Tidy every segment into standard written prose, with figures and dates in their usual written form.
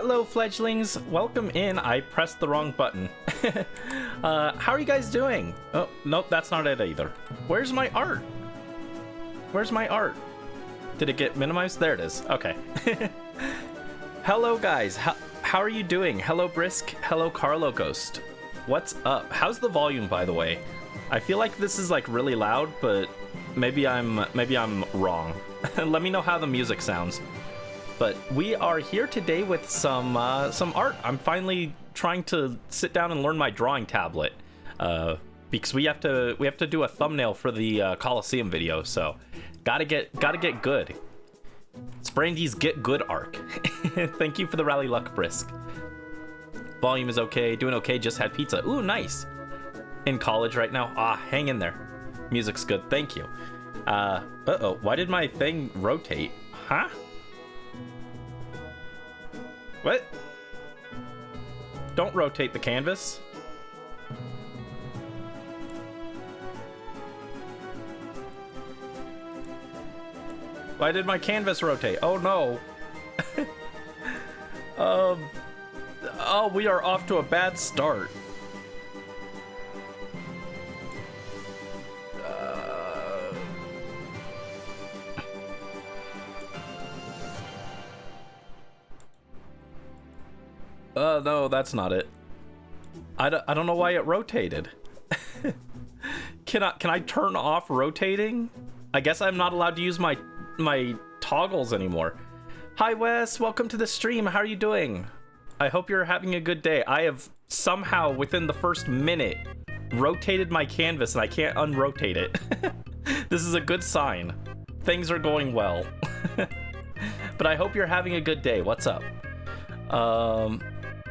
Hello, fledglings. Welcome in. I pressed the wrong button. How are you guys doing? Oh, nope, that's not it either. Where's my art? Where's my art? Did it get minimized? There it is. Okay. Hello, guys. How are you doing? Hello, Brisk. Hello, Carlo Ghost. What's up? How's the volume, by the way? I feel like this is like really loud, but maybe I'm wrong. Let me know how the music sounds. But we are here today with some art. I'm finally trying to sit down and learn my drawing tablet because we have to do a thumbnail for the Coliseum video. So gotta get good. It's Brandy's Get Good arc. Thank you for the rally luck, Brisk. Volume is okay, doing okay. Just had pizza. Ooh, nice. In college right now. Hang in there. Music's good. Thank you. Uh-oh. Why did my thing rotate? Huh? What? Don't rotate the canvas. Why did my canvas rotate? Oh no. Oh, we are off to a bad start. No, that's not it. I don't know why it rotated. Can I turn off rotating? I guess I'm not allowed to use my toggles anymore. Hi, Wes. Welcome to the stream. How are you doing? I hope you're having a good day. I have somehow, within the first minute, rotated my canvas, and I can't unrotate it. This is a good sign. Things are going well. But I hope you're having a good day. What's up?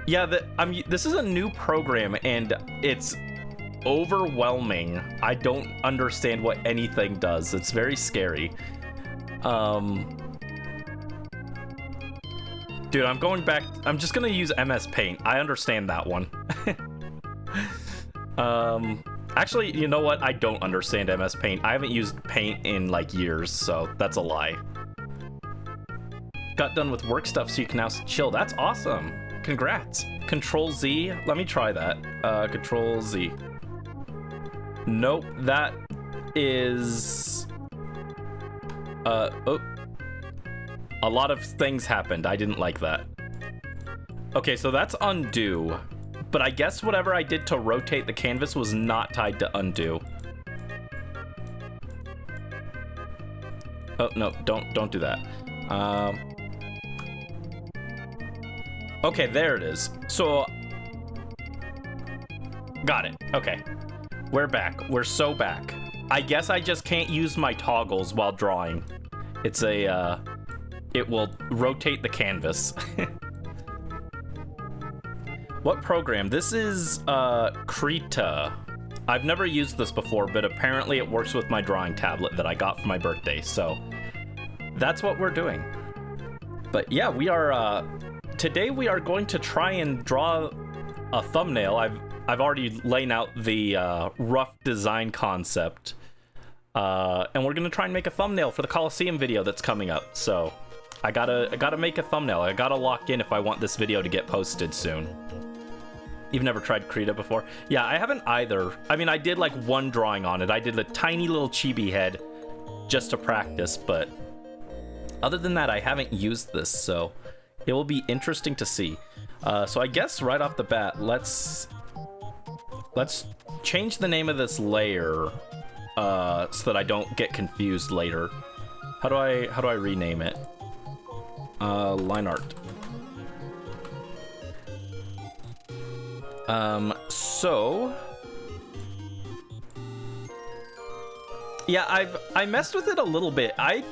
Yeah, this is a new program, and it's overwhelming. I don't understand what anything does. It's very scary. Dude, I'm going back. I'm just gonna use MS Paint. I understand that one. Actually, you know what? I don't understand MS Paint. I haven't used Paint in like years, so that's a lie. Got done with work stuff, so you can now chill. That's awesome. Congrats. Control Z. Let me try that. Control Z. Nope. That is... oh. A lot of things happened. I didn't like that. Okay, so that's undo. But I guess whatever I did to rotate the canvas was not tied to undo. Oh, no. Don't do that. Okay, there it is. So, got it. Okay, we're back. We're so back. I guess I just can't use my toggles while drawing. It's a, it will rotate the canvas. What program? This is, Krita. I've never used this before, but apparently it works with my drawing tablet that I got for my birthday, so that's what we're doing. But yeah, we are, today we are going to try and draw a thumbnail. I've already laid out the rough design concept, and we're gonna try and make a thumbnail for the Coliseum video that's coming up. So I gotta make a thumbnail. I gotta lock in if I want this video to get posted soon. You've never tried Krita before? Yeah, I haven't either. I mean, I did like one drawing on it. I did a tiny little chibi head just to practice, but other than that, I haven't used this, so it will be interesting to see. So I guess right off the bat, let's change the name of this layer so that I don't get confused later. How do I rename it? Lineart. So yeah, I messed with it a little bit. I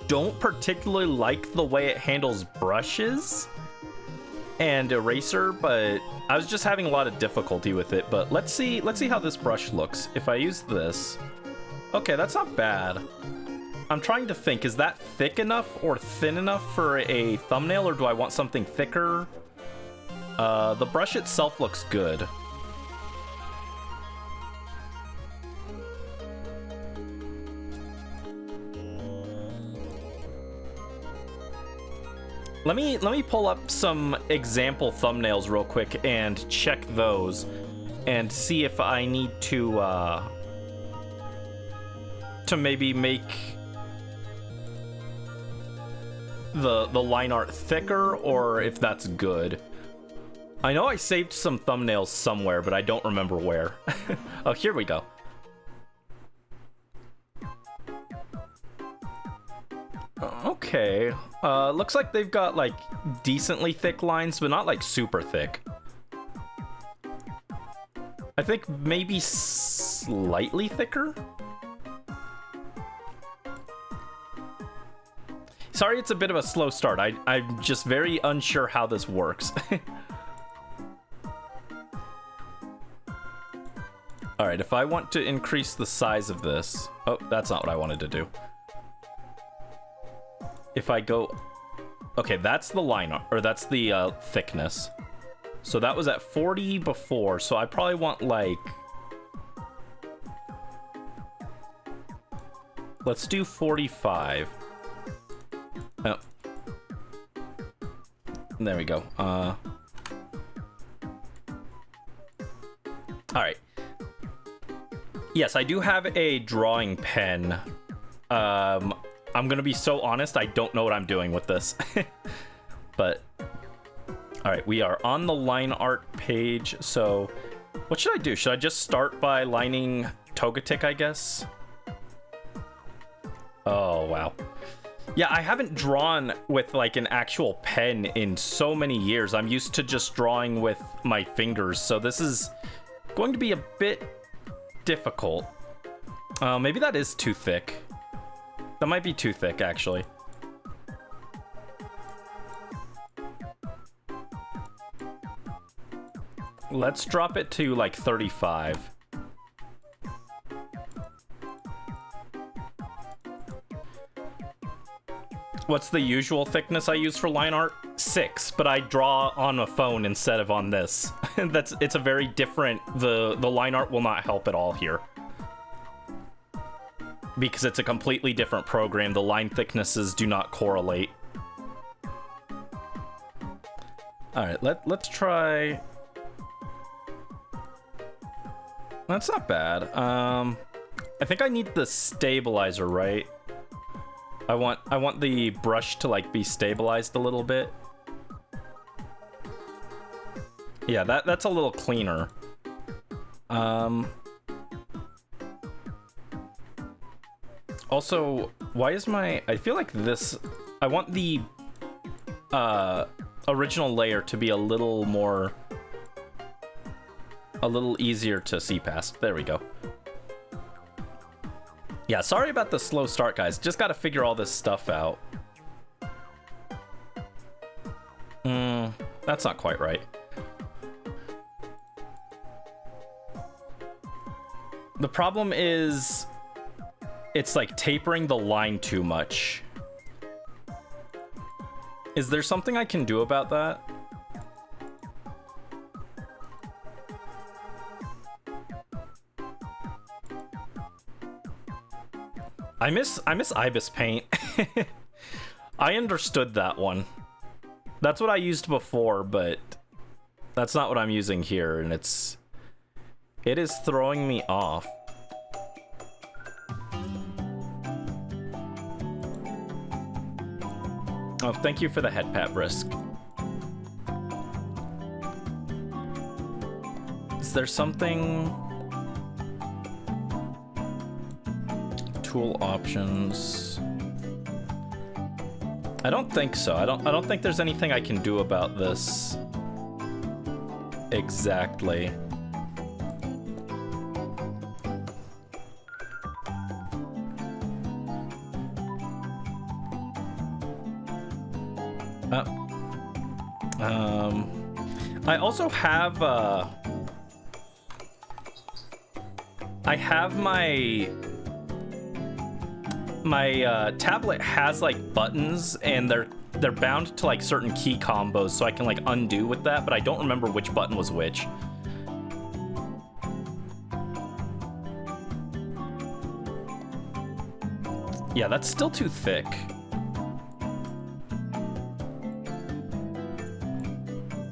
don't particularly like the way it handles brushes and eraser, but I was just having a lot of difficulty with it. But let's see how this brush looks if I use this. Okay, that's not bad. I'm trying to think, is that thick enough or thin enough for a thumbnail, or do I want something thicker? The brush itself looks good. Let me pull up some example thumbnails real quick and check those and see if I need to maybe make the line art thicker, or if that's good. I know I saved some thumbnails somewhere, but I don't remember where. Oh, here we go. Okay, looks like they've got like decently thick lines, but not like super thick. I think maybe slightly thicker. Sorry, it's a bit of a slow start. I'm just very unsure how this works. All right, if I want to increase the size of this... Oh, that's not what I wanted to do. If I go... Okay, that's the line, or that's the thickness. So that was at 40 before, so I probably want like... Let's do 45. Oh. There we go. All right. Yes, I do have a drawing pen. I'm gonna be so honest, I don't know what I'm doing with this. But, all right, we are on the line art page. So what should I do? Should I just start by lining Togetic, I guess? Oh, wow. Yeah, I haven't drawn with like an actual pen in so many years. I'm used to just drawing with my fingers, so this is going to be a bit difficult. Maybe that is too thick. That might be too thick, actually. Let's drop it to like 35. What's the usual thickness I use for line art? 6, but I draw on a phone instead of on this. It's a very different, the line art will not help at all here. Because it's a completely different program, the line thicknesses do not correlate. Alright, let's try... That's not bad. I think I need the stabilizer, right? I want the brush to like be stabilized a little bit. Yeah, that's a little cleaner. Also, why is I feel like this, I want the original layer to be a little easier to see past. There we go. Yeah, sorry about the slow start, guys. Just gotta figure all this stuff out. That's not quite right. The problem is, it's like tapering the line too much. Is there something I can do about that? I miss Ibis Paint. I understood that one. That's what I used before, but that's not what I'm using here, and it is throwing me off. Oh, thank you for the head pat, Brisk. Is there something? Tool options. I don't think so. I don't think there's anything I can do about this exactly. I also have I have my tablet has like buttons, and they're bound to like certain key combos, so I can like undo with that, but I don't remember which button was which. Yeah, that's still too thick.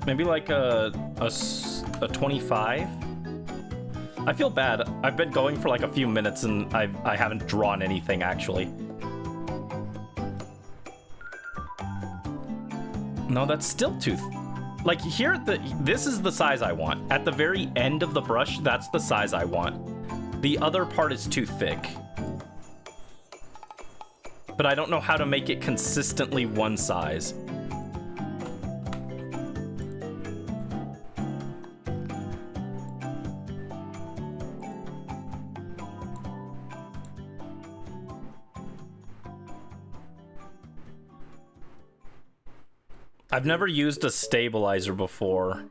Maybe like a 25? I feel bad. I've been going for like a few minutes and I haven't drawn anything actually. No, that's still too... Like here, this is the size I want. At the very end of the brush, that's the size I want. The other part is too thick. But I don't know how to make it consistently one size. I've never used a stabilizer before.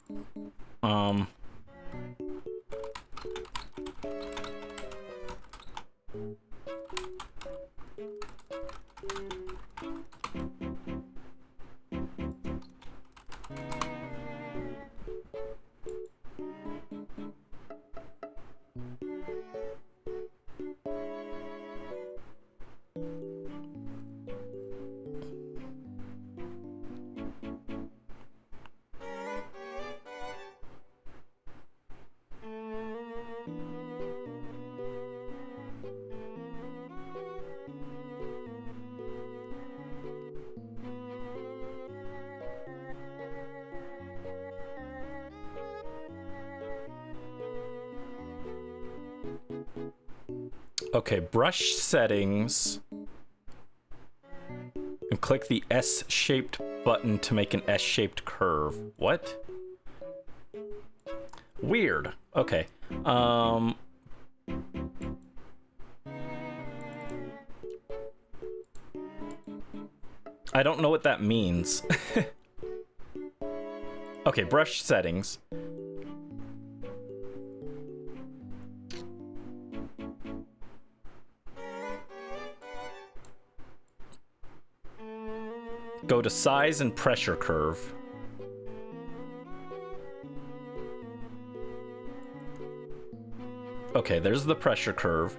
Okay, brush settings. And click the S-shaped button to make an S-shaped curve. What? Weird. Okay. I don't know what that means. Okay, brush settings. Go to size and pressure curve. Okay, there's the pressure curve.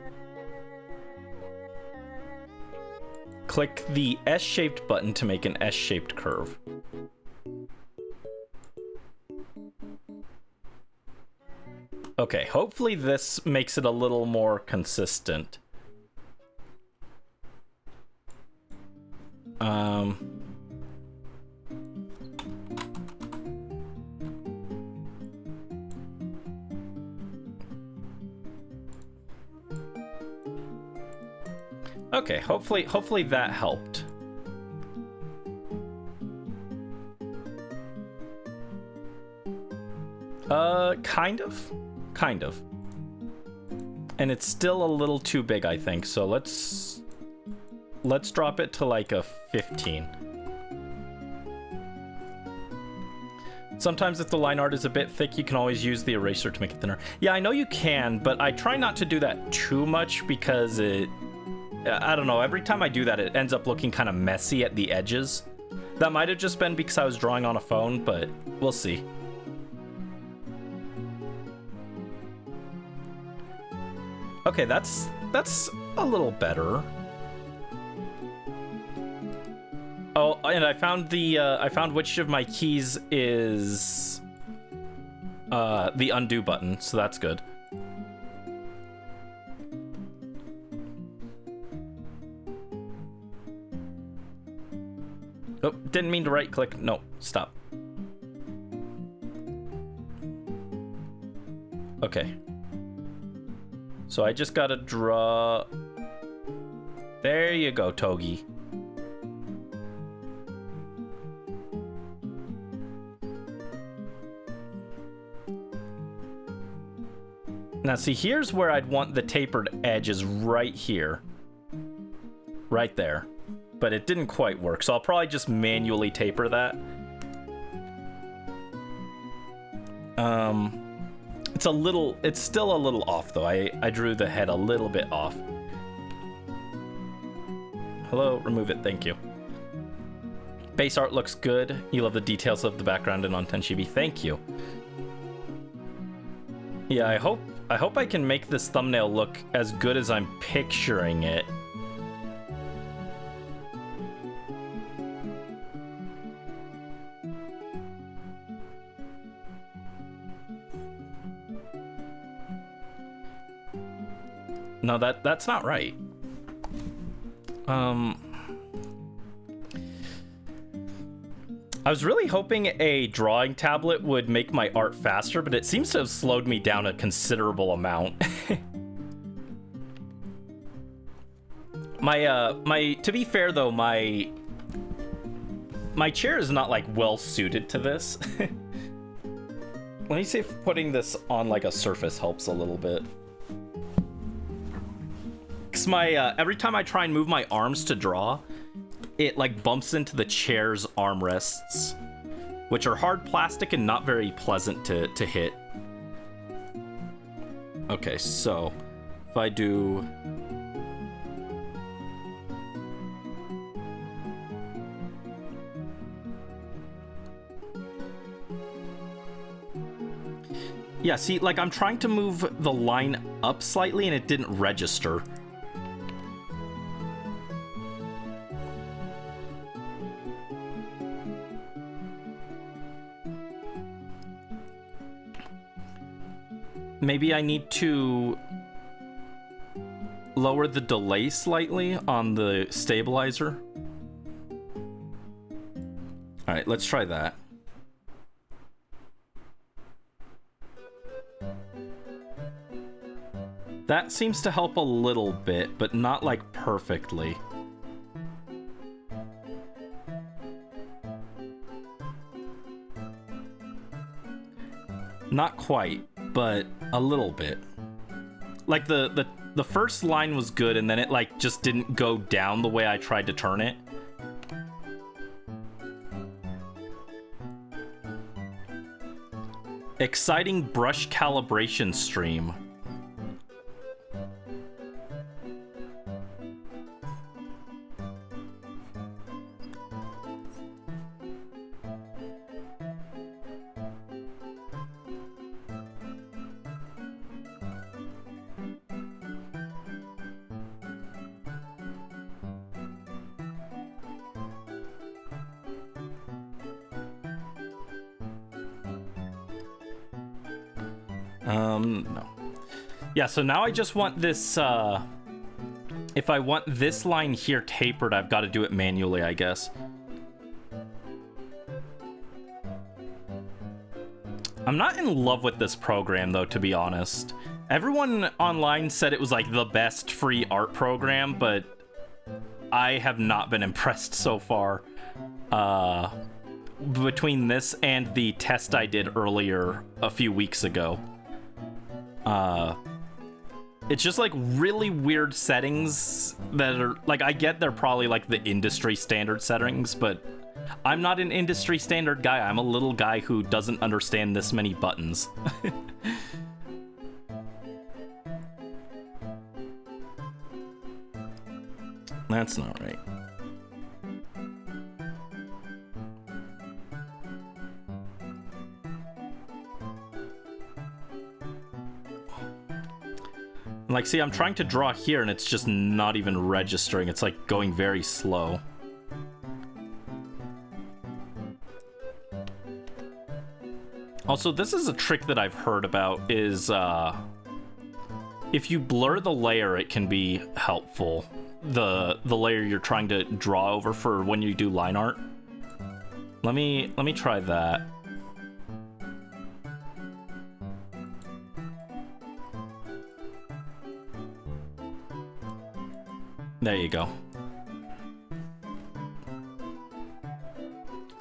Click the S-shaped button to make an S-shaped curve. Okay, hopefully this makes it a little more consistent. Okay, hopefully that helped. Kind of. And it's still a little too big, I think. So let's drop it to like a 15. Sometimes if the line art is a bit thick, you can always use the eraser to make it thinner. Yeah, I know you can, but I try not to do that too much because I don't know, every time I do that, it ends up looking kind of messy at the edges. That might have just been because I was drawing on a phone, but we'll see. Okay, that's a little better. Oh, and I found which of my keys is the undo button, so that's good. Oh, didn't mean to right click. No, stop. Okay. So I just gotta draw. There you go, Togi. Now see, here's where I'd want the tapered edges right here. Right there. But it didn't quite work, so I'll probably just manually taper that. It's still a little off though. I drew the head a little bit off. Hello, remove it, thank you. Base art looks good. You love the details of the background and on 10 chibi. Thank you. Yeah, I hope I can make this thumbnail look as good as I'm picturing it. No, that's not right. I was really hoping a drawing tablet would make my art faster, but it seems to have slowed me down a considerable amount. To be fair though, my chair is not like well suited to this. Let me see if putting this on like a surface helps a little bit. Cause every time I try and move my arms to draw, it like bumps into the chair's armrests, which are hard plastic and not very pleasant to hit. Okay, so if I do... Yeah, see, like I'm trying to move the line up slightly and it didn't register. Maybe I need to lower the delay slightly on the stabilizer. All right, let's try that. That seems to help a little bit, but not like perfectly. Not quite, but a little bit. Like the first line was good, and then it like just didn't go down the way I tried to turn it. Exciting brush calibration stream. No. Yeah, so now I just want this, if I want this line here tapered, I've got to do it manually, I guess. I'm not in love with this program, though, to be honest. Everyone online said it was, like, the best free art program, but I have not been impressed so far. Between this and the test I did earlier a few weeks ago. It's just like really weird settings that are like, I get they're probably like the industry standard settings, but I'm not an industry standard guy. I'm a little guy who doesn't understand this many buttons. That's not right. Like, see, I'm trying to draw here and it's just not even registering. It's like going very slow. Also, this is a trick that I've heard about is, if you blur the layer, it can be helpful. The layer you're trying to draw over for when you do line art. Let me try that. There you go.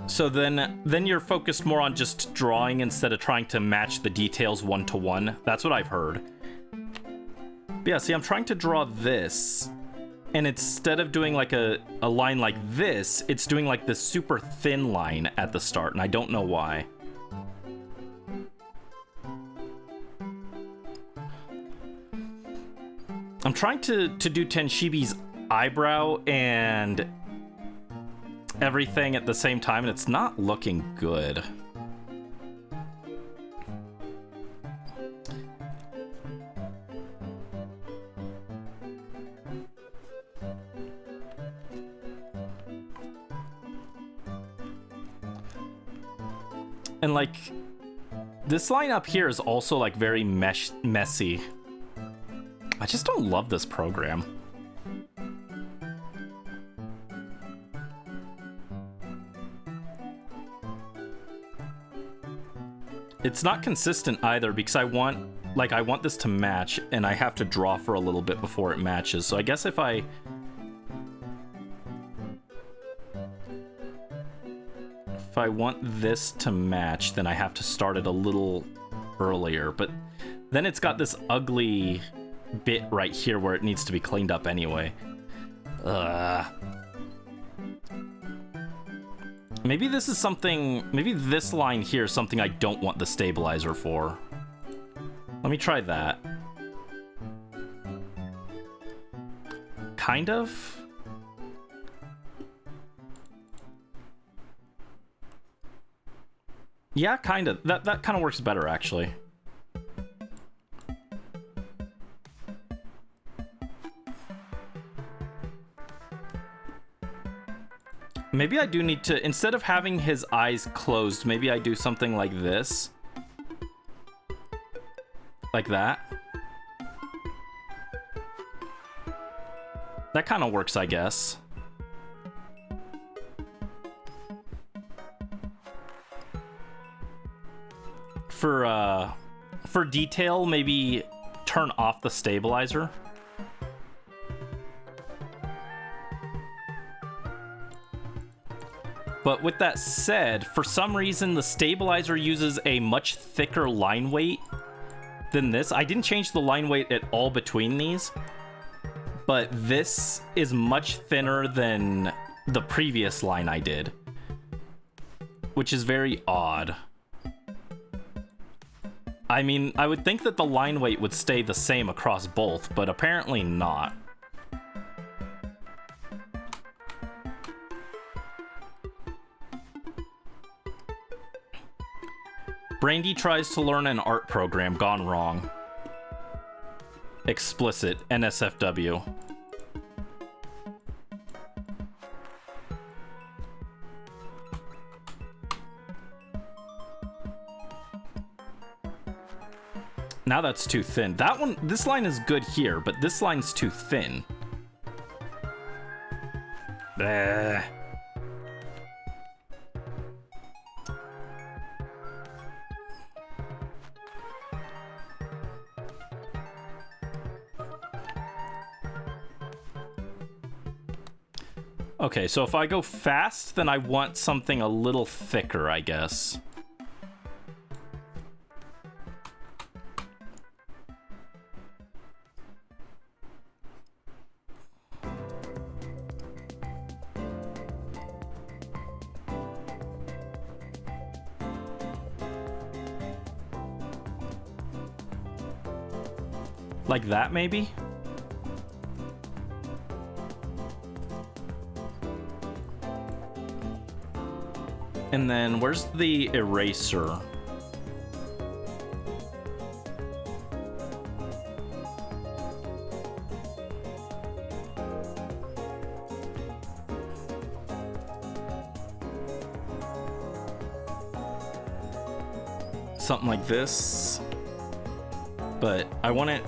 So then you're focused more on just drawing instead of trying to match the details one to one. That's what I've heard. But yeah, see, I'm trying to draw this, and instead of doing like a line like this, it's doing like this super thin line at the start, and I don't know why. I'm trying to do Tenshibi's eyebrow and everything at the same time, and it's not looking good. And like, this line up here is also like very messy. I just don't love this program. It's not consistent either because I want this to match and I have to draw for a little bit before it matches. So I guess if I want this to match, then I have to start it a little earlier. But then it's got this ugly bit right here where it needs to be cleaned up anyway. Maybe this is something, maybe this line here is something I don't want the stabilizer for. Let me try that. Kind of. Yeah, kind of. That kind of works better, actually. Maybe I do need to, instead of having his eyes closed, maybe I do something like this. Like that. That kind of works, I guess. For detail, maybe turn off the stabilizer. But with that said, for some reason, the stabilizer uses a much thicker line weight than this. I didn't change the line weight at all between these, but this is much thinner than the previous line I did, which is very odd. I mean, I would think that the line weight would stay the same across both, but apparently not. Brandy tries to learn an art program gone wrong. Explicit, NSFW. Now that's too thin. That one, this line is good here, but this line's too thin. Bleh. Okay, so if I go fast, then I want something a little thicker, I guess. Like that, maybe? And then where's the eraser? Something like this. But I want it...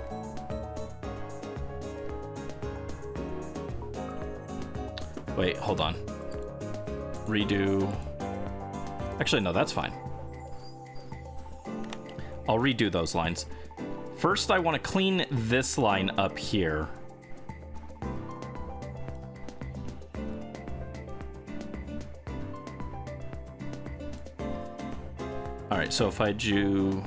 Wait, hold on. Redo... Actually, no, that's fine. I'll redo those lines. First, I want to clean this line up here. All right, so if I do...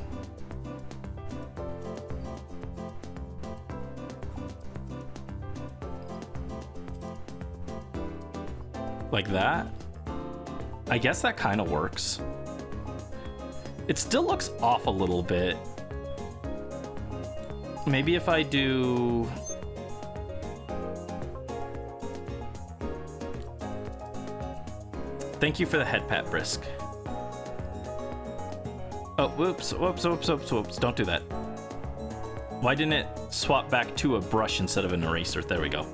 like that. I guess that kind of works. It still looks off a little bit. Maybe if I do... Thank you for the head pat, Brisk. Oh, whoops, whoops, whoops, whoops, whoops. Don't do that. Why didn't it swap back to a brush instead of an eraser? There we go.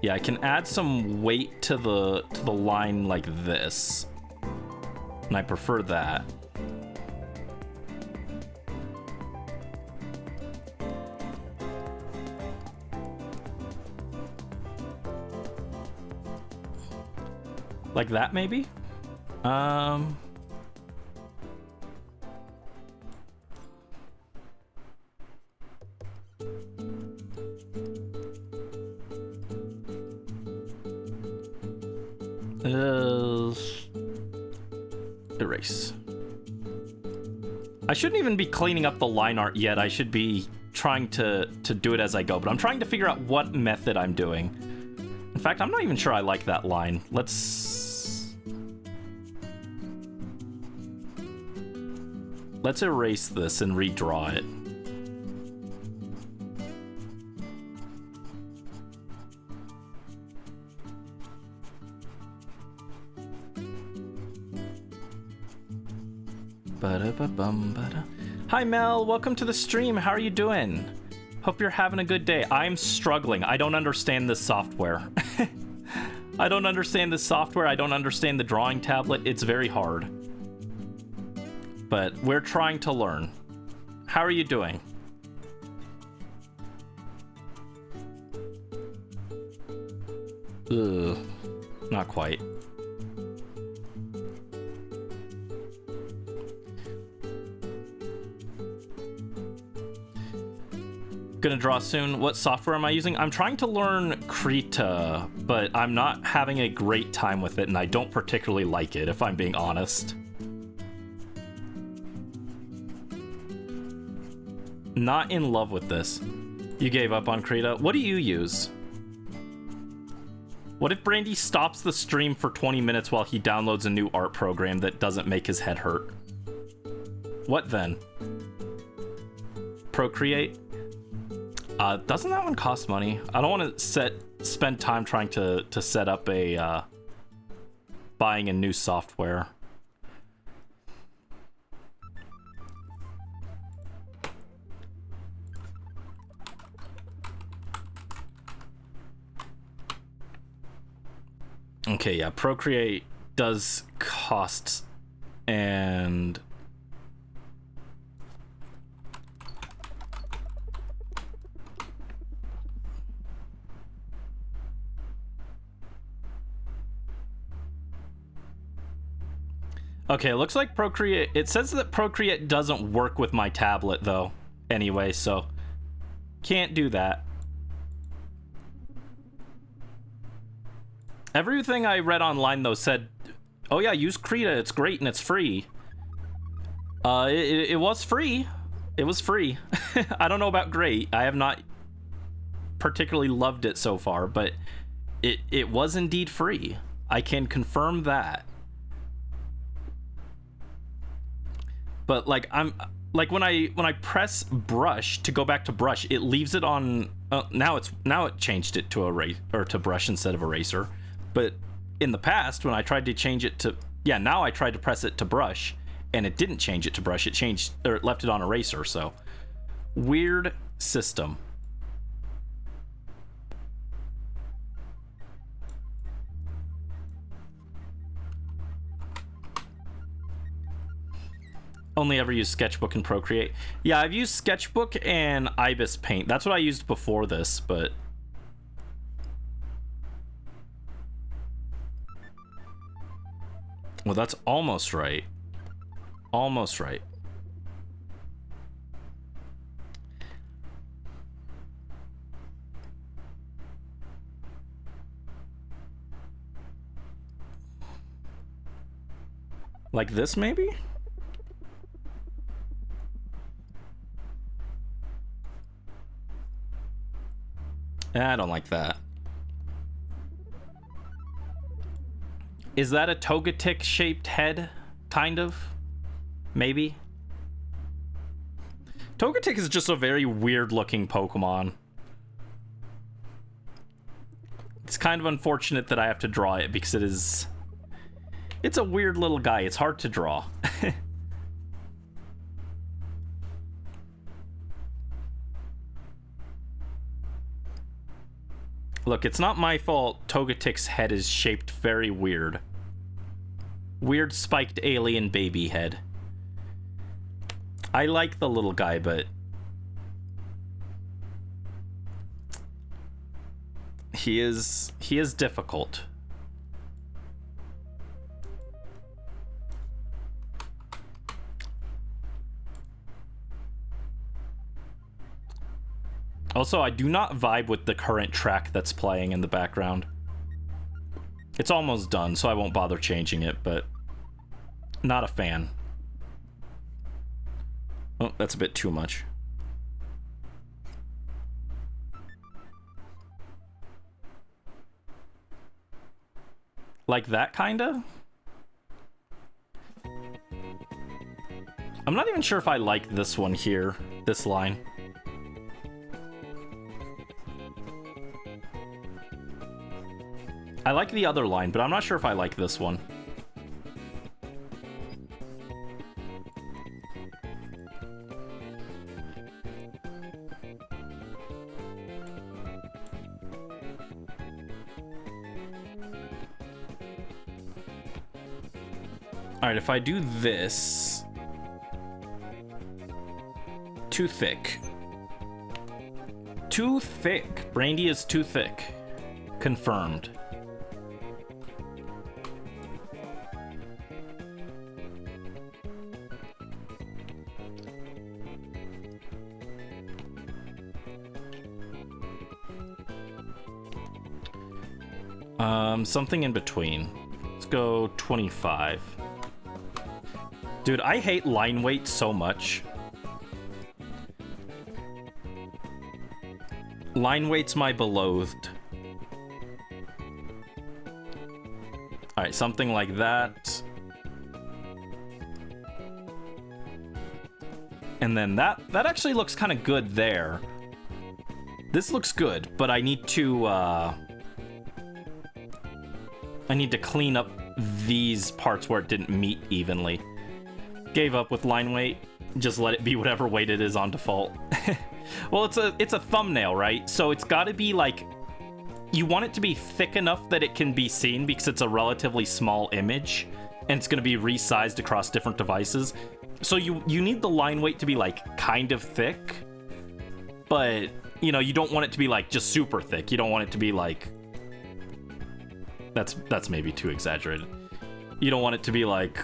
Yeah, I can add some weight to the line like this. And I prefer that. Like that, maybe? Erase. I shouldn't even be cleaning up the line art yet. I should be trying to do it as I go, but I'm trying to figure out what method I'm doing. In fact, I'm not even sure I like that line. Let's erase this and redraw it. Hi Mel, welcome to the stream. How are you doing? Hope you're having a good day. I'm struggling. I don't understand this software. I don't understand this software. I don't understand the drawing tablet. It's very hard. But we're trying to learn. How are you doing? Ugh, not quite. Gonna draw soon. What software am I using? I'm trying to learn Krita, but I'm not having a great time with it, and I don't particularly like it, if I'm being honest. Not in love with this. You gave up on Krita. What do you use? What if Brandy stops the stream for 20 minutes while he downloads a new art program that doesn't make his head hurt? What then? Procreate? Doesn't that one cost money? I don't want to spend time trying to set up a buying a new software. Okay, yeah, Procreate does cost, and okay, it looks like Procreate, it says that Procreate doesn't work with my tablet though, anyway, so can't do that. Everything I read online though said, oh yeah, use Krita, it's great and it's free. It was free. It was free. I don't know about great. I have not particularly loved it so far, but it was indeed free. I can confirm that. But like like when I press brush to go back to brush, it leaves it on. Now it changed it to erase or to brush instead of eraser. But in the past, when I tried to change it to now I tried to press it to brush, and it didn't change it to brush. It changed or it left it on eraser. So weird system. Only ever use Sketchbook and Procreate. Yeah, I've used Sketchbook and Ibis Paint. That's what I used before this, but well, that's almost right. Almost right. Like this, maybe? I don't like that. Is that a Togetic shaped head? Kind of? Maybe? Togetic is just a very weird looking Pokemon. It's kind of unfortunate that I have to draw it because it's a weird little guy. It's hard to draw. Look, it's not my fault Togetic's head is shaped very weird. Weird spiked alien baby head. I like the little guy, but he is difficult. Also, I do not vibe with the current track that's playing in the background. It's almost done, so I won't bother changing it, but not a fan. Oh, that's a bit too much. Like that, kinda? I'm not even sure if I like this one here, this line. I like the other line, but I'm not sure if I like this one. Alright, if I do this... Too thick. Too thick. Brandy is too thick. Confirmed. Something in between. Let's go 25. Dude, I hate line weight so much. Line weight's my beloved. Alright, something like that. And then that actually looks kind of good there. This looks good, but I need to clean up these parts where it didn't meet evenly. Gave up with line weight. Just let it be whatever weight it is on default. Well, it's a thumbnail, right? So it's got to be like, you want it to be thick enough that it can be seen because it's a relatively small image and it's going to be resized across different devices. So you need the line weight to be like kind of thick, but you know, you don't want it to be like just super thick. You don't want it to be like, that's maybe too exaggerated. You don't want it to be like,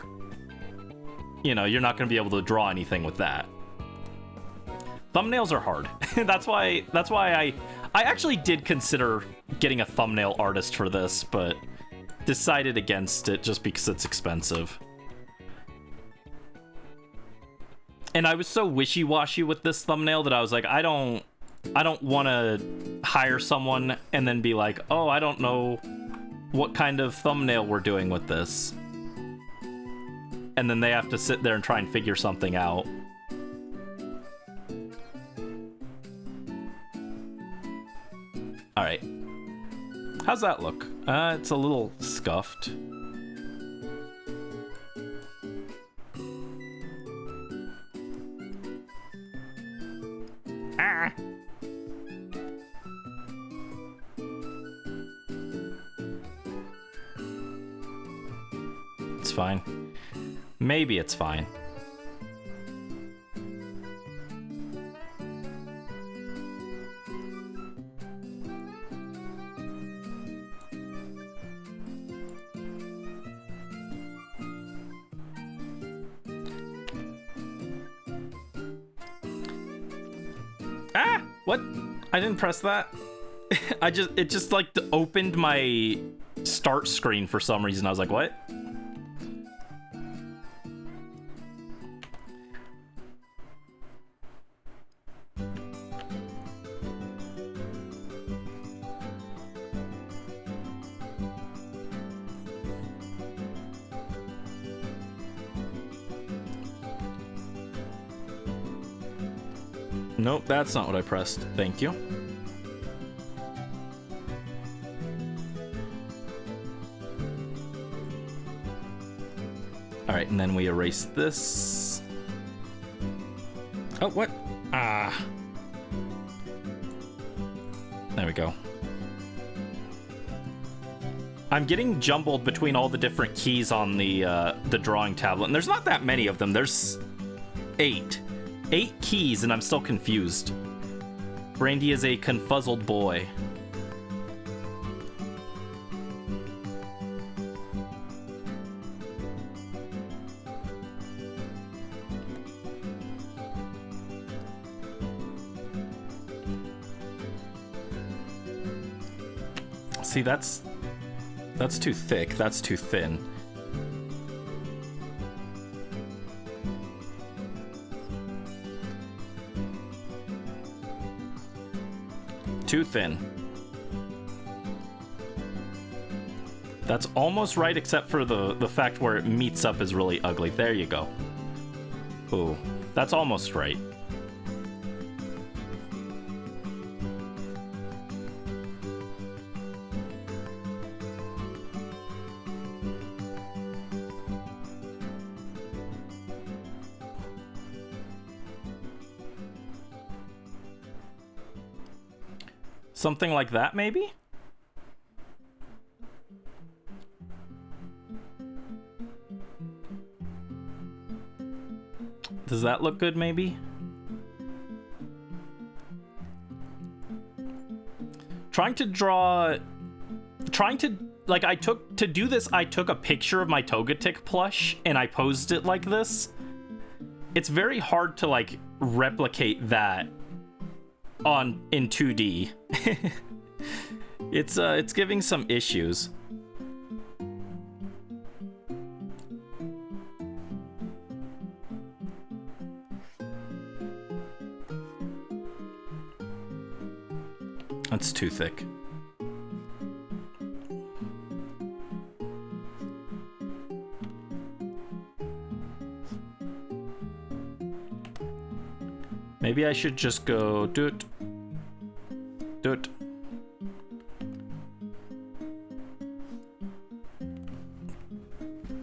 you know, you're not going to be able to draw anything with that. Thumbnails are hard. That's why I actually did consider getting a thumbnail artist for this, but decided against it just because it's expensive. And I was so wishy-washy with this thumbnail that I was like, I don't want to hire someone and then be like, oh, I don't know what kind of thumbnail we're doing with this. And then they have to sit there and try and figure something out. Alright. How's that look? It's a little scuffed. Ah! It's fine. Maybe it's fine. Ah! What? I didn't press that. It just like opened my start screen for some reason. I was like, what? Nope, that's not what I pressed. Thank you. Alright, and then we erase this. Oh, what? Ah. There we go. I'm getting jumbled between all the different keys on the drawing tablet, and there's not that many of them. There's 8 keys, and I'm still confused. Brandy is a confuzzled boy. See, that's too thick. That's too thin. Too thin. That's almost right, except for the fact where it meets up is really ugly. There you go. Ooh, that's almost right. Something like that, maybe? Does that look good, maybe? Trying to, like, I took a picture of my Togetic plush, and I posed it like this. It's very hard to, like, replicate that in 2D. It's giving some issues. That's too thick. Maybe I should just go do it.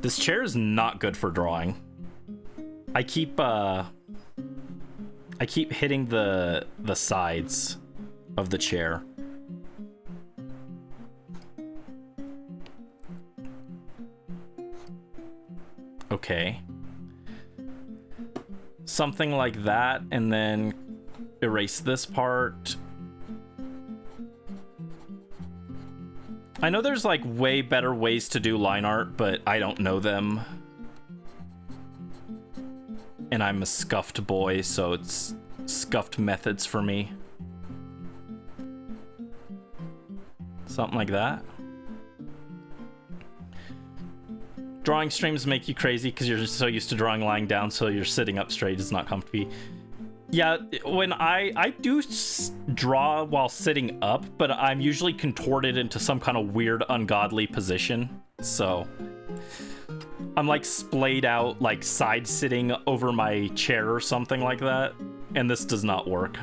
This chair is not good for drawing. I keep hitting the sides of the chair. Okay. Something like that, and then erase this part. I know there's like way better ways to do line art, but I don't know them. And I'm a scuffed boy, so it's scuffed methods for me. Something like that. Drawing streams make you crazy because you're so used to drawing lying down, so you're sitting up straight is not comfy. Yeah, when I do draw while sitting up, but I'm usually contorted into some kind of weird, ungodly position. So I'm like splayed out, like side sitting over my chair or something like that. And this does not work.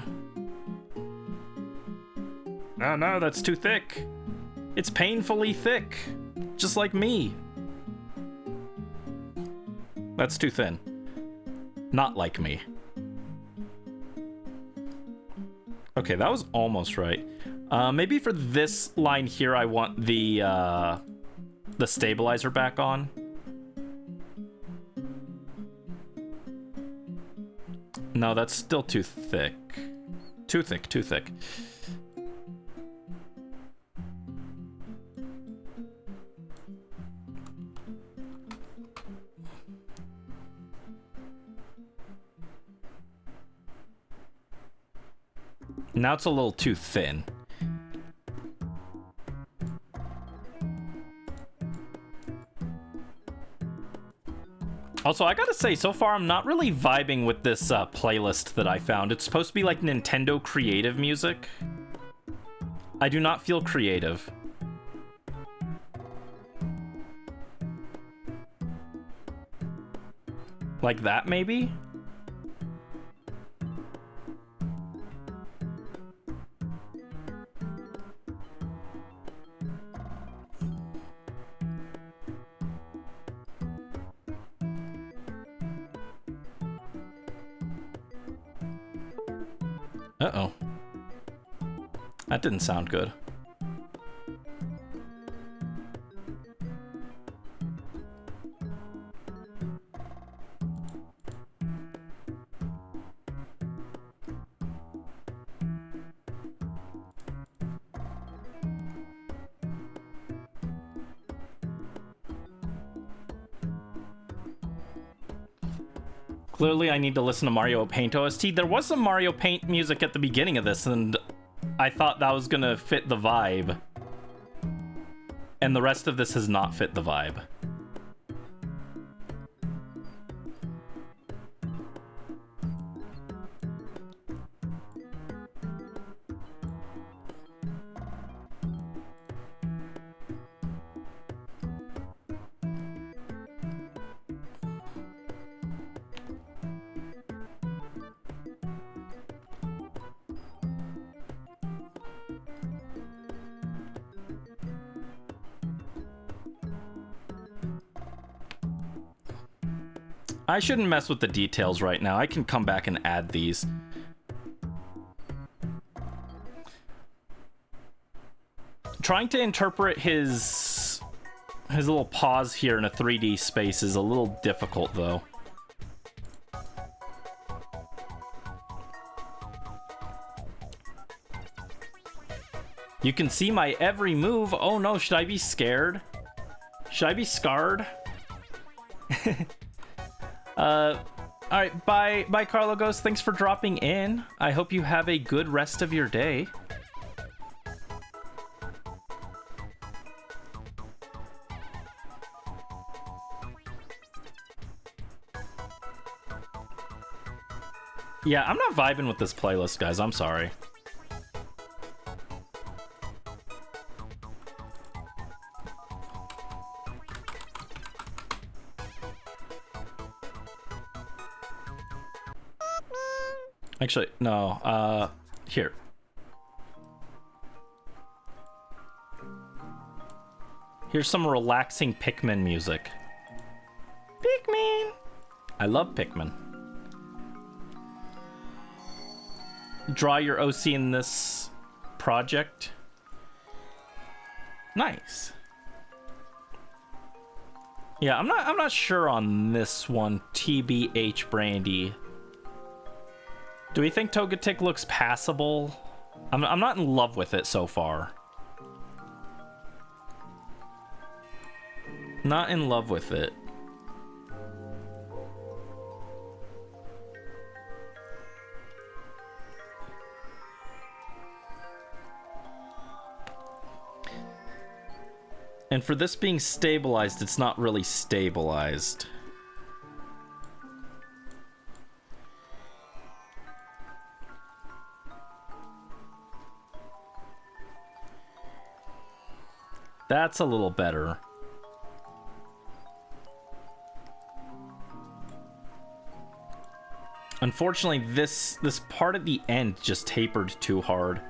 No, that's too thick. It's painfully thick, just like me. That's too thin. Not like me. Okay, that was almost right. Maybe for this line here, I want the stabilizer back on. No, that's still too thick. Too thick, too thick. Now it's a little too thin. Also, I gotta say, so far I'm not really vibing with this playlist that I found. It's supposed to be like Nintendo creative music. I do not feel creative. Like that, maybe? Uh-oh. That didn't sound good. Clearly, I need to listen to Mario Paint OST. There was some Mario Paint music at the beginning of this, and I thought that was gonna fit the vibe. And the rest of this has not fit the vibe. I shouldn't mess with the details right now. I can come back and add these. Trying to interpret his little pause here in a 3D space is a little difficult, though. You can see my every move. Oh no, should I be scared? Should I be scarred? Alright, bye Carlo Ghost. Thanks for dropping in. I hope you have a good rest of your day. Yeah, I'm not vibing with this playlist, guys. I'm sorry. Actually, no, here. Here's some relaxing Pikmin music. Pikmin! I love Pikmin. Draw your OC in this project. Nice. Yeah, I'm not sure on this one, TBH Brandy. Do we think Togetic looks passable? I'm not in love with it so far. Not in love with it. And for this being stabilized, it's not really stabilized. That's a little better. Unfortunately, this part at the end just tapered too hard.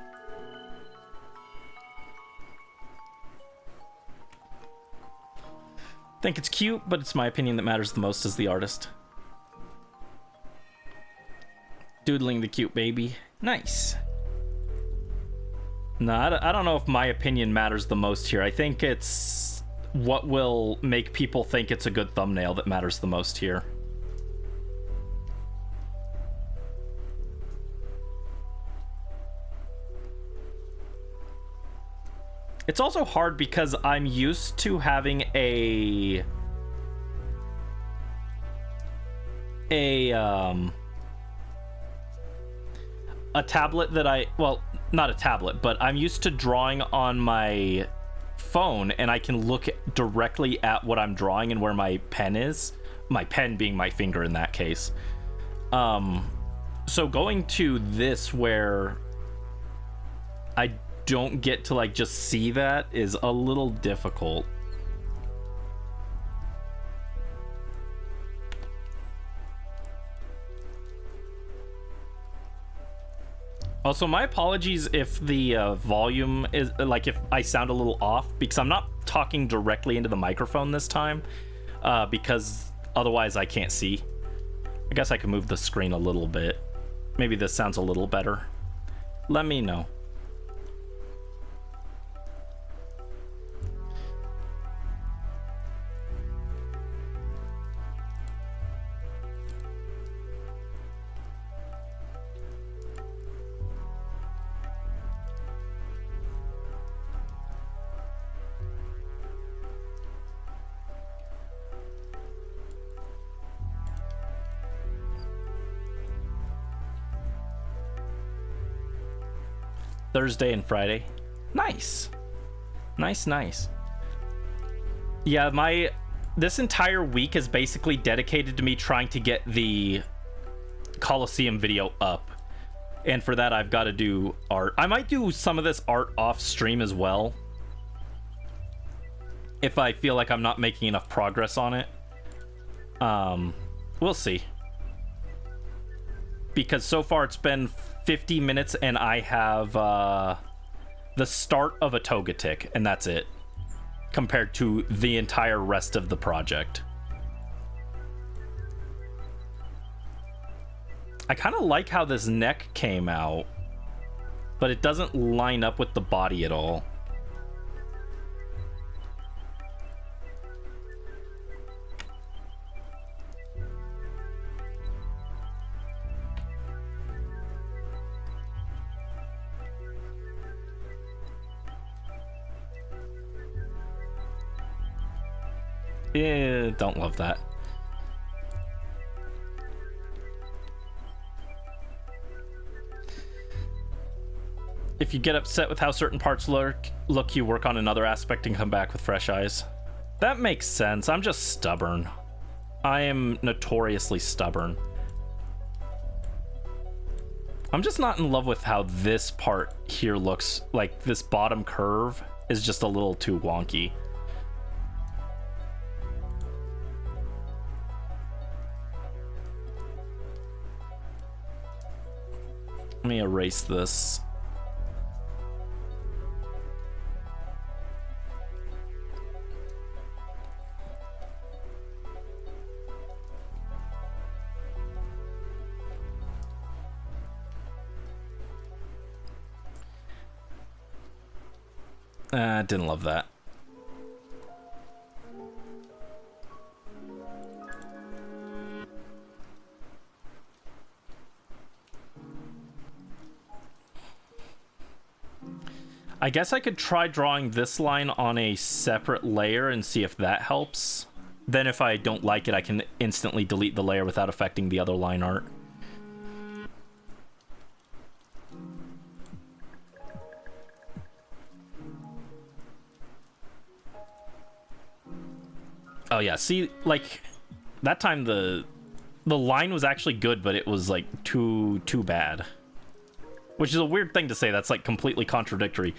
Think it's cute, but it's my opinion that matters the most as the artist. Doodling the cute baby. Nice. No, I don't know if my opinion matters the most here. I think it's what will make people think it's a good thumbnail that matters the most here. It's also hard because I'm used to having a tablet that well, not a tablet, but I'm used to drawing on my phone and I can look directly at what I'm drawing and where my pen is. My pen being my finger in that case. So going to this where I don't get to like just see that is a little difficult. Also, my apologies if the volume is like if I sound a little off because I'm not talking directly into the microphone this time because otherwise I can't see. I guess I can move the screen a little bit. Maybe this sounds a little better. Let me know. Thursday and Friday. Nice. Nice. Yeah, this entire week is basically dedicated to me trying to get the Coliseum video up. And for that, I've got to do art. I might do some of this art off stream as well, if I feel like I'm not making enough progress on it. We'll see. Because so far it's been 50 minutes and I have the start of a Togetic, and that's it, compared to the entire rest of the project. I kind of like how this neck came out, but it doesn't line up with the body at all. Don't love that. If you get upset with how certain parts look, you work on another aspect and come back with fresh eyes. That makes sense. I'm just stubborn. I am notoriously stubborn. I'm just not in love with how this part here looks. Like, this bottom curve is just a little too wonky. Let me erase this. Didn't love that. I guess I could try drawing this line on a separate layer and see if that helps. Then if I don't like it, I can instantly delete the layer without affecting the other line art. Oh yeah, see, like, that time the line was actually good, but it was like too bad. Which is a weird thing to say. That's like completely contradictory.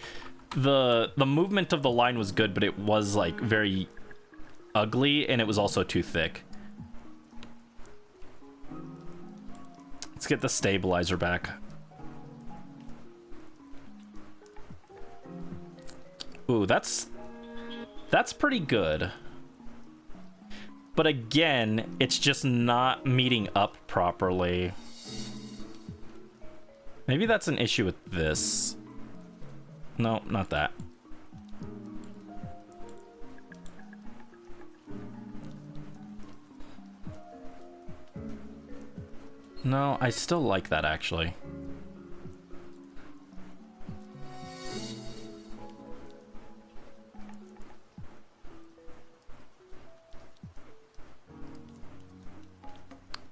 The movement of the line was good, but it was like very ugly, and it was also too thick. Let's get the stabilizer back. Ooh, that's pretty good. But again, it's just not meeting up properly. Maybe that's an issue with this. No, not that. No, I still like that, actually.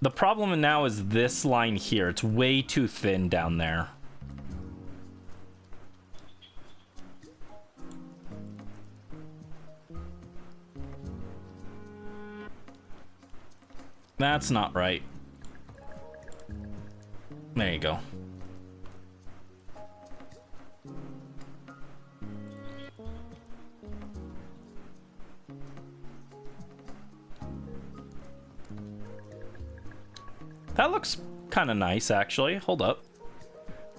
The problem now is this line here. It's way too thin down there. That's not right. There you go. That looks kind of nice, actually. Hold up.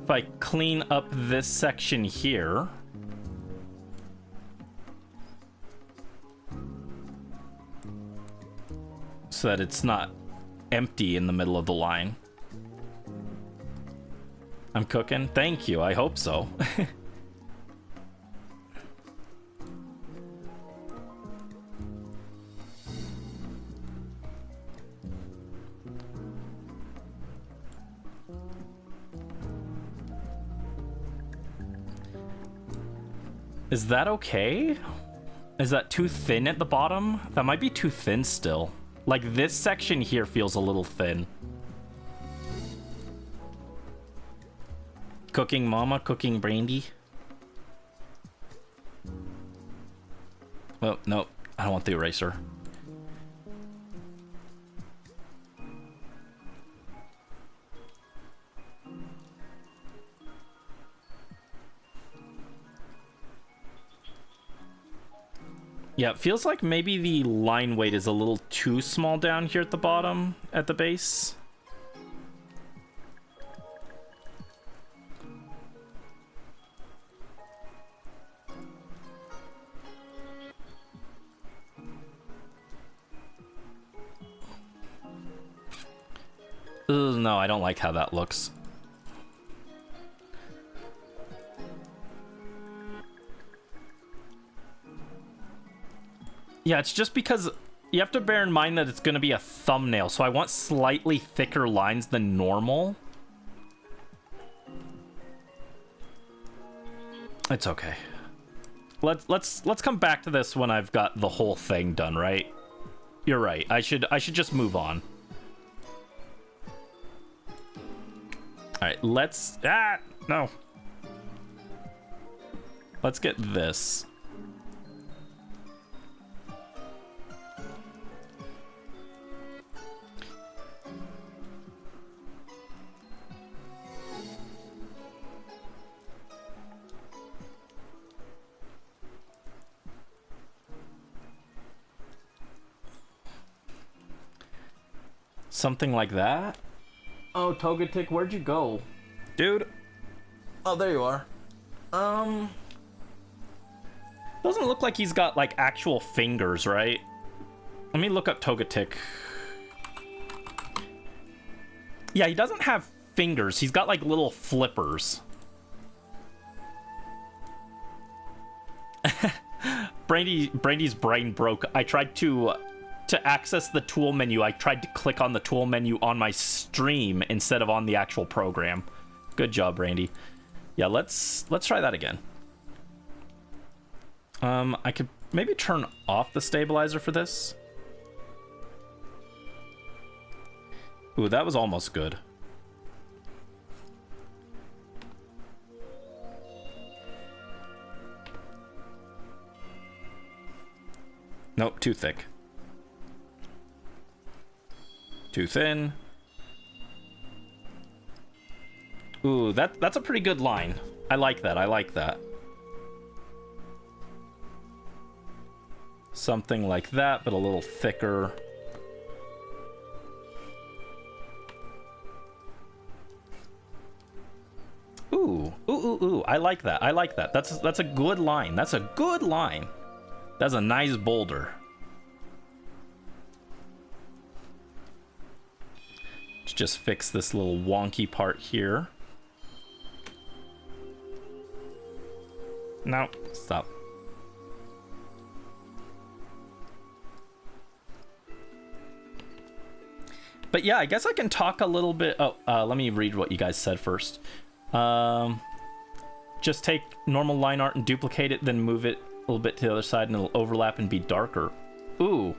If I clean up this section here... so that it's not empty in the middle of the line. I'm cooking? Thank you, I hope so. Is that okay? Is that too thin at the bottom? That might be too thin still. Like, this section here feels a little thin. Cooking mama, cooking brandy. Well, no, I don't want the eraser. Yeah, it feels like maybe the line weight is a little too small down here at the bottom, at the base. Ugh, no, I don't like how that looks. Yeah, it's just because you have to bear in mind that it's going to be a thumbnail, so I want slightly thicker lines than normal. It's okay. Let's come back to this when I've got the whole thing done, right? You're right. I should just move on. All right, let's no. Let's get this. Something like that. Oh, Togetic, where'd you go? Dude. Oh, there you are. Doesn't look like he's got, like, actual fingers, right? Let me look up Togetic. Yeah, he doesn't have fingers. He's got, like, little flippers. Brandy's brain broke. I tried to access the tool menu, I tried to click on the tool menu on my stream instead of on the actual program. Good job, Brandy. Yeah, let's try that again. I could maybe turn off the stabilizer for this. Ooh, that was almost good. Nope, too thick. Too thin. Ooh, that's a pretty good line. I like that. I like that. Something like that, but a little thicker. Ooh, ooh, ooh, ooh. I like that. I like that. That's a good line. That's a good line. That's a nice boulder. Let's just fix this little wonky part here. No, stop. But yeah, I guess I can talk a little bit. Oh, let me read what you guys said first. Just take normal line art and duplicate it, then move it a little bit to the other side and it'll overlap and be darker. Ooh.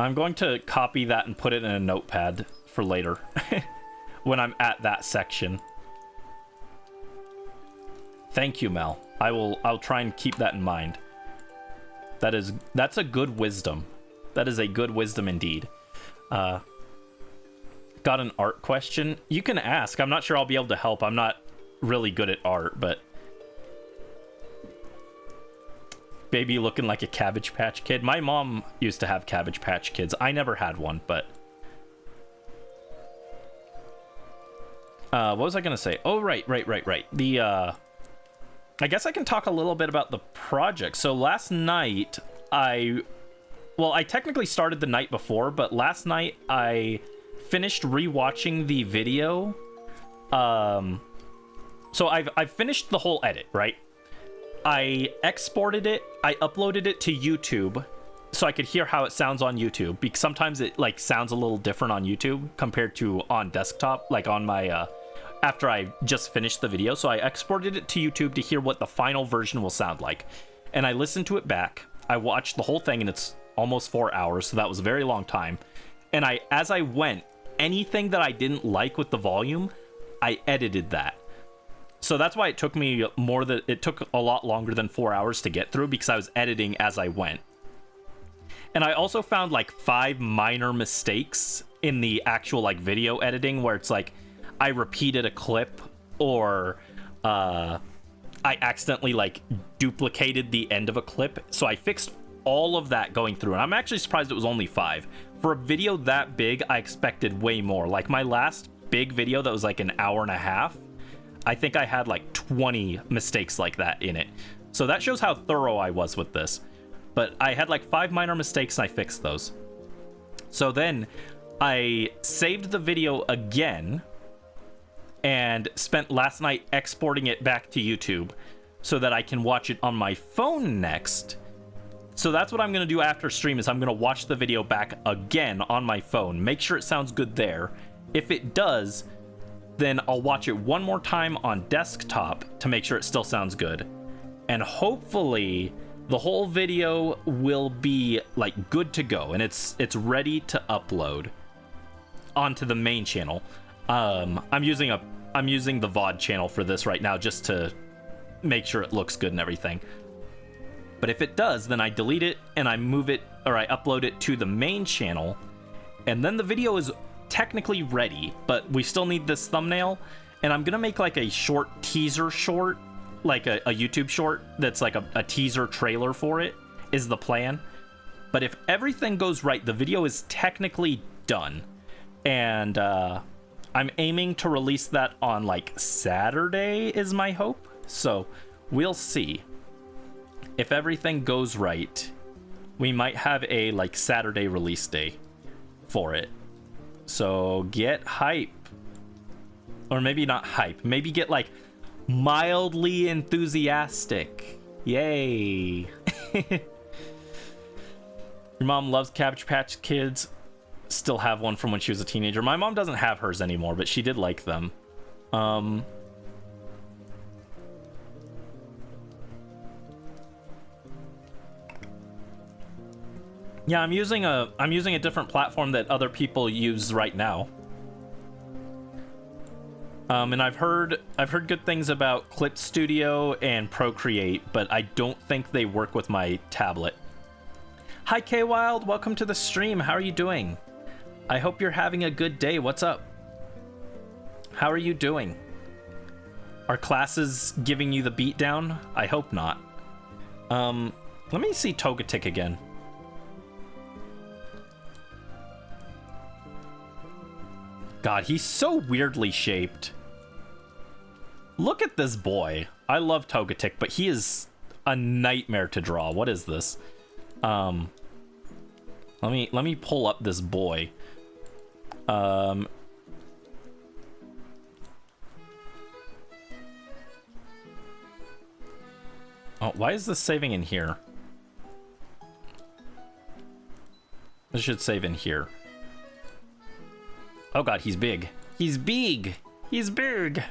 I'm going to copy that and put it in a notepad for later when I'm at that section. Thank you, Mel. I'll try and keep that in mind. That's a good wisdom. That is a good wisdom indeed. Got an art question? You can ask. I'm not sure I'll be able to help. I'm not really good at art, but baby looking like a Cabbage Patch Kid. My mom used to have Cabbage Patch Kids. I never had one, but what was I gonna say? Oh, right. The I guess I can talk a little bit about the project. So last night I technically started the night before, but last night I finished rewatching the video. So I've finished the whole edit, right? I exported it, I uploaded it to YouTube so I could hear how it sounds on YouTube, because sometimes it like sounds a little different on YouTube compared to on desktop, like on my after I just finished the video. So I exported it to YouTube to hear what the final version will sound like. And I listened to it back. I watched the whole thing and it's almost 4 hours, so that was a very long time. And as I went, anything that I didn't like with the volume, I edited that. So that's why it took me it took a lot longer than 4 hours to get through, because I was editing as I went. And I also found like 5 minor mistakes in the actual like video editing, where it's like I repeated a clip, or I accidentally like duplicated the end of a clip. So I fixed all of that going through, and I'm actually surprised it was only 5. For a video that big, I expected way more. Like my last big video that was like an hour and a half, I think I had like 20 mistakes like that in it. So that shows how thorough I was with this. But I had like 5 minor mistakes and I fixed those. So then I saved the video again and spent last night exporting it back to YouTube so that I can watch it on my phone next. So that's what I'm going to do after stream, is I'm going to watch the video back again on my phone, make sure it sounds good there. If it does, then I'll watch it one more time on desktop to make sure it still sounds good. And hopefully the whole video will be like good to go and it's ready to upload onto the main channel. I'm using the VOD channel for this right now just to make sure it looks good and everything. But if it does, then I delete it and I move it, or I upload it to the main channel, and then the video is technically ready, but we still need this thumbnail. And I'm gonna make like a short teaser short, like a YouTube short that's like a teaser trailer for it, is the plan. But if everything goes right, the video is technically done, and I'm aiming to release that on like Saturday is my hope. So we'll see. If everything goes right, we might have a like Saturday release day for it. So get hype. Or maybe not hype. Maybe get like mildly enthusiastic. Yay. Your mom loves Cabbage Patch Kids. Still have one from when she was a teenager. My mom doesn't have hers anymore, but she did like them. Yeah, I'm using a different platform that other people use right now. And I've heard good things about Clip Studio and Procreate, but I don't think they work with my tablet. Hi K Wild, welcome to the stream. How are you doing? I hope you're having a good day. What's up? How are you doing? Are classes giving you the beat down? I hope not. Let me see Togetic again. God, he's so weirdly shaped. Look at this boy. I love Togetic, but he is a nightmare to draw. What is this? Let me pull up this boy. Oh, why is this saving in here? This should save in here. Oh god, he's big. He's big. He's big.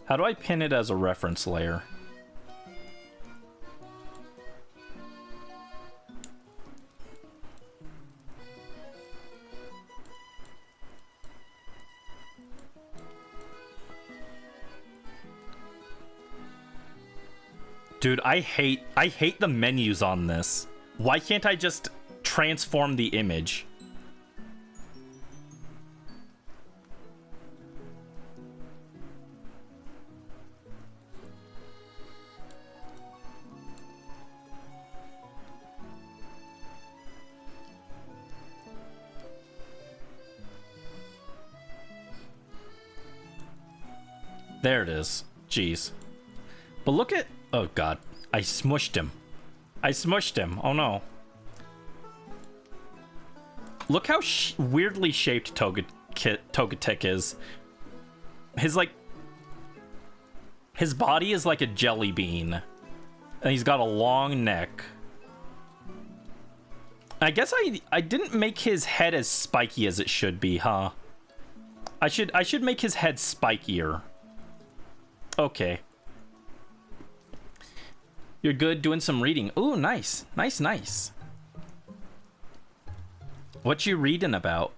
How do I pin it as a reference layer? Dude, I hate the menus on this. Why can't I just transform the image? There it is. Jeez. But look at... Oh, God. I smushed him. I smushed him. Oh, no. Look how weirdly shaped Togetic is. His, like... His body is like a jelly bean. And he's got a long neck. I guess I didn't make his head as spiky as it should be, huh? I should make his head spikier. Okay. You're good doing some reading. Ooh, nice. Nice, nice. What you reading about?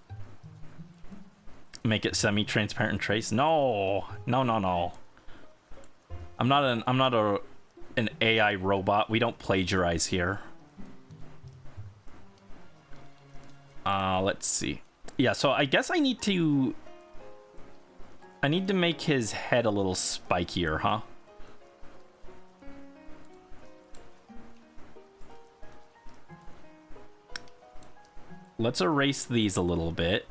Make it semi-transparent and trace? No. No, no, no. I'm not an AI robot. We don't plagiarize here. Let's see. Yeah, so I guess I need to make his head a little spikier, huh? Let's erase these a little bit.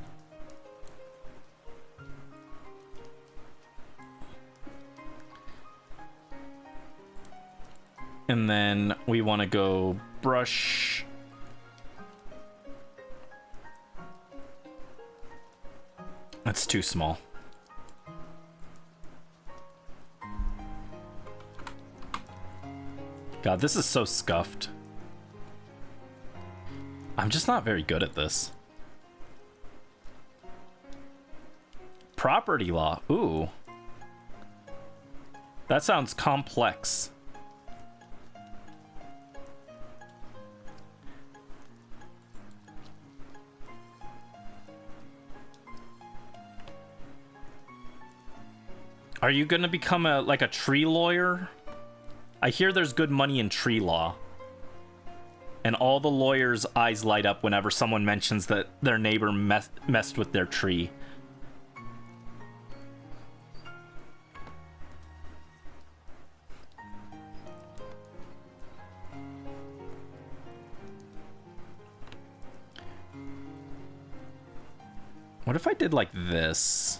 And then we want to go brush. That's too small. God, this is so scuffed. I'm just not very good at this. Property law. Ooh. That sounds complex. Are you gonna become like a tree lawyer? I hear there's good money in tree law. And all the lawyers' eyes light up whenever someone mentions that their neighbor messed with their tree. What if I did like this?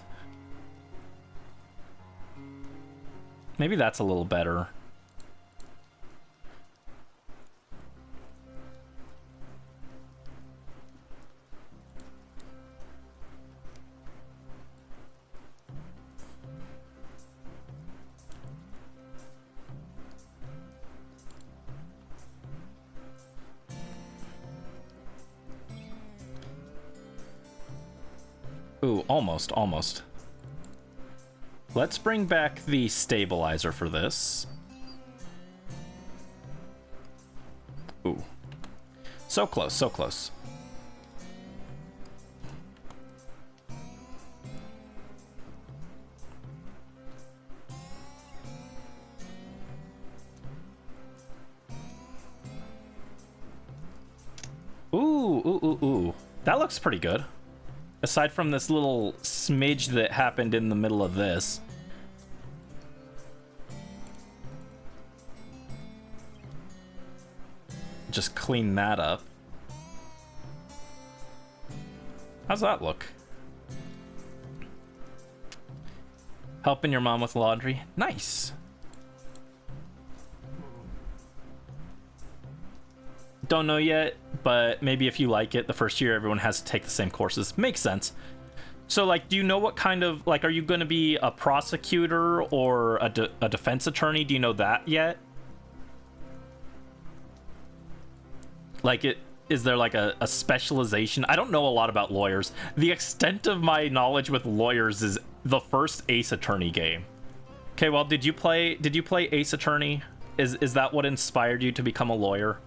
Maybe that's a little better. Ooh, almost, almost. Let's bring back the stabilizer for this. Ooh. So close, so close. Ooh, ooh, ooh, ooh. That looks pretty good. Aside from this little smidge that happened in the middle of this. Just clean that up. How's that look? Helping your mom with laundry? Nice. Don't know yet, but maybe if you like it, the first year everyone has to take the same courses. Makes sense. So, like, do you know what kind of, like, are you going to be a prosecutor or a defense attorney? Do you know that yet? Like, is there, like, a specialization? I don't know a lot about lawyers. The extent of my knowledge with lawyers is the first Ace Attorney game. Okay, well, did you play Ace Attorney? Is that what inspired you to become a lawyer?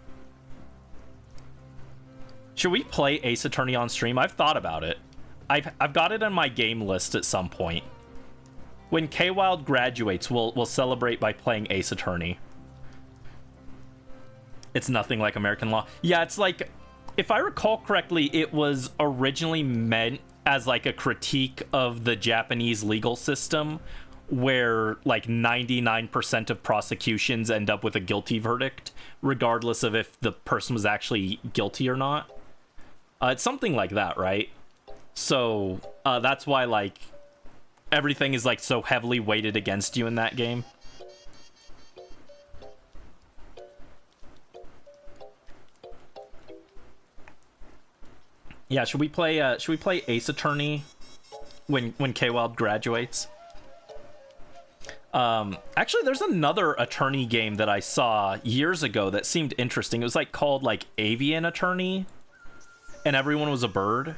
Should we play Ace Attorney on stream? I've thought about it. I've got it on my game list at some point. When K-Wild graduates, we'll celebrate by playing Ace Attorney. It's nothing like American law. Yeah, it's like, if I recall correctly, it was originally meant as like a critique of the Japanese legal system, where like 99% of prosecutions end up with a guilty verdict, regardless of if the person was actually guilty or not. It's something like that, right? So that's why like everything is like so heavily weighted against you in that game. Yeah, should we play Ace Attorney when K-Wild graduates? Actually, there's another attorney game that I saw years ago that seemed interesting. It was like called like Avian Attorney, and everyone was a bird.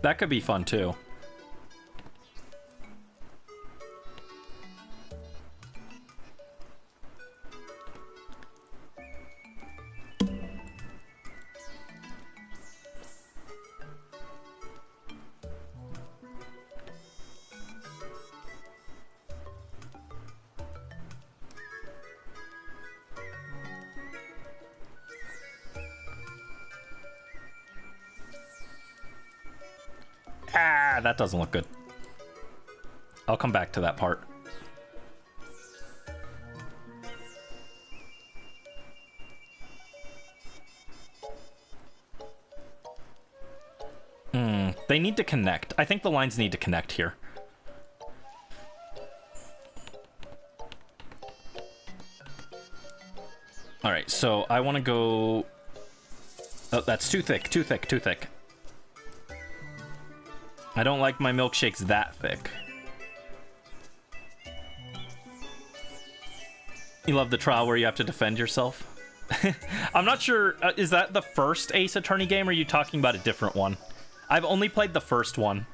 That could be fun too. Ah, that doesn't look good. I'll come back to that part. They need to connect. I think the lines need to connect here. All right, so I want to go... Oh, that's too thick, too thick, too thick. I don't like my milkshakes that thick. You love the trial where you have to defend yourself? I'm not sure, is that the first Ace Attorney game, or are you talking about a different one? I've only played the first one.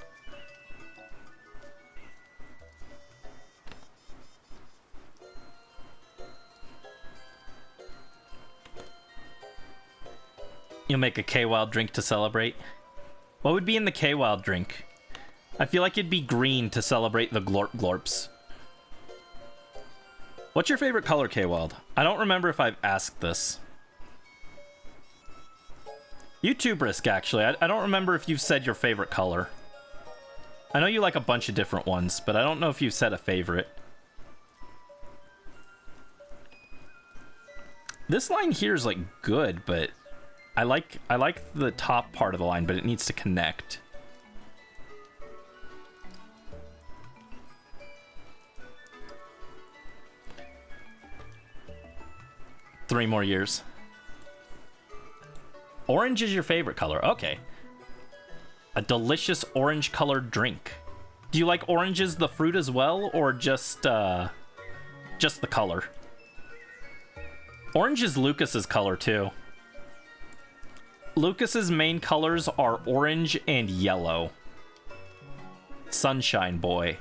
You'll make a K-Wild drink to celebrate. What would be in the K-Wild drink? I feel like it'd be green to celebrate the glorp glorps. What's your favorite color, K-Wild? I don't remember if I've asked this. YouTube Risk, actually. I don't remember if you've said your favorite color. I know you like a bunch of different ones, but I don't know if you've said a favorite. This line here is, like, good, but I like the top part of the line, but it needs to connect. Three more years. Orange is your favorite color. Okay. A delicious orange-colored drink. Do you like oranges, the fruit as well, or just the color? Orange is Lucas's color, too. Lucas's main colors are orange and yellow. Sunshine Boy.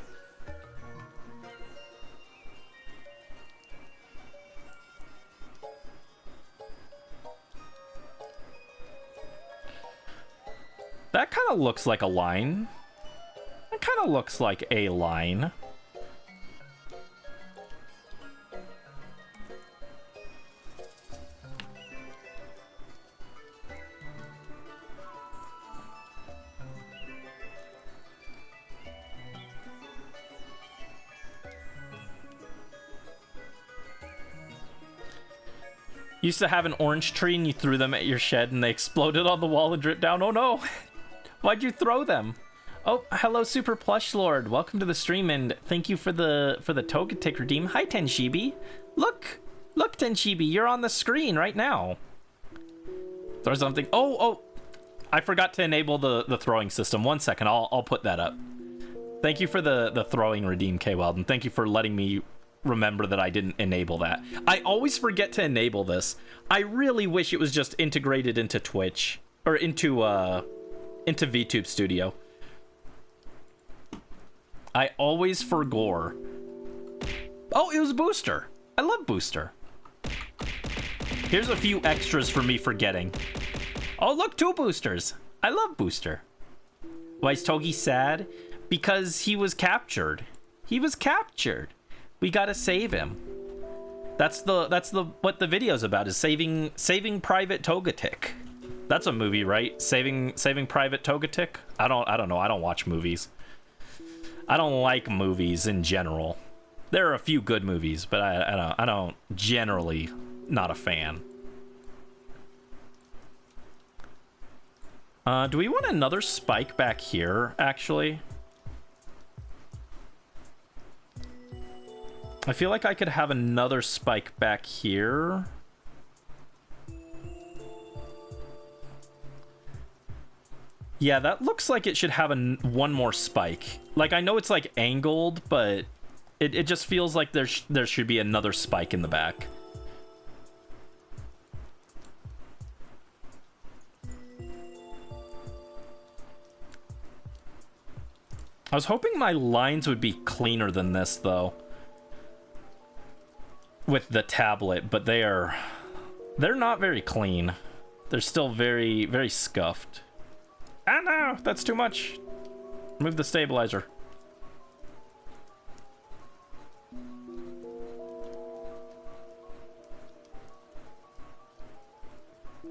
That kind of looks like a line. That kind of looks like a line. Used to have an orange tree and you threw them at your shed and they exploded on the wall and dripped down. Oh no! Why'd you throw them? Oh, hello, Super Plush Lord. Welcome to the stream and thank you for the Togetic redeem. Hi, Tenshibi. Look, Tenshibi, you're on the screen right now. Throw something. Oh, I forgot to enable the throwing system. 1 second, I'll put that up. Thank you for the throwing redeem, K-Wild, and thank you for letting me remember that I didn't enable that. I always forget to enable this. I really wish it was just integrated into Twitch or into VTube Studio. I always forgot. Oh, it was Booster. I love Booster. Here's a few extras for me forgetting. Oh, look, 2 boosters. I love Booster. Why is Togi sad? Because he was captured. He was captured. We gotta save him. That's what the video's about, is saving Private Togetic. That's a movie, right? Saving Private Togetic? I don't know. I don't watch movies. I don't like movies in general. There are a few good movies, but I don't generally, not a fan. Do we want another spike back here, actually? I feel like I could have another spike back here. Yeah, that looks like it should have one more spike. Like, I know it's like angled, but it just feels like there should be another spike in the back. I was hoping my lines would be cleaner than this, though, with the tablet, but they're not very clean. They're still very, very scuffed. Ah, no, that's too much. Move the stabilizer.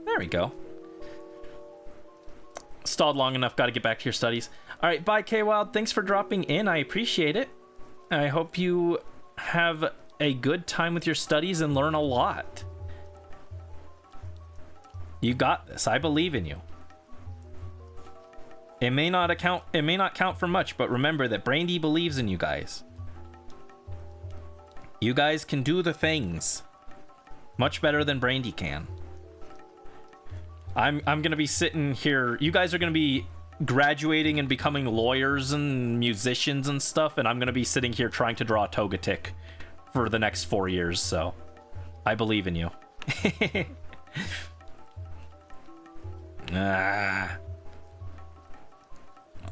There we go. Stalled long enough, got to get back to your studies. All right, bye, K-Wild. Thanks for dropping in. I appreciate it. I hope you have a good time with your studies and learn a lot. You got this. I believe in you. It may not count for much, but remember that Brandy believes in you guys. You guys can do the things much better than Brandy can. I'm gonna be sitting here. You guys are gonna be graduating and becoming lawyers and musicians and stuff, and I'm gonna be sitting here trying to draw a Togetic for the next 4 years. So, I believe in you.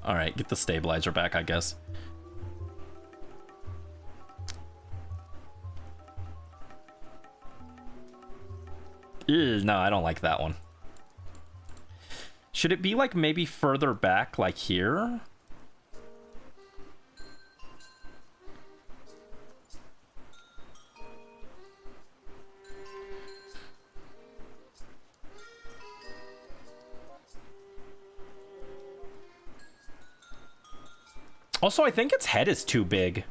All right, get the stabilizer back, I guess. Ew, no, I don't like that one. Should it be like maybe further back, like here? Also, I think its head is too big.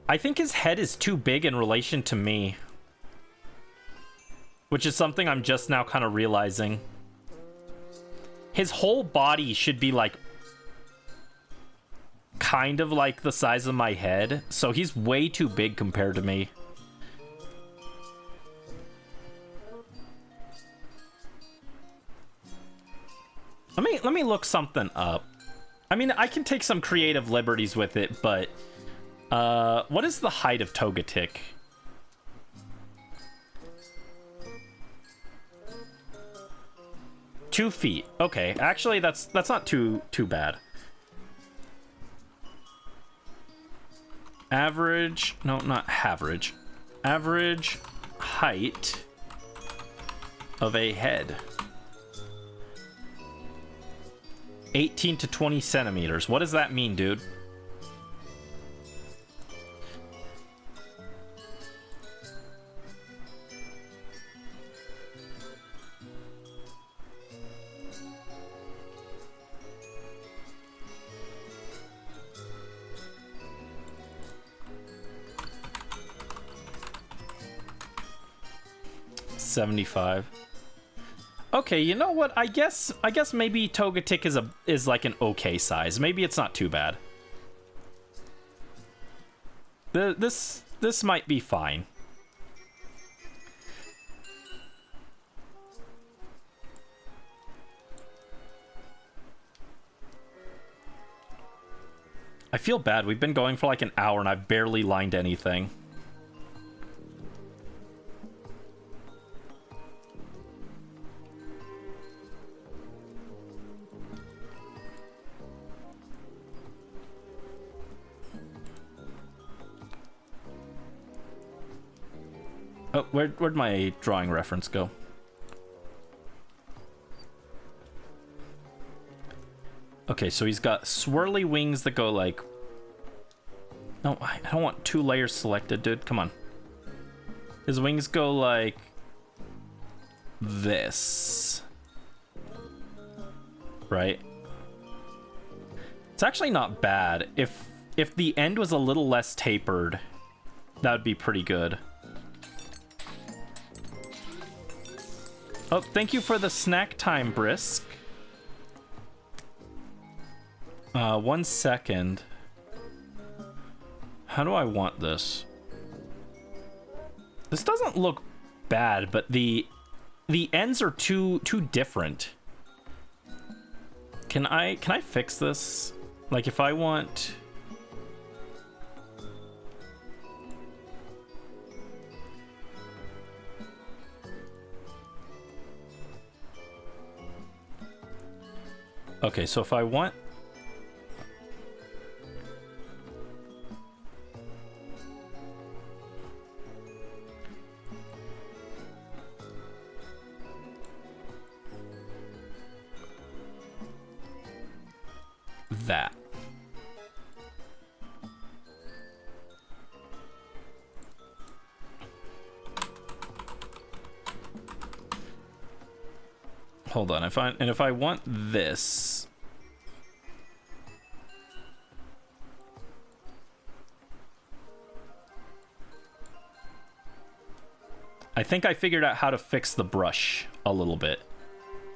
I think his head is too big in relation to me. Which is something I'm just now kind of realizing. His whole body should be like... kind of like the size of my head. So he's way too big compared to me. Let me look something up. I mean, I can take some creative liberties with it, but... what is the height of Togetic? Two feet. Okay, actually, that's not too bad. Average... no, not average. Average height of a head. 18 to 20 centimeters. What does that mean, dude? $75. Okay, you know what? I guess maybe Togetic is like an okay size. Maybe it's not too bad. This might be fine. I feel bad. We've been going for like an hour and I've barely lined anything. Oh, where'd my drawing reference go? Okay, so he's got swirly wings that go like... No, I don't want 2 layers selected, dude. Come on. His wings go like... this. Right? It's actually not bad. If the end was a little less tapered, that would be pretty good. Oh, thank you for the snack time, Brisk. 1 second. How do I want this? This doesn't look bad, but the ends are too different. Can I fix this? Like if I want... Okay, so if I want... that. Hold on, if I want this, I think I figured out how to fix the brush a little bit,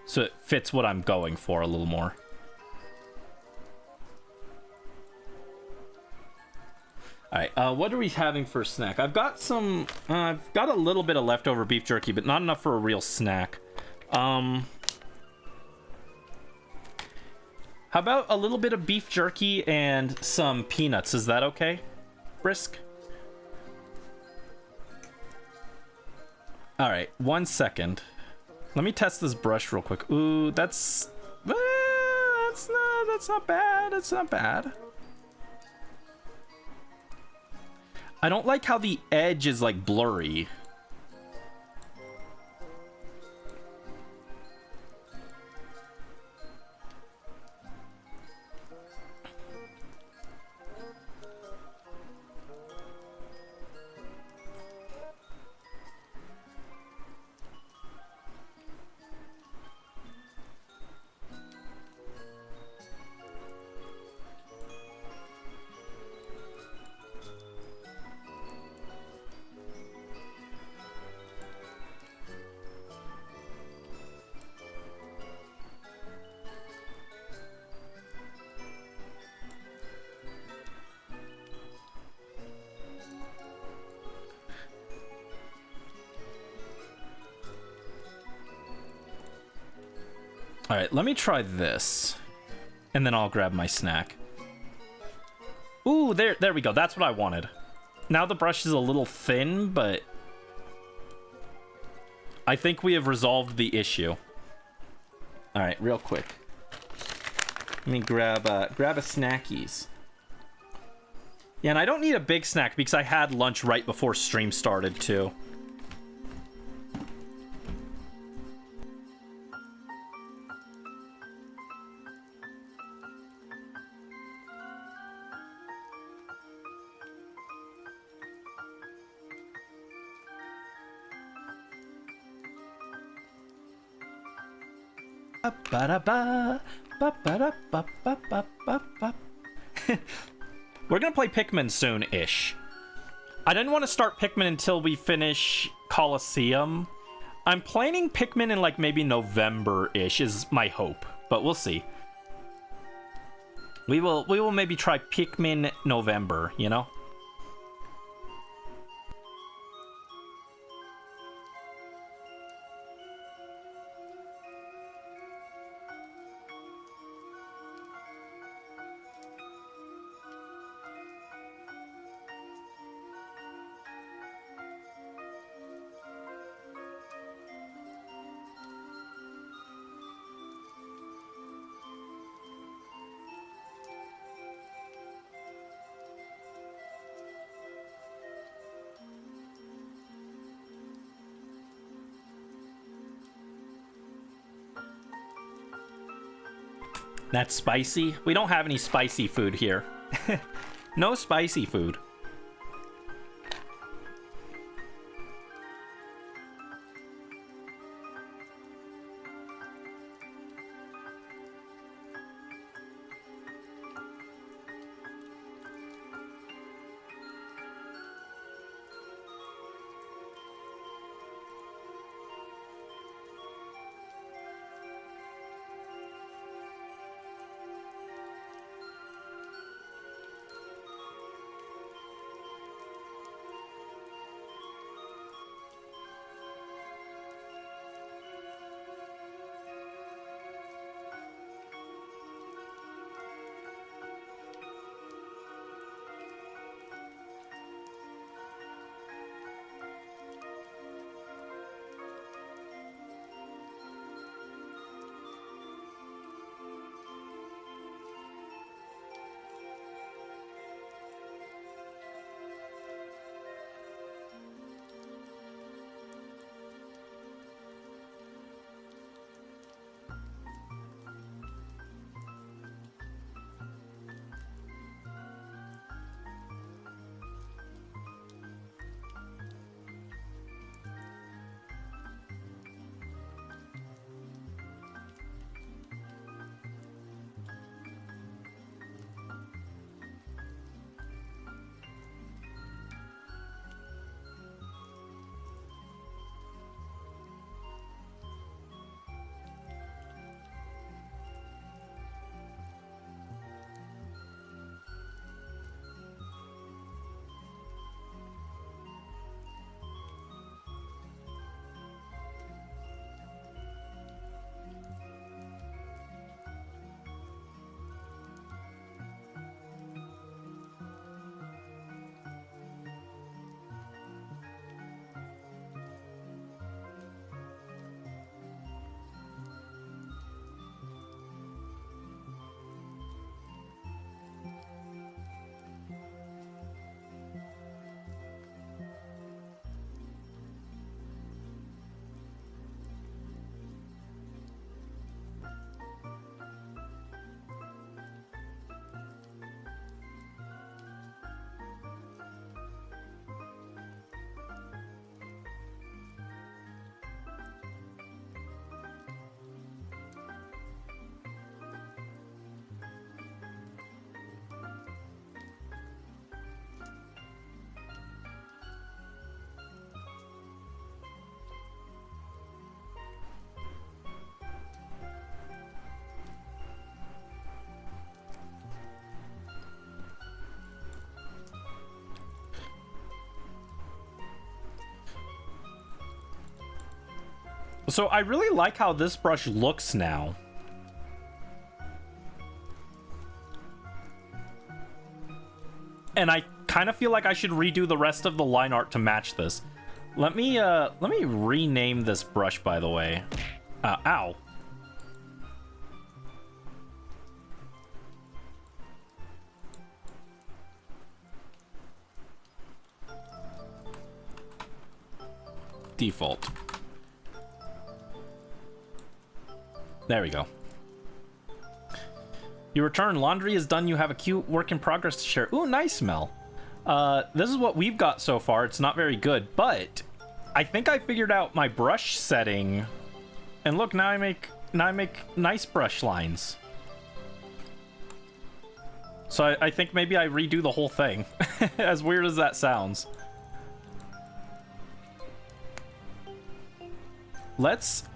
so it fits what I'm going for a little more. All right, what are we having for a snack? I've got some. I've got a little bit of leftover beef jerky, but not enough for a real snack. How about a little bit of beef jerky and some peanuts? Is that okay, Brisk? All right, 1 second. Let me test this brush real quick. Ooh, that's not bad. That's not bad. I don't like how the edge is like blurry. All right, let me try this, and then I'll grab my snack. Ooh, there we go. That's what I wanted. Now the brush is a little thin, but I think we have resolved the issue. All right, real quick. Let me grab a snackies. Yeah, and I don't need a big snack because I had lunch right before stream started too. We're gonna play Pikmin soon-ish. I didn't want to start Pikmin until we finish Colosseum. I'm planning Pikmin in like maybe November-ish is my hope, but we'll see. We will maybe try Pikmin November, you know? That's spicy? We don't have any spicy food here. No spicy food. So I really like how this brush looks now. And I kind of feel like I should redo the rest of the line art to match this. Let me rename this brush, by the way. Ow. Default. There we go. You return. Laundry is done. You have a cute work in progress to share. Ooh, nice, Mel. This is what we've got so far. It's not very good, but I think I figured out my brush setting. And look, now I make nice brush lines. So I think maybe I redo the whole thing. As weird as that sounds.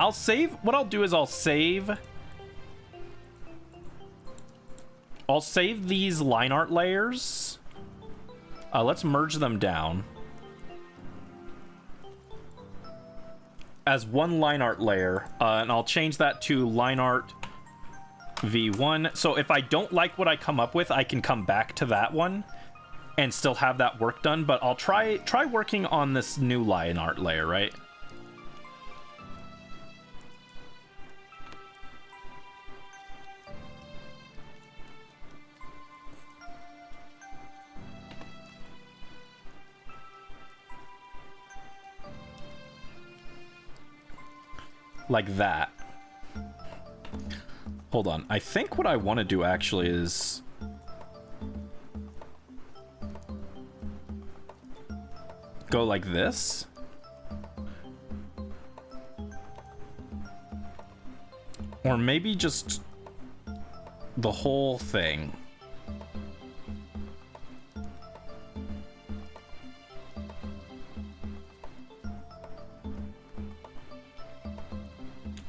I'll save. What I'll do is I'll save these line art layers. Let's merge them down as one line art layer, and I'll change that to line art v1. So if I don't like what I come up with, I can come back to that one and still have that work done. But I'll try working on this new line art layer, right? Like that. Hold on. I think what I want to do actually is go like this. Or maybe just the whole thing.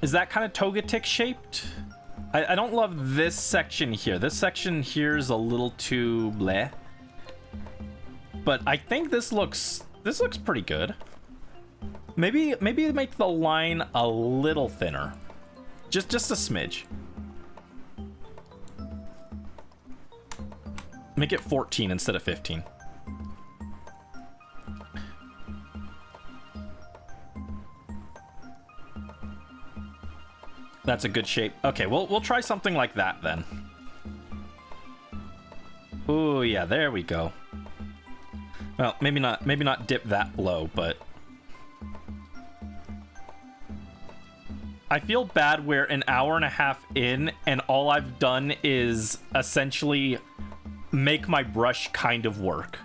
Is that kind of Togetic shaped? I don't love this section here. This section here is a little too bleh. But I think this looks pretty good. Maybe make the line a little thinner. Just a smidge. Make it 14 instead of 15. That's a good shape. Okay, we'll try something like that then. Ooh, yeah, there we go. Well, maybe not dip that low, but I feel bad we're an hour and a half in and all I've done is essentially make my brush kind of work.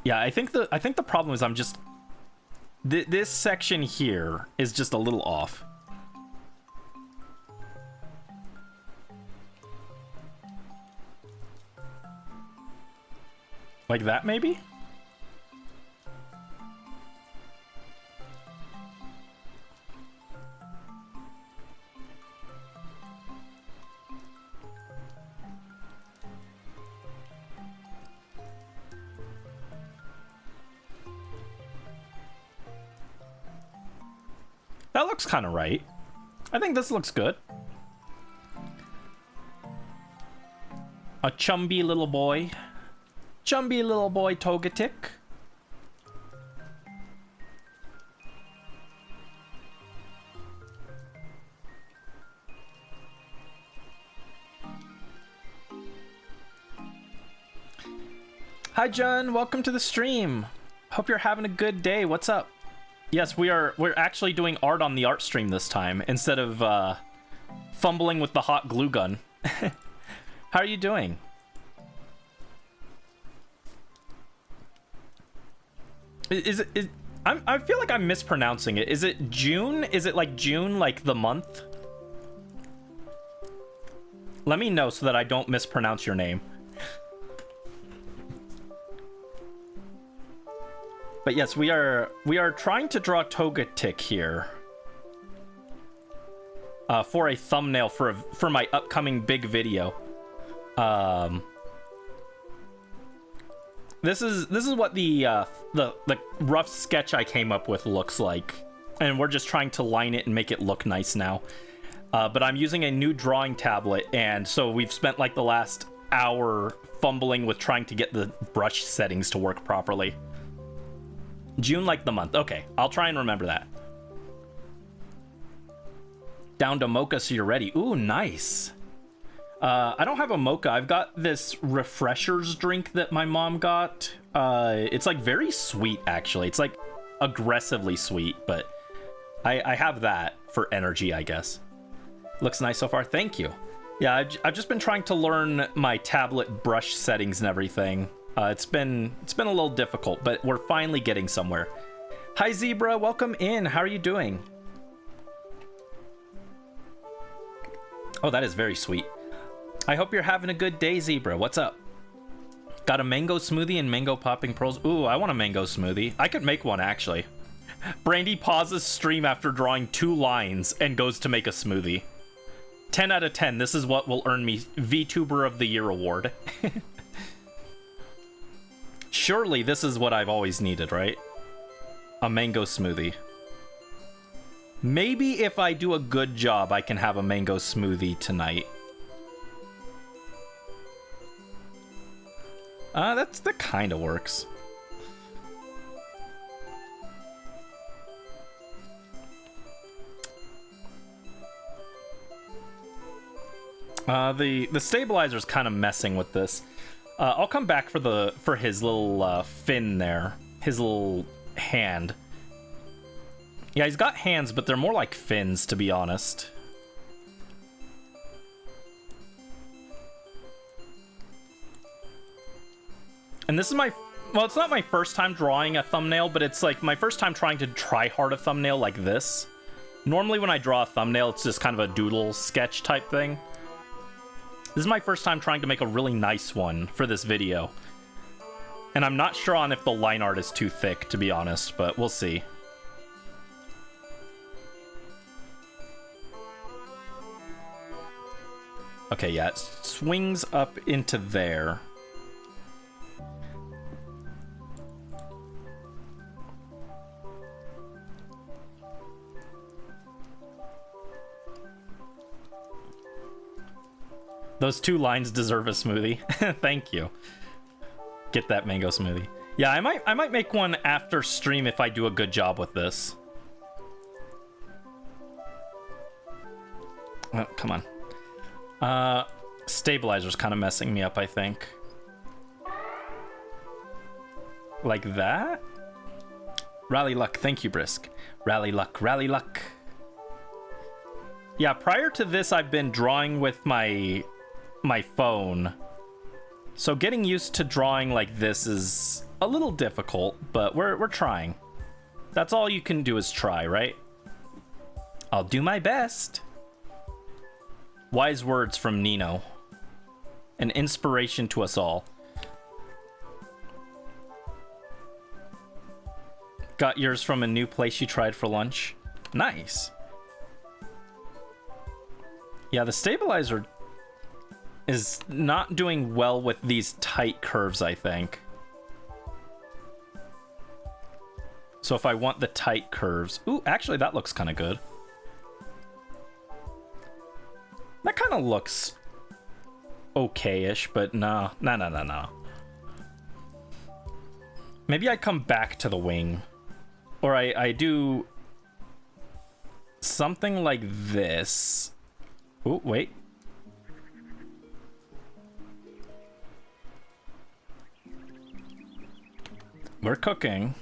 Yeah, I think the problem is I'm just this section here is just a little off. Like that, maybe? That looks kind of right. I think this looks good. A chumby little boy. Chumby little boy Togetic. Hi John, welcome to the stream. Hope you're having a good day. What's up? Yes, we're actually doing art on the art stream this time instead of fumbling with the hot glue gun. How are you doing? I feel like I'm mispronouncing it. Is it June? Is it like June, like the month? Let me know so that I don't mispronounce your name. But yes, we are trying to draw Togetic here for a thumbnail for my upcoming big video. This is what the rough sketch I came up with looks like, and we're just trying to line it and make it look nice now. But I'm using a new drawing tablet, and so we've spent like the last hour fumbling with trying to get the brush settings to work properly. June like the month. Okay, I'll try and remember that. Down to mocha so you're ready. Ooh, nice. I don't have a mocha. I've got this refreshers drink that my mom got. It's like very sweet, actually. It's like aggressively sweet, but I have that for energy, I guess. Looks nice so far. Thank you. Yeah, I've just been trying to learn my tablet brush settings and everything. It's been a little difficult, but we're finally getting somewhere. Hi, Zebra. Welcome in. How are you doing? Oh, that is very sweet. I hope you're having a good day, Zebra. What's up? Got a mango smoothie and mango popping pearls. Ooh, I want a mango smoothie. I could make one, actually. Brandy pauses stream after drawing 2 lines and goes to make a smoothie. 10 out of 10. This is what will earn me VTuber of the Year award. Surely this is what I've always needed, right? A mango smoothie. Maybe if I do a good job, I can have a mango smoothie tonight. That kind of works. The stabilizer's kind of messing with this. I'll come back for his little fin there, his little hand. Yeah, he's got hands, but they're more like fins, to be honest. And this is my, well, it's not my first time drawing a thumbnail, but it's like my first time trying to try hard a thumbnail like this. Normally when I draw a thumbnail, it's just kind of a doodle sketch type thing. This is my first time trying to make a really nice one for this video. And I'm not sure on if the line art is too thick, to be honest, but we'll see. Okay, yeah, it swings up into there. Those 2 lines deserve a smoothie. Thank you. Get that mango smoothie. Yeah, I might make one after stream if I do a good job with this. Oh, come on. Stabilizer's kind of messing me up, I think. Like that? Rally luck. Thank you, Brisk. Rally luck, rally luck. Yeah, prior to this, I've been drawing with my phone. So getting used to drawing like this is a little difficult, but we're trying. That's all you can do is try, right? I'll do my best. Wise words from Nino. An inspiration to us all. Got yours from a new place you tried for lunch. Nice. Yeah, the stabilizer is not doing well with these tight curves, I think. So if I want the tight curves... Ooh, actually, that looks kind of good. That kind of looks okay-ish, but no. No. Maybe I come back to the wing. Or I do something like this. Ooh, wait. We're cooking.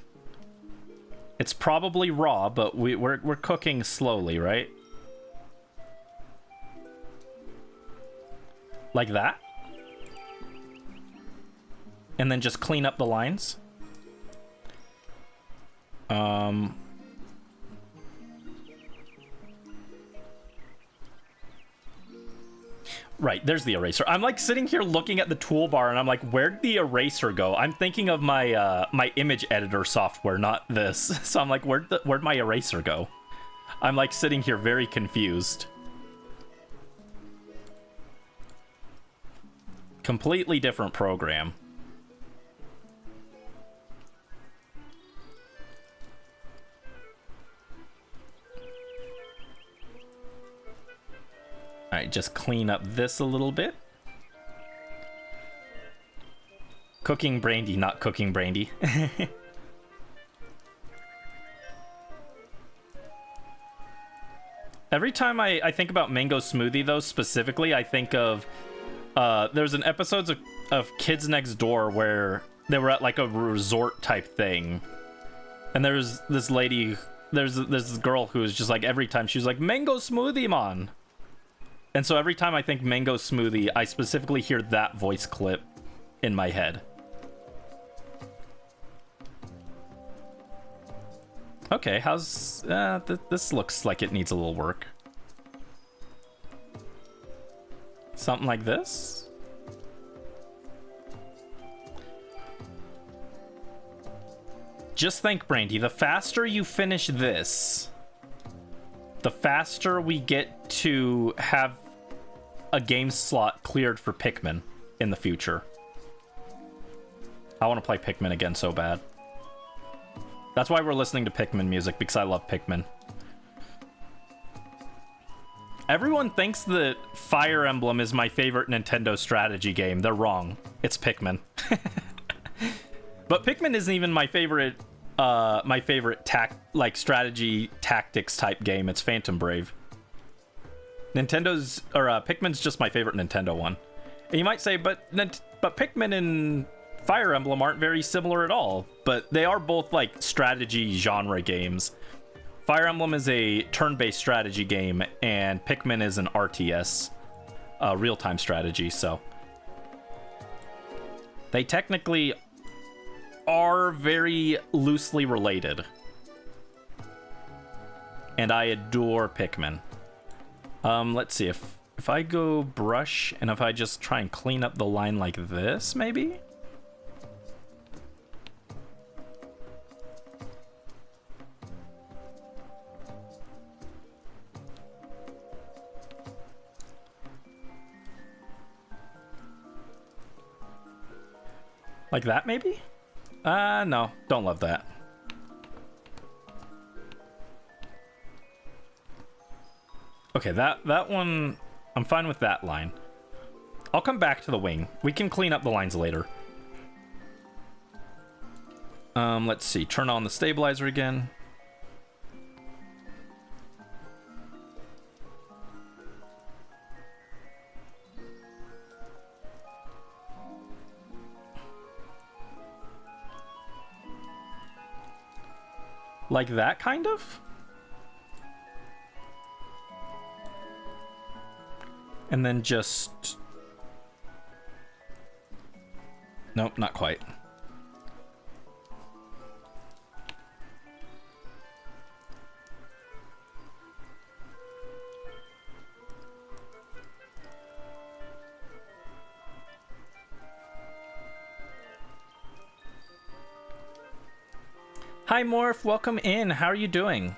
It's probably raw, but we're cooking slowly, right? Like that. And then just clean up the lines. Right, there's the eraser. I'm like sitting here looking at the toolbar and I'm like, where'd the eraser go? I'm thinking of my my image editor software, not this. So I'm like, where'd my eraser go? I'm like sitting here very confused. Completely different program. Alright, just clean up this a little bit. Cooking brandy, not cooking brandy. Every time I think about mango smoothie, though, specifically, I think of... there's an episode of Kids Next Door where they were at, like, a resort type thing. And there's this lady... There's this girl who is just, like, every time she was like, mango smoothie, man! And so every time I think mango smoothie, I specifically hear that voice clip in my head. Okay, how's... this looks like it needs a little work. Something like this? Just think, Brandy, the faster you finish this, the faster we get to have a game slot cleared for Pikmin in the future. I want to play Pikmin again so bad. That's why we're listening to Pikmin music, because I love Pikmin. Everyone thinks that Fire Emblem is my favorite Nintendo strategy game. They're wrong. It's Pikmin. But Pikmin isn't even my favorite strategy tactics type game. It's Phantom Brave. Pikmin's just my favorite Nintendo one. And you might say, but Pikmin and Fire Emblem aren't very similar at all, but they are both like strategy genre games. Fire Emblem is a turn-based strategy game, and Pikmin is an RTS, real-time strategy, so they technically are very loosely related. And I adore Pikmin. Let's see, if I go brush, and if I just try and clean up the line like this, maybe? Like that, maybe? No, don't love that. Okay, that one, I'm fine with that line. I'll come back to the wing. We can clean up the lines later. Let's see, turn on the stabilizer again. Like that, kind of? And then just... Nope, not quite. Hi Morph, welcome in. How are you doing?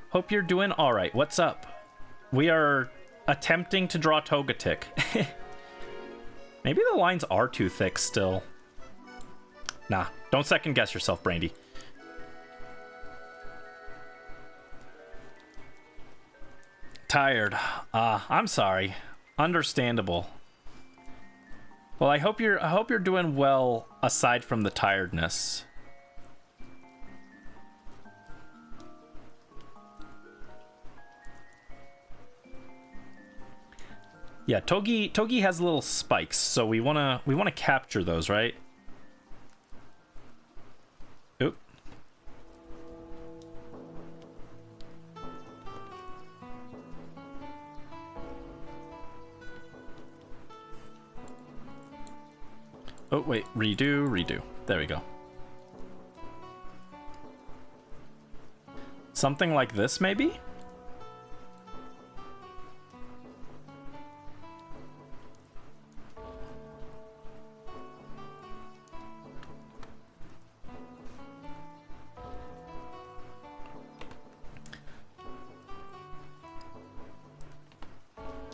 Hope you're doing all right. What's up? We are attempting to draw Togetic. Maybe the lines are too thick still. Nah, don't second guess yourself, Brandy. Tired. I'm sorry. Understandable. Well, I hope you're doing well aside from the tiredness. Yeah, Togi has little spikes, so we wanna capture those, right? Oop. Oh wait, redo. There we go. Something like this, maybe?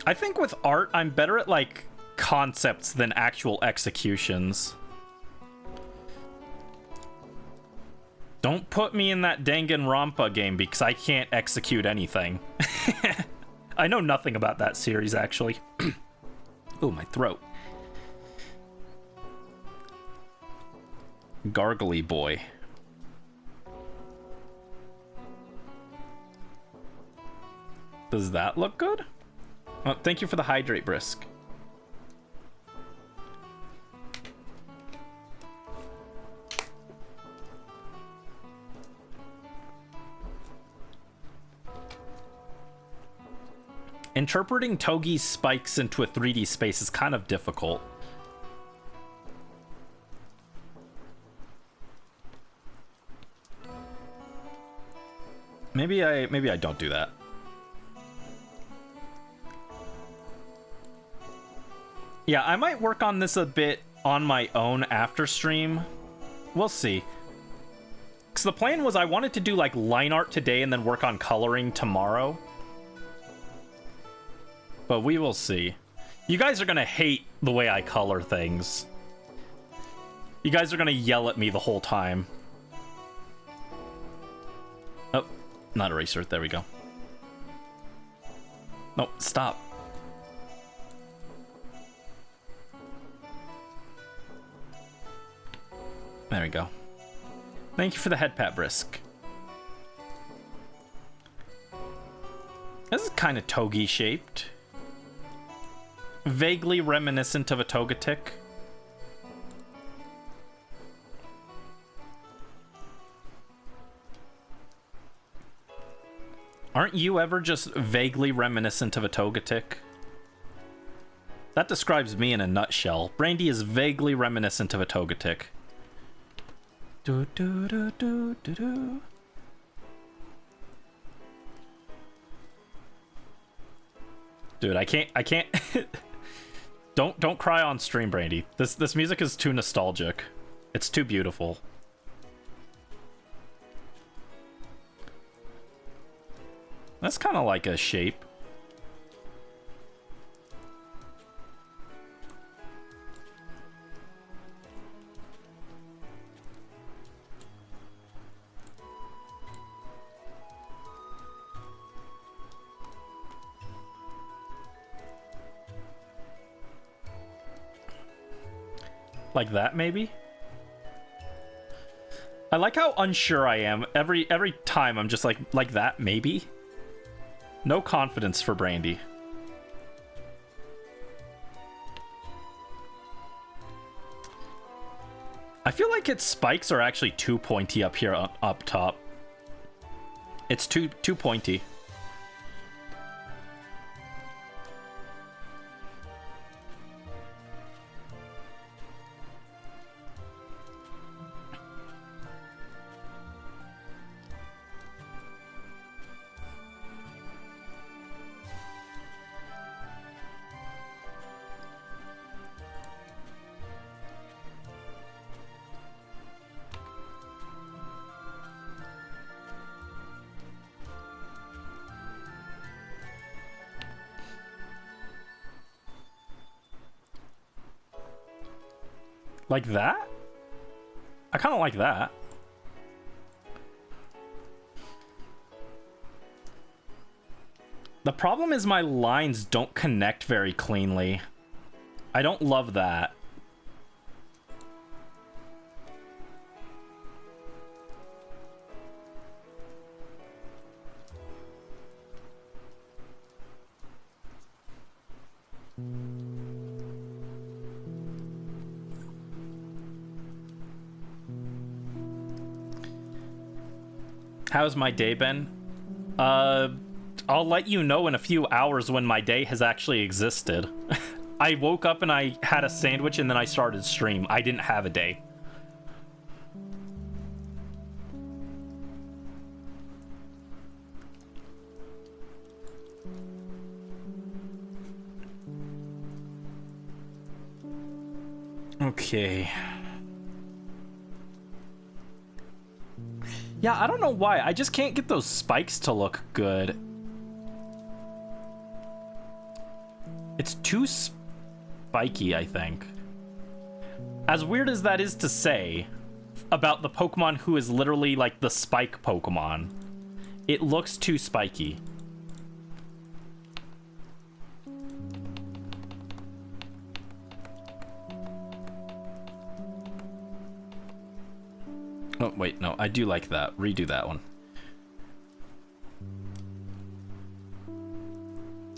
I think with art, I'm better at, like, concepts than actual executions. Don't put me in that Danganronpa game because I can't execute anything. I know nothing about that series, actually. Ooh, my throat. Gargly boy. Does that look good? Oh, thank you for the hydrate, Brisk. Interpreting Togi's spikes into a 3D space is kind of difficult. Maybe I don't do that. Yeah, I might work on this a bit on my own after stream. We'll see. Because the plan was I wanted to do like line art today and then work on coloring tomorrow. But we will see. You guys are gonna hate the way I color things. You guys are gonna yell at me the whole time. Oh, not eraser. There we go. No, stop. There we go. Thank you for the head pat, Brisk. This is kind of Togi shaped. Vaguely reminiscent of a Togetic. Aren't you ever just vaguely reminiscent of a Togetic? That describes me in a nutshell. Brandy is vaguely reminiscent of a Togetic. Do do do do do do. Dude, I can't. Don't cry on stream, Brandy. This music is too nostalgic. It's too beautiful. That's kind of like a shape. Like that, maybe? I like how unsure I am. Every time I'm just like that, maybe? No confidence for Brandy. I feel like its spikes are actually too pointy up here up top. It's too pointy. Like that? I kind of like that. The problem is my lines don't connect very cleanly. I don't love that. How's my day been? I'll let you know in a few hours when my day has actually existed. I woke up and I had a sandwich and then I started stream. I didn't have a day. Okay. Yeah, I don't know why. I just can't get those spikes to look good. It's too spiky, I think. As weird as that is to say about the Pokemon who is literally like the spike Pokemon, it looks too spiky. Oh, wait, no, I do like that. Redo that one.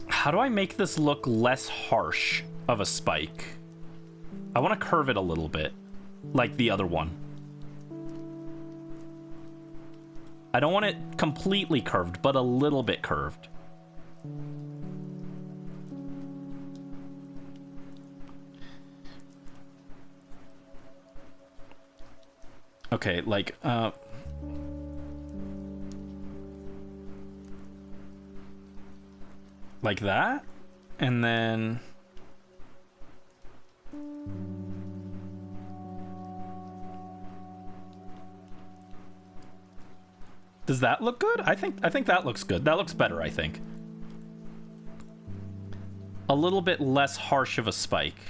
How do I make this look less harsh of a spike? I want to curve it a little bit, like the other one. I don't want it completely curved, but a little bit curved. Okay, like, like that, and then does that look good? I think that looks good. That looks better, I think. A little bit less harsh of a spike.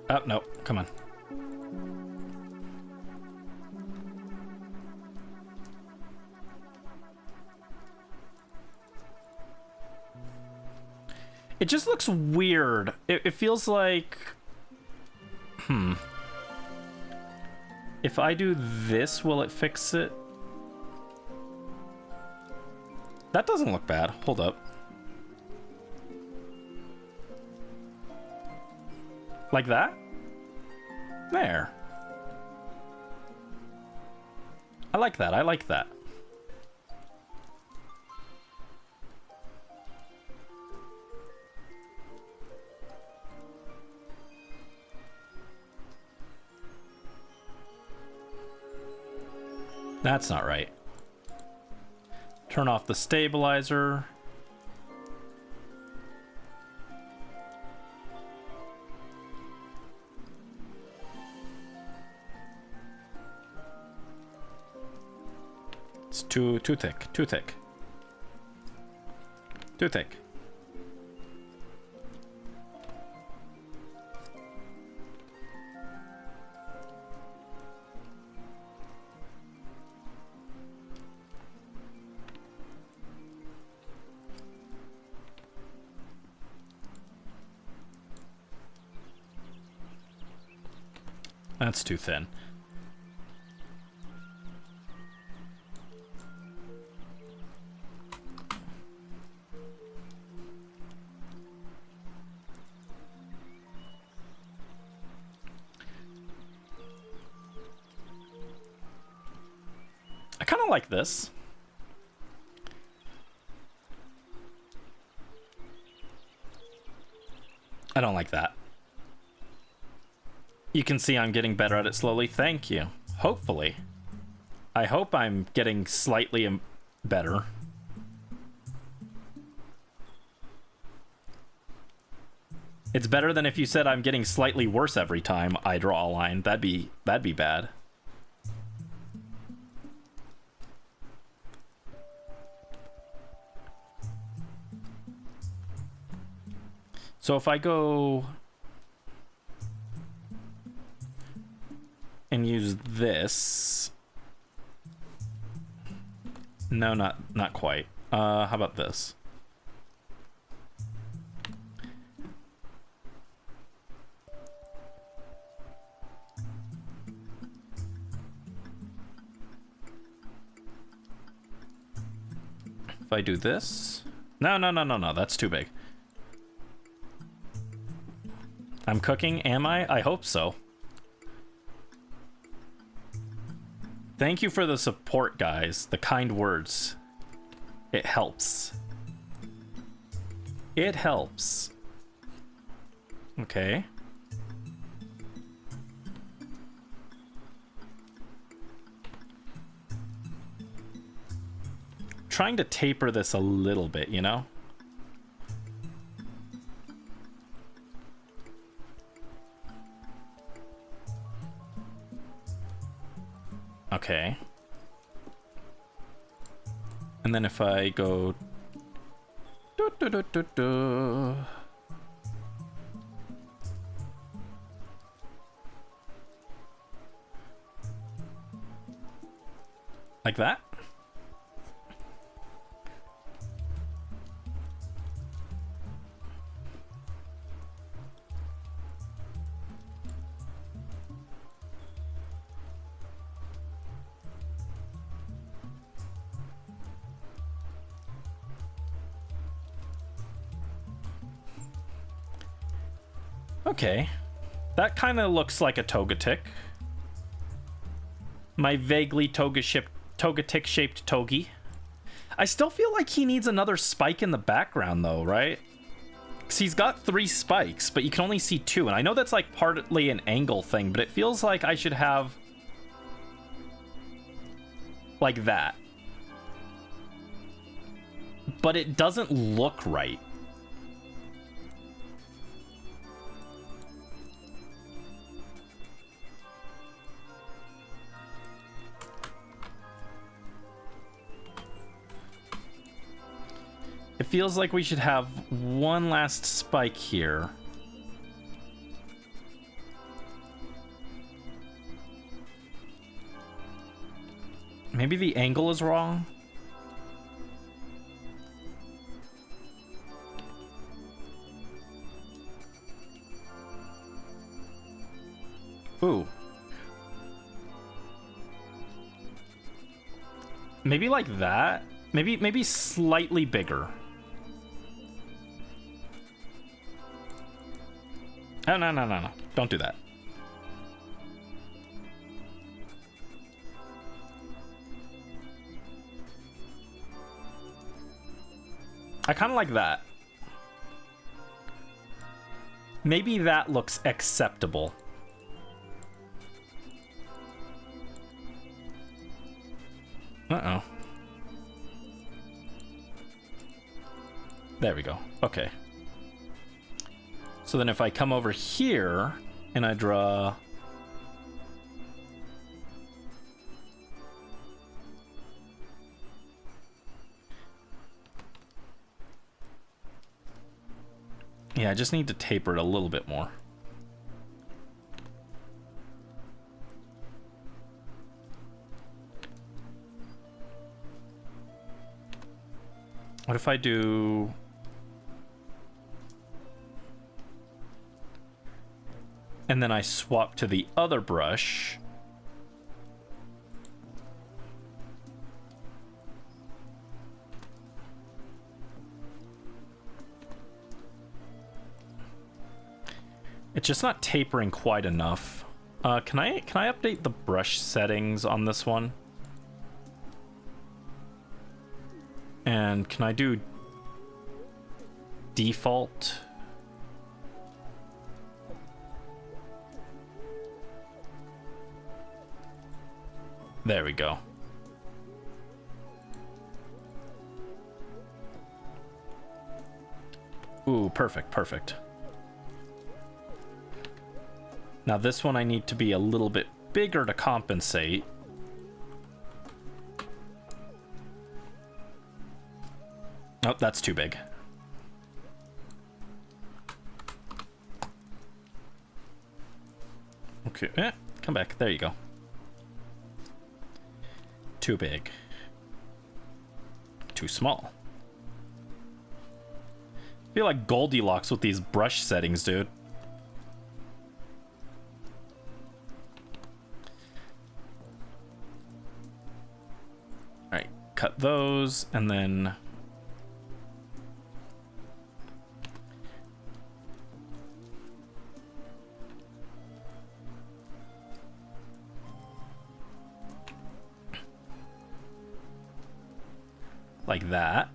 Oh, no, come on. It just looks weird. It feels like... If I do this, will it fix it? That doesn't look bad. Hold up. Like that? There. I like that. I like that. That's not right. Turn off the stabilizer. It's too thick. Too thick. Too thick. That's too thin. I kind of like this. I don't like that. You can see I'm getting better at it slowly. Thank you. Hopefully. I hope I'm getting slightly better. It's better than if you said I'm getting slightly worse every time I draw a line. That'd be bad. So if I go and use this, no, not quite. How about this? If I do this, no, that's too big. I'm cooking, am I? I hope so. Thank you for the support, guys. The kind words. It helps. It helps. Okay. trying to taper this a little bit, you know? Okay. And then if I go... like that? Okay, that kind of looks like a Togetic. My vaguely Togetic-shaped Togi. I still feel like he needs another spike in the background, though, right? Because he's got 3 spikes, but you can only see 2. And I know that's like partly an angle thing, but it feels like I should have... like that. But it doesn't look right. It feels like we should have one last spike here. Maybe the angle is wrong? Ooh. Maybe like that? Maybe slightly bigger. Oh, no. Don't do that. I kind of like that. Maybe that looks acceptable. Uh-oh. There we go. Okay. So then if I come over here and I draw... yeah, I just need to taper it a little bit more. What if I do... and then I swap to the other brush. It's just not tapering quite enough. Can I update the brush settings on this one? And can I do default? There we go. Ooh, perfect. Now this one I need to be a little bit bigger to compensate. Oh, that's too big. Okay, come back. There you go. Too big. Too small. I feel like Goldilocks with these brush settings, dude. Alright, cut those, and then... like that.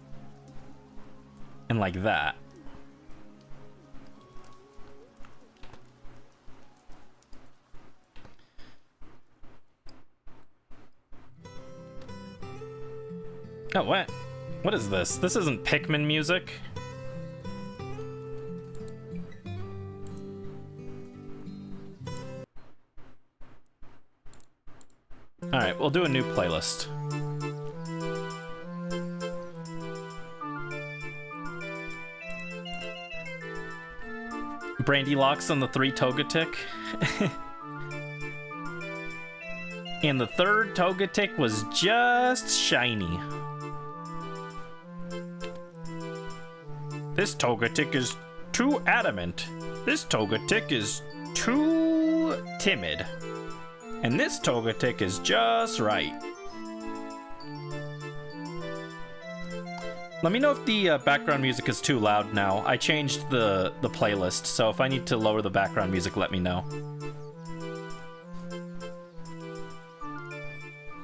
And like that. Oh, what? What is this? This isn't Pikmin music. Alright, we'll do a new playlist. Brandy Locks on the 3 Togetic. And the 3rd Togetic was just shiny. This Togetic is too adamant. This Togetic is too timid. And this Togetic is just right. Let me know if the background music is too loud now. I changed the playlist, so if I need to lower the background music, let me know.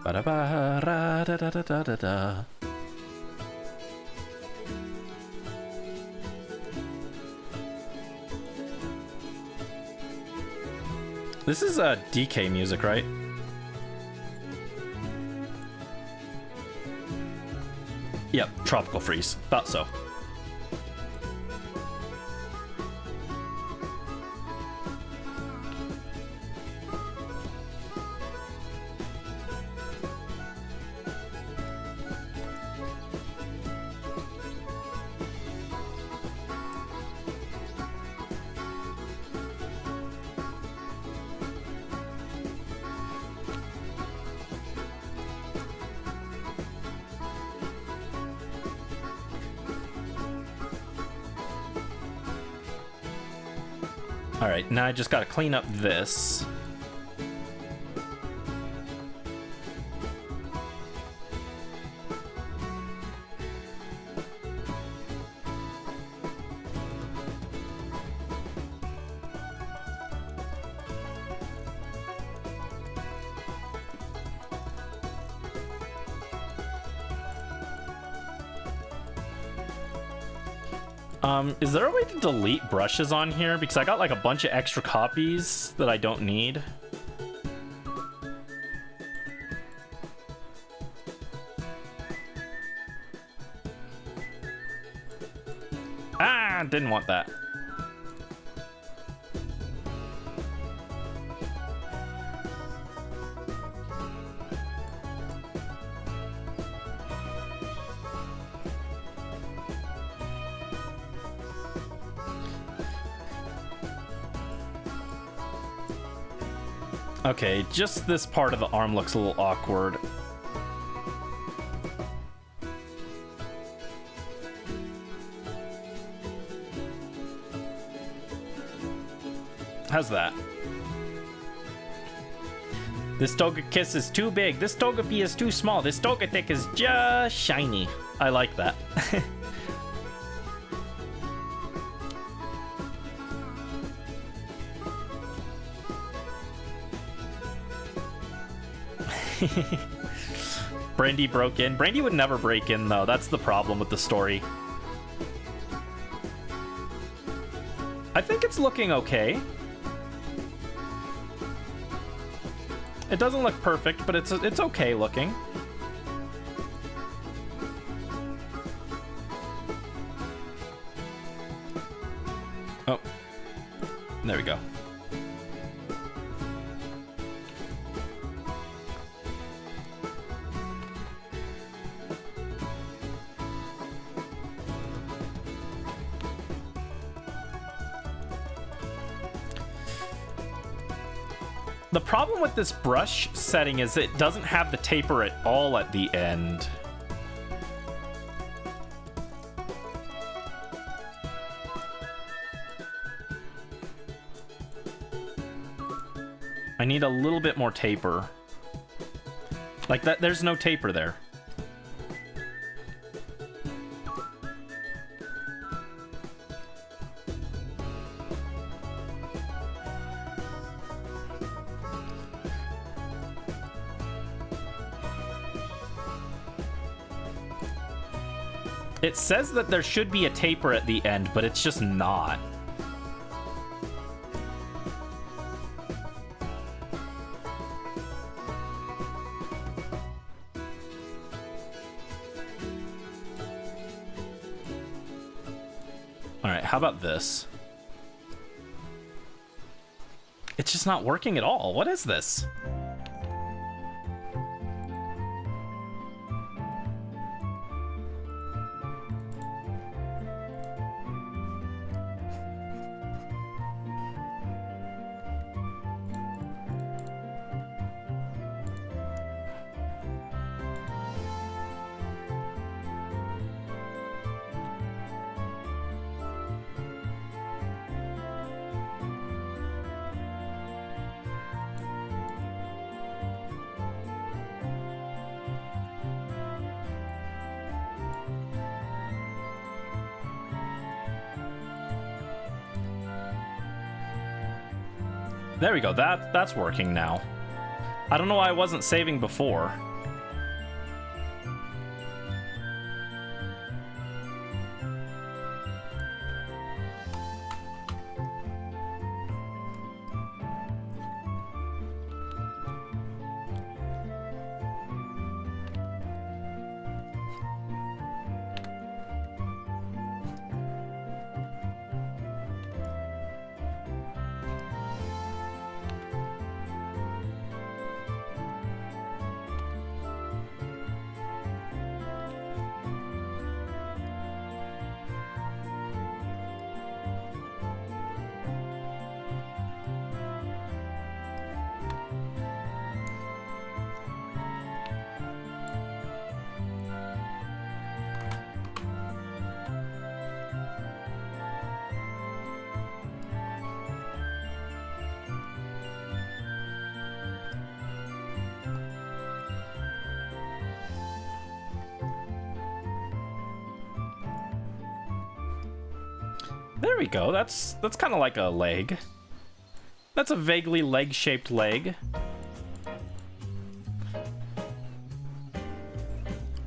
Ba-da-ba-ra-da-da-da-da-da. This is DK music, right? Yep, Tropical Freeze. Thought so. Alright, now I just gotta clean up this. Is there a way to delete brushes on here? Because I got like a bunch of extra copies that I don't need. Ah, didn't want that. Okay, just this part of the arm looks a little awkward. How's that? This Togekiss is too big. This Togepi is too small. This Togetic is just shiny. I like that. Brandy broke in. Brandy would never break in, though. That's the problem with the story. I think it's looking okay. It doesn't look perfect, but it's okay looking. Oh. There we go. The problem with this brush setting is it doesn't have the taper at all at the end. I need a little bit more taper. Like that, there's no taper there. It says that there should be a taper at the end, but it's just not. Alright, how about this? It's just not working at all. What is this? There we go. That's working now. I don't know why I wasn't saving before. There we go. That's kind of like a leg. That's a vaguely leg-shaped leg.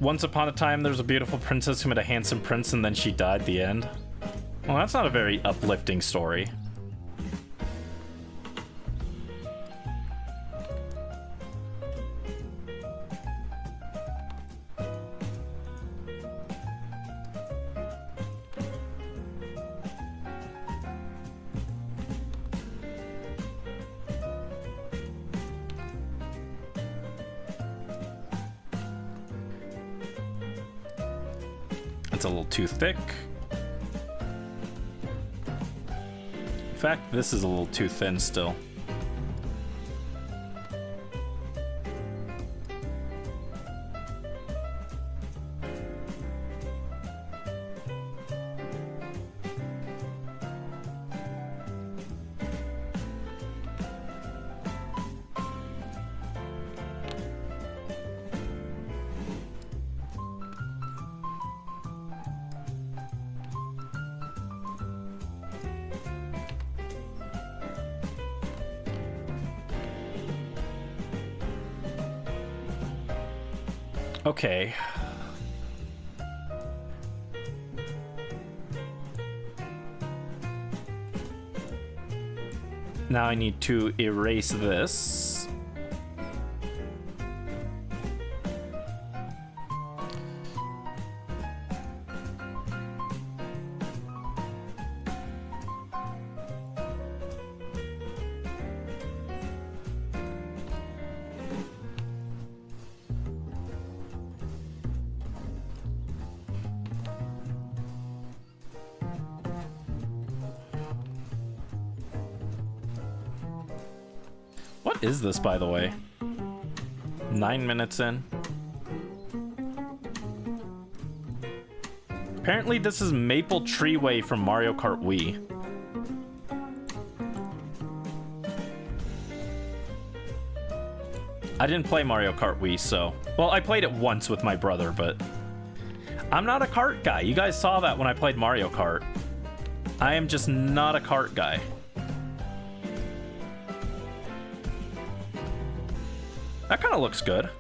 Once upon a time, there was a beautiful princess who met a handsome prince, and then she died. The end. Well, that's not a very uplifting story. It's a little too thick. In fact, this is a little too thin still. Okay. Now I need to erase this. What is this, by the way? 9 minutes in. Apparently this is Maple Treeway from Mario Kart Wii. I didn't play Mario Kart Wii, so... Well, I played it once with my brother, but... I'm not a kart guy. You guys saw that when I played Mario Kart. I am just not a kart guy. That kind of looks good.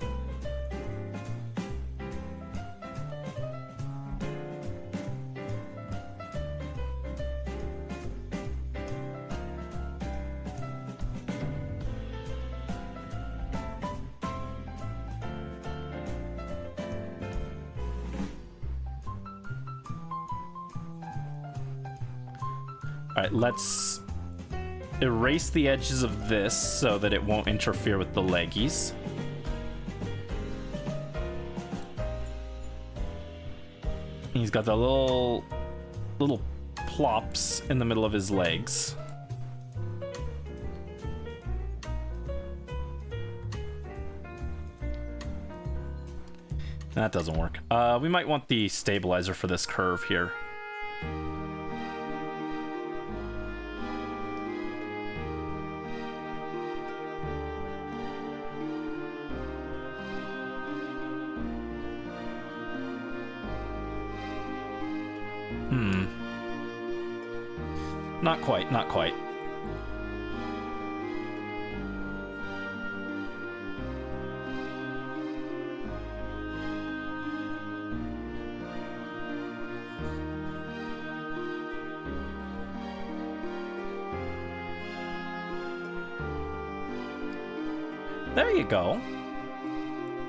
Alright, let's erase the edges of this so that it won't interfere with the leggies. He's got the little plops in the middle of his legs. That doesn't work. We might want the stabilizer for this curve here. Not quite, not quite. There you go.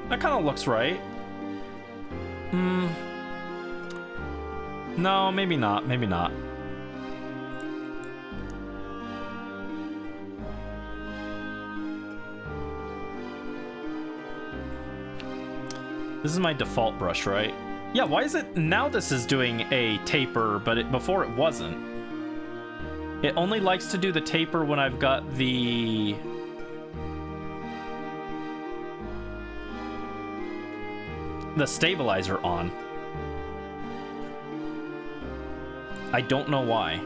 That kind of looks right. No, maybe not, maybe not. This is my default brush, right? Yeah, why is it... Now this is doing a taper, but before it wasn't. It only likes to do the taper when I've got the... stabilizer on. I don't know why.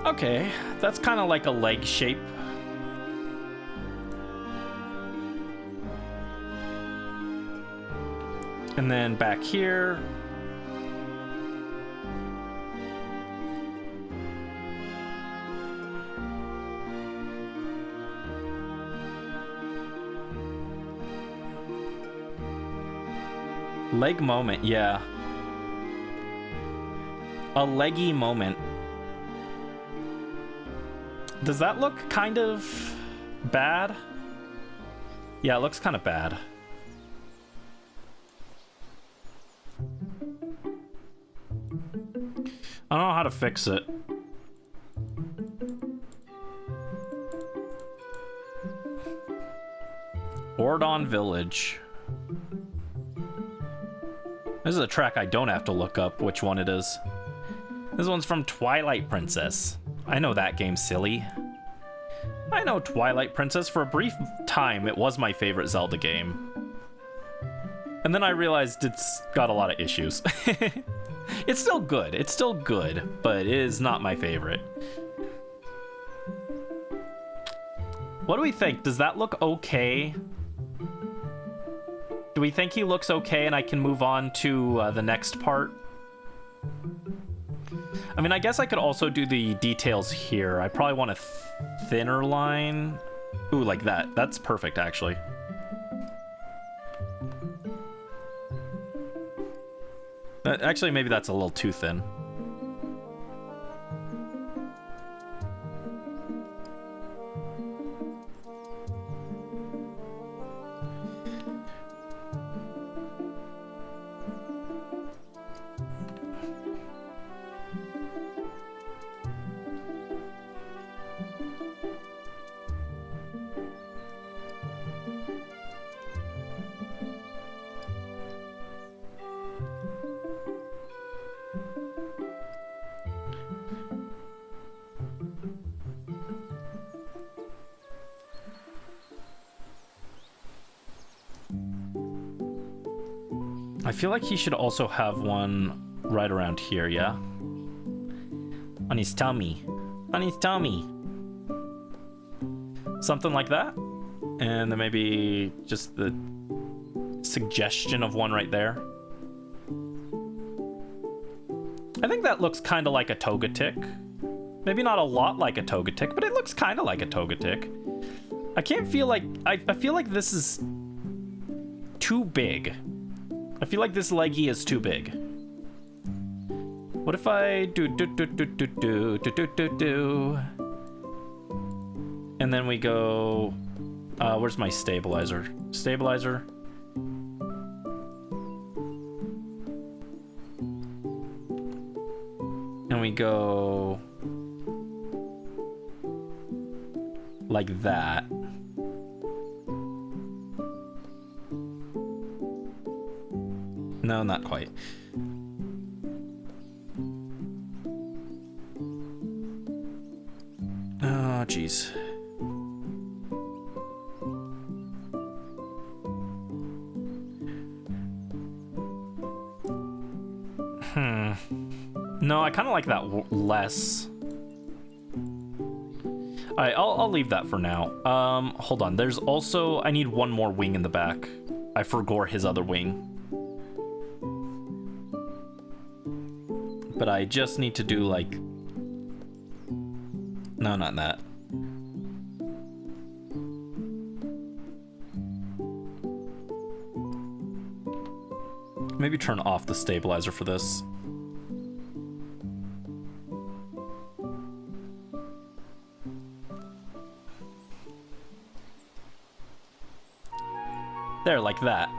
Okay, that's kind of like a leg shape. And then back here. Leg moment, yeah. A leggy moment. Does that look kind of bad? Yeah, it looks kind of bad. I don't know how to fix it. Ordon Village. This is a track I don't have to look up which one it is. This one's from Twilight Princess. I know that game, silly. I know Twilight Princess. For a brief time, it was my favorite Zelda game. And then I realized it's got a lot of issues. It's still good. It's still good, but it is not my favorite. What do we think? Does that look okay? Do we think he looks okay and I can move on to the next part? I mean, I guess I could also do the details here. I probably want a thinner line. Ooh, like that. That's perfect, actually. Actually, maybe that's a little too thin. I feel like he should also have one right around here, yeah? On his tummy. On his tummy. Something like that. And then maybe just the suggestion of one right there. I think that looks kind of like a Togetic. Maybe not a lot like a Togetic, but it looks kind of like a Togetic. I can't feel like... I feel like this is too big. I feel like this leggy is too big. What if I do... And then we go... where's my stabilizer? Stabilizer. And we go... like that. No, not quite. Oh, jeez. No, I kind of like that less. All right, I'll leave that for now. Hold on. There's also... I need one more wing in the back. I forgot his other wing. But I just need to do, like... No, not that. Maybe turn off the stabilizer for this. There, like that.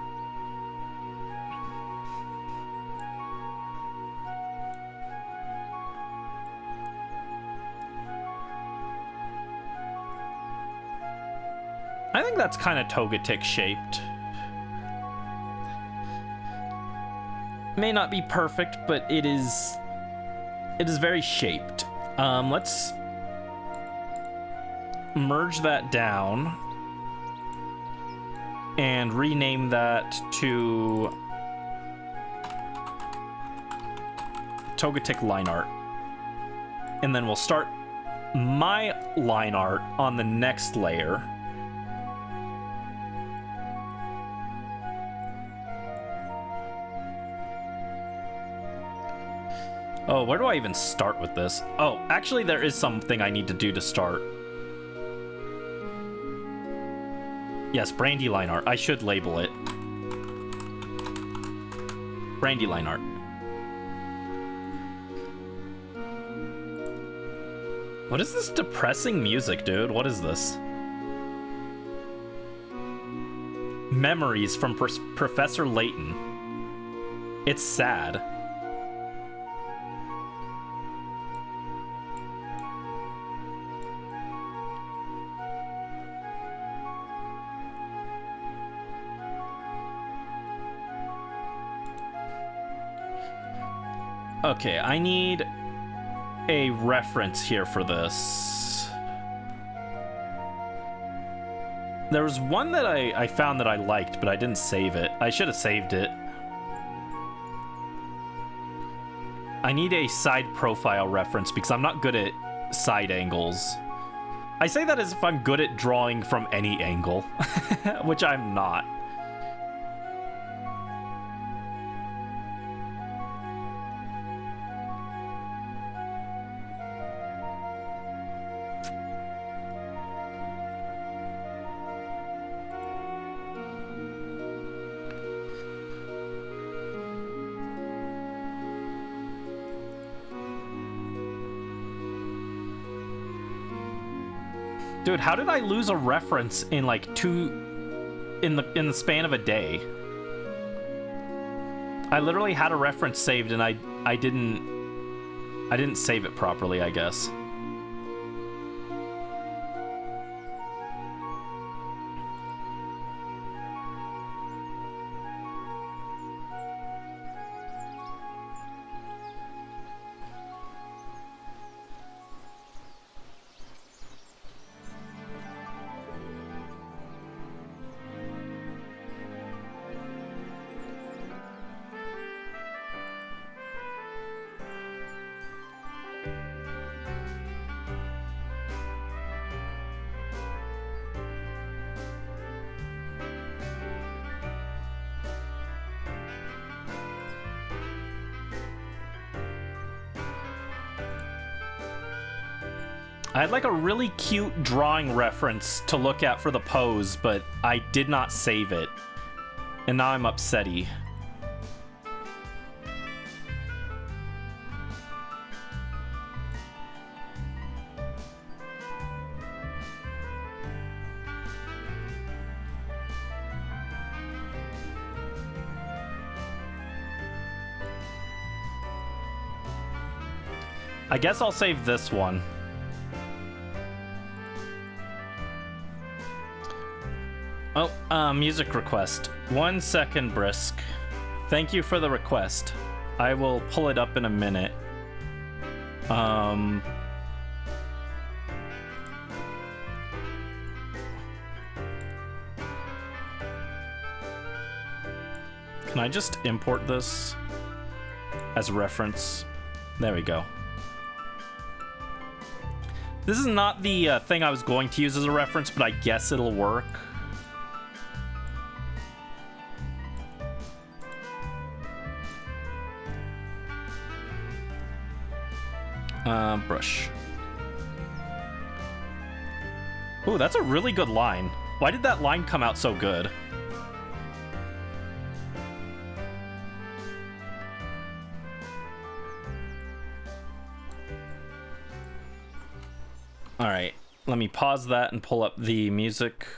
I think that's kind of Togetic shaped. May not be perfect, but it is very shaped. Let's merge that down and rename that to Togetic Lineart. And then we'll start my Lineart on the next layer. Oh, where do I even start with this? Oh, actually there is something I need to do to start. Yes, Brandy Lineart. I should label it. Brandy Lineart. What is this depressing music, dude? What is this? Memories from Professor Layton. It's sad. Okay, I need a reference here for this. There was one that I found that I liked, but I didn't save it. I should have saved it. I need a side profile reference because I'm not good at side angles. I say that as if I'm good at drawing from any angle, which I'm not. Dude, how did I lose a reference in like in the span of a day? I literally had a reference saved and I didn't save it properly, I guess. I had like a really cute drawing reference to look at for the pose, but I did not save it. And now I'm upsetty. I guess I'll save this one. Oh, music request. 1 second, Brisk. Thank you for the request. I will pull it up in a minute. Can I just import this as a reference? There we go. This is not the thing I was going to use as a reference, but I guess it'll work. Brush. Ooh, that's a really good line. Why did that line come out so good? All right, let me pause that and pull up the music.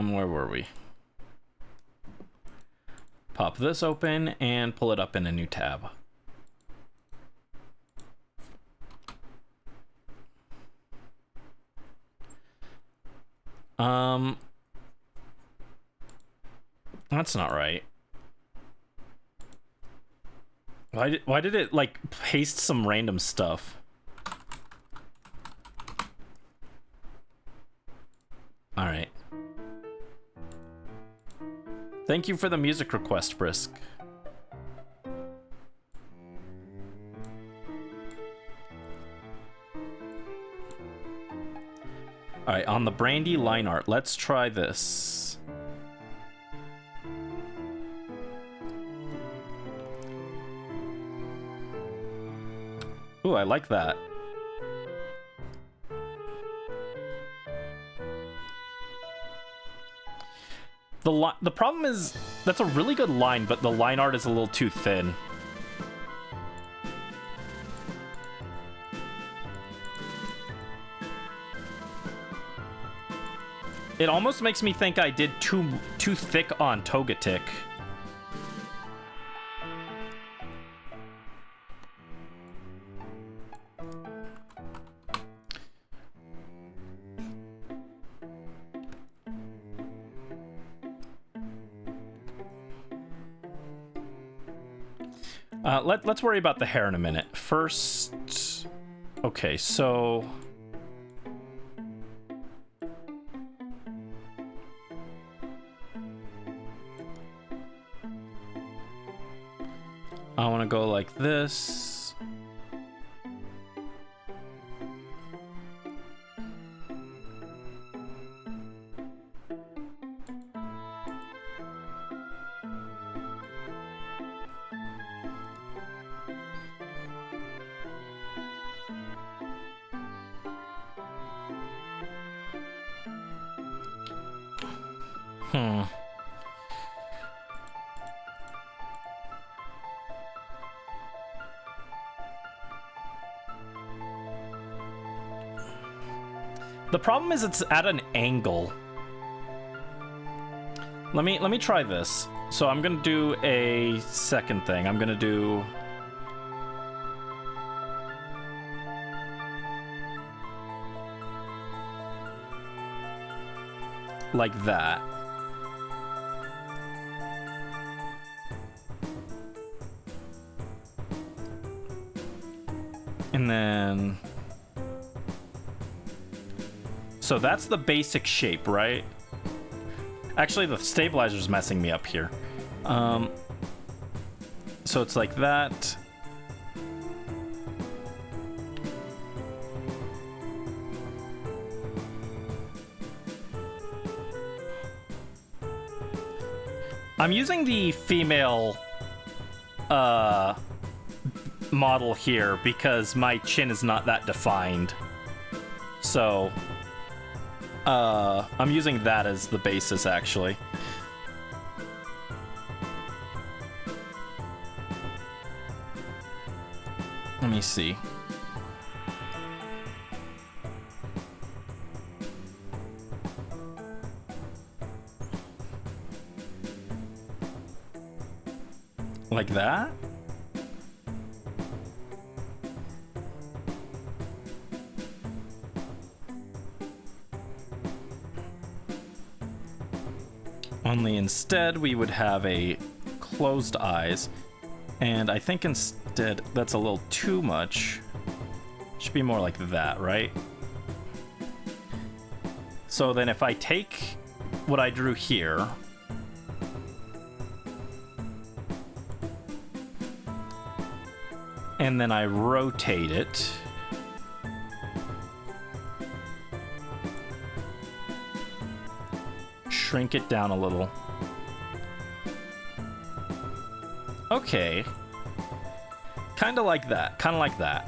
Where were we? Pop this open and pull it up in a new tab. That's not right. Why did it like paste some random stuff? All right. Thank you for the music request, Brisk. All right, on the Brandy line art, let's try this. Ooh, I like that. The problem is, that's a really good line, but the line art is a little too thin. It almost makes me think I did too thick on Togetic. Let's worry about the hair in a minute. First, okay, so I want to go like this. The problem is it's at an angle. Let me try this. So I'm gonna do a second thing. I'm gonna do like that. And then so that's the basic shape, right? Actually, the stabilizer's messing me up here. So it's like that. I'm using the female model here because my chin is not that defined. So I'm using that as the basis, actually. Let me see. Like that? Only instead we would have a closed eyes, and I think instead that's a little too much. Should be more like that, right? So then if I take what I drew here, and then I rotate it, shrink it down a little. Okay. Kind of like that. Kind of like that.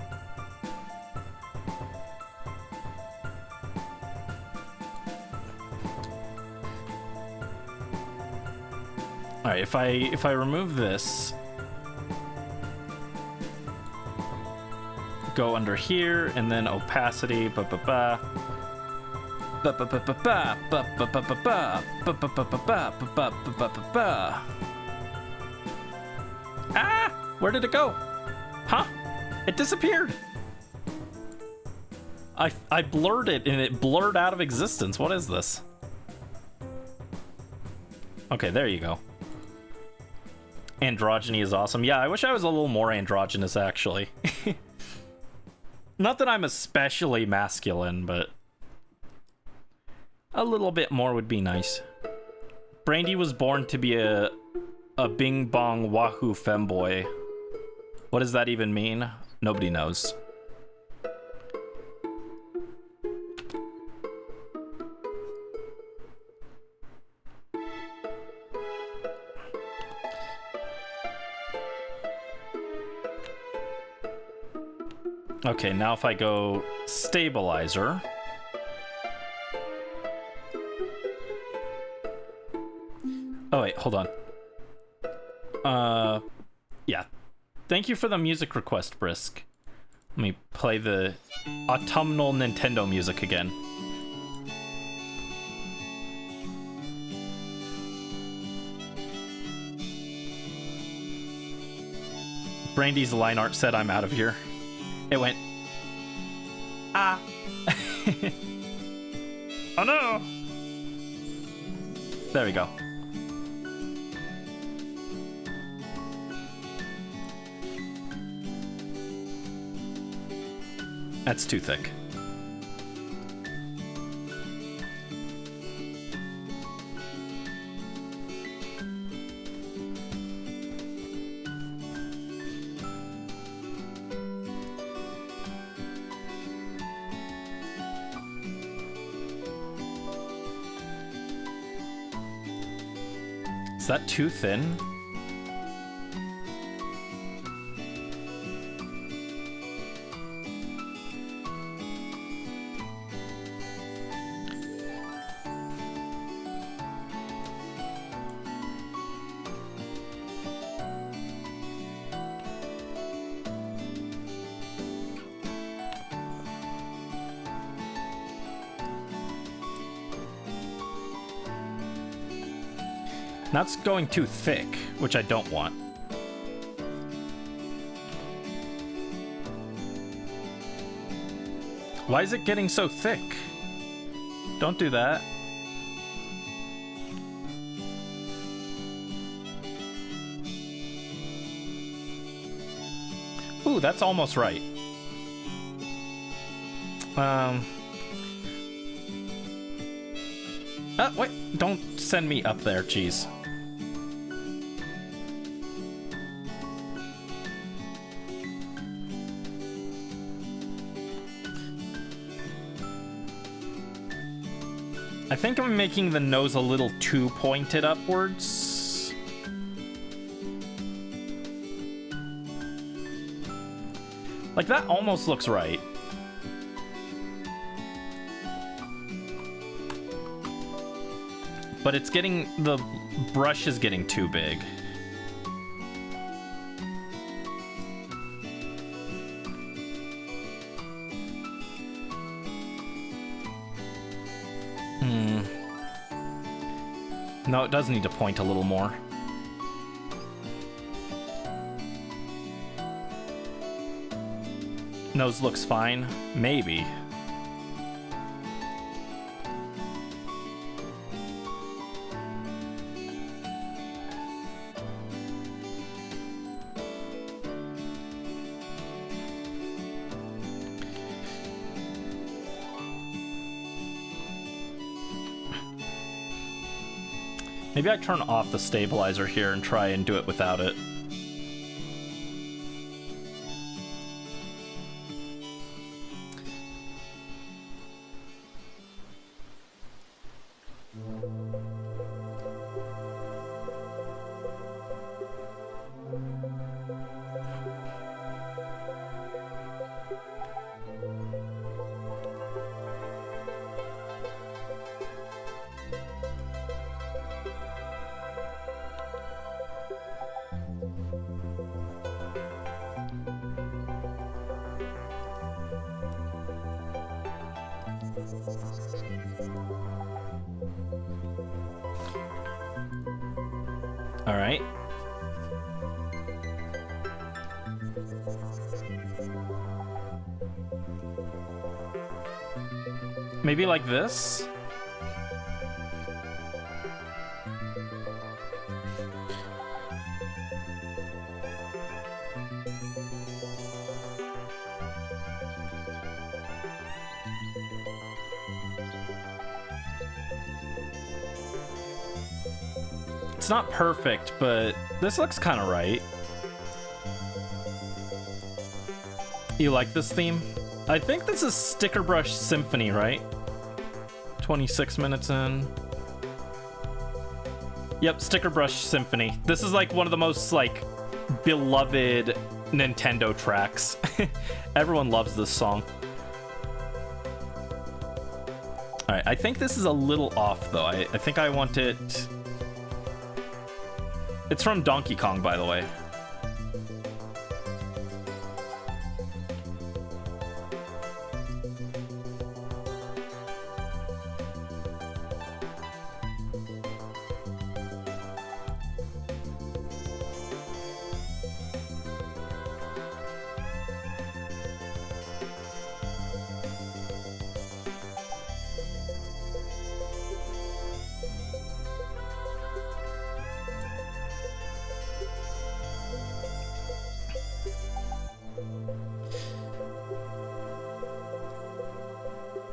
All right, if I remove this, go under here, and then opacity, Ah! Where did it go? Huh? It disappeared. I blurred it and it blurred out of existence. What is this? Okay, there you go. Androgyny is awesome. Yeah, I wish I was a little more androgynous, actually. Not that I'm especially masculine, but a little bit more would be nice. Brandy was born to be a bing bong wahoo femboy. What does that even mean? Nobody knows. Okay, now if I go stabilizer. Oh wait, hold on. Yeah. Thank you for the music request, Brisk. Let me play the autumnal Nintendo music again. Brandy's line art said I'm out of here. It went, ah. Oh no. There we go. That's too thick. Is that too thin? That's going too thick, which I don't want. Why is it getting so thick? Don't do that. Ooh, that's almost right. Wait, don't send me up there, jeez. I think I'm making the nose a little too pointed upwards. Like, that almost looks right. But it's getting... the brush is getting too big. No, it does need to point a little more. Nose looks fine. Maybe. Maybe I turn off the stabilizer here and try and do it without it. All right. Maybe like this? It's not perfect, but this looks kind of right. You like this theme? I think this is Sticker Brush Symphony, right? 26 minutes in. Yep, Sticker Brush Symphony. This is like one of the most like beloved Nintendo tracks. Everyone loves this song. All right, I think this is a little off though. I think I want it... It's from Donkey Kong, by the way.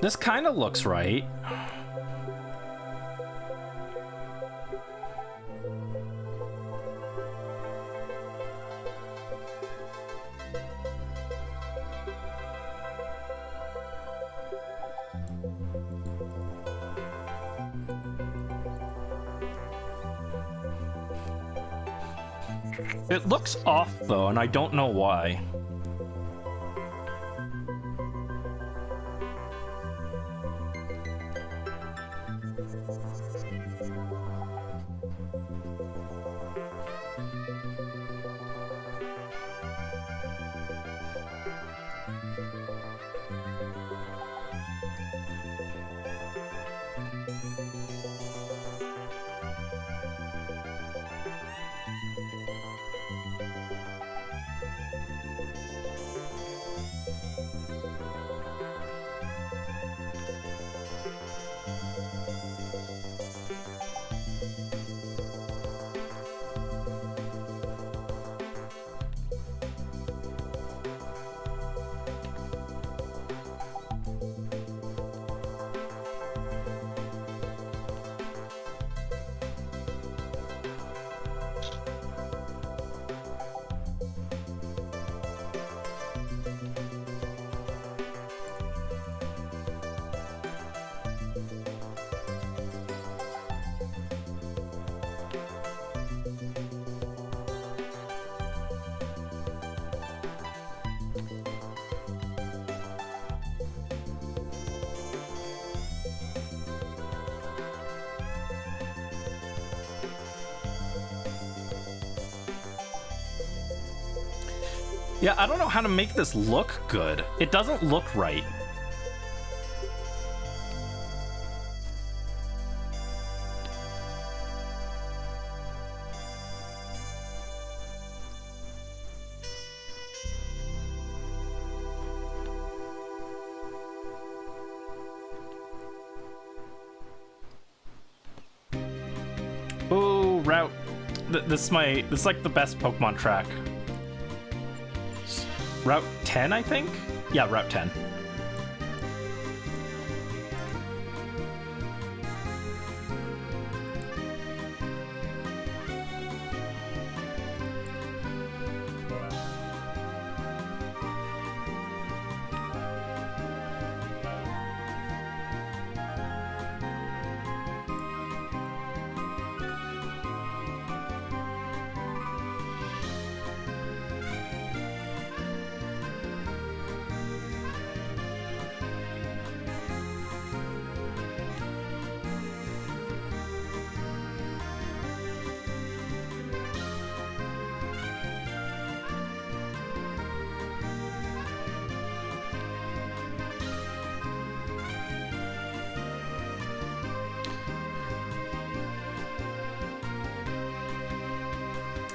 This kind of looks right. It looks off though, and I don't know why. Yeah, I don't know how to make this look good. It doesn't look right. Ooh, route. This is like the best Pokemon track. Route 10, I think? Yeah, Route 10.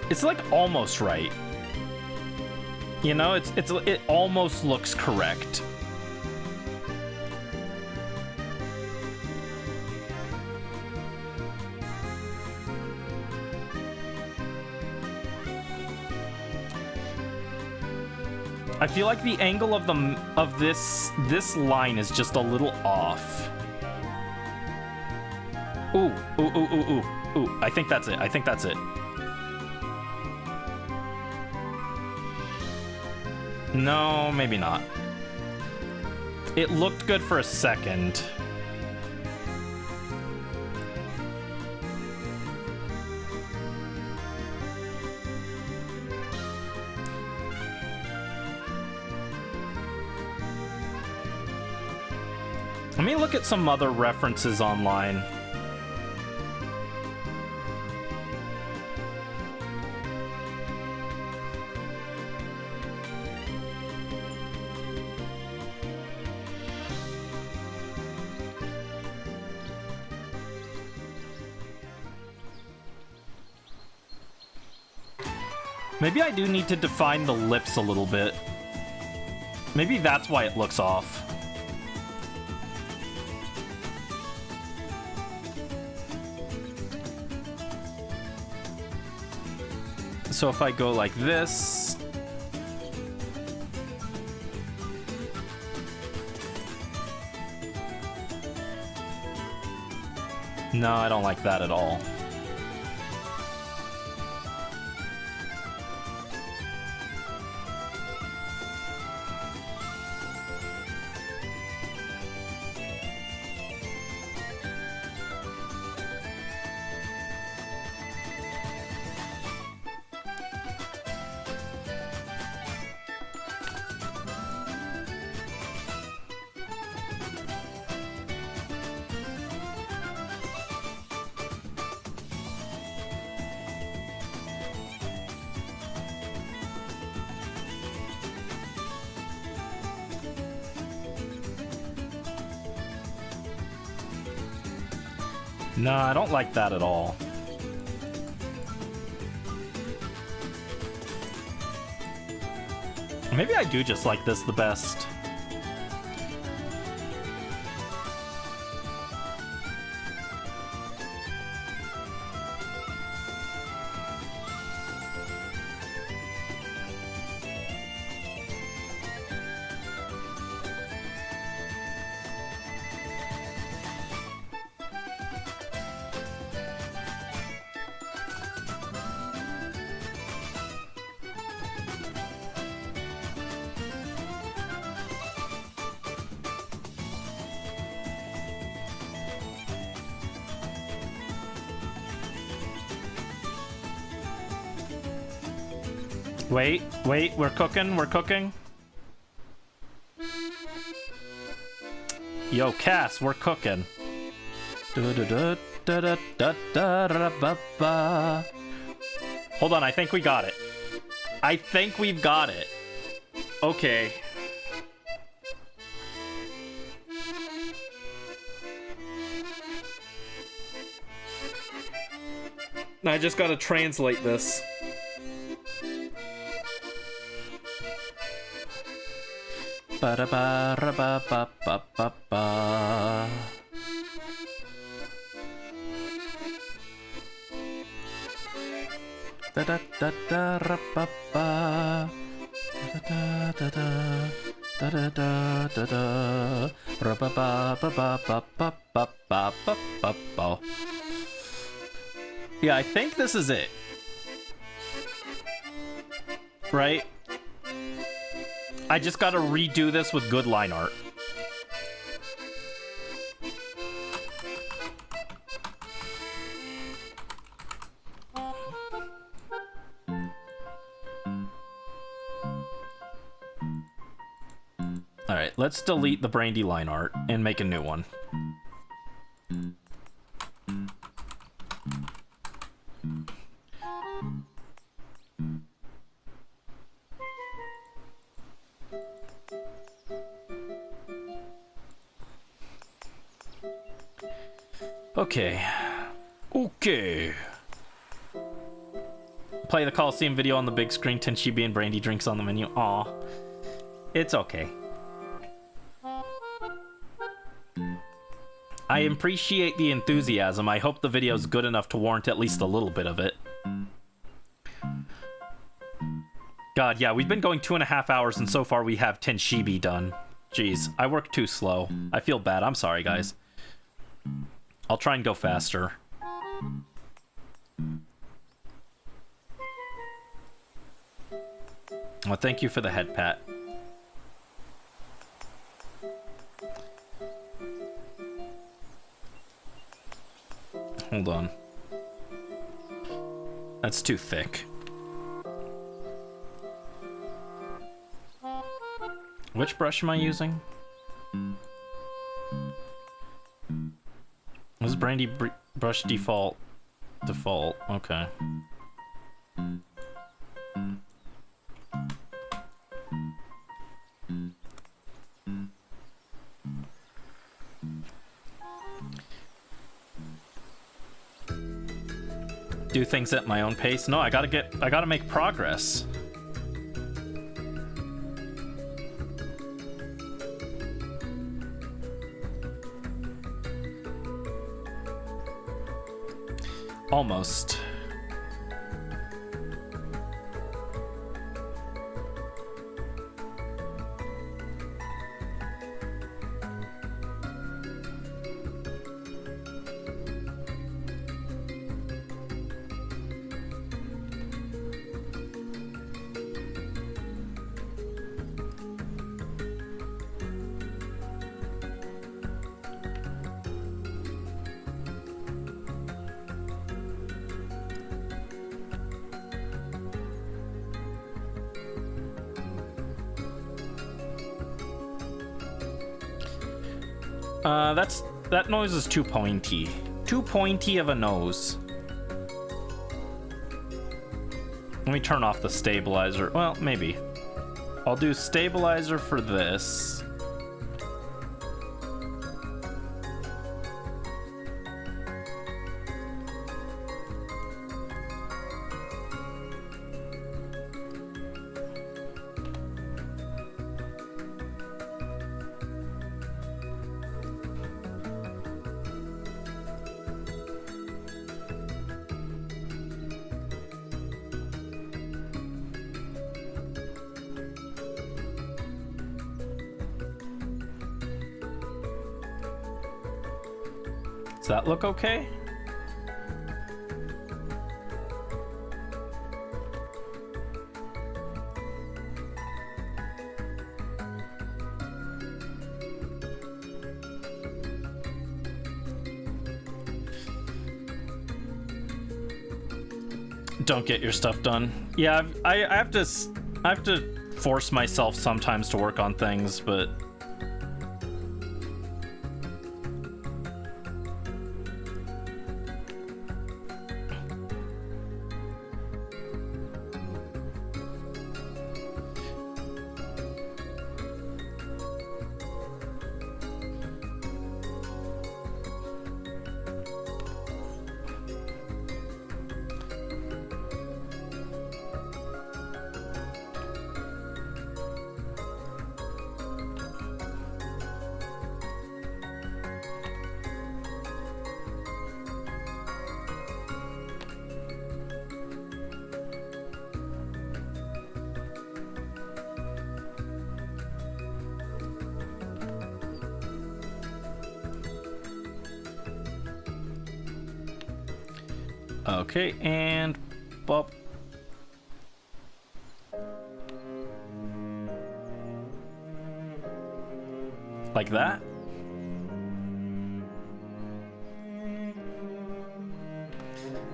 It's like almost right. You know, it almost looks correct. I feel like the angle of this line is just a little off. Ooh, ooh, ooh, ooh, ooh, ooh. I think that's it. I think that's it. No, maybe not. It looked good for a second. Let me look at some other references online. Maybe I do need to define the lips a little bit. Maybe that's why it looks off. So if I go like this... No, I don't like that at all. No, I don't like that at all. Maybe I do just like this the best. Wait, we're cooking. Yo, Cass, we're cooking. Hold on, I think we got it. I think we've got it. Okay. I just gotta translate this. Ba-da-ba-ra-ba-ba-ba-ba-ba. Da-da-da-da-ra-ba-ba. Da-da-da-da. Da-da-da-da-da. Ra-ba-ba-ba-ba-ba-ba-ba-ba-ba. Yeah, I think this is it. Right? I just gotta redo this with good line art. Alright, let's delete the Brandy line art and make a new one. Okay. Okay. Play the Coliseum video on the big screen. Tenshibi and Brandy drinks on the menu. Aw. It's okay. I appreciate the enthusiasm. I hope the video's good enough to warrant at least a little bit of it. God, yeah, we've been going 2.5 hours and so far we have Tenshibi done. Jeez, I work too slow. I feel bad. I'm sorry, guys. I'll try and go faster. Well, thank you for the head pat. Hold on. That's too thick. Which brush am I using? This is Brandy brush default. Default, okay. Do things at my own pace? No, I gotta make progress. Almost. That nose is too pointy. Too pointy of a nose. Let me turn off the stabilizer. Well, maybe. I'll do stabilizer for this. Does that look okay? Don't get your stuff done. Yeah, I have to force myself sometimes to work on things, but Okay, and bop. Like that.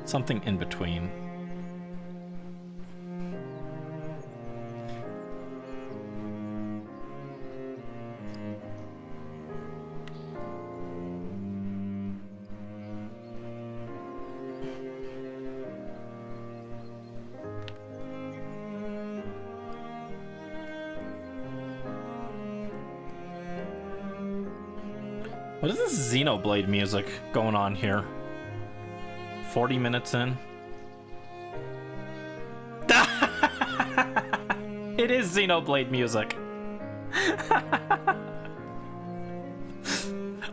Something in between. What is this Xenoblade music going on here? 40 minutes in. It is Xenoblade music.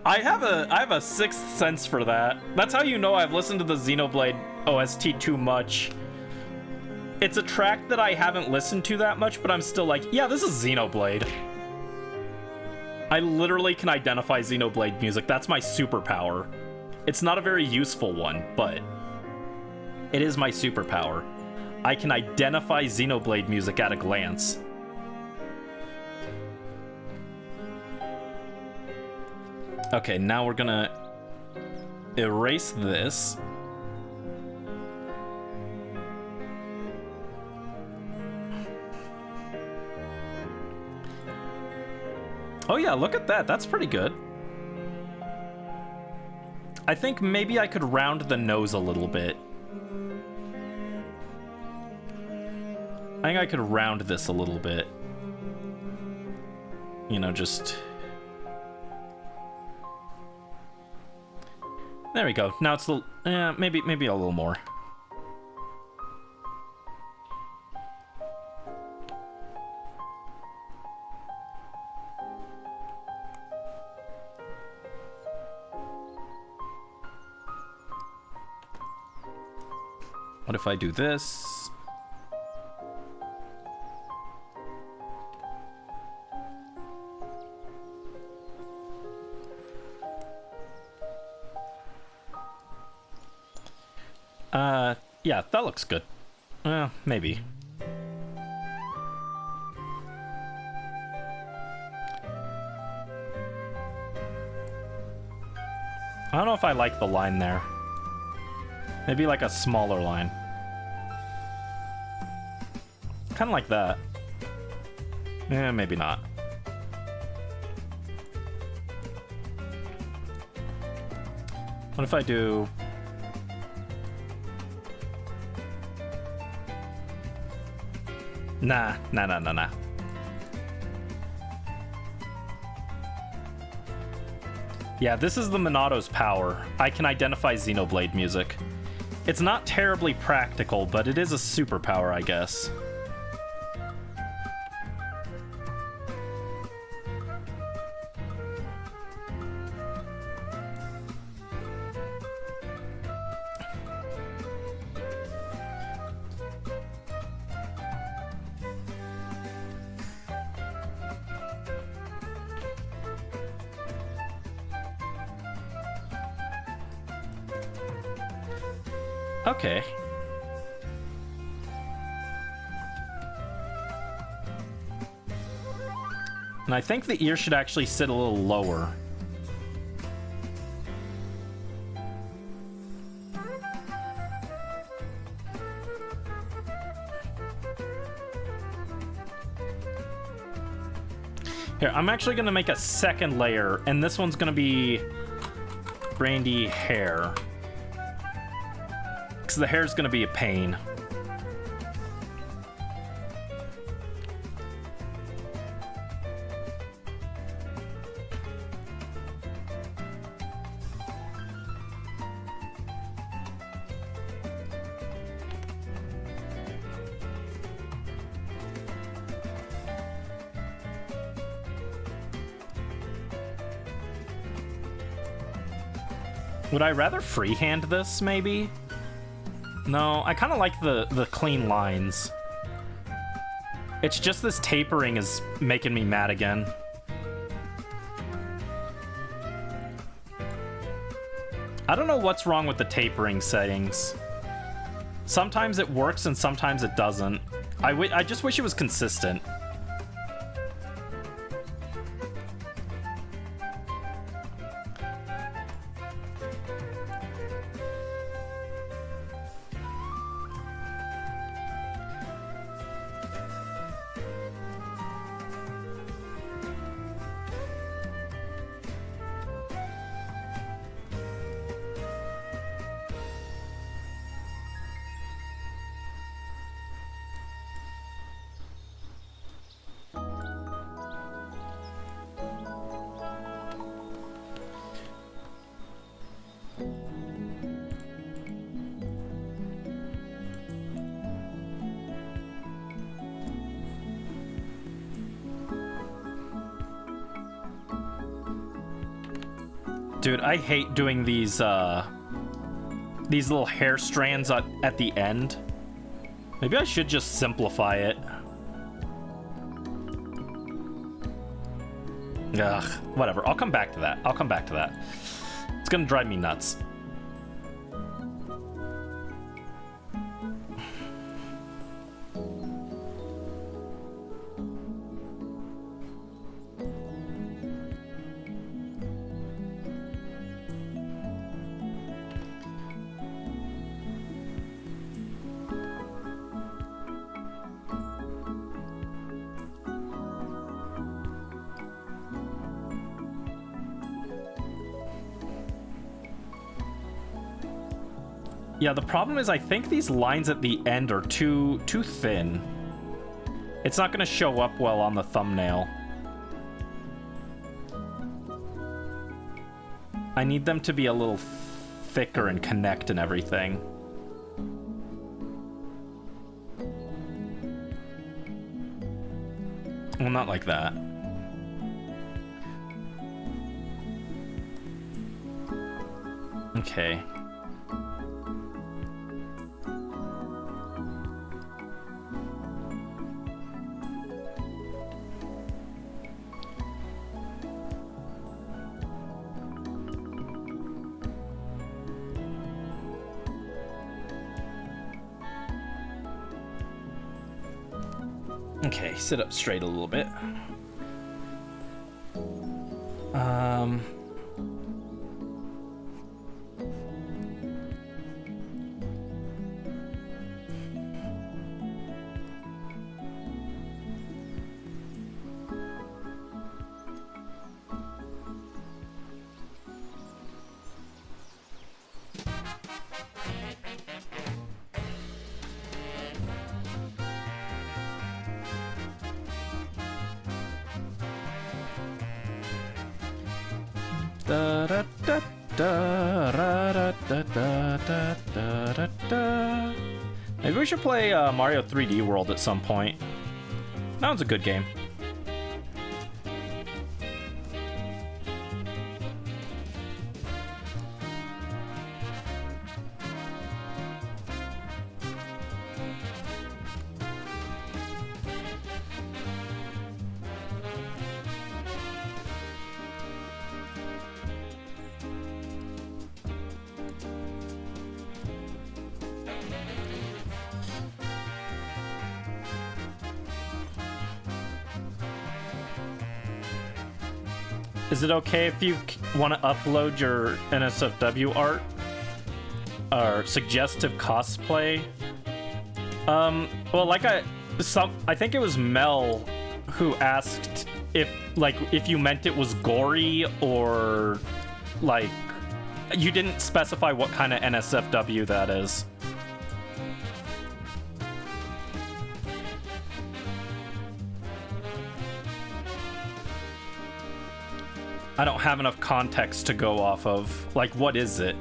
I have a sixth sense for that. That's how you know I've listened to the Xenoblade OST too much. It's a track that I haven't listened to that much, but I'm still like, yeah, this is Xenoblade. I literally can identify Xenoblade music. That's my superpower. It's not a very useful one, but it is my superpower. I can identify Xenoblade music at a glance. Okay, now we're gonna erase this. Oh yeah, look at that. That's pretty good. I think maybe I could round the nose a little bit. I think I could round this a little bit. You know, just... There we go. Now it's a little... maybe a little more. What if I do this? Yeah, that looks good. Maybe. I don't know if I like the line there. Maybe like a smaller line. Kind of like that. Maybe not. What if I do... Nah. Yeah, this is the Monato's power. I can identify Xenoblade music. It's not terribly practical, but it is a superpower, I guess. Okay. And I think the ear should actually sit a little lower. Here, I'm actually going to make a second layer, and this one's going to be Brandy hair. Because the hair's going to be a pain. Would I rather freehand this, maybe? No, I kind of like the clean lines. It's just this tapering is making me mad again. I don't know what's wrong with the tapering settings. Sometimes it works and sometimes it doesn't. I just wish it was consistent. Dude, I hate doing these little hair strands at the end. Maybe I should just simplify it. Ugh, whatever. I'll come back to that. It's gonna drive me nuts. Yeah, the problem is I think these lines at the end are too thin. It's not going to show up well on the thumbnail. I need them to be a little thicker and connect and everything. Well, not like that. Okay. Okay, sit up straight a little bit. Maybe we should play Mario 3D World at some point. That one's a good game. Is it okay if you want to upload your NSFW art or suggestive cosplay? Well, I think it was Mel who asked if you meant it was gory or like you didn't specify what kind of NSFW that is. I don't have enough context to go off of. Like, what is it?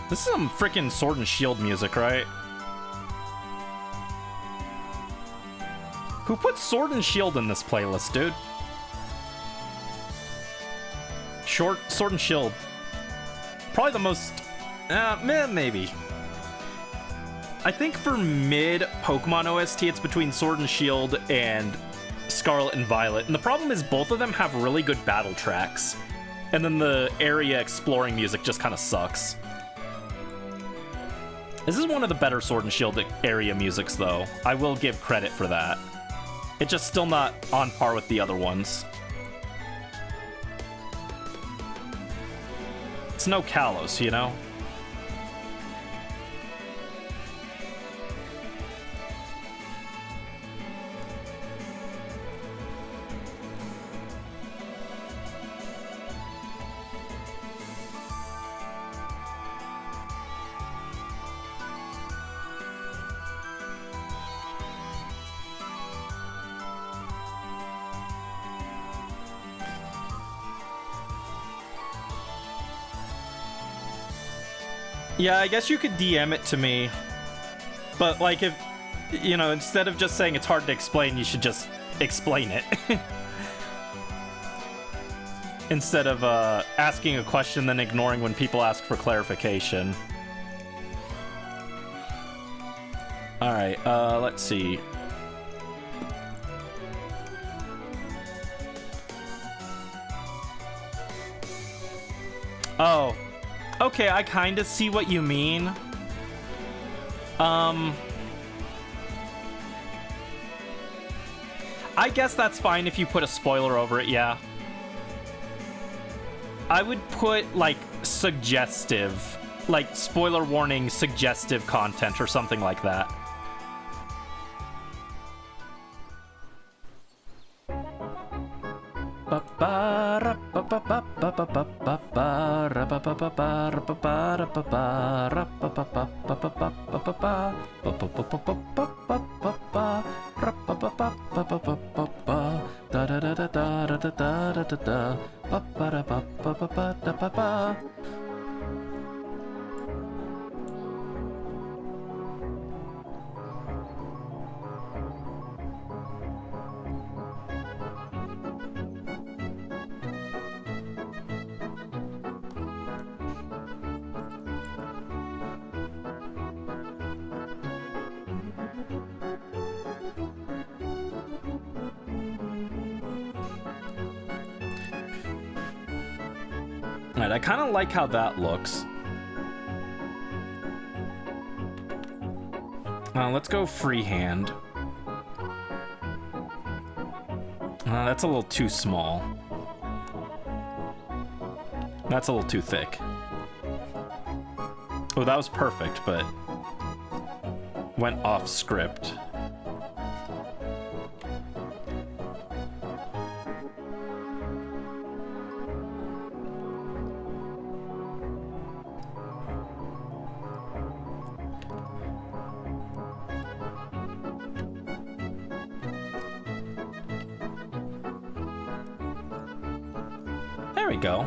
This is some freaking Sword and Shield music, right? Who put Sword and Shield in this playlist, dude? Sword and Shield. Probably the most... maybe. I think for mid Pokemon OST, it's between Sword and Shield and Scarlet and Violet. And the problem is both of them have really good battle tracks. And then the area exploring music just kind of sucks. This is one of the better Sword and Shield area musics, though. I will give credit for that. It's just still not on par with the other ones. It's no Kalos, you know? Yeah, I guess you could DM it to me. But, like, if, you know, instead of just saying it's hard to explain, you should just explain it. Instead of asking a question, then ignoring when people ask for clarification. Alright, let's see. Oh. Okay, I kind of see what you mean. I guess that's fine if you put a spoiler over it, yeah. I would put, like, suggestive. Like, spoiler warning, suggestive content or something like that. Alright, I kind of like how that looks. Let's go freehand. That's a little too small. That's a little too thick. Oh, that was perfect, but went off script. There we go.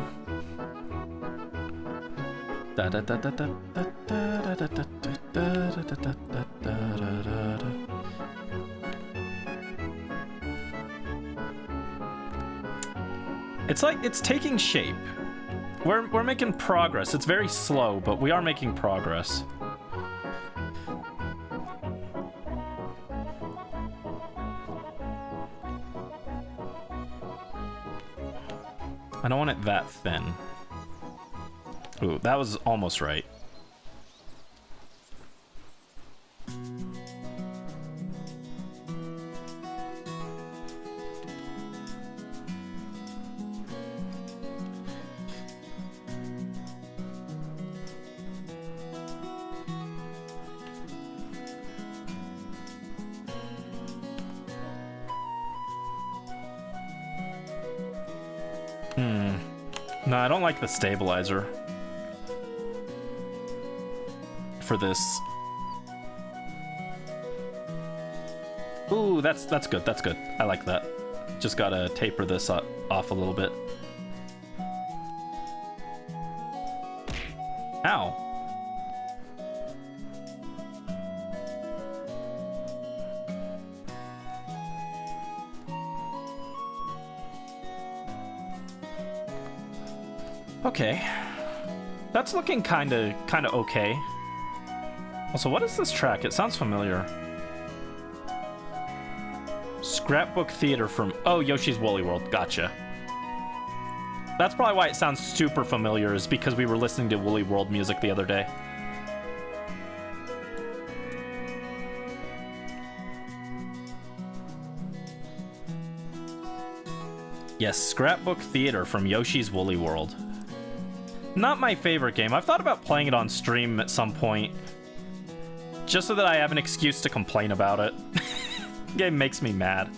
It's like it's taking shape. We're making progress. It's very slow, but we are making progress. I don't want it that thin. Ooh, that was almost right. No, I don't like the stabilizer for this. Ooh, that's good. That's good. I like that. Just gotta taper this off a little bit. Ow. Okay. That's looking kinda okay. Also, what is this track? It sounds familiar. Scrapbook Theater from... Oh, Yoshi's Woolly World. Gotcha. That's probably why it sounds super familiar, is because we were listening to Woolly World music the other day. Yes, Scrapbook Theater from Yoshi's Woolly World. Not my favorite game. I've thought about playing it on stream at some point, just so that I have an excuse to complain about it. Game makes me mad.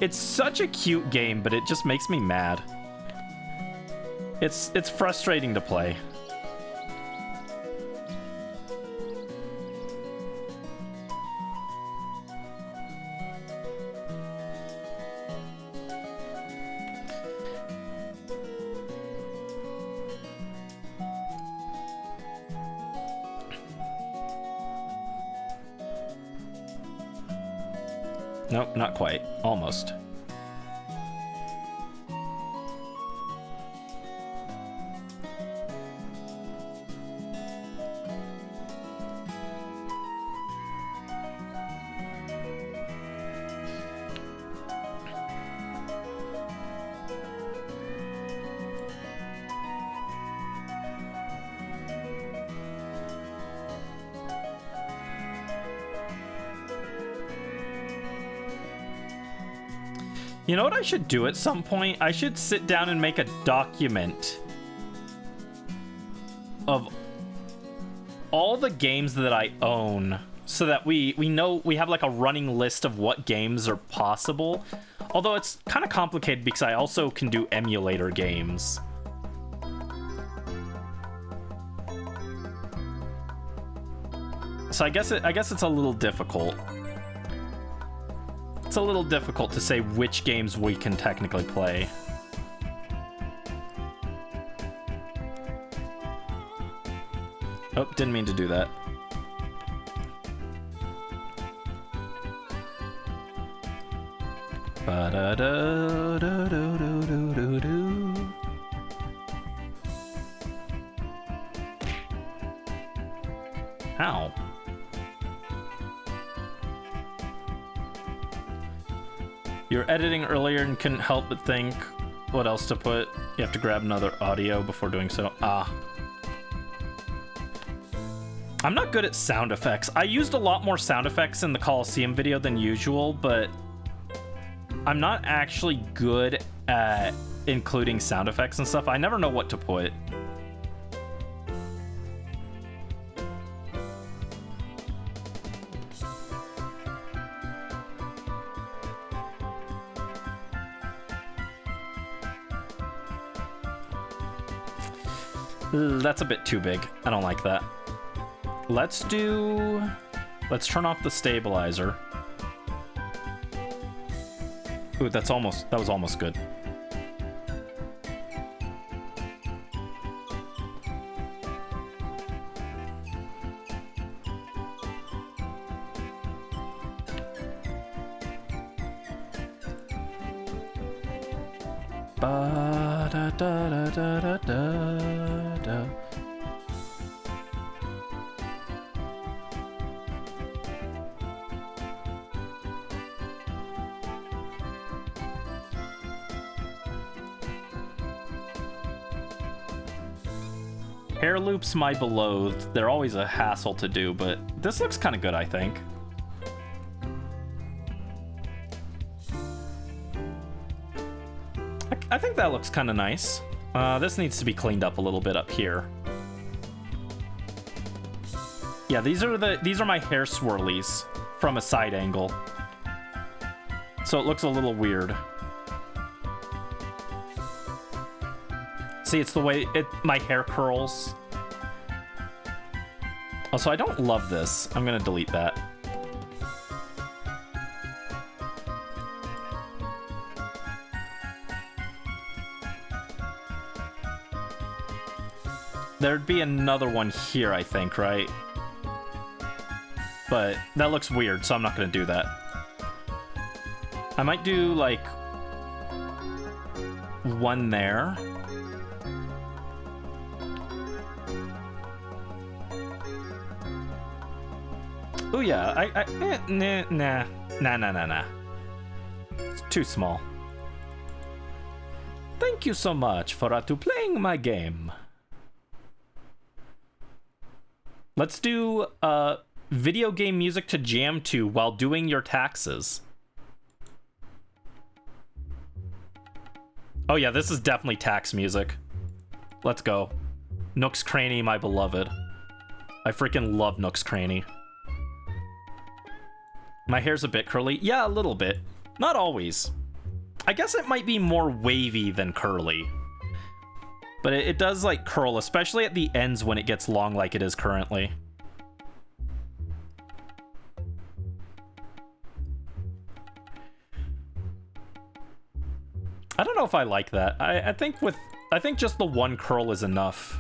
It's such a cute game, but it just makes me mad. It's frustrating to play. Nope, not quite. Almost. You know what I should do at some point? I should sit down and make a document of all the games that I own, so that we know, we have like a running list of what games are possible. Although it's kind of complicated because I also can do emulator games. So I guess it's a little difficult. It's a little difficult to say which games we can technically play. Oh, didn't mean to do that. Ba-da-da-da-da-da-da-da. Ow. You were editing earlier and couldn't help but think what else to put. You have to grab another audio before doing so. Ah. I'm not good at sound effects. I used a lot more sound effects in the Coliseum video than usual, but I'm not actually good at including sound effects and stuff. I never know what to put. That's a bit too big. I don't like that. Let's turn off the stabilizer. Ooh, that was almost good. Ba da da da da da da da. Hair loops, my beloved. They're always a hassle to do, but this looks kind of good, I think. I think that looks kind of nice. This needs to be cleaned up a little bit up here. Yeah, these are my hair swirlies from a side angle. So it looks a little weird. See, it's the way my hair curls. Also, I don't love this. I'm gonna delete that. There'd be another one here, I think, right? But that looks weird, so I'm not gonna do that. I might do, like, one there. Oh yeah, nah. It's too small. Thank you so much for playing my game. Let's do video game music to jam to while doing your taxes. Oh yeah, this is definitely tax music. Let's go. Nook's Cranny, my beloved. I freaking love Nook's Cranny. My hair's a bit curly. Yeah, a little bit. Not always. I guess it might be more wavy than curly. But it does, like, curl, especially at the ends when it gets long like it is currently. I don't know if I like that. I think just the one curl is enough.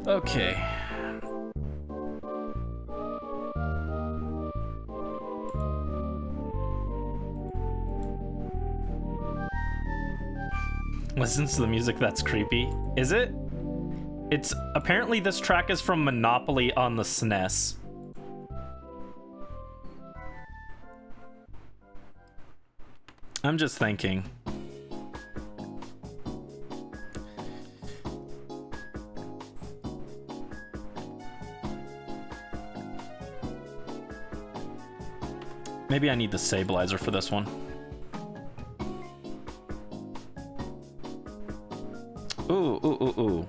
Okay. Listens to the music, that's creepy. Is it? It's apparently this track is from Monopoly on the SNES. I'm just thinking. Maybe I need the stabilizer for this one. Ooh.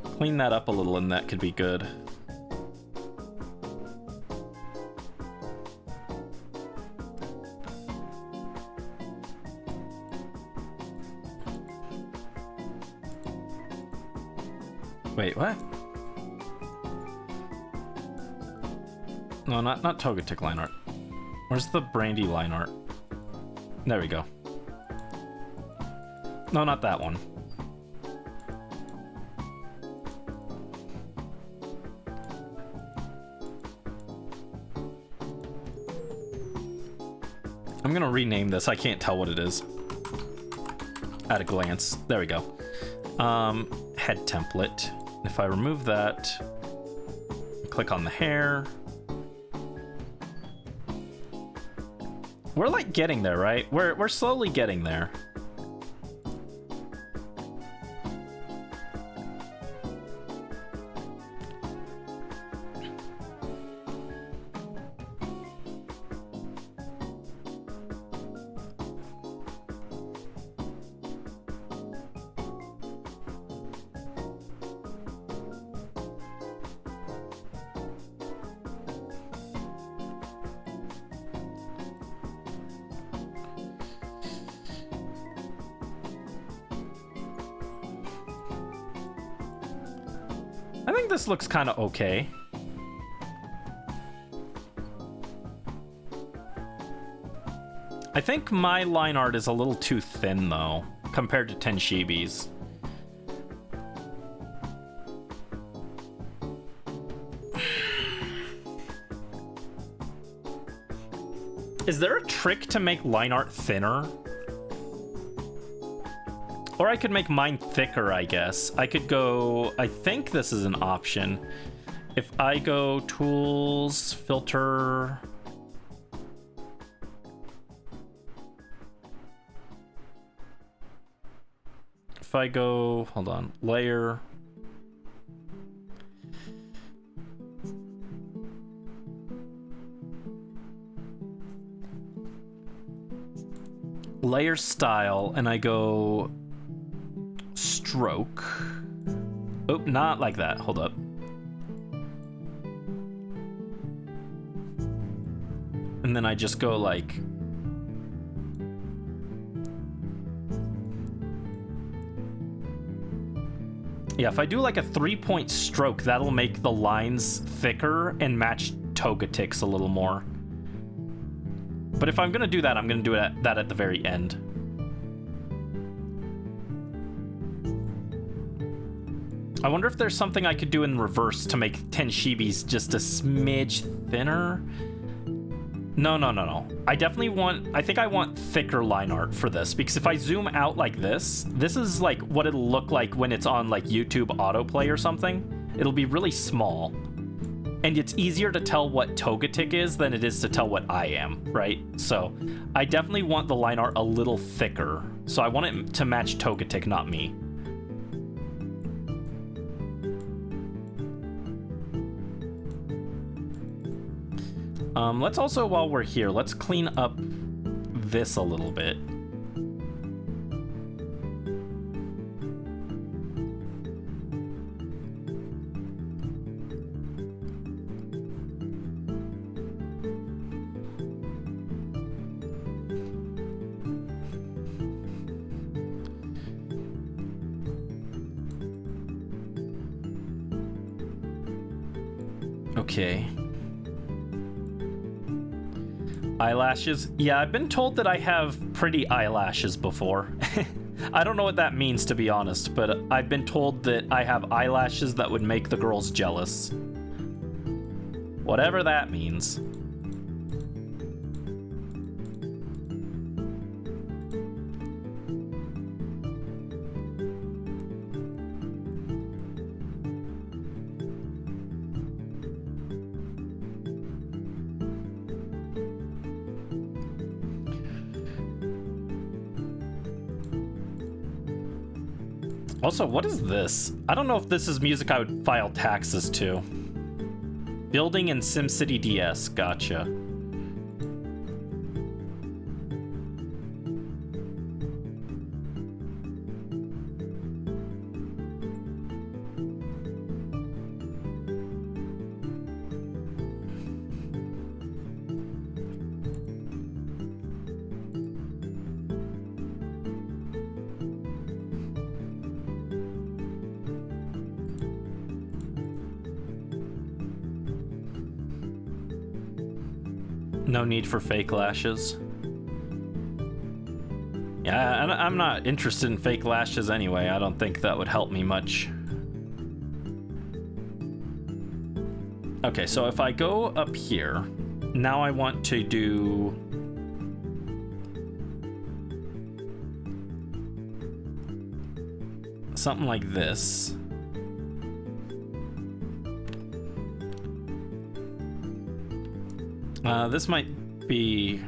Clean that up a little and that could be good. Wait, what? No, not Togetic Lineart. Where's the Brandy Lineart? There we go. No, not that one. I'm gonna rename this. I can't tell what it is at a glance. There we go. Head template. If I remove that, click on the hair. We're like getting there, right? We're slowly getting there. I think this looks kind of okay. I think my line art is a little too thin, though, compared to Tenshibi's. Is there a trick to make line art thinner? Or I could make mine thicker, I guess. I could go... I think this is an option. If I go tools, filter... If I go... Hold on. Layer... Layer style, and I go... Stroke. Oh, not like that. Hold up. And then I just go like... Yeah, if I do like a 3-point stroke, that'll make the lines thicker and match Togetix a little more. But if I'm gonna do that, I'm gonna do that at the very end. I wonder if there's something I could do in reverse to make Tenshibis just a smidge thinner. No. I think I want thicker line art for this, because if I zoom out like this is like what it'll look like when it's on like YouTube autoplay or something. It'll be really small. And it's easier to tell what Togetic is than it is to tell what I am, right? So I definitely want the line art a little thicker. So I want it to match Togetic, not me. Let's also, while we're here, let's clean up this a little bit. Okay. Eyelashes. Yeah, I've been told that I have pretty eyelashes before. I don't know what that means, to be honest, but I've been told that I have eyelashes that would make the girls jealous. Whatever that means. Also, what is this? I don't know if this is music I would file taxes to. Building in SimCity DS, gotcha. No need for fake lashes. Yeah, I'm not interested in fake lashes anyway. I don't think that would help me much. Okay, so if I go up here, now I want to do... something like this. This might be...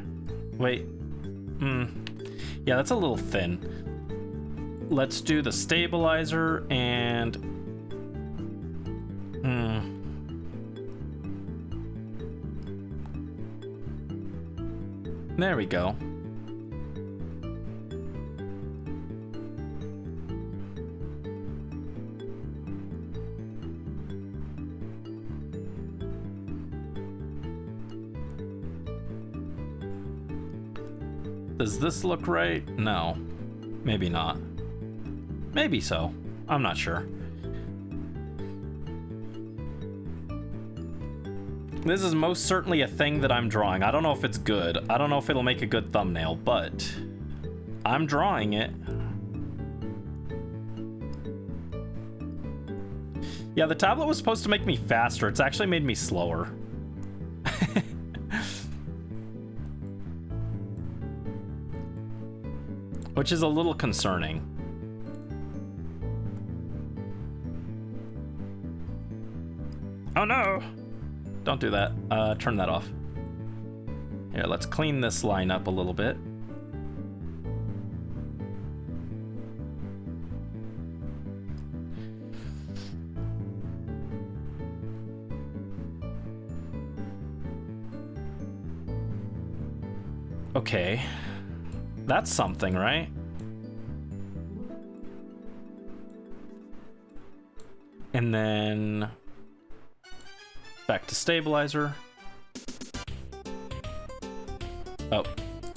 Wait. Yeah, that's a little thin. Let's do the stabilizer and... There we go. Does this look right? No. Maybe not. Maybe so. I'm not sure. This is most certainly a thing that I'm drawing. I don't know if it's good. I don't know if it'll make a good thumbnail, but I'm drawing it. Yeah, the tablet was supposed to make me faster. It's actually made me slower. Which is a little concerning. Oh no! Don't do that. Turn that off. Here, let's clean this line up a little bit. Okay. That's something, right? And then back to stabilizer. Oh,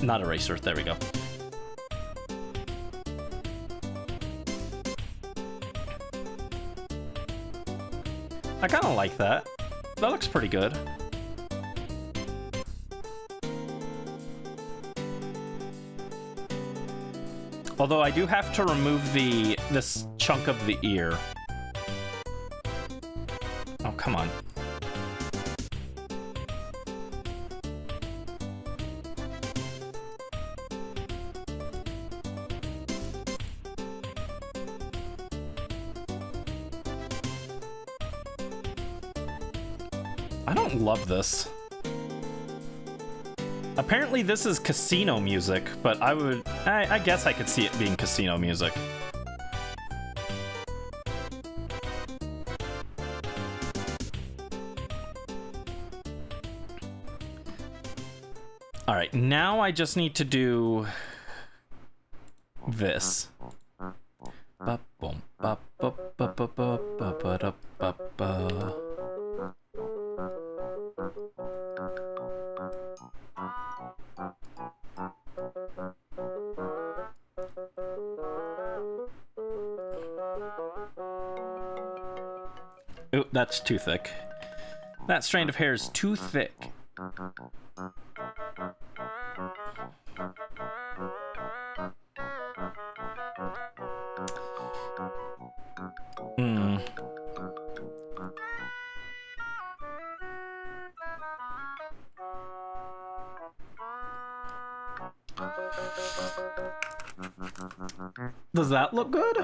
not eraser. There we go. I kind of like that. That looks pretty good. Although I do have to remove this chunk of the ear. Oh, come on. I don't love this. Apparently this is casino music, but I guess I could see it being casino music. All right, now I just need to do this. Ooh, that's too thick. That strand of hair is too thick. Does that look good?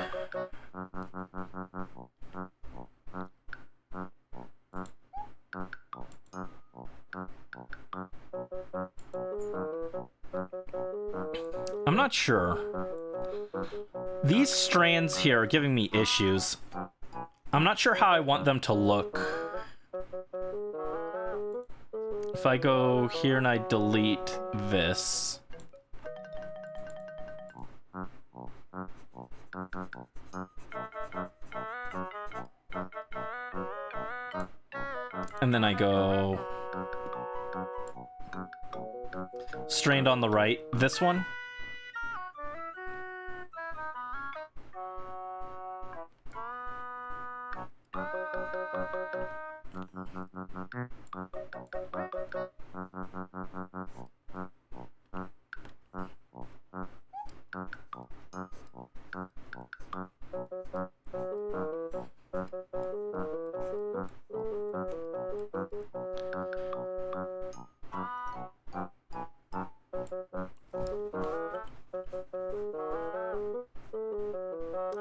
I'm not sure. These strands here are giving me issues. I'm not sure how I want them to look. If I go here and I delete this. And then I go strand on the right, this one.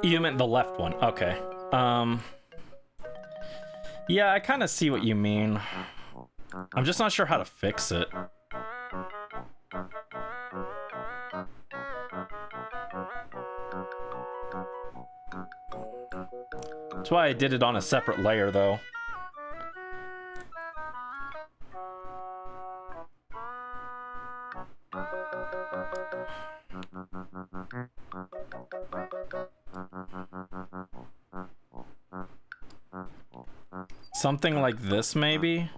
You meant the left one. Okay. Yeah, I kind of see what you mean. I'm just not sure how to fix it. That's why I did it on a separate layer, though. Something like this, maybe?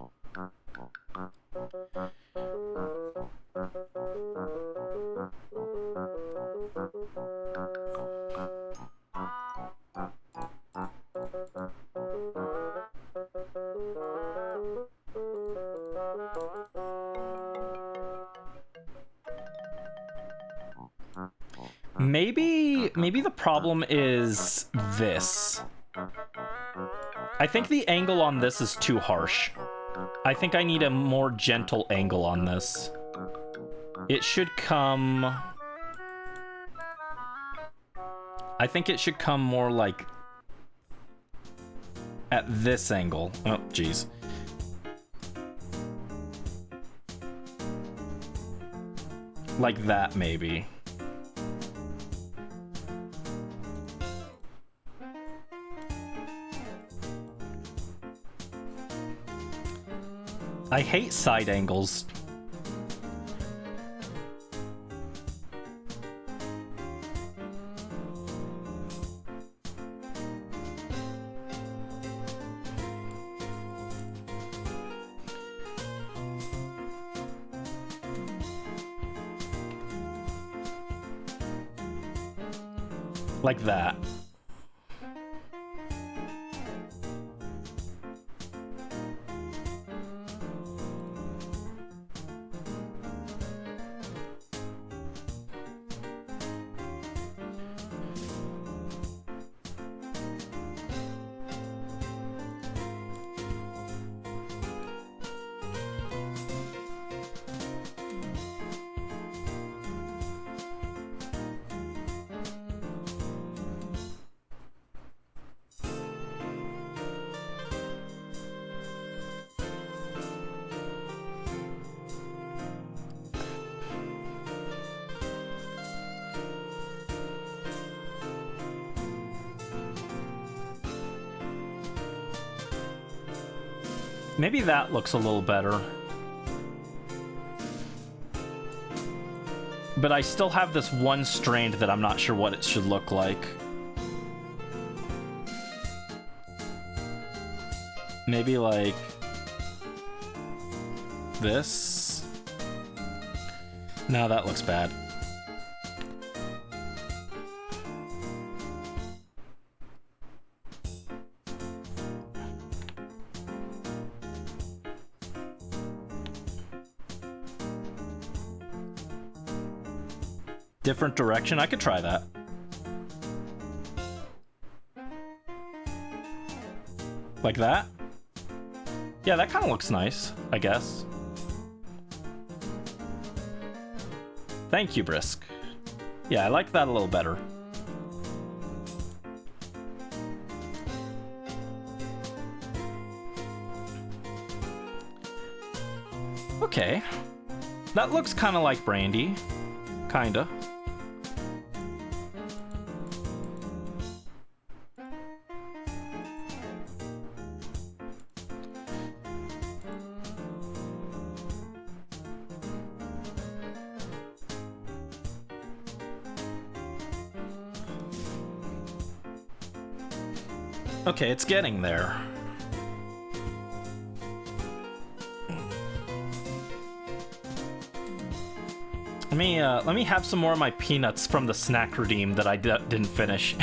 Maybe the problem is this. I think the angle on this is too harsh. I think I need a more gentle angle on this. It should come... I think it should come more like... at this angle. Oh, geez. Like that, maybe. I hate side angles. Like that. Maybe that looks a little better. But I still have this one strand that I'm not sure what it should look like. Maybe like this? No, that looks bad. Different direction? I could try that. Like that? Yeah, that kind of looks nice, I guess. Thank you, Brisk. Yeah, I like that a little better. Okay. That looks kind of like Brandy. Kinda. Okay, it's getting there. Let me have some more of my peanuts from the snack redeem that I didn't finish.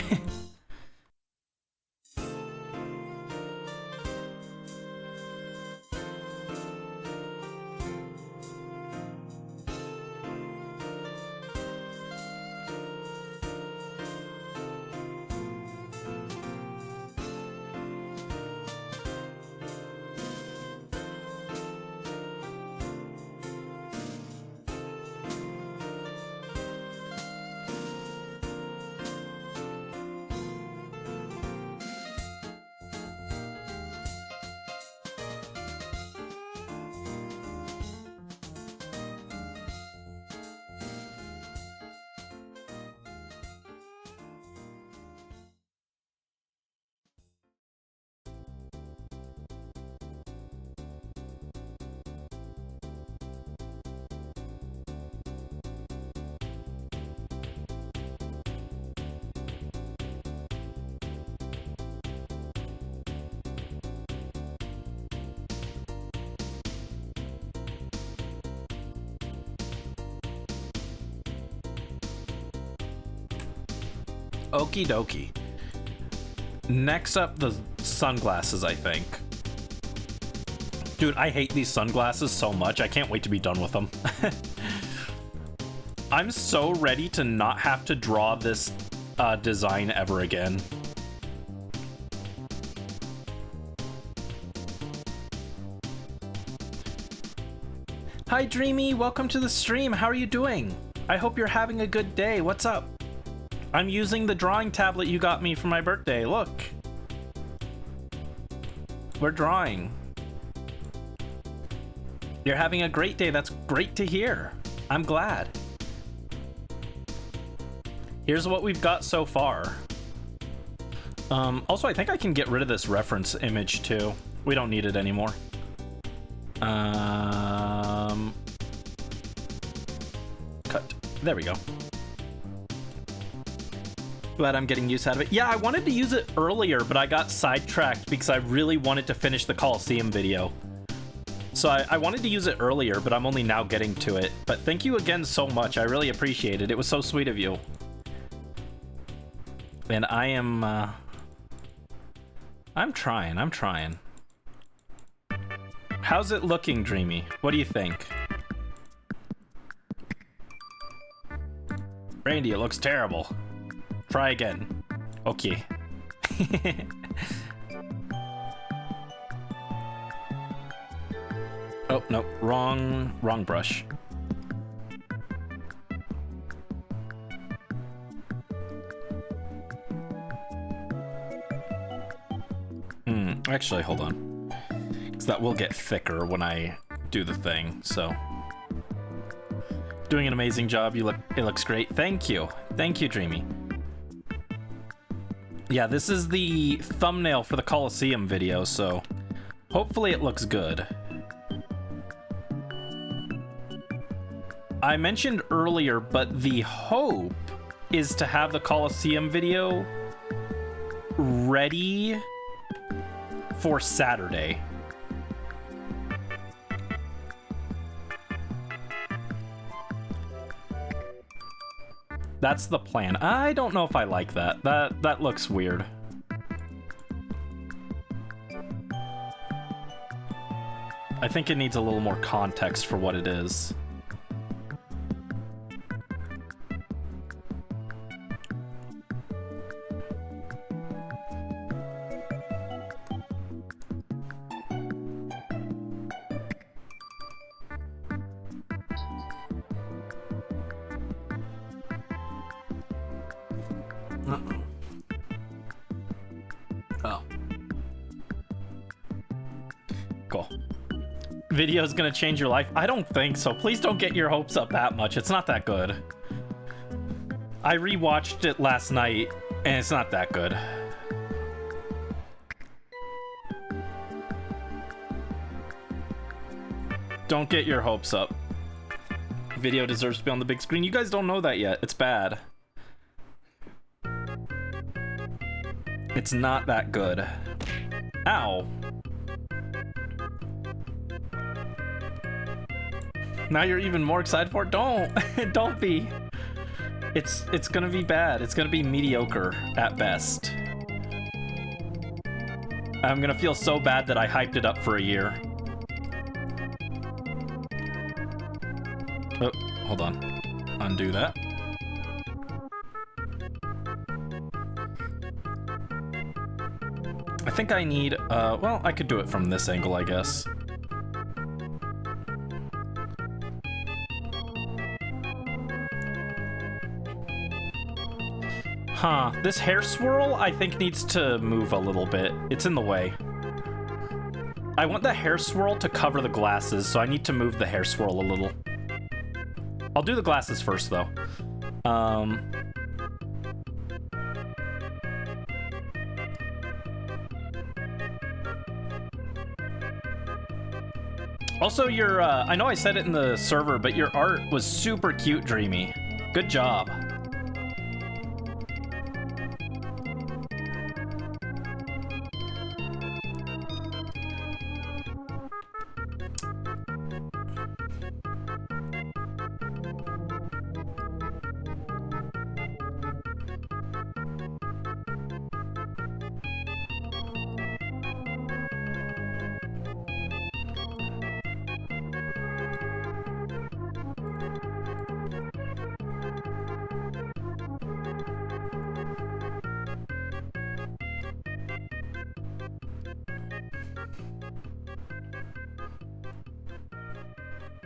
Okie dokie. Next up, the sunglasses, I think. Dude, I hate these sunglasses so much. I can't wait to be done with them. I'm so ready to not have to draw this design ever again. Hi, Dreamy. Welcome to the stream. How are you doing? I hope you're having a good day. What's up? I'm using the drawing tablet you got me for my birthday. Look. We're drawing. You're having a great day. That's great to hear. I'm glad. Here's what we've got so far. Also, I think I can get rid of this reference image too. We don't need it anymore. Cut. There we go. Glad I'm getting use out of it. Yeah, I wanted to use it earlier, but I got sidetracked because I really wanted to finish the Coliseum video. So I wanted to use it earlier, but I'm only now getting to it. But thank you again so much. I really appreciate it. It was so sweet of you. And I am... I'm trying. How's it looking, Dreamy? What do you think? Randy, it looks terrible. Try again. Okay. Oh, no. Wrong brush. Actually, hold on. Because that will get thicker when I do the thing, so... Doing an amazing job. It looks great. Thank you. Thank you, Dreamy. Yeah, this is the thumbnail for the Coliseum video, so hopefully it looks good. I mentioned earlier, but the hope is to have the Coliseum video ready for Saturday. That's the plan. I don't know if I like that. That looks weird. I think it needs a little more context for what it is. Video's gonna change your life? I don't think so. Please don't get your hopes up that much. It's not that good. I rewatched it last night, and it's not that good. Don't get your hopes up. Video deserves to be on the big screen. You guys don't know that yet. It's bad. It's not that good. Ow. Now you're even more excited for it? Don't! Don't be! It's gonna be bad. It's gonna be mediocre at best. I'm gonna feel so bad that I hyped it up for a year. Oh, hold on. Undo that. I think I need, well, I could do it from this angle, I guess. Huh, this hair swirl I think needs to move a little bit. It's in the way. I want the hair swirl to cover the glasses, so I need to move the hair swirl a little. I'll do the glasses first, though. Also, your, I know I said it in the server, but your art was super cute, Dreamy. Good job.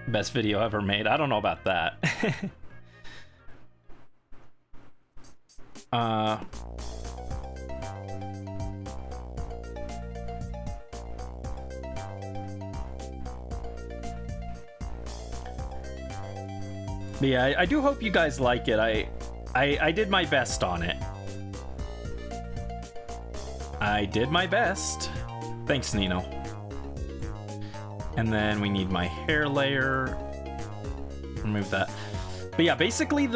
Best video ever made. I don't know about that. But yeah, I do hope you guys like it. I did my best on it. I did my best. Thanks, Nino. And then we need my hair layer. Remove that. But yeah, basically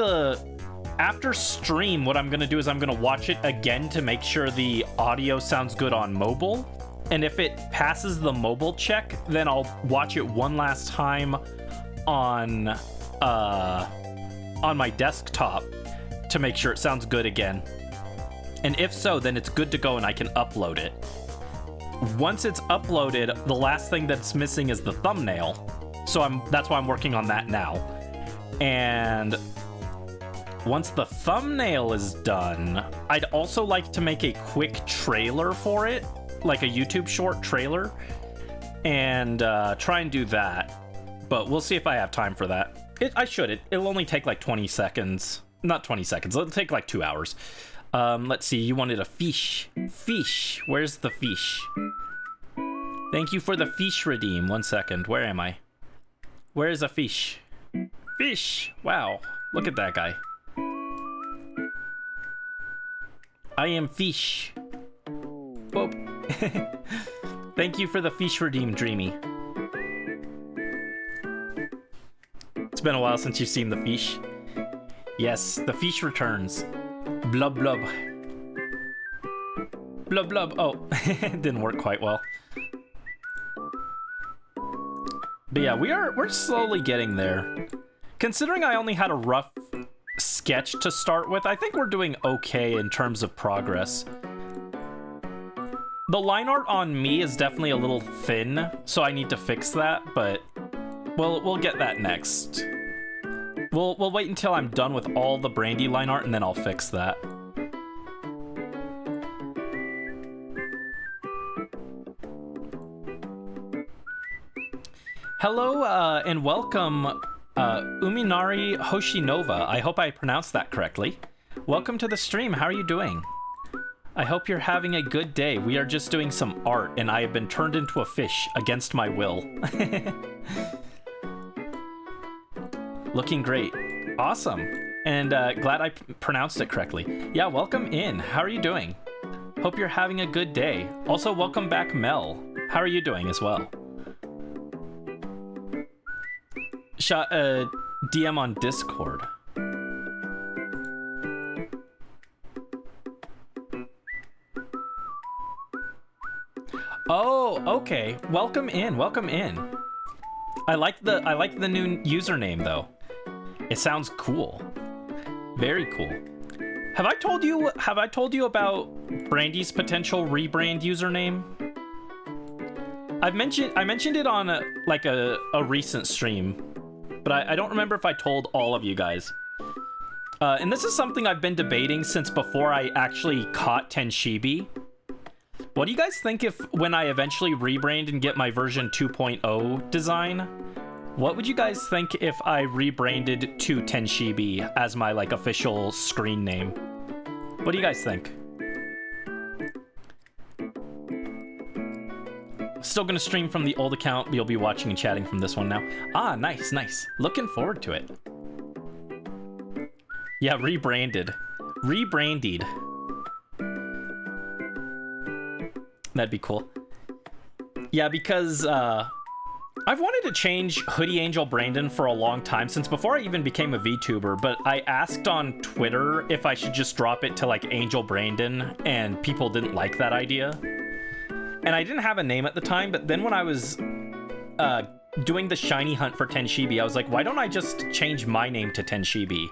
after stream, what I'm gonna do is I'm gonna watch it again to make sure the audio sounds good on mobile. And if it passes the mobile check, then I'll watch it one last time on my desktop to make sure it sounds good again. And if so, then it's good to go and I can upload it. Once it's uploaded, the last thing that's missing is the thumbnail. So that's why I'm working on that now. And once the thumbnail is done, I'd also like to make a quick trailer for it, like a YouTube short trailer, and try and do that. But we'll see if I have time for that. I should. It'll only take like 20 seconds. Not 20 seconds. It'll take like 2 hours. Let's see. You wanted a fish. Fish. Where's the fish? Thank you for the fish redeem. 1 second. Where am I? Where is a fish? Fish. Wow. Look at that guy. I am fish. Whoa. Thank you for the fish redeem, Dreamy. It's been a while since you've seen the fish. Yes, the fish returns. Blub blub. Blub blub. Oh, it didn't work quite well. But yeah, we're slowly getting there. Considering I only had a rough sketch to start with, I think we're doing okay in terms of progress. The line art on me is definitely a little thin, so I need to fix that, but we'll get that next. We'll wait until I'm done with all the Brandy line art and then I'll fix that. Hello and welcome Uminari Hoshinova. I hope I pronounced that correctly. Welcome to the stream. How are you doing? I hope you're having a good day. We are just doing some art and I have been turned into a fish against my will. Looking great. Awesome. And glad I pronounced it correctly. Yeah, welcome in. How are you doing? Hope you're having a good day. Also, welcome back, Mel. How are you doing as well? Shot a DM on Discord. Oh, okay. Welcome in. Welcome in. I like the new username though. It sounds cool. Very cool. Have I told you about Brandy's potential rebrand username? I mentioned it on a recent stream, but I don't remember if I told all of you guys. And this is something I've been debating since before I actually caught Tenshibi. What do you guys think if when I eventually rebrand and get my version 2.0 design, what would you guys think if I rebranded to Tenshibi as my official screen name? What do you guys think? Still gonna stream from the old account, but you'll be watching and chatting from this one now. Ah, nice, nice. Looking forward to it. Yeah, rebranded. Rebrandied. That'd be cool. Yeah, because I've wanted to change Hoodie Angel Brandon for a long time, since before I even became a VTuber, but I asked on Twitter if I should just drop it to Angel Brandon, and people didn't like that idea. And I didn't have a name at the time, but then when I was doing the shiny hunt for Tenshibi, I was like, why don't I just change my name to Tenshibi?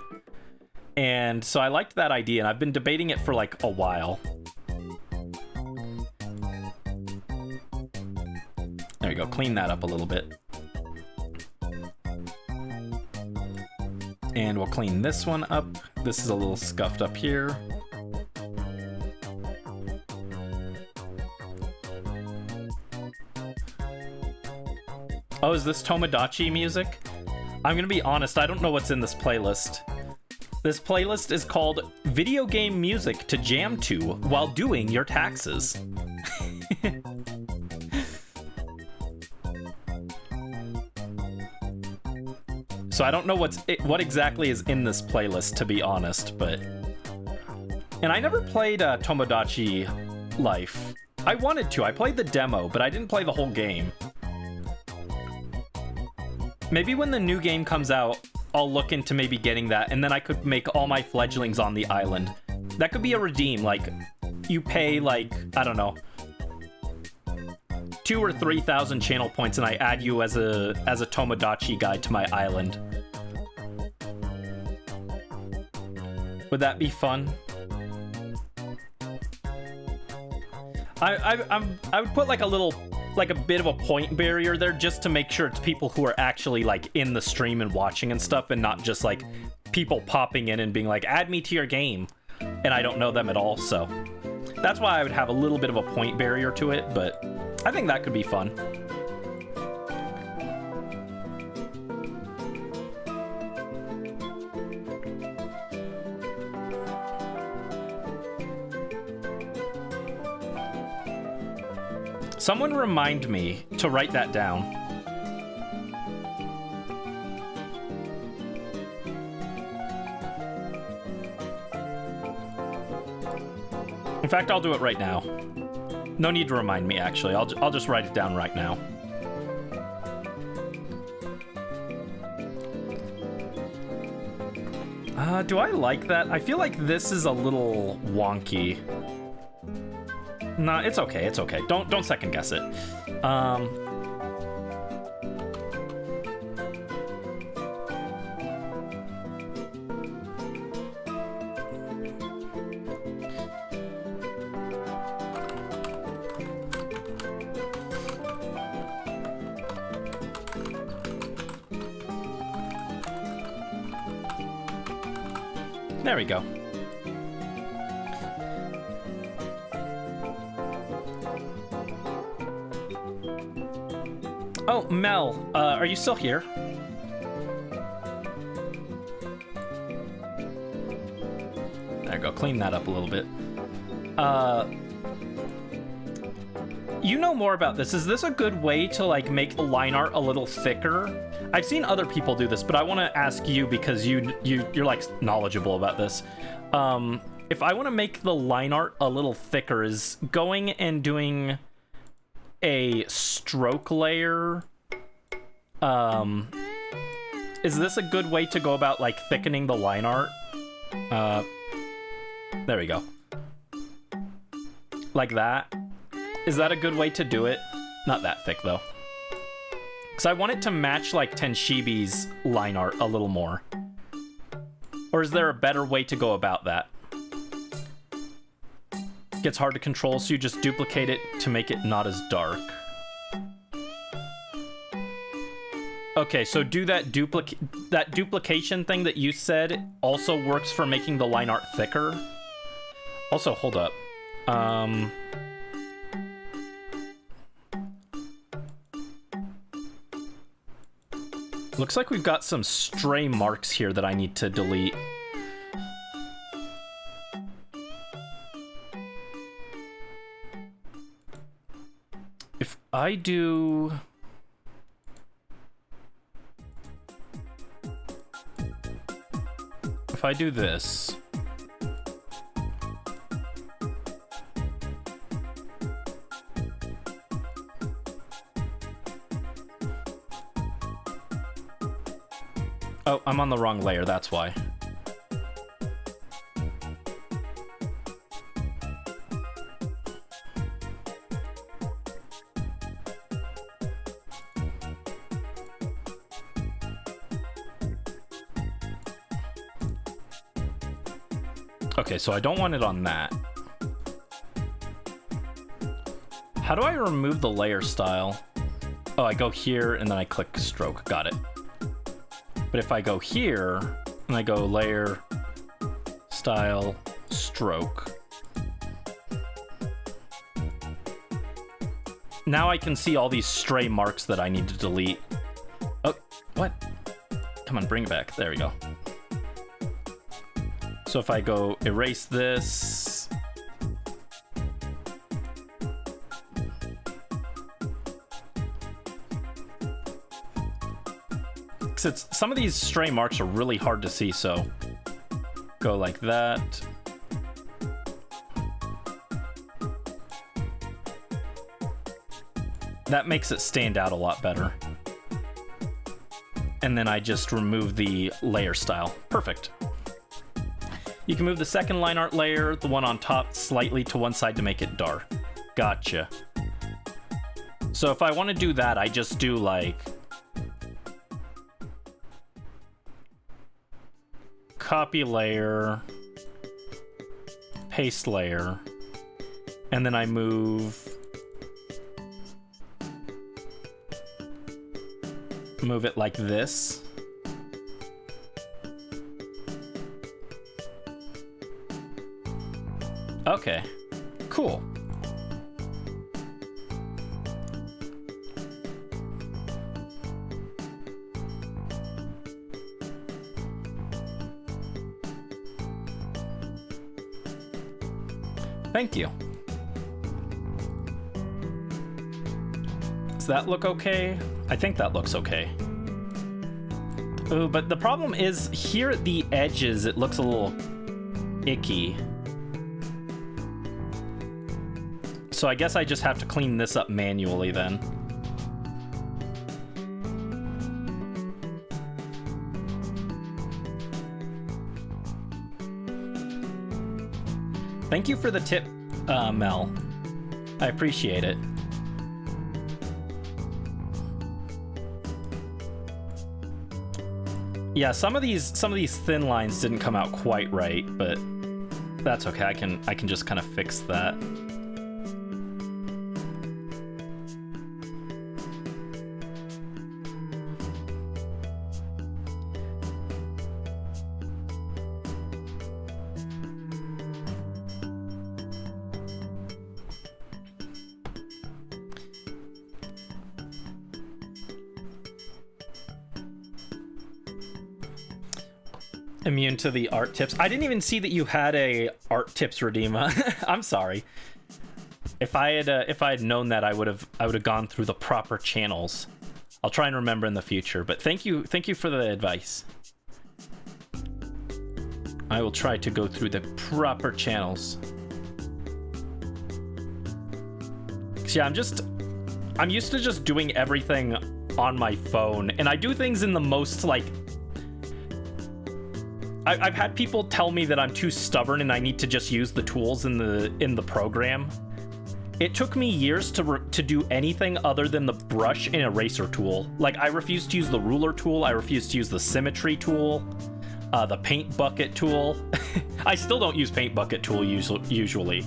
And so I liked that idea, and I've been debating it for a while. There you go, clean that up a little bit. And we'll clean this one up. This is a little scuffed up here. Oh, is this Tomodachi music? I'm gonna be honest, I don't know what's in this playlist. This playlist is called Video Game Music to Jam to While Doing Your Taxes. So I don't know what exactly is in this playlist, to be honest, but... And I never played Tomodachi Life. I wanted to. I played the demo, but I didn't play the whole game. Maybe when the new game comes out, I'll look into maybe getting that, and then I could make all my fledglings on the island. That could be a redeem, like, you pay, like, I don't know, 2,000 or 3,000 channel points, and I add you as a Tomodachi guy to my island. Would that be fun? I would put like a bit of a point barrier there just to make sure it's people who are actually like in the stream and watching and stuff, and not just like people popping in and being like, add me to your game, and I don't know them at all. So that's why I would have a little bit of a point barrier to it, but I think that could be fun. Someone remind me to write that down. In fact, I'll do it right now. No need to remind me, actually. I'll just write it down right now. Do I like that? I feel like this is a little wonky. Nah, it's okay, it's okay. Don't second guess it. There we go. Oh, Mel, are you still here? There we go, clean that up a little bit. You know more about this. Is this a good way to like make the line art a little thicker? I've seen other people do this, but I want to ask you because you're like knowledgeable about this. If I want to make the line art a little thicker, is going and doing a stroke layer, is this a good way to go about like thickening the line art? There we go. Like that. Is that a good way to do it? Not that thick though. Because I want it to match like Tenshibi's line art a little more. Or is there a better way to go about that? Gets hard to control, so you just duplicate it to make it not as dark. Okay, so do that duplication thing that you said also works for making the line art thicker. Also, hold up. Looks like we've got some stray marks here that I need to delete. If I do... If I do this... Oh, I'm on the wrong layer, that's why. Okay, so I don't want it on that. How do I remove the layer style? Oh, I go here and then I click stroke. Got it. But if I go here and I go layer, style, stroke. Now I can see all these stray marks that I need to delete. Oh, what? Come on, bring it back. There we go. So if I go erase this. Because some of these stray marks are really hard to see, so go like that. That makes it stand out a lot better. And then I just remove the layer style. Perfect. You can move the second line art layer, the one on top, slightly to one side to make it dark. Gotcha. So if I want to do that, I just do like copy layer, paste layer, and then I move it like this. Okay, cool. Thank you. Does that look okay? I think that looks okay. Ooh, but the problem is here at the edges, it looks a little icky. So I guess I just have to clean this up manually then. Thank you for the tip, Mel. I appreciate it. Yeah, some of these thin lines didn't come out quite right, but that's okay. I can just kind of fix that. Immune to the art tips. I didn't even see that you had a art tips Redeema. I'm sorry. If I had known that, I would have gone through the proper channels. I'll try and remember in the future. But thank you for the advice. I will try to go through the proper channels. Yeah, I'm used to just doing everything on my phone, and I do things in the most like. I've had people tell me that I'm too stubborn and I need to just use the tools in the program. It took me years to do anything other than the brush and eraser tool. Like, I refuse to use the ruler tool, I refuse to use the symmetry tool, the paint bucket tool. I still don't use paint bucket tool usually.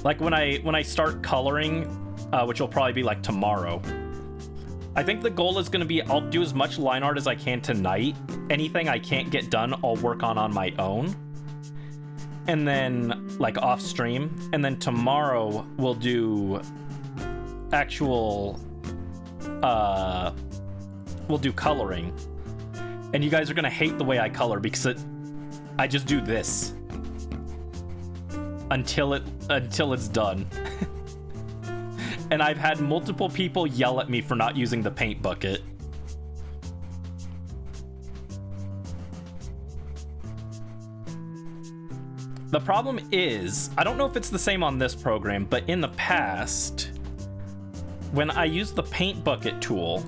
Like when I start coloring, which will probably be like tomorrow, I think the goal is going to be I'll do as much line art as I can tonight. Anything I can't get done, I'll work on my own. And then, like, off stream. And then tomorrow, we'll do actual... we'll do coloring. And you guys are going to hate the way I color because I just do this. Until it's done. And I've had multiple people yell at me for not using the paint bucket. The problem is, I don't know if it's the same on this program, but in the past, when I used the paint bucket tool,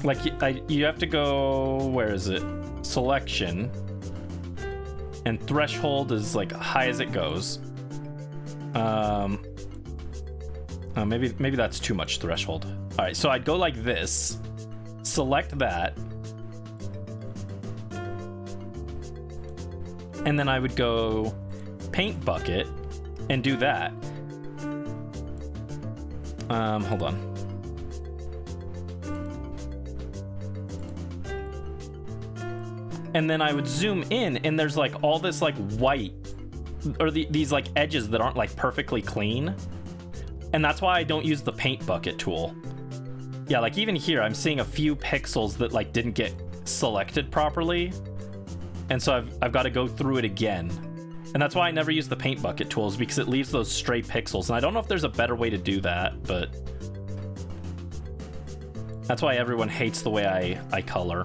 like you have to go, where is it? Selection. And threshold is like high as it goes. Maybe that's too much threshold. All right, so I'd go like this, select that, and then I would go paint bucket and do that. Hold on. And then I would zoom in, and there's like all this like white, or these like edges that aren't like perfectly clean. And that's why I don't use the paint bucket tool. Yeah, like even here, I'm seeing a few pixels that like didn't get selected properly. And so I've got to go through it again. And that's why I never use the paint bucket tools, because it leaves those stray pixels. And I don't know if there's a better way to do that, but That's why everyone hates the way I color.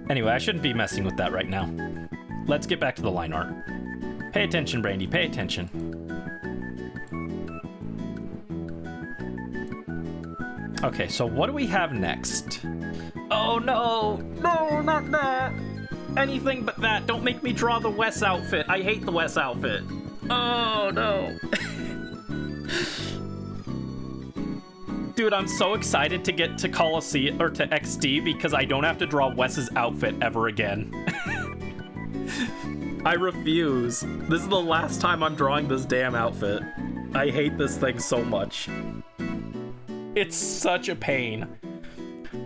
Anyway, I shouldn't be messing with that right now. Let's get back to the line art. Pay attention, Brandy, pay attention. Okay, so what do we have next? Oh no! No, not that! Anything but that. Don't make me draw the Wes outfit. I hate the Wes outfit. Oh no. Dude, I'm so excited to get to Colosseum or to XD because I don't have to draw Wes's outfit ever again. I refuse. This is the last time I'm drawing this damn outfit. I hate this thing so much. It's such a pain.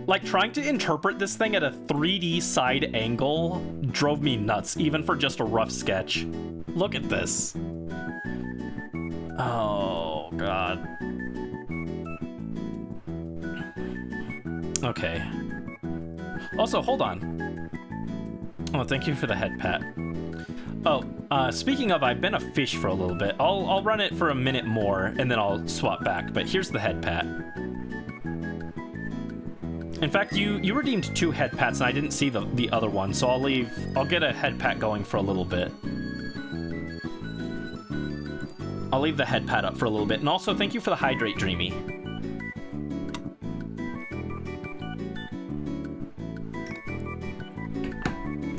Like, trying to interpret this thing at a 3D side angle drove me nuts, even for just a rough sketch. Look at this. Oh, God. Okay. Also, hold on. Oh, thank you for the head pat. Oh, speaking of, I've been a fish for a little bit. I'll run it for a minute more, and then I'll swap back. But here's the head pat. In fact, you redeemed 2 head pats, and I didn't see the other one, so I'll get a head pat going for a little bit. I'll leave the head pat up for a little bit, and also thank you for the hydrate, Dreamy.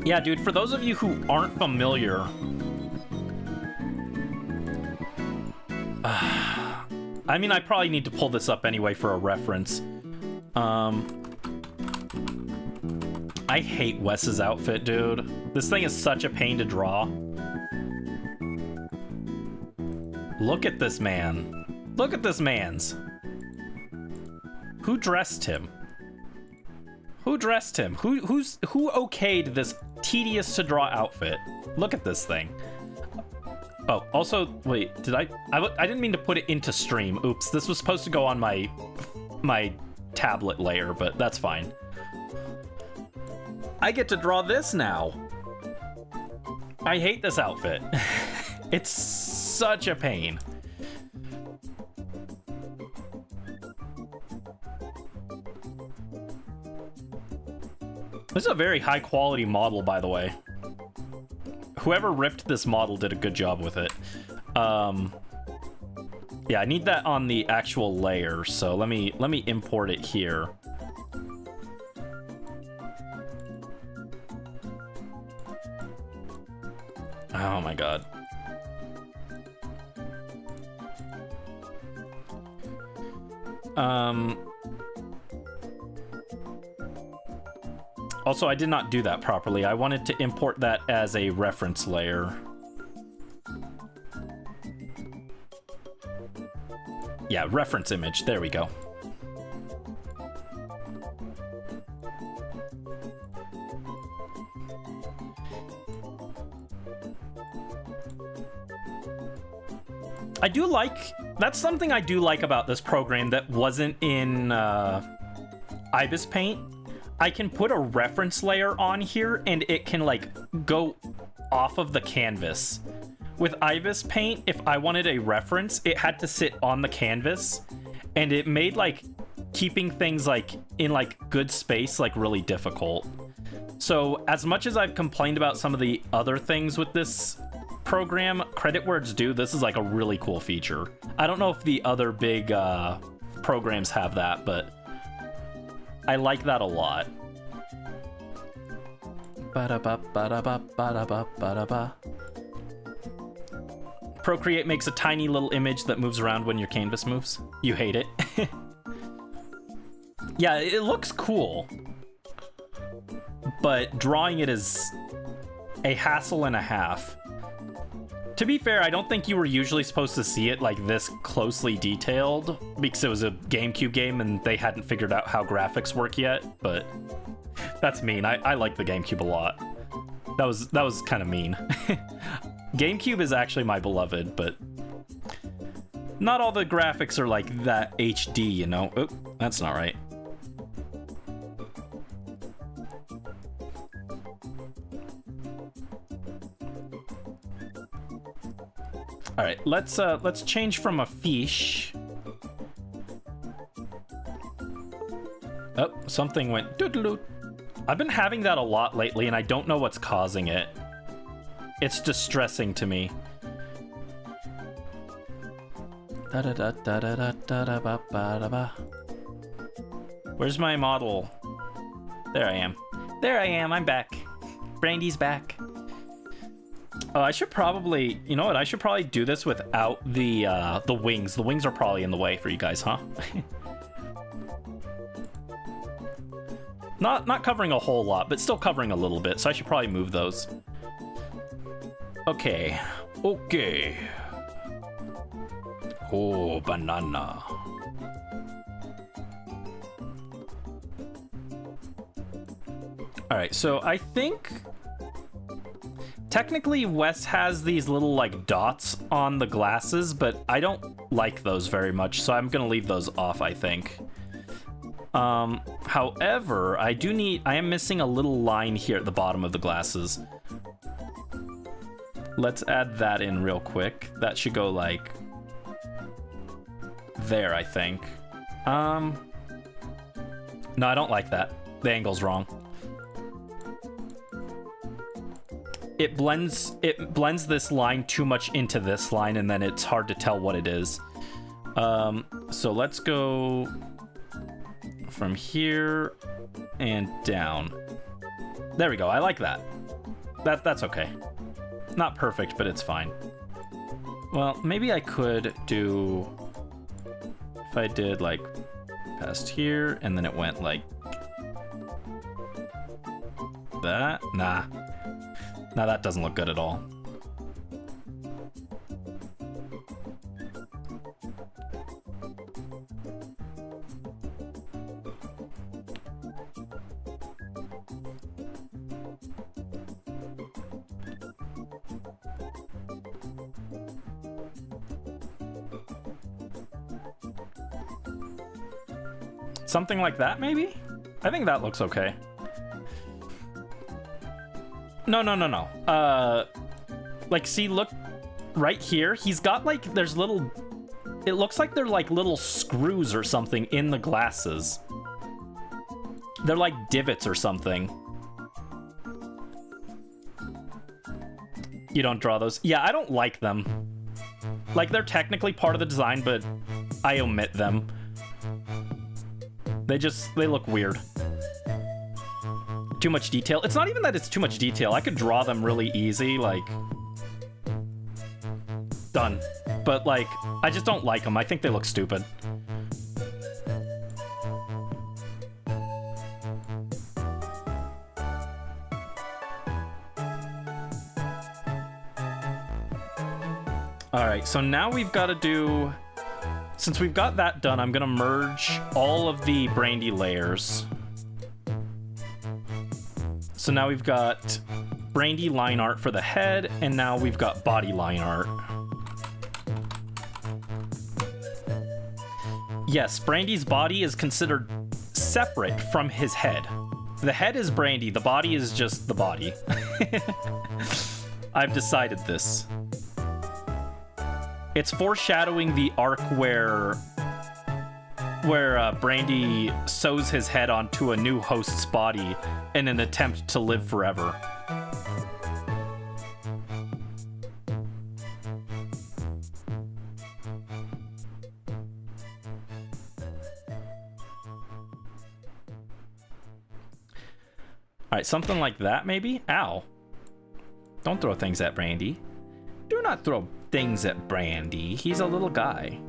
Yeah, dude, for those of you who aren't familiar, I mean, I probably need to pull this up anyway for a reference. I hate Wes's outfit, dude. This thing is such a pain to draw. Look at this man. Look at this man's. Who dressed him? Who dressed him? Who okayed this tedious to draw outfit? Look at this thing. Oh, also, wait, I didn't mean to put it into stream. Oops, this was supposed to go on my tablet layer, but that's fine. I get to draw this now. I hate this outfit. It's such a pain. This is a very high quality model, by the way. Whoever ripped this model did a good job with it. Yeah, I need that on the actual layer, so let me import it here. Oh my god. Also, I did not do that properly. I wanted to import that as a reference layer. Yeah, reference image. There we go. I do like... That's something I do like about this program that wasn't in Ibis Paint. I can put a reference layer on here and it can like go off of the canvas. With Ibis Paint, if I wanted a reference, it had to sit on the canvas, and it made like keeping things like in like good space like really difficult. So as much as I've complained about some of the other things with this program, credit where it's due, this is like a really cool feature. I don't know if the other big programs have that, but I like that a lot. Procreate makes a tiny little image that moves around when your canvas moves. You hate it. Yeah, it looks cool, but drawing it is a hassle and a half. To be fair, I don't think you were usually supposed to see it like this closely detailed because it was a GameCube game and they hadn't figured out how graphics work yet, but that's mean. I like the GameCube a lot. That was kind of mean. GameCube is actually my beloved, but Not all the graphics are like that HD, you know? Oop, that's not right. All right, let's change from a fish. Oh, something went doodaloo. I've been having that a lot lately, and I don't know what's causing it. It's distressing to me. Where's my model? There I am. There I am. I'm back. Brandy's back. Oh, I should probably, you know what? I should probably do this without the wings. The wings are probably in the way for you guys, huh? Not covering a whole lot, but still covering a little bit. So I should probably move those. Okay. Okay. Oh, banana. All right, so I think technically Wes has these little like dots on the glasses, but I don't like those very much, so I'm gonna leave those off, I think. However, I am missing a little line here at the bottom of the glasses. Let's add that in real quick. That should go like there, I think. No, I don't like that. The angle's wrong. It blends this line too much into this line, and then it's hard to tell what it is. So let's go from here and down. There we go. I like that. That's okay. Not perfect, but it's fine. Well, maybe I could do, if I did like past here and then it went like that. Nah, that doesn't look good at all. Something like that, maybe? I think that looks okay. No. Like, see, look right here. He's got like, there's little, it looks like they're like little screws or something in the glasses. They're like divots or something. You don't draw those? Yeah, I don't like them. Like, they're technically part of the design, but I omit them. They look weird. Too much detail. It's not even that it's too much detail. I could draw them really easy, like, done. But like, I just don't like them. I think they look stupid. All right, so now we've got to do, since we've got that done, I'm gonna merge all of the Brandy layers. So now we've got Brandy line art for the head, and now we've got body line art. Yes, Brandy's body is considered separate from his head. The head is Brandy, the body is just the body. I've decided this. It's foreshadowing the arc where Brandy sews his head onto a new host's body in an attempt to live forever. Alright, something like that, maybe? Ow. Don't throw things at Brandy. Do not throw things at Brandy. He's a little guy.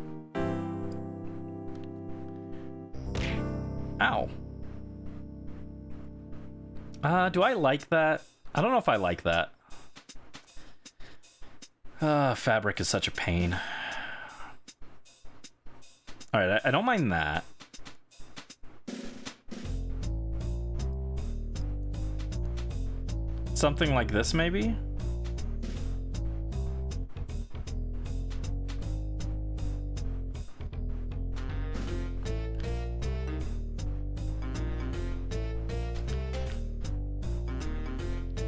Ow. Do I like that? I don't know if I like that. Fabric is such a pain. Alright, I don't mind that. Something like this, maybe?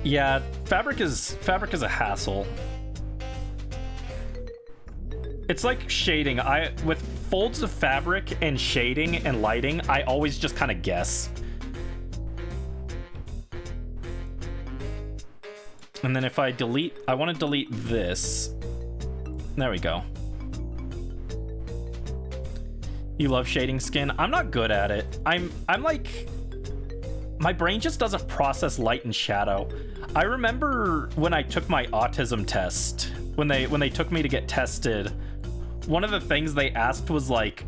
Yeah, fabric is a hassle. It's like shading. With folds of fabric and shading and lighting, I always just kind of guess. And then if I delete, I want to delete this. There we go. You love shading skin? I'm not good at it. I'm like, my brain just doesn't process light and shadow. I remember when I took my autism test, when they took me to get tested, one of the things they asked was like,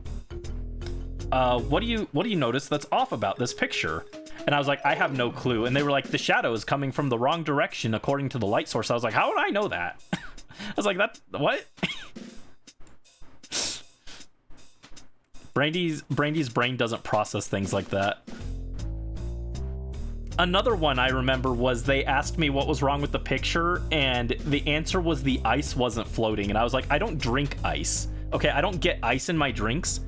what do you notice that's off about this picture? And I was like, I have no clue. And they were like, the shadow is coming from the wrong direction according to the light source. I was like, how would I know that? I was like, that what? Brandy's brain doesn't process things like that. Another one I remember was they asked me what was wrong with the picture, and the answer was the ice wasn't floating. And I was like, I don't drink ice. Okay, I don't get ice in my drinks.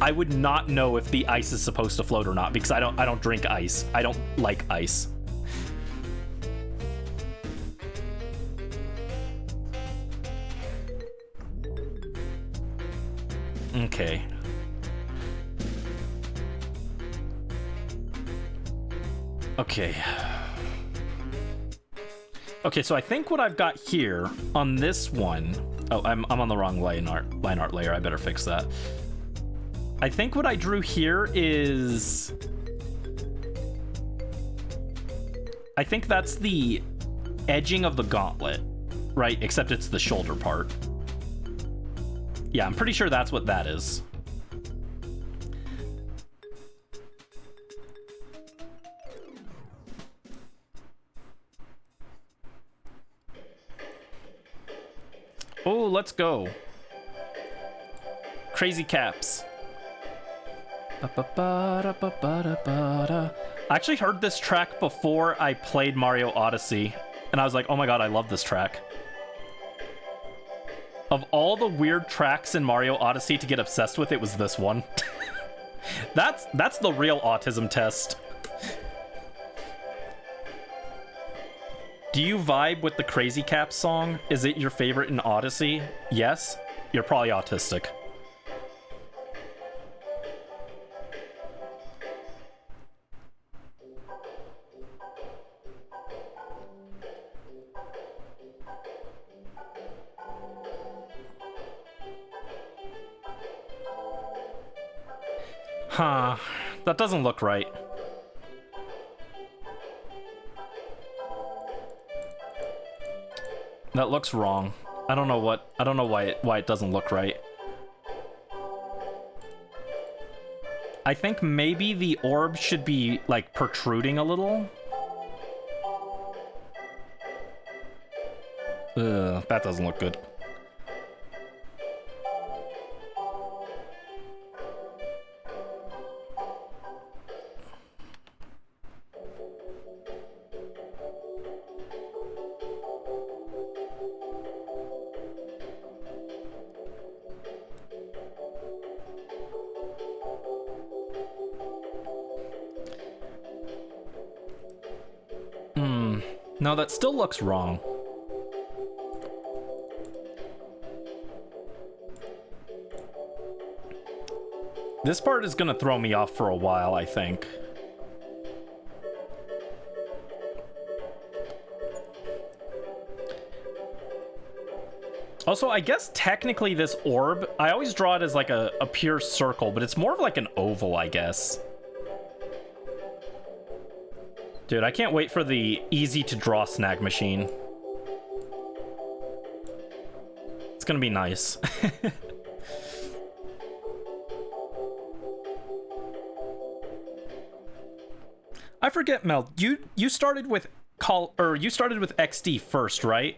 I would not know if the ice is supposed to float or not because I don't drink ice. I don't like ice. Okay. Okay. Okay, so I think what I've got here on this one... Oh, I'm on the wrong Lineart layer. I better fix that. I think what I drew here is... I think that's the edging of the gauntlet, right? Except it's the shoulder part. Yeah, I'm pretty sure that's what that is. Oh, let's go. Crazy caps. I actually heard this track before I played Mario Odyssey, and I was like, oh my god, I love this track. Of all the weird tracks in Mario Odyssey to get obsessed with, it was this one. That's the real autism test. Do you vibe with the Crazy Caps song? Is it your favorite in Odyssey? Yes? You're probably autistic. Huh. That doesn't look right. That looks wrong. I don't know why it doesn't look right. I think maybe the orb should be like protruding a little. Ugh, that doesn't look good. No, that still looks wrong. This part is gonna throw me off for a while, I think. Also, I guess technically this orb, I always draw it as like a pure circle, but it's more of like an oval, I guess. Dude, I can't wait for the easy-to-draw snag machine. It's gonna be nice. I forget, Mel. You started with XD first, right?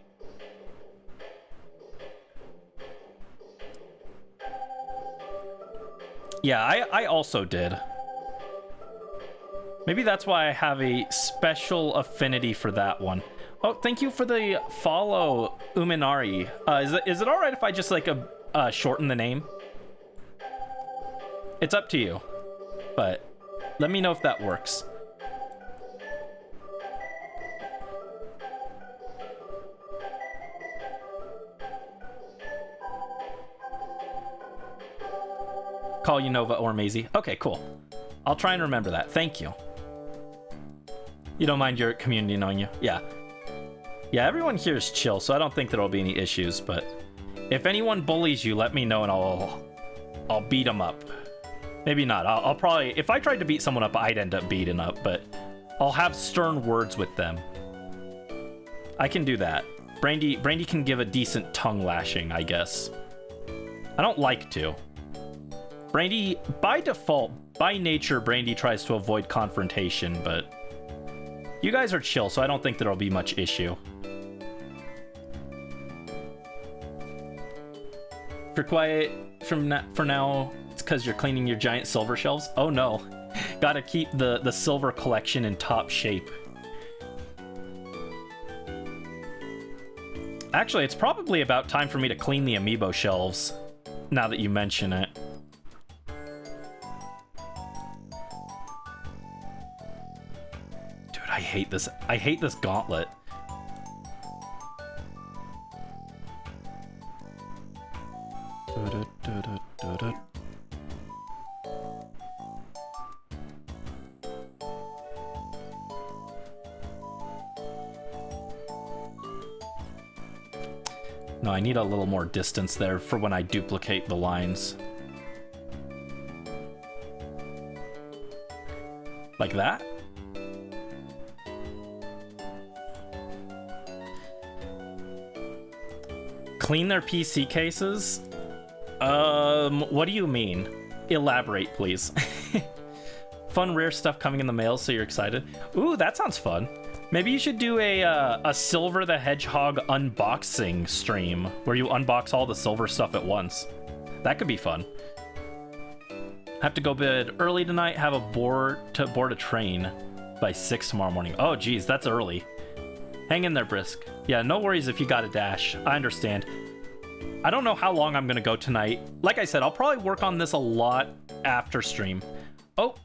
Yeah, I also did. Maybe that's why I have a special affinity for that one. Oh, thank you for the follow, Uminari. Is it all right if I just like shorten the name? It's up to you, but let me know if that works. Call you Nova or Maisie. Okay, cool. I'll try and remember that. Thank you. You don't mind your community knowing you? Yeah. Yeah, everyone here is chill, so I don't think there'll be any issues, but if anyone bullies you, let me know and I'll beat them up. Maybe not. I'll probably... If I tried to beat someone up, I'd end up beating up, but I'll have stern words with them. I can do that. Brandy can give a decent tongue lashing, I guess. I don't like to. Brandy, by default, by nature, Brandy tries to avoid confrontation, but you guys are chill, so I don't think there'll be much issue. If you're quiet for now, it's because you're cleaning your giant silver shelves. Oh no. Gotta keep the silver collection in top shape. Actually, it's probably about time for me to clean the amiibo shelves, now that you mention it. Dude, I hate this. I hate this gauntlet. No, I need a little more distance there for when I duplicate the lines. Like that? Clean their PC cases? What do you mean? Elaborate, please. Fun rare stuff coming in the mail, so you're excited. Ooh, that sounds fun. Maybe you should do a Silver the Hedgehog unboxing stream where you unbox all the silver stuff at once. That could be fun. Have to go bed early tonight, have a board a train by 6 tomorrow morning. Oh geez, that's early. Hang in there, Brisk. Yeah, no worries if you got a dash. I understand. I don't know how long I'm gonna go tonight. Like I said, I'll probably work on this a lot after stream. Oh,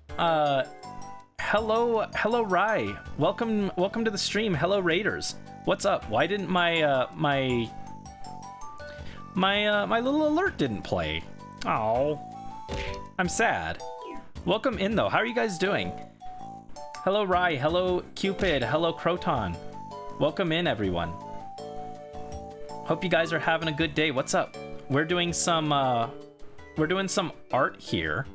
hello, Rye. Welcome to the stream. Hello, Raiders. What's up? Why didn't my my little alert didn't play? Oh, I'm sad. Welcome in though. How are you guys doing? Hello, Rye. Hello, Cupid. Hello, Croton. Welcome in, everyone. Hope you guys are having a good day. What's up? We're doing some art here.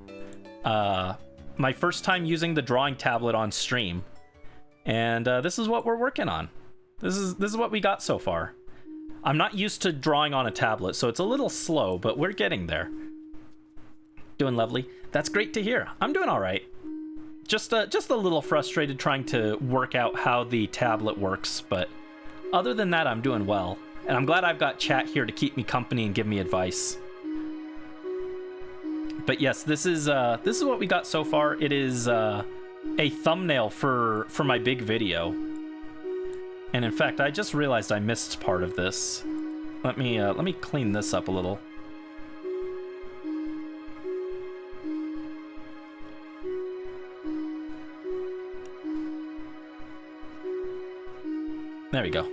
My first time using the drawing tablet on stream, and this is what we're working on. This is what we got so far. I'm not used to drawing on a tablet, so it's a little slow, but we're getting there. Doing lovely. That's great to hear. I'm doing all right. Just a little frustrated trying to work out how the tablet works, but other than that, I'm doing well. And I'm glad I've got chat here to keep me company and give me advice. But yes, this is what we got so far. It is a thumbnail for my big video. And in fact, I just realized I missed part of this. Let me clean this up a little. There we go.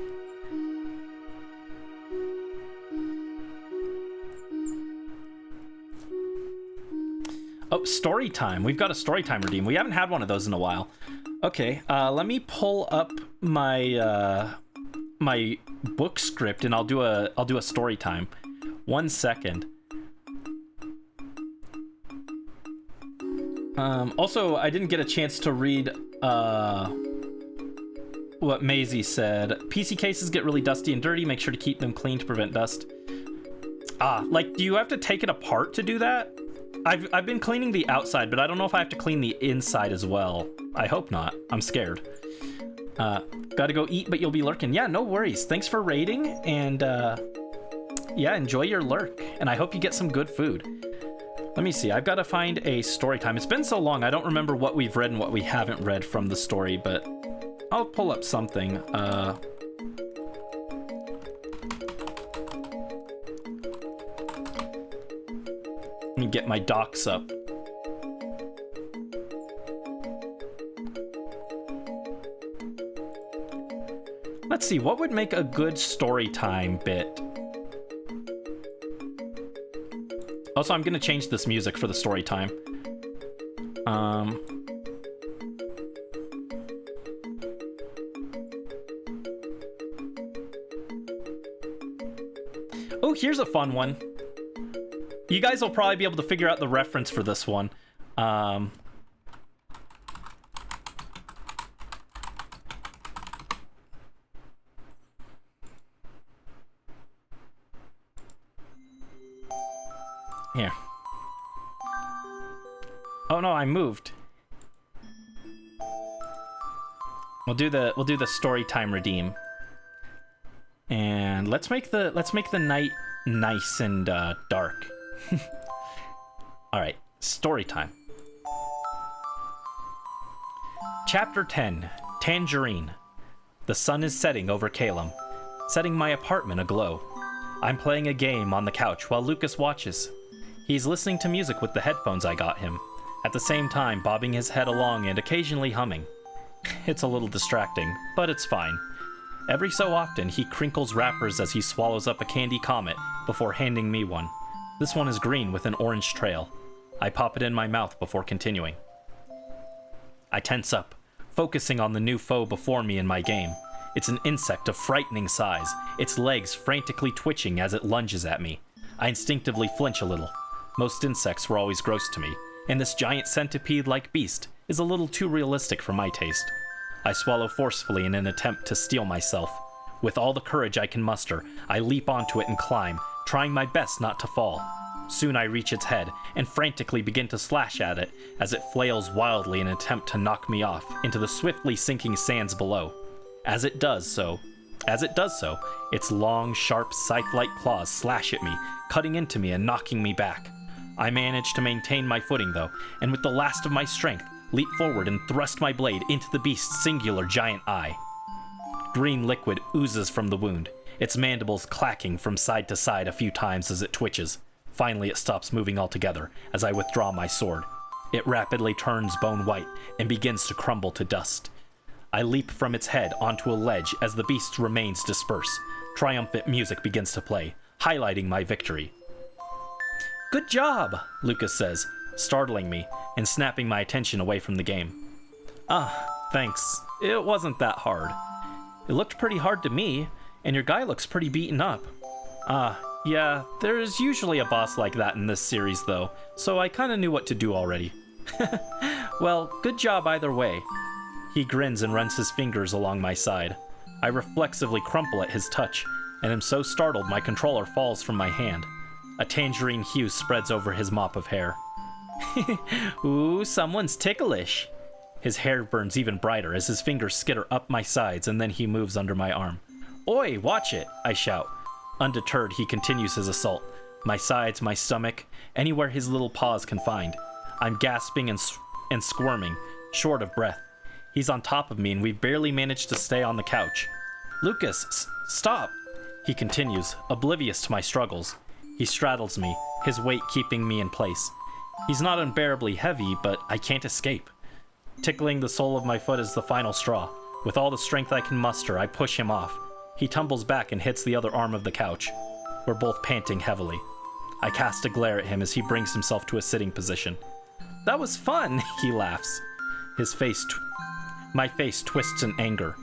Oh, story time. We've got a story time redeem. We haven't had one of those in a while. Okay, let me pull up my my book script and I'll do a story time. 1 second. Also, I didn't get a chance to read what Maisie said. PC cases get really dusty and dirty. Make sure to keep them clean to prevent dust. Like, do you have to take it apart to do that? I've been cleaning the outside, but I don't know if I have to clean the inside as well. I hope not. I'm scared. Gotta go eat, but you'll be lurking. Yeah, no worries. Thanks for raiding, and yeah, enjoy your lurk. And I hope you get some good food. Let me see. I've got to find a story time. It's been so long, I don't remember what we've read and what we haven't read from the story, but I'll pull up something. Let me get my docs up. Let's see, what would make a good story time bit? Also, I'm gonna change this music for the story time. Oh, here's a fun one. You guys will probably be able to figure out the reference for this one. Here. Oh no, I moved. We'll do the story time redeem. And let's make the night nice and dark. All right, story time. Chapter 10, Tangerine. The sun is setting over Calum, setting my apartment aglow. I'm playing a game on the couch while Lucas watches. He's listening to music with the headphones I got him, at the same time bobbing his head along and occasionally humming. It's a little distracting, but it's fine. Every so often, he crinkles wrappers as he swallows up a candy comet before handing me one. This one is green with an orange trail. I pop it in my mouth before continuing. I tense up, focusing on the new foe before me in my game. It's an insect of frightening size, its legs frantically twitching as it lunges at me. I instinctively flinch a little. Most insects were always gross to me, and this giant centipede-like beast is a little too realistic for my taste. I swallow forcefully in an attempt to steel myself. With all the courage I can muster, I leap onto it and climb, trying my best not to fall. Soon I reach its head and frantically begin to slash at it as it flails wildly in an attempt to knock me off into the swiftly sinking sands below. As it does so, its long, sharp, scythe-like claws slash at me, cutting into me and knocking me back. I manage to maintain my footing though, and with the last of my strength, leap forward and thrust my blade into the beast's singular giant eye. Green liquid oozes from the wound, its mandibles clacking from side to side a few times as it twitches. Finally, it stops moving altogether as I withdraw my sword. It rapidly turns bone white and begins to crumble to dust. I leap from its head onto a ledge as the beast's remains disperse. Triumphant music begins to play, highlighting my victory. "Good job," Lucas says, startling me and snapping my attention away from the game. Thanks. It wasn't that hard. It looked pretty hard to me, and your guy looks pretty beaten up. Yeah, there's usually a boss like that in this series though, so I kinda knew what to do already." "Well, good job either way." He grins and runs his fingers along my side. I reflexively crumple at his touch, and am so startled my controller falls from my hand. A tangerine hue spreads over his mop of hair. "Ooh, someone's ticklish." His hair burns even brighter as his fingers skitter up my sides and then he moves under my arm. "Oi, watch it," I shout. Undeterred, he continues his assault. My sides, my stomach, anywhere his little paws can find. I'm gasping and squirming, short of breath. He's on top of me and we've barely managed to stay on the couch. "Lucas, stop," he continues, oblivious to my struggles. He straddles me, his weight keeping me in place. He's not unbearably heavy, but I can't escape. Tickling the sole of my foot is the final straw. With all the strength I can muster, I push him off. He tumbles back and hits the other arm of the couch. We're both panting heavily. I cast a glare at him as he brings himself to a sitting position. "That was fun," he laughs. My face twists in anger.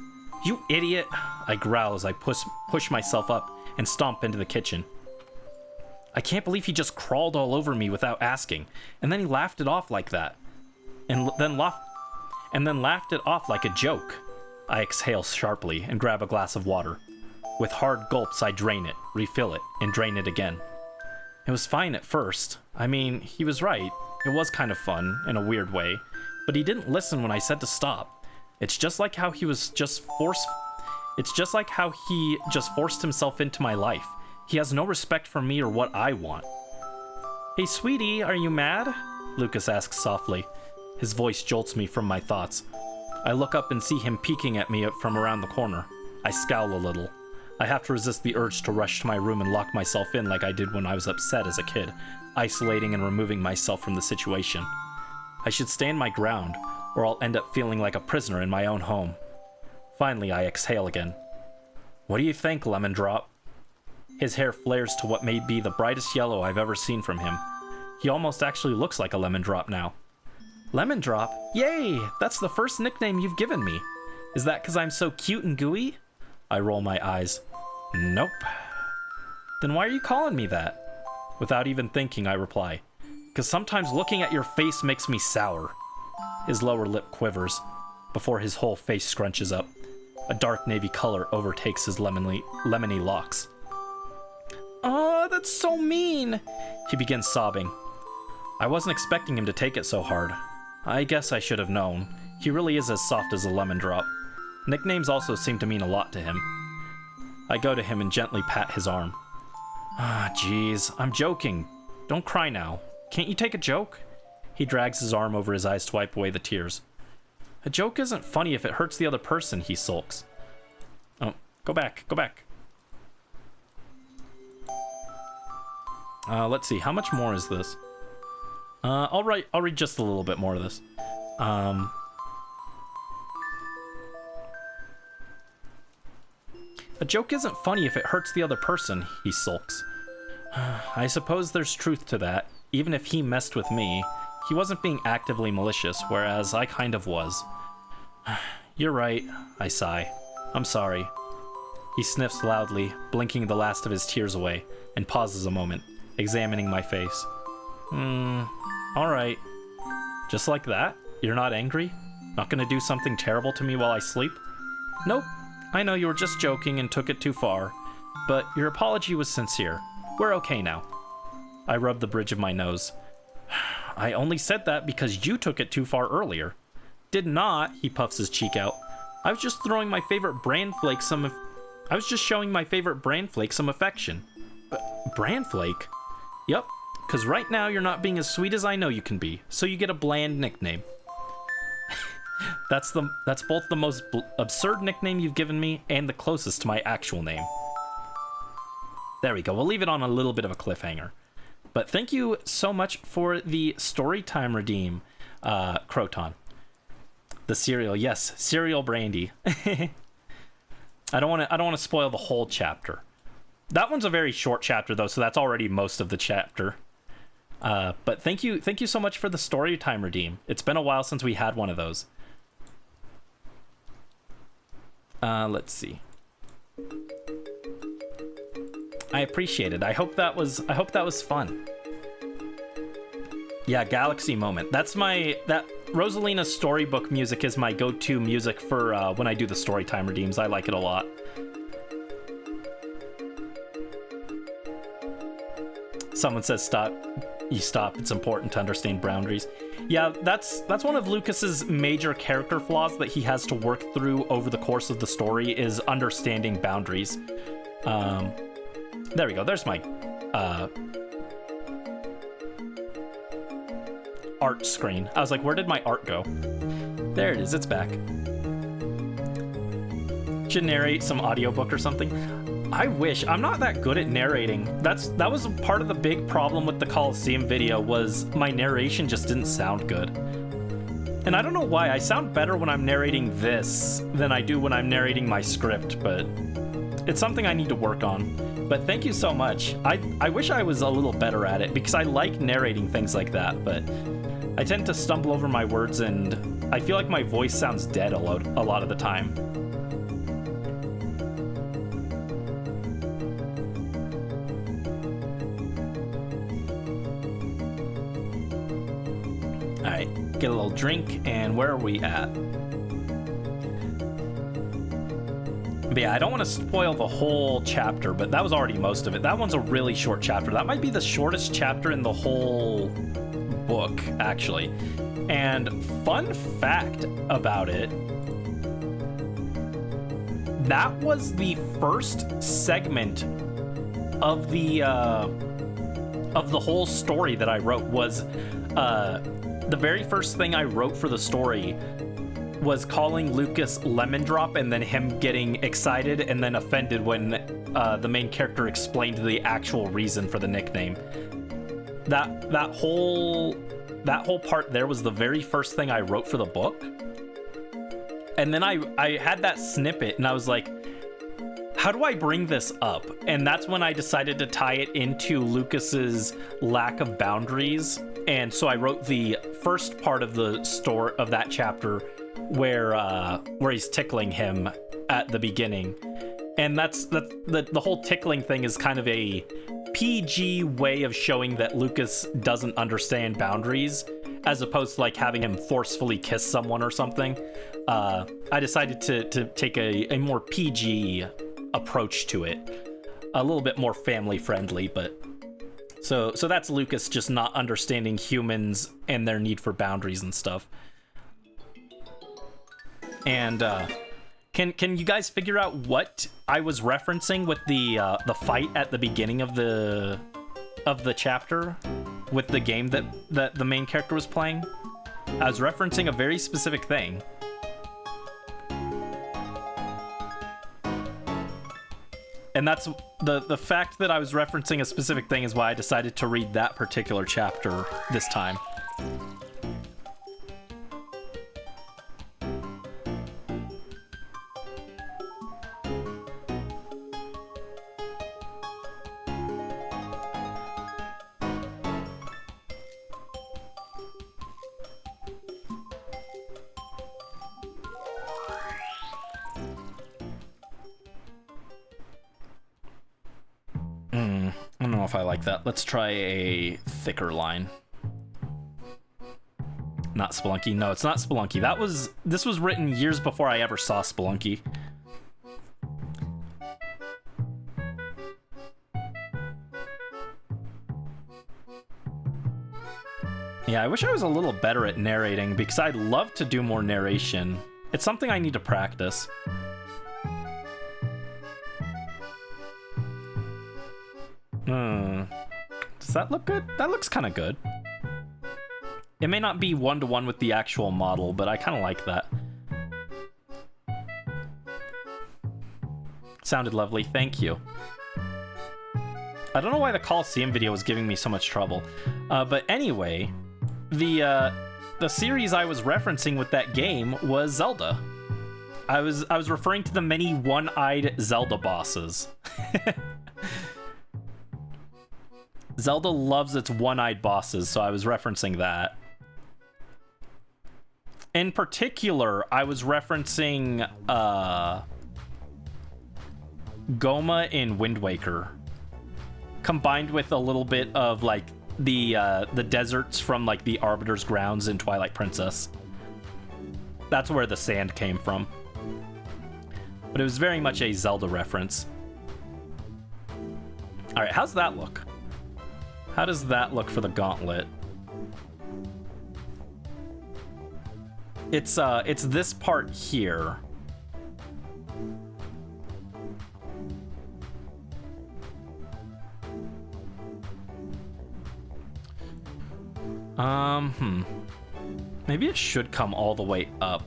"You idiot," I growl as I push myself up and stomp into the kitchen. I can't believe he just crawled all over me without asking, and then he laughed it off like that. And then laughed it off like a joke. I exhale sharply and grab a glass of water. With hard gulps, I drain it, refill it, and drain it again. It was fine at first. I mean, he was right. It was kind of fun, in a weird way, but he didn't listen when I said to stop. It's just like how he just forced himself into my life. He has no respect for me or what I want. "Hey, sweetie, are you mad?" Lucas asks softly. His voice jolts me from my thoughts. I look up and see him peeking at me from around the corner. I scowl a little. I have to resist the urge to rush to my room and lock myself in like I did when I was upset as a kid, isolating and removing myself from the situation. I should stand my ground, or I'll end up feeling like a prisoner in my own home. Finally, I exhale again. "What do you think, Lemon Drop?" His hair flares to what may be the brightest yellow I've ever seen from him. He almost actually looks like a lemon drop now. Lemon drop? Yay! That's the first nickname you've given me. Is that because I'm so cute and gooey? I roll my eyes. Nope. Then why are you calling me that? Without even thinking, I reply. Because sometimes looking at your face makes me sour. His lower lip quivers before his whole face scrunches up. A dark navy color overtakes his lemony locks. Oh, that's so mean! He begins sobbing. I wasn't expecting him to take it so hard. I guess I should have known. He really is as soft as a lemon drop. Nicknames also seem to mean a lot to him. I go to him and gently pat his arm. Ah, jeez, I'm joking. Don't cry now. Can't you take a joke? He drags his arm over his eyes to wipe away the tears. A joke isn't funny if it hurts the other person, he sulks. Oh, go back, go back. Let's see, how much more is this? I'll read just a little bit more of this. A joke isn't funny if it hurts the other person, he sulks. I suppose there's truth to that. Even if he messed with me, he wasn't being actively malicious, whereas I kind of was. You're right, I sigh. I'm sorry. He sniffs loudly, blinking the last of his tears away, and pauses a moment, examining my face. Alright. Just like that? You're not angry? Not gonna do something terrible to me while I sleep? Nope. I know you were just joking and took it too far, but your apology was sincere. We're okay now. I rub the bridge of my nose. I only said that because you took it too far earlier. Did not, he puffs his cheek out. I was just showing my favorite bran flake some affection. Bran flake? Yep, because right now you're not being as sweet as I know you can be, so you get a bland nickname. That's both the most absurd nickname you've given me and the closest to my actual name. There we go. We'll leave it on a little bit of a cliffhanger. But thank you so much for the Storytime redeem, Croton. The cereal, yes, cereal brandy. I don't want to spoil the whole chapter. That one's a very short chapter though, so that's already most of the chapter. But thank you so much for the Storytime redeem. It's been a while since we had one of those. Let's see. I appreciate it. I hope that was fun. Yeah, Galaxy Moment. That Rosalina's storybook music is my go-to music for when I do the Storytime redeems. I like it a lot. Someone says stop. You stop. It's important to understand boundaries. Yeah, that's one of Lucas's major character flaws that he has to work through over the course of the story is understanding boundaries. There we go. There's my art screen. I was like, where did my art go? There it is. It's back. Should narrate some audiobook or something. I wish. I'm not that good at narrating. That was part of the big problem with the Coliseum video was my narration just didn't sound good. And I don't know why. I sound better when I'm narrating this than I do when I'm narrating my script, but it's something I need to work on. But thank you so much. I wish I was a little better at it because I like narrating things like that, but I tend to stumble over my words and I feel like my voice sounds dead a lot of the time. Alright, get a little drink, and where are we at? But yeah, I don't want to spoil the whole chapter, but that was already most of it. That one's a really short chapter. That might be the shortest chapter in the whole book, actually. And fun fact about it, that was the first segment of the whole story that I wrote was the very first thing I wrote for the story was calling Lucas Lemon Drop and then him getting excited and then offended when the main character explained the actual reason for the nickname. That whole part there was the very first thing I wrote for the book. And then I had that snippet and I was like, how do I bring this up? And that's when I decided to tie it into Lucas's lack of boundaries. And so I wrote the first part of the story of that chapter where he's tickling him at the beginning. And that's the whole tickling thing is kind of a PG way of showing that Lucas doesn't understand boundaries, as opposed to like having him forcefully kiss someone or something. I decided to take a more PG approach to it, a little bit more family friendly. But so that's Lucas just not understanding humans and their need for boundaries and stuff. And can you guys figure out what I was referencing with the fight at the beginning of the chapter with the game that the main character was playing? I was referencing a very specific thing. And that's the fact that I was referencing a specific thing is why I decided to read that particular chapter this time. I don't know if I like that. Let's try a thicker line. Not Spelunky. No, it's not Spelunky. This was written years before I ever saw Spelunky. Yeah, I wish I was a little better at narrating because I'd love to do more narration. It's something I need to practice. Does that look good? That looks kind of good. It may not be one-to-one with the actual model, but I kind of like that. Sounded lovely, thank you. I don't know why the Coliseum video was giving me so much trouble. But anyway, the series I was referencing with that game was Zelda. I was referring to the many one-eyed Zelda bosses. Zelda loves its one-eyed bosses, so I was referencing that. In particular, I was referencing Goma in Wind Waker, combined with a little bit of like the deserts from like the Arbiter's Grounds in Twilight Princess. That's where the sand came from. But it was very much a Zelda reference. All right, how's that look? How does that look for the gauntlet? It's this part here. Maybe it should come all the way up.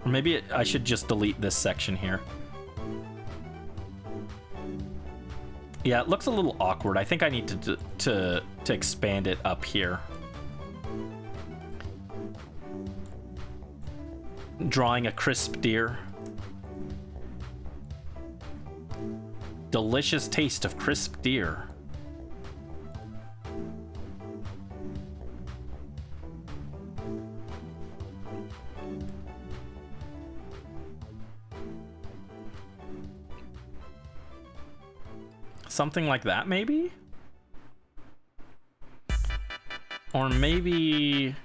Or maybe I should just delete this section here. Yeah, it looks a little awkward. I think I need to expand it up here. Drawing a crisp deer. Delicious taste of crisp deer. Something like that, maybe? Or maybe...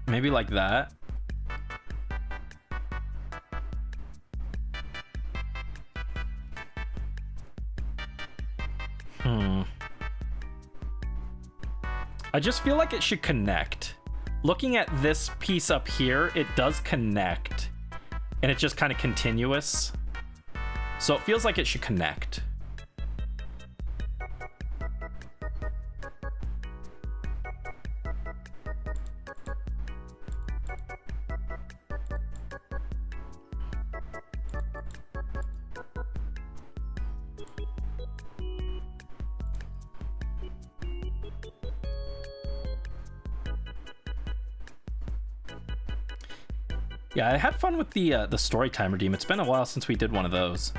maybe like that. I just feel like it should connect. Looking at this piece up here, it does connect. And it's just kind of continuous. So it feels like it should connect. Yeah, I had fun with the story time redeem. It's been a while since we did one of those.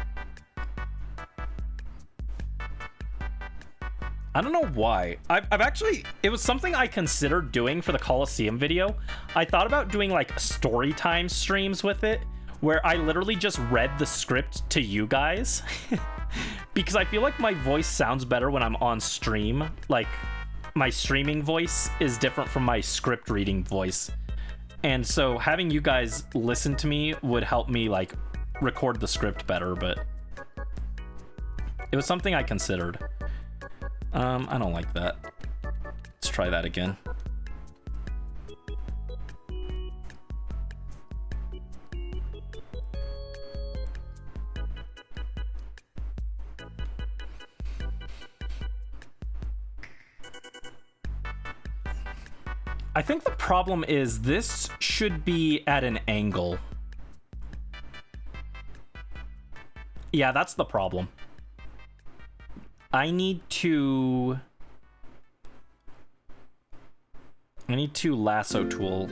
I don't know why. I've actually, it was something I considered doing for the Coliseum video. I thought about doing like story time streams with it, where I literally just read the script to you guys. Because I feel like my voice sounds better when I'm on stream. Like, my streaming voice is different from my script reading voice. And so having you guys listen to me would help me like record the script better, but it was something I considered. I don't like that. Let's try that again. I think the problem is this should be at an angle. Yeah, that's the problem. I need to lasso tool.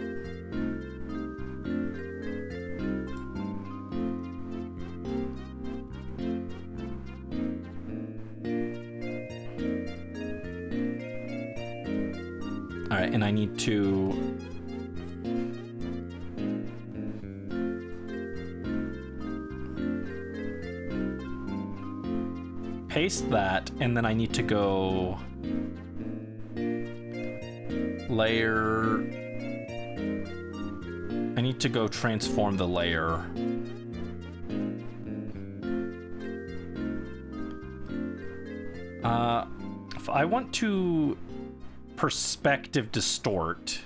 All right, and I need to paste that, and then I need to go layer. I need to go transform the layer. If I want to perspective distort,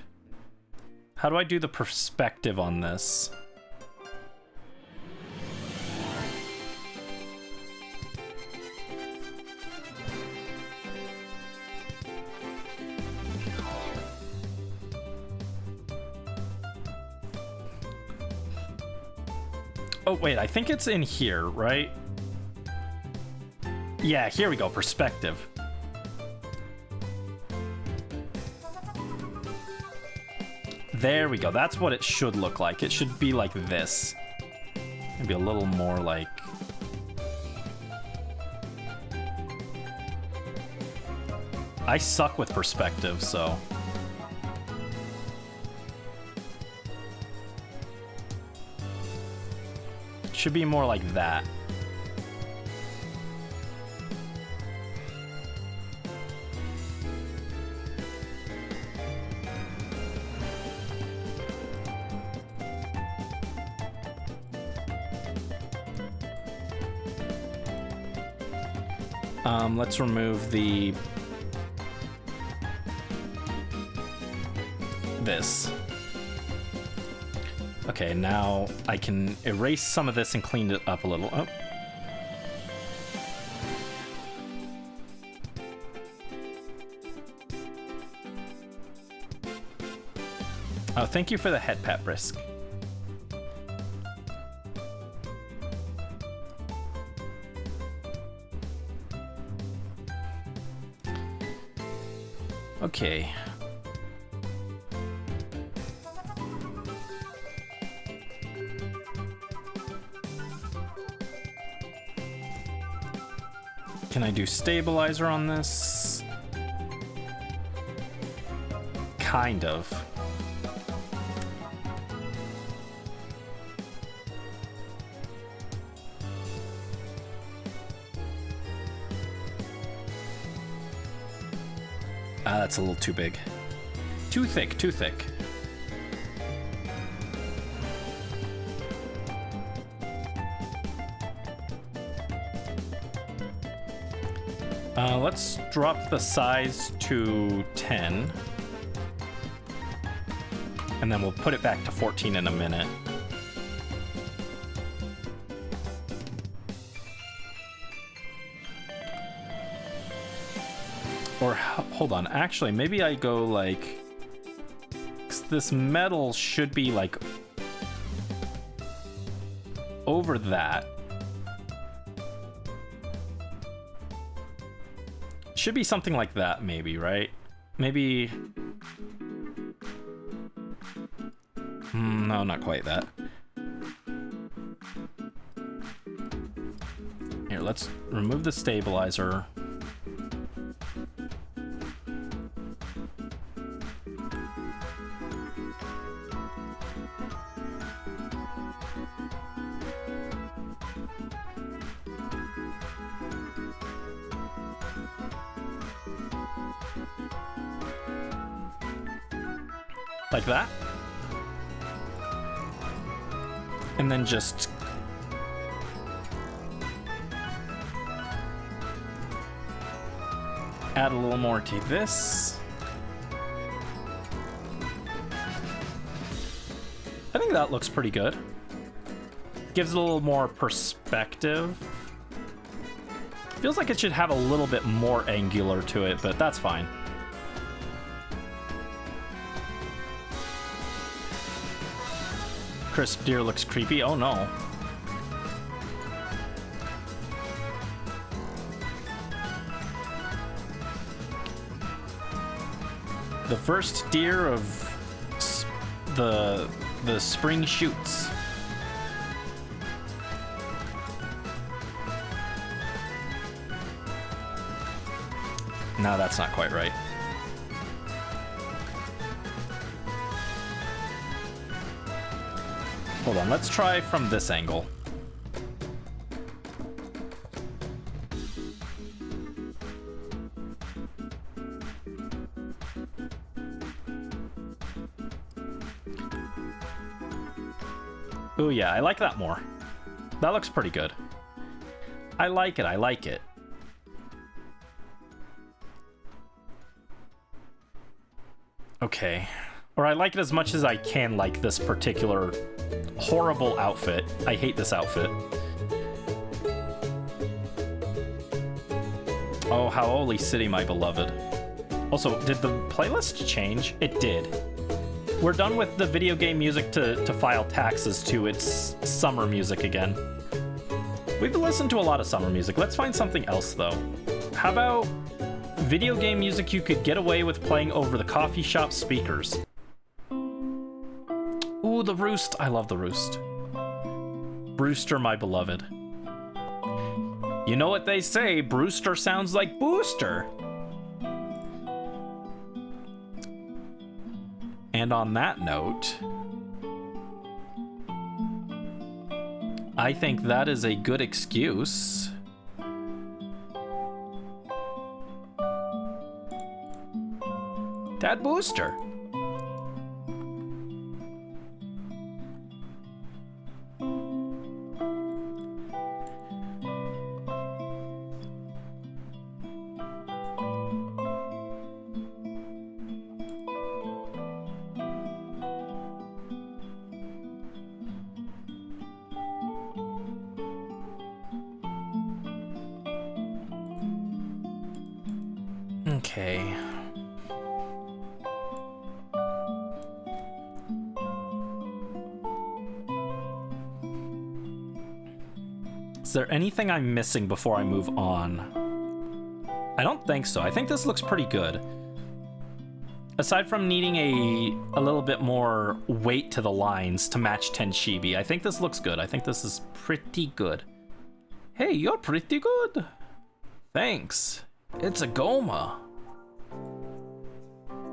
how do I do the perspective on this? Oh, wait, I think it's in here, right? Yeah, here we go, perspective. There we go, that's what it should look like. It should be like this. Maybe a little more like... I suck with perspective, so... Should be more like that. Let's remove this. Okay, now I can erase some of this and clean it up a little. Oh. Oh, thank you for the head pat, Brisk. Okay. Can I do stabilizer on this? Kind of. Ah, that's a little too big. Too thick, too thick. Let's drop the size to 10. And then we'll put it back to 14 in a minute. Or, hold on, actually, maybe I go like... 'cause this metal should be like... over that. Should be something like that, maybe, right? Maybe... no, not quite that. Here, let's remove the stabilizer. Like that. And then just add a little more to this. I think that looks pretty good. Gives it a little more perspective. Feels like it should have a little bit more angular to it, but that's fine. Crisp deer looks creepy. Oh no. The first deer of the spring shoots. No, that's not quite right. Hold on, let's try from this angle. Ooh, yeah, I like that more. That looks pretty good. I like it, I like it. Okay. Or I like it as much as I can like this particular horrible outfit. I hate this outfit. Oh, how holy city, my beloved. Also, did the playlist change? It did. We're done with the video game music to file taxes to its summer music again. We've listened to a lot of summer music. Let's find something else, though. How about video game music you could get away with playing over the coffee shop speakers? Ooh, the Roost. I love the Roost. Brewster, my beloved. You know what they say, Brewster sounds like Booster. And on that note, I think that is a good excuse to add Booster. Okay. Is there anything I'm missing before I move on? I don't think so. I think this looks pretty good. Aside from needing a little bit more weight to the lines to match Tenshibi, I think this looks good. I think this is pretty good. Hey, you're pretty good. Thanks. It's a Goma.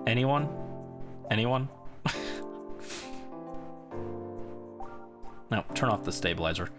Anyone? Anyone? No, turn off the stabilizer.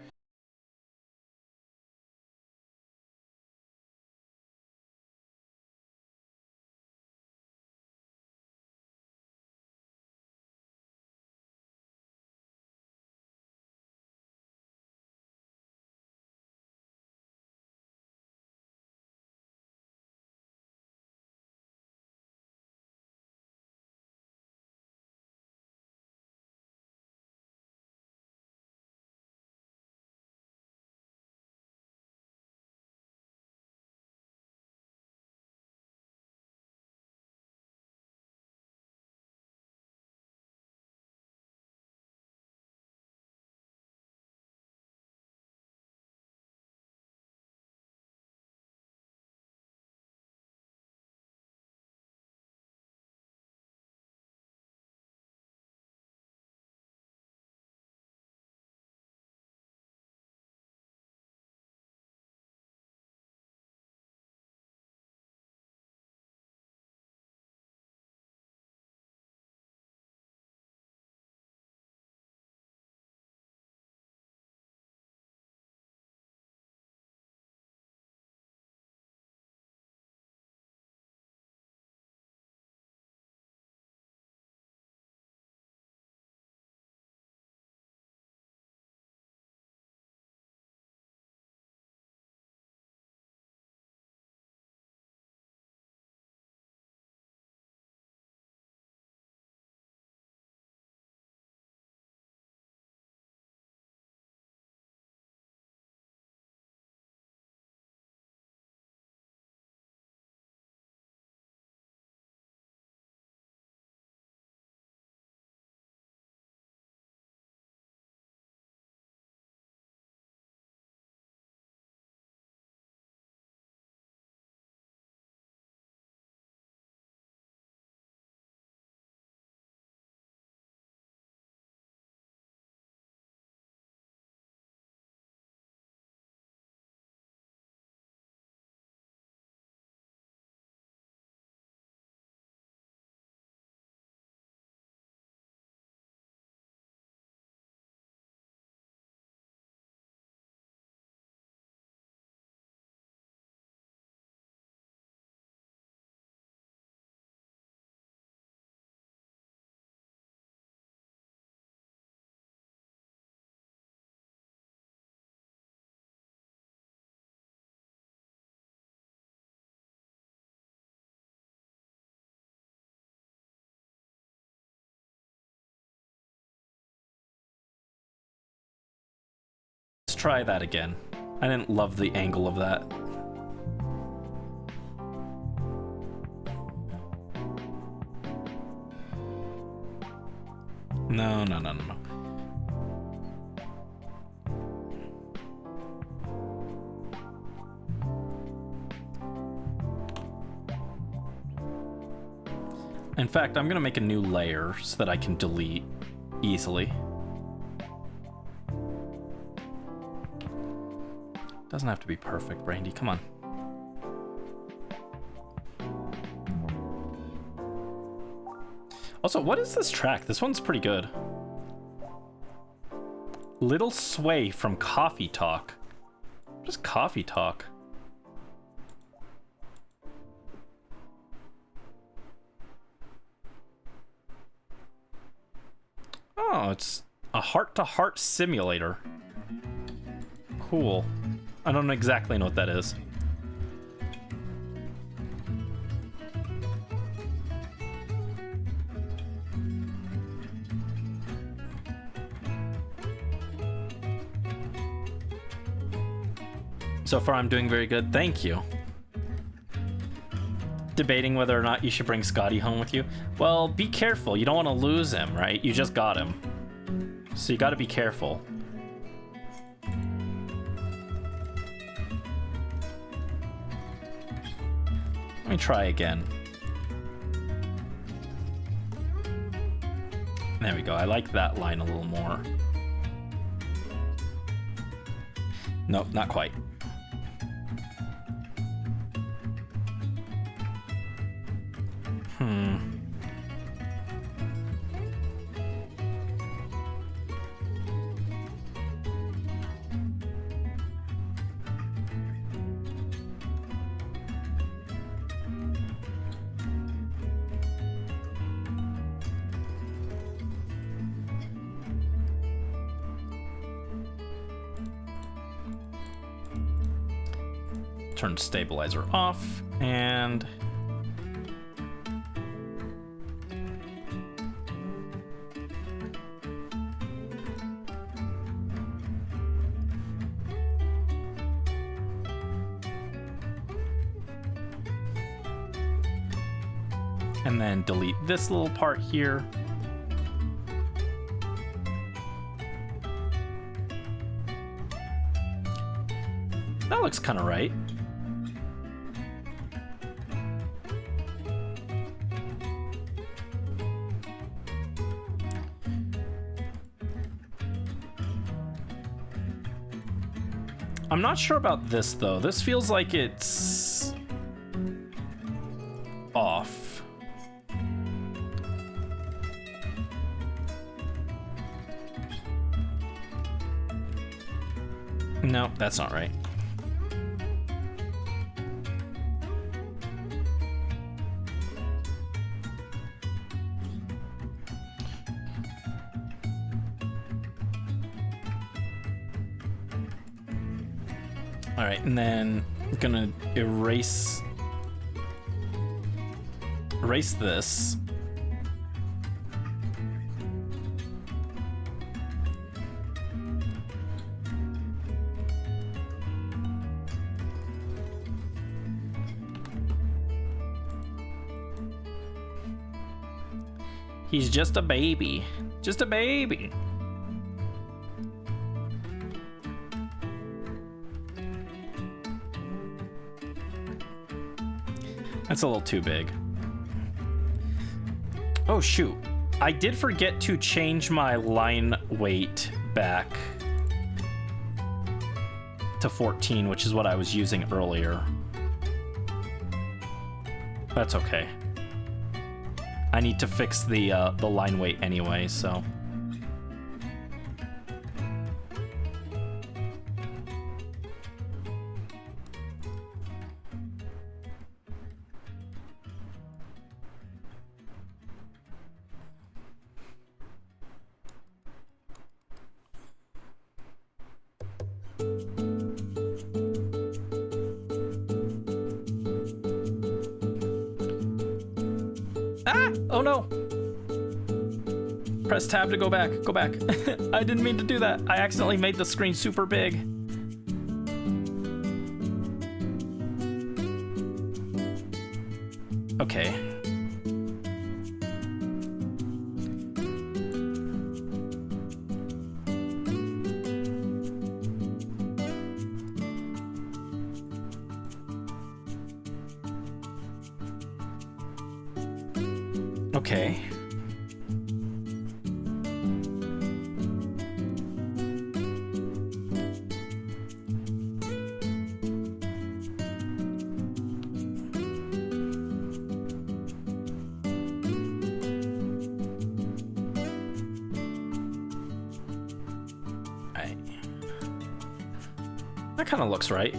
try that again. I didn't love the angle of that. No, no, no, no, no. In fact, I'm gonna make a new layer so that I can delete easily. Doesn't have to be perfect, Brandy, come on. Also, what is this track? This one's pretty good. Little Sway from Coffee Talk. What is Coffee Talk? Oh, it's a heart-to-heart simulator. Cool. I don't exactly know what that is. So far, I'm doing very good. Thank you. Debating whether or not you should bring Scotty home with you. Well, be careful. You don't want to lose him, right? You just got him. So you got to be careful. Let me try again. There we go. I like that line a little more. Nope, not quite. Turn stabilizer off, and then delete this little part here. That looks kind of right. I'm not sure about this, though. This feels like it's off. No, that's not right. All right, and then I'm gonna erase this. He's just a baby. Just a baby. That's a little too big. Oh shoot. I did forget to change my line weight back to 14, which is what I was using earlier. That's okay. I need to fix the line weight anyway, so. Ah! Oh no! Press tab to go back. Go back. I didn't mean to do that. I accidentally made the screen super big. Okay. Okay. That kind of looks right.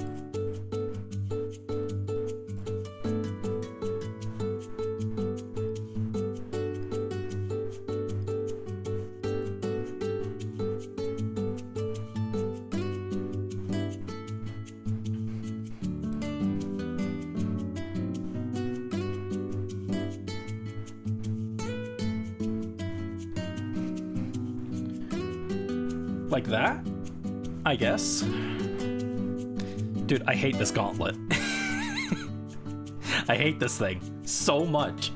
Like that, I guess. Dude, I hate this gauntlet. I hate this thing so much.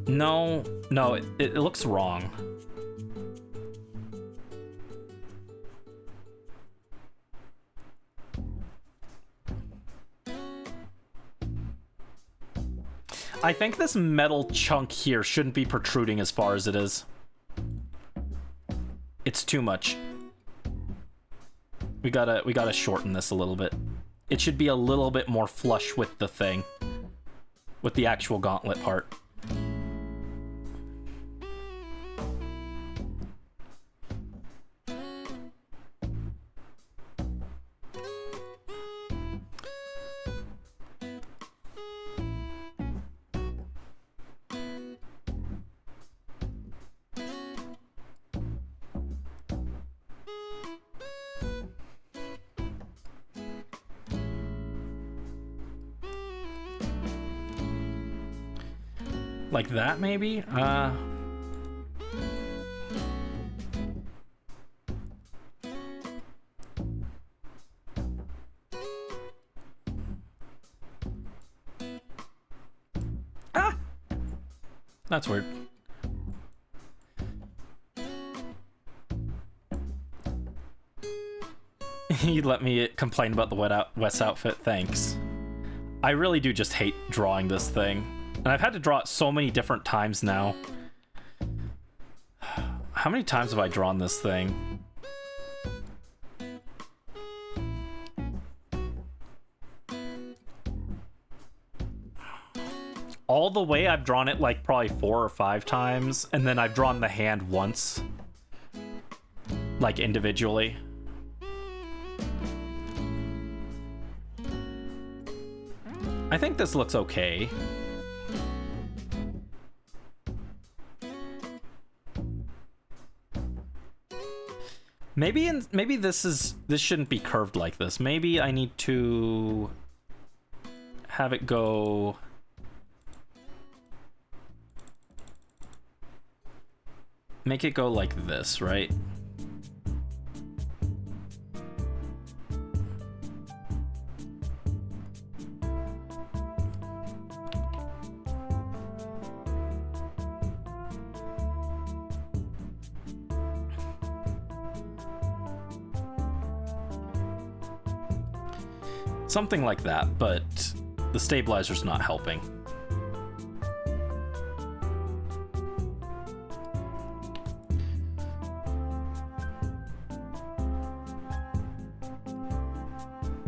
No, it looks wrong. I think this metal chunk here shouldn't be protruding as far as it is. It's too much. We gotta shorten this a little bit. It should be a little bit more flush with the thing. With the actual gauntlet part. Like that, maybe? Ah! That's weird. You let me complain about the Wes outfit, thanks. I really do just hate drawing this thing. And I've had to draw it so many different times now. How many times have I drawn this thing? All the way I've drawn it like probably 4 or 5 times, and then I've drawn the hand once. Like individually. I think this looks okay. Maybe this shouldn't be curved like this. Maybe I need to have it go make it go like this, right? Something like that, but the stabilizer's not helping.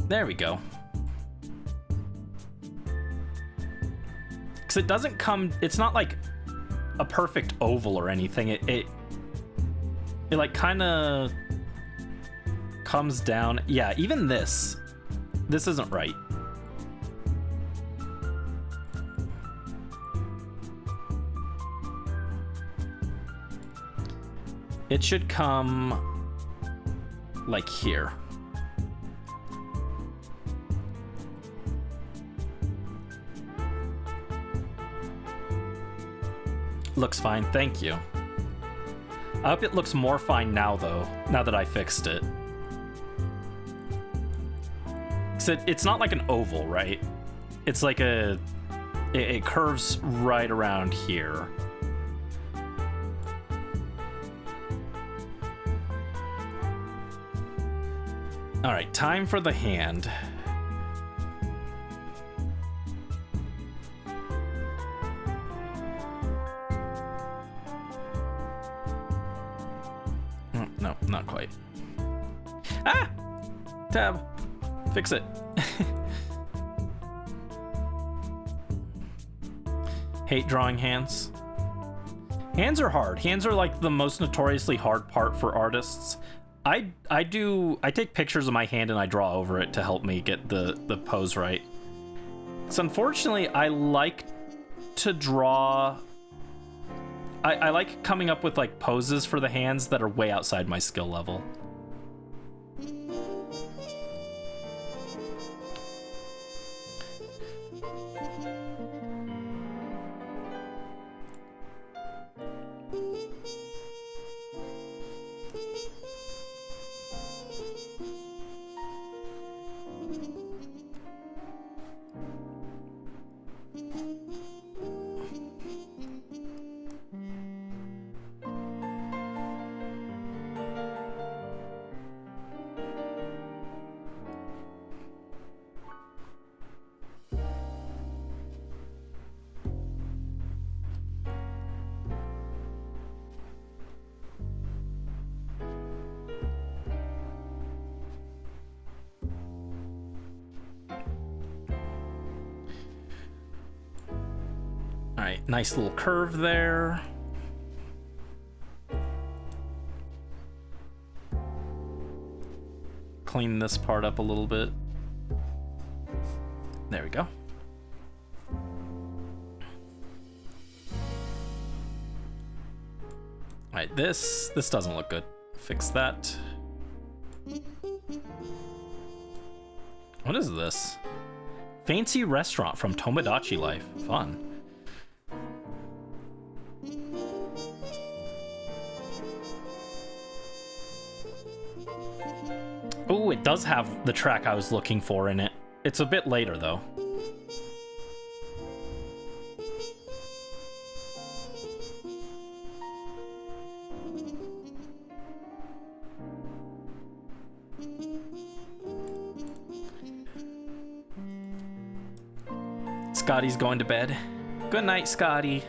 There we go. Because it doesn't come, it's not like a perfect oval or anything. It like kind of comes down. Yeah, even this isn't right. It should come like here. Looks fine, thank you. I hope it looks more fine now, though, now that I fixed it. So it's not like an oval, right? It's like a... It curves right around here. Alright, time for the hand. No, not quite. Ah! Tab. Fix it. Hate drawing hands. Hands are hard. Hands are like the most notoriously hard part for artists. I take pictures of my hand and I draw over it to help me get the pose right. So unfortunately, I like to draw... I like coming up with like poses for the hands that are way outside my skill level. Alright, nice little curve there. Clean this part up a little bit. There we go. Alright, this doesn't look good. Fix that. What is this? Fancy restaurant from Tomodachi Life. Fun. Oh, it does have the track I was looking for in it. It's a bit later, though. Scotty's going to bed. Good night, Scotty.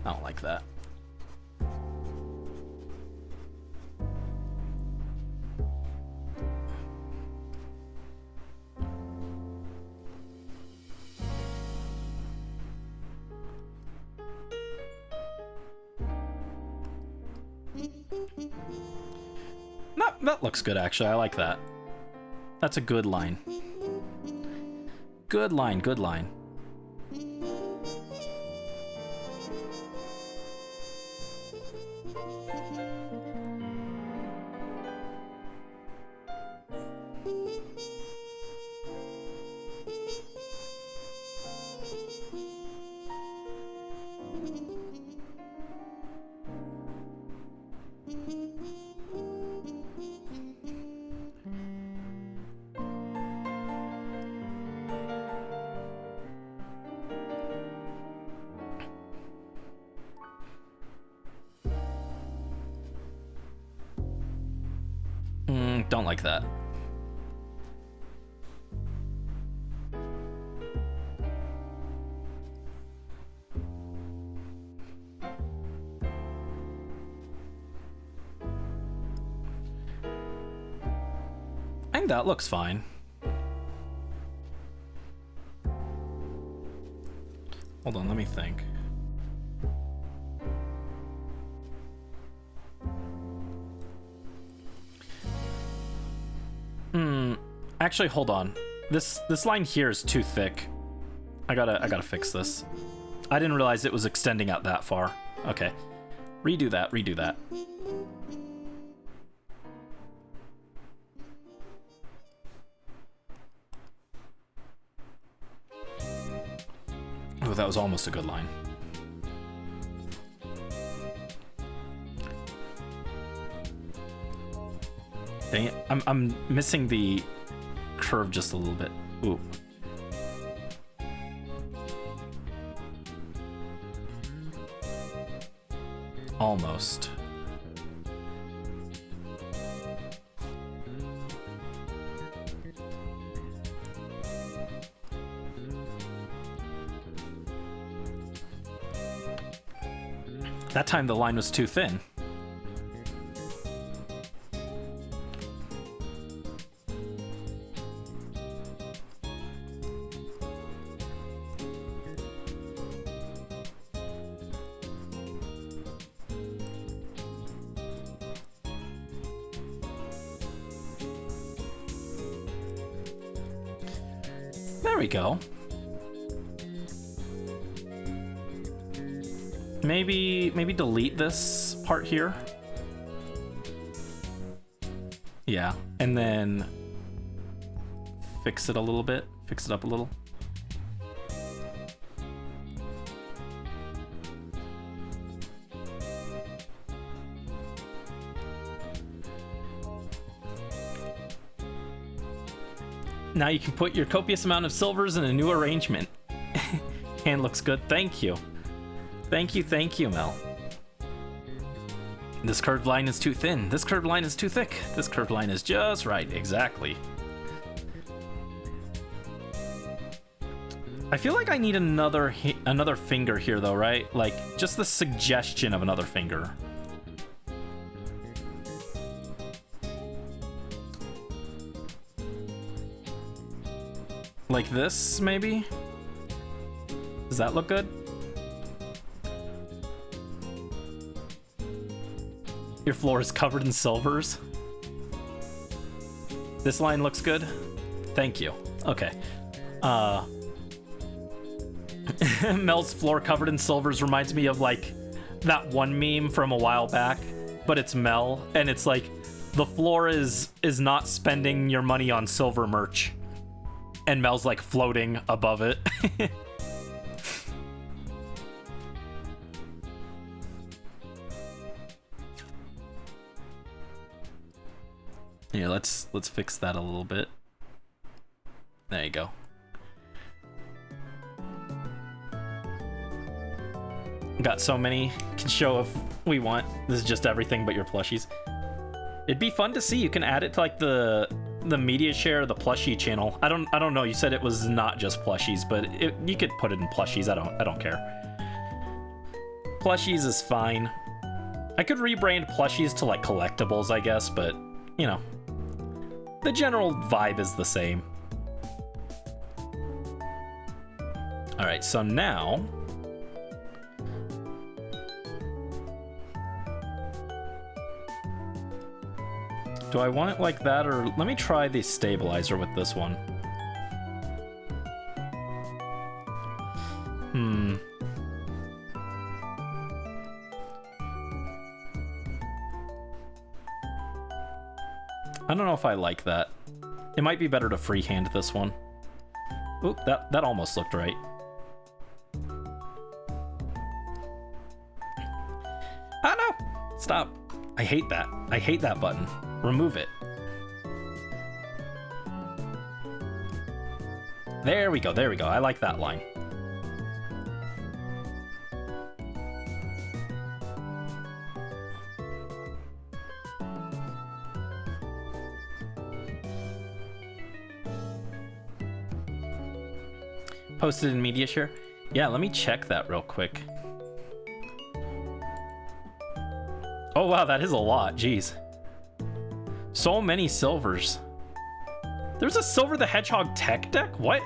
I don't like that. That looks good, actually. I like that. That's a good line. Good line, good line. Don't like that. I think that looks fine. Hold on, let me think. Actually, hold on. This line here is too thick. I gotta fix this. I didn't realize it was extending out that far. Okay. Redo that, redo that. Oh, that was almost a good line. Dang it, I'm missing the curve just a little bit. Ooh. Almost. That time the line was too thin. There we go. Maybe delete this part here. Yeah, and then fix it a little bit, fix it up a little. Now you can put your copious amount of silvers in a new arrangement. Hand looks good. Thank you. Thank you, Mel. This curved line is too thin. This curved line is too thick. This curved line is just right. Exactly. I feel like I need another finger here, though, right? Like, just the suggestion of another finger. Like this, maybe? Does that look good? Your floor is covered in silvers. This line looks good. Thank you. Okay. Mel's floor covered in silvers reminds me of like that one meme from a while back, but it's Mel, and it's like the floor is not spending your money on silver merch, and Mel's like floating above it. Yeah, let's fix that a little bit. There you go. Got so many. Can show if we want. This is just everything but your plushies. It'd be fun to see. You can add it to like the media share, the plushie channel. I don't know. You said it was not just plushies, but you could put it in plushies. I don't care. Plushies is fine. I could rebrand plushies to like collectibles, I guess, but you know, the general vibe is the same. All right, so now do I want it like that, or let me try the stabilizer with this one. I don't know if I like that. It might be better to freehand this one. Oop, that almost looked right. Ah, no! Stop. I hate that. I hate that button. Remove it. There we go, there we go. I like that line. Posted in media share? Yeah, let me check that real quick. Oh wow, that is a lot, jeez. So many silvers. There's a Silver the Hedgehog tech deck? What?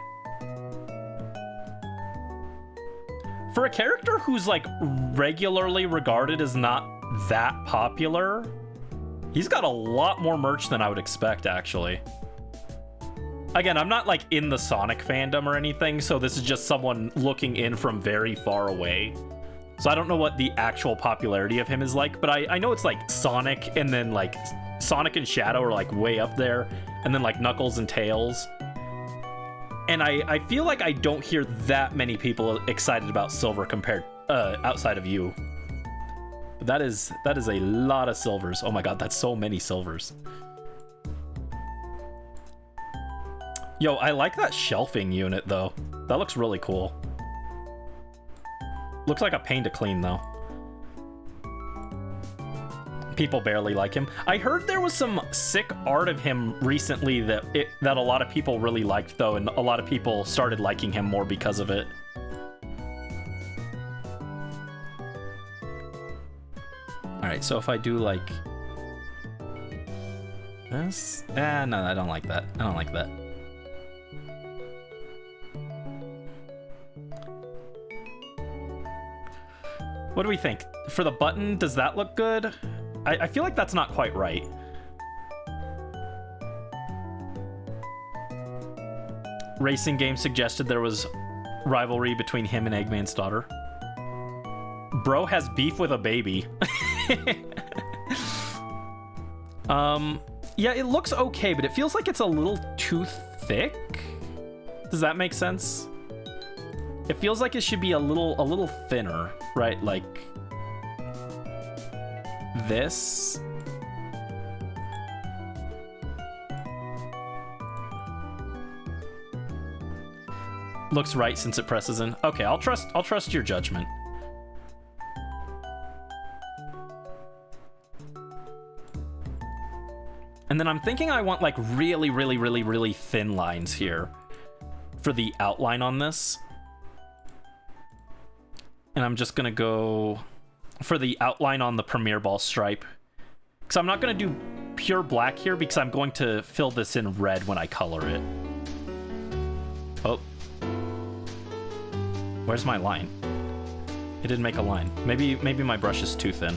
For a character who's like regularly regarded as not that popular, he's got a lot more merch than I would expect, actually. Again, I'm not like in the Sonic fandom or anything, so this is just someone looking in from very far away. So I don't know what the actual popularity of him is like, but I know it's like Sonic, and then like Sonic and Shadow are like way up there, and then like Knuckles and Tails. And I feel like I don't hear that many people excited about Silver compared outside of you. But that is a lot of silvers. Oh my god, that's so many silvers. Yo, I like that shelving unit though. That looks really cool. Looks like a pain to clean, though. People barely like him. I heard there was some sick art of him recently that a lot of people really liked, though, and a lot of people started liking him more because of it. Alright, so if I do, like... this? No, I don't like that. I don't like that. What do we think? For the button, does that look good? I feel like that's not quite right. Racing Game suggested there was rivalry between him and Eggman's daughter. Bro has beef with a baby. Yeah, it looks okay, but it feels like it's a little too thick. Does that make sense? It feels like it should be a little thinner, right? Like this. Looks right since it presses in. Okay, I'll trust your judgment. And then I'm thinking I want like really thin lines here for the outline on this. And I'm just gonna go for the outline on the Premier Ball stripe. Because I'm not gonna do pure black here because I'm going to fill this in red when I color it. Oh. Where's my line? It didn't make a line. Maybe my brush is too thin.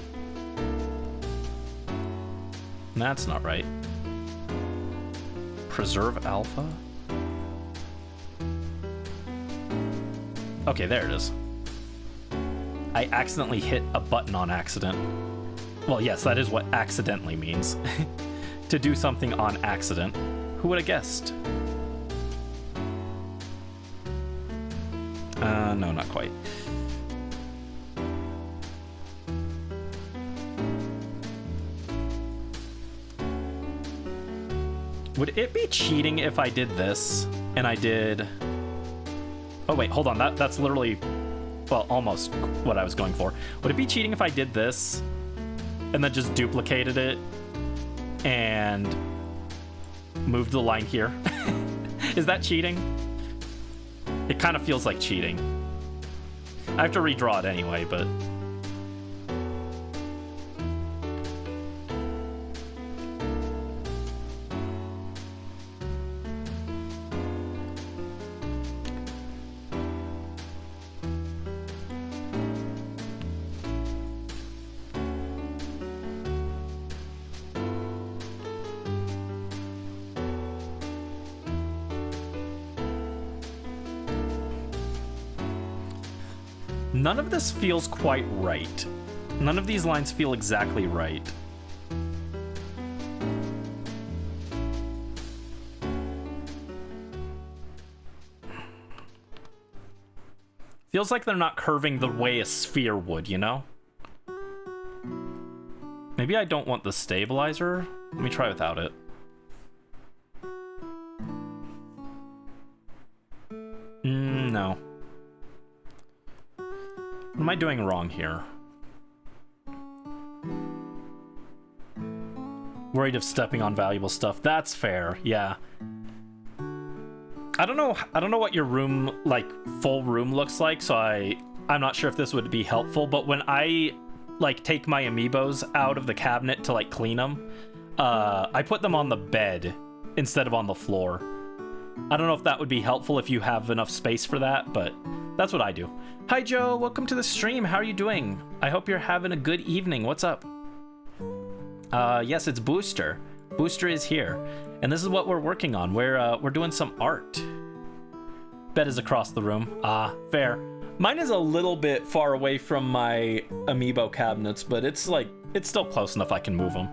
That's not right. Preserve alpha? Okay, there it is. I accidentally hit a button on accident. Well, yes, that is what accidentally means. To do something on accident. Who would have guessed? No, not quite. Would it be cheating if I did this and I did... Oh wait, hold on, that's literally, well, almost what I was going for. Would it be cheating if I did this and then just duplicated it and moved the line here? Is that cheating? It kind of feels like cheating. I have to redraw it anyway, but... None of this feels quite right. None of these lines feel exactly right. Feels like they're not curving the way a sphere would, you know? Maybe I don't want the stabilizer. Let me try without it. No. What am I doing wrong here? Worried of stepping on valuable stuff. That's fair, yeah. I don't know what your room, like, full room looks like, so I'm not sure if this would be helpful, but when I, like, take my amiibos out of the cabinet to, like, clean them, I put them on the bed instead of on the floor. I don't know if that would be helpful if you have enough space for that, but that's what I do. Hi, Joe. Welcome to the stream. How are you doing? I hope you're having a good evening. What's up? Yes, it's Booster. Booster is here, and this is what we're working on. We're doing some art. Bed is across the room. Ah, fair. Mine is a little bit far away from my amiibo cabinets, but it's still close enough I can move them.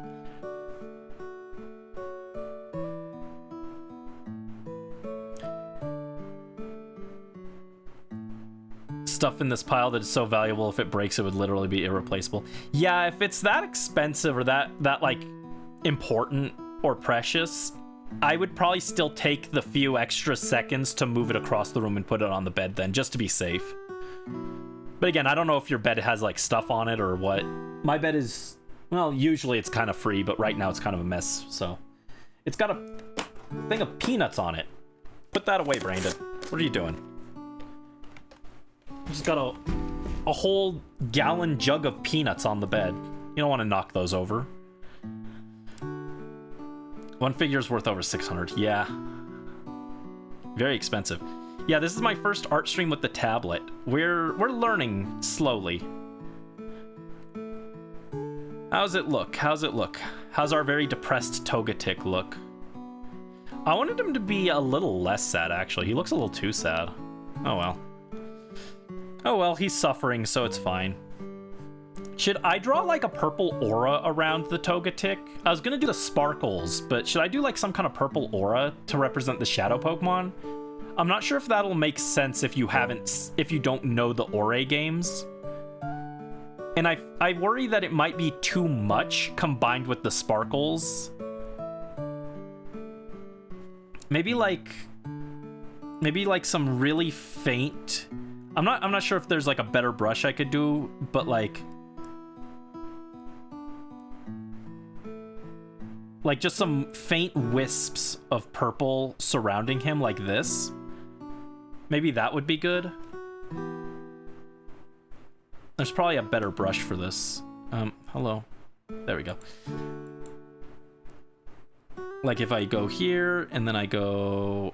Stuff in this pile that is so valuable, if it breaks, it would literally be irreplaceable. Yeah, if it's that expensive or that like important or precious, I would probably still take the few extra seconds to move it across the room and put it on the bed then, just to be safe. But again, I don't know if your bed has like stuff on it or what. My bed is, well, usually it's kind of free, but right now it's kind of a mess, so. It's got a thing of peanuts on it. Put that away, Brandon. What are you doing? Just got a whole gallon jug of peanuts on the bed. You don't want to knock those over. One figure's worth over 600. Yeah. Very expensive. Yeah, this is my first art stream with the tablet. We're learning slowly. How's it look? How's it look? How's our very depressed Togetic look? I wanted him to be a little less sad, actually. He looks a little too sad. Oh well. Oh well, he's suffering, so it's fine. Should I draw like a purple aura around the Togetic? I was gonna do the sparkles, but should I do like some kind of purple aura to represent the shadow Pokemon? I'm not sure if that'll make sense if you don't know the Ore games. And I worry that it might be too much combined with the sparkles. Maybe like some really faint. I'm not sure if there's like a better brush I could do, but like just some faint wisps of purple surrounding him like this. Maybe that would be good. There's probably a better brush for this. Hello. There we go. Like if I go here and then I go...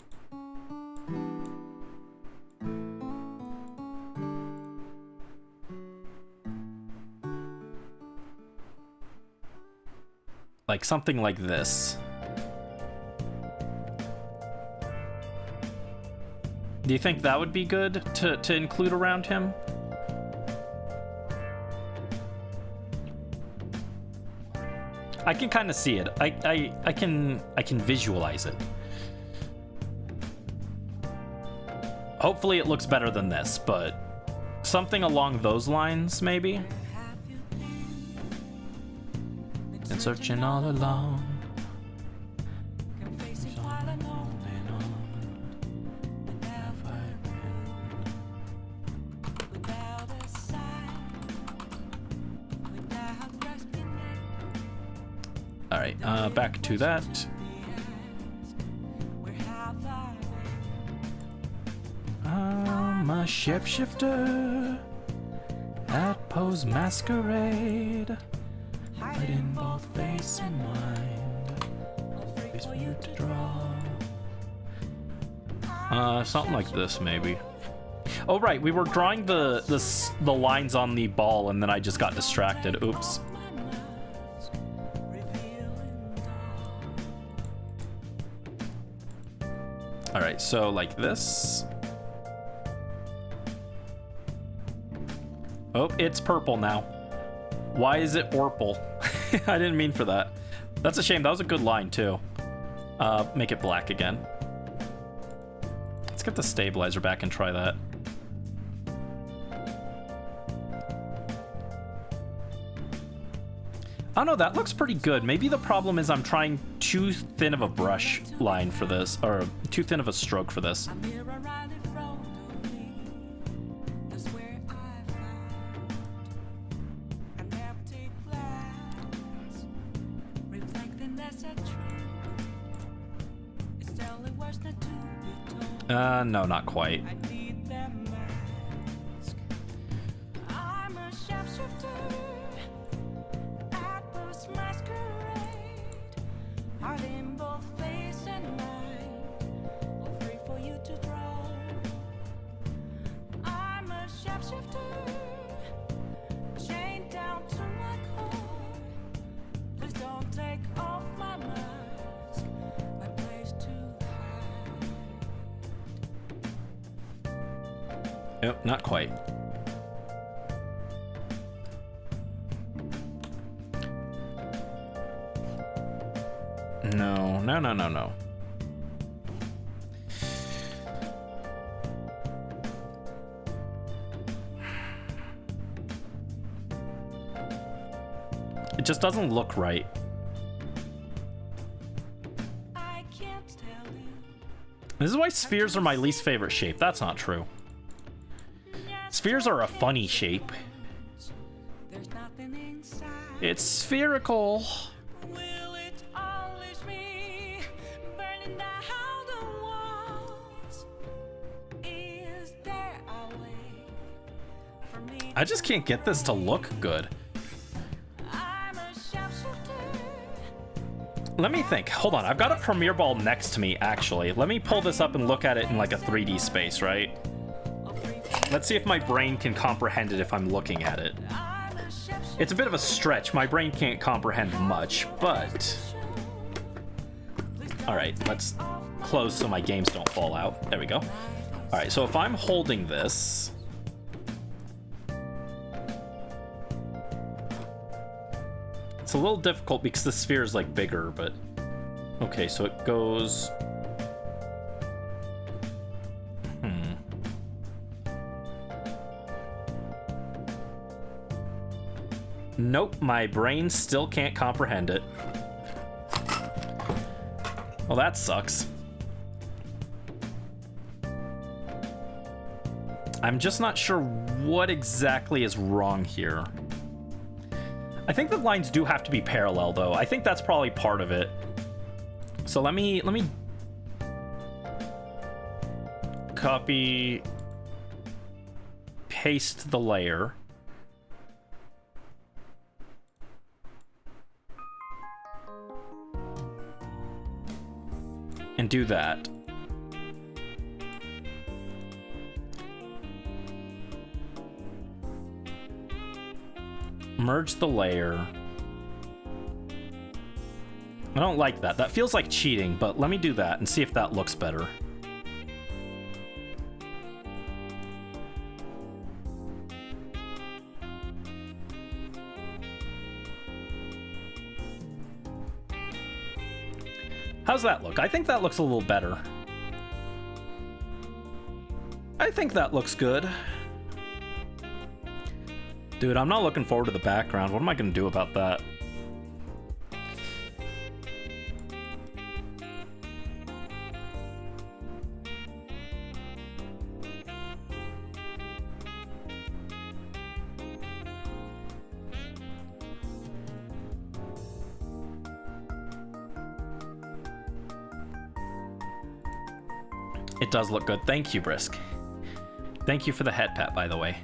like something like this. Do you think that would be good to include around him? I can kind of see it. I can visualize it. Hopefully it looks better than this, but something along those lines, maybe. Been searching all along. All right, back to that. I'm a shapeshifter at Pose Masquerade. Hiding both face and mind. Face for you to draw. Something like this, maybe. Oh right, we were drawing the lines on the ball, and then I just got distracted. Oops. All right, so like this. Oh, it's purple now. Why is it Orpal? I didn't mean for that. That's a shame. That was a good line, too. Make it black again. Let's get the stabilizer back and try that. Oh no, that looks pretty good. Maybe the problem is I'm trying too thin of a brush line for this, or too thin of a stroke for this. No, not quite. Chained down to my core. Please don't take off my mind. Nope, not quite. No, no, no, no, no. It just doesn't look right. This is why spheres are my least favorite shape. That's not true. Spheres are a funny shape. It's spherical. I just can't get this to look good. Let me think. Hold on. I've got a Premiere Ball next to me, actually. Let me pull this up and look at it in like a 3D space, right? Let's see if my brain can comprehend it if I'm looking at it. It's a bit of a stretch. My brain can't comprehend much, but... Alright, let's close so my games don't fall out. There we go. Alright, so if I'm holding this... It's a little difficult because the sphere is like bigger, but okay, so it goes. Nope, my brain still can't comprehend it. Well, that sucks. I'm just not sure what exactly is wrong here. I think the lines do have to be parallel, though. I think that's probably part of it. So let me copy, paste the layer. And do that. Merge the layer. I don't like that. That feels like cheating, but let me do that and see if that looks better. How's that look? I think that looks a little better. I think that looks good. Dude, I'm not looking forward to the background. What am I going to do about that? It does look good. Thank you, Brisk. Thank you for the head pat, by the way.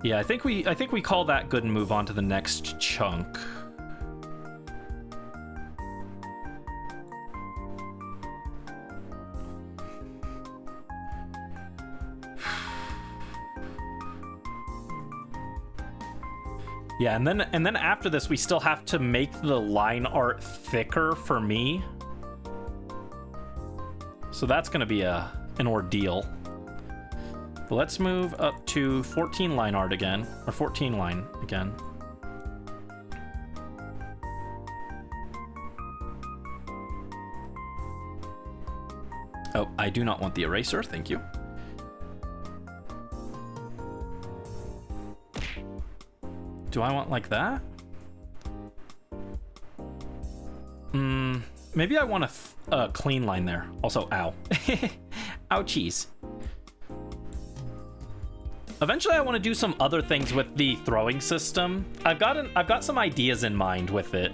Yeah, I think we call that good and move on to the next chunk. Yeah, and then after this we still have to make the line art thicker for me. So that's going to be an ordeal. But let's move up to 14 line art again, or 14 line again. Oh, I do not want the eraser, thank you. Do I want like that? Maybe I want a clean line there. Also, ow. Ouchies. Eventually, I want to do some other things with the throwing system. I've got some ideas in mind with it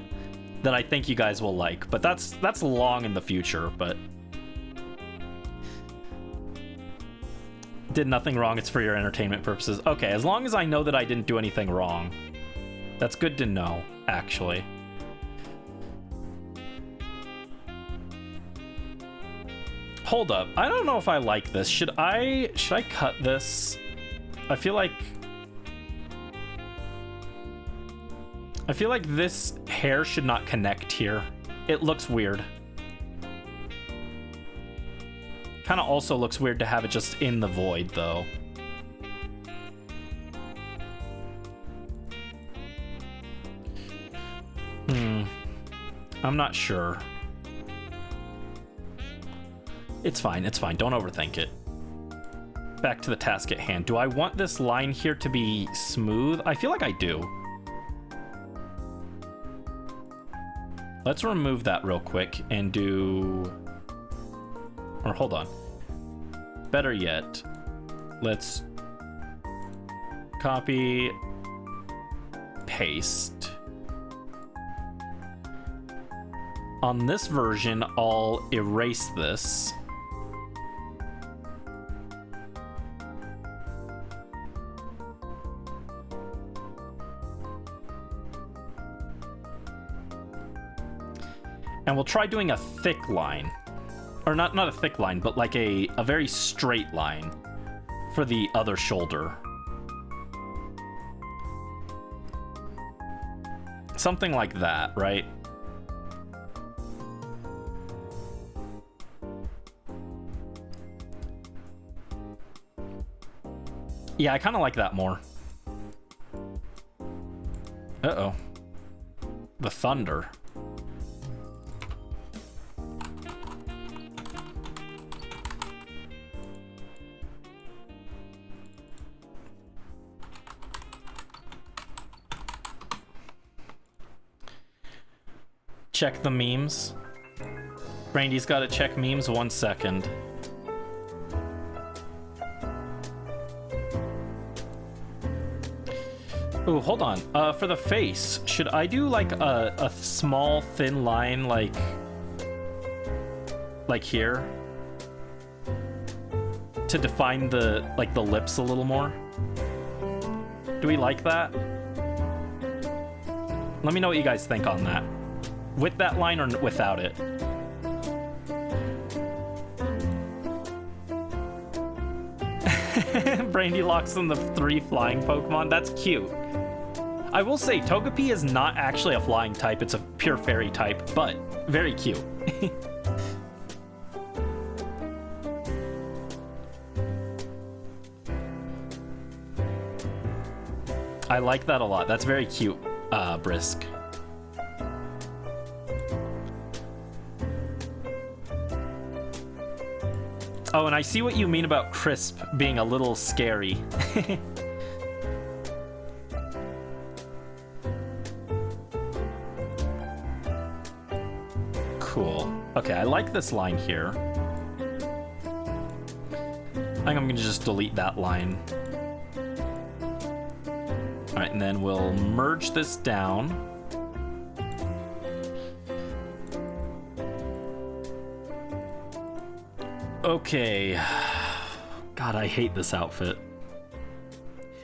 that I think you guys will like, but that's long in the future. But did nothing wrong. It's for your entertainment purposes. Okay, as long as I know that I didn't do anything wrong, that's good to know. Actually. Hold up. I don't know if I like this. Should I cut this? I feel like this hair should not connect here. It looks weird. Kind of also looks weird to have it just in the void, though. I'm not sure. It's fine, it's fine. Don't overthink it. Back to the task at hand. Do I want this line here to be smooth? I feel like I do. Let's remove that real quick and do... Or hold on. Better yet, let's copy, paste. On this version, I'll erase this. And we'll try doing a thick line. Or not a thick line, but like a very straight line for the other shoulder. Something like that, right? Yeah, I kind of like that more. Uh-oh. The thunder. Check the memes. Brandy's got to check memes 1 second. Ooh, hold on. For the face, should I do like a small thin line like here to define the lips a little more? Do we like that? Let me know what you guys think on that. With that line or without it? Brandy locks in the 3 flying Pokemon. That's cute. I will say, Togepi is not actually a flying type. It's a pure fairy type, but very cute. I like that a lot. That's very cute, Brisk. Oh, and I see what you mean about Crisp being a little scary. Cool. Okay, I like this line here. I think I'm gonna just delete that line. All right, and then we'll merge this down. Okay. God, I hate this outfit.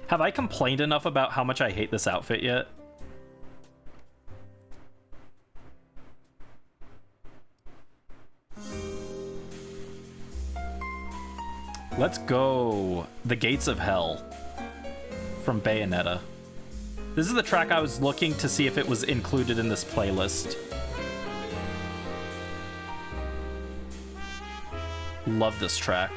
Have I complained enough about how much I hate this outfit yet? Let's go. The Gates of Hell from Bayonetta. This is the track I was looking to see if it was included in this playlist. Love this track.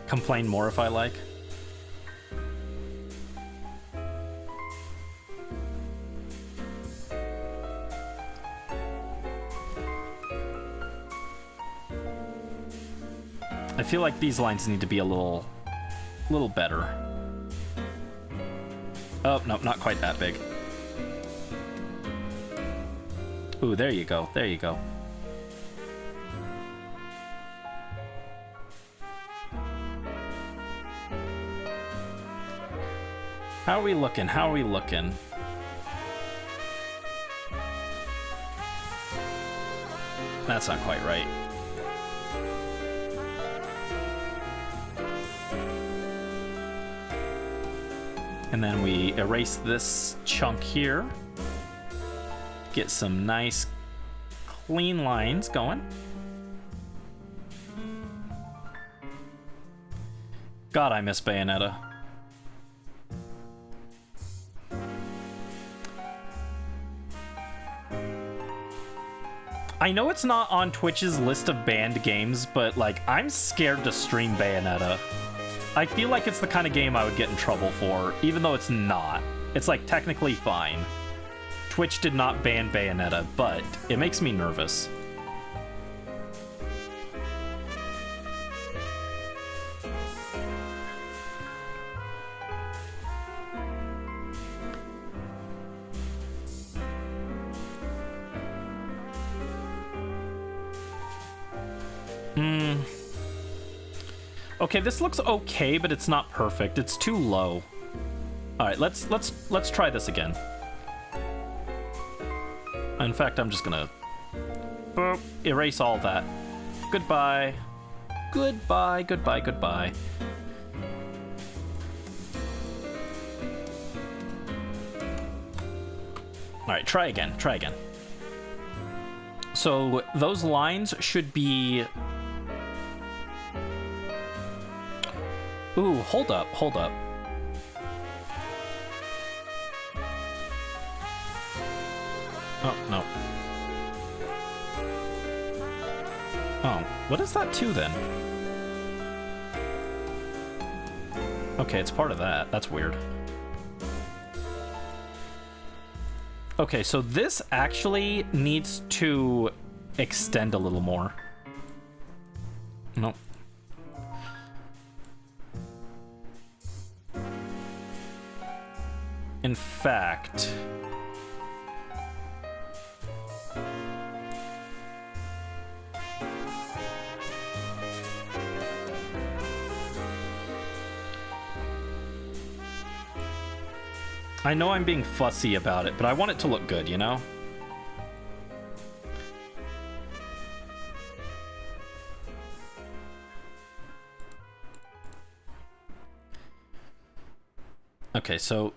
Complain more if I like. I feel like these lines need to be a little better. Oh, no, not quite that big. Ooh, there you go. There you go. How are we looking? How are we looking? That's not quite right. And then we erase this chunk here. Get some nice clean lines going. God, I miss Bayonetta. I know it's not on Twitch's list of banned games, but, like, I'm scared to stream Bayonetta. I feel like it's the kind of game I would get in trouble for, even though it's not. It's, like, technically fine. Twitch did not ban Bayonetta, but it makes me nervous. Okay, this looks okay, but it's not perfect. It's too low. All right, let's try this again. In fact, I'm just gonna boop, erase all that. Goodbye. Goodbye, goodbye, goodbye. All right, try again, try again. So those lines should be... Ooh, hold up, hold up. Oh, no. Oh, what is that too, then? Okay, it's part of that. That's weird. Okay, so this actually needs to extend a little more. Nope. In fact... I know I'm being fussy about it, but I want it to look good, you know? Okay, so...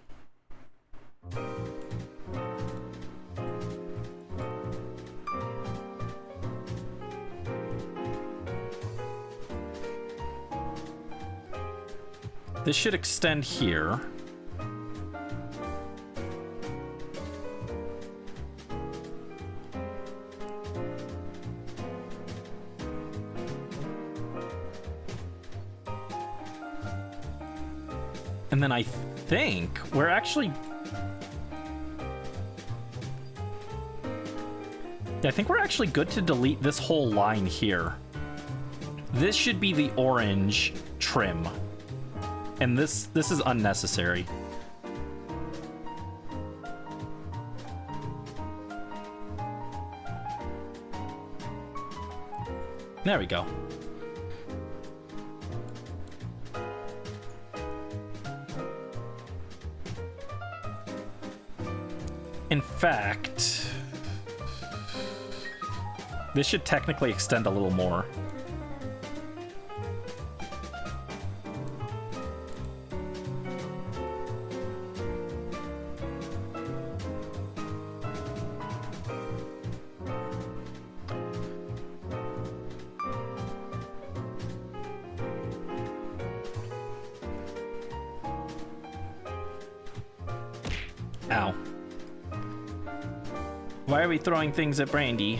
this should extend here. And then I think we're actually... I think we're actually good to delete this whole line here. This should be the orange trim. And this is unnecessary. There we go. In fact, this should technically extend a little more. Ow. Why are we throwing things at Brandy?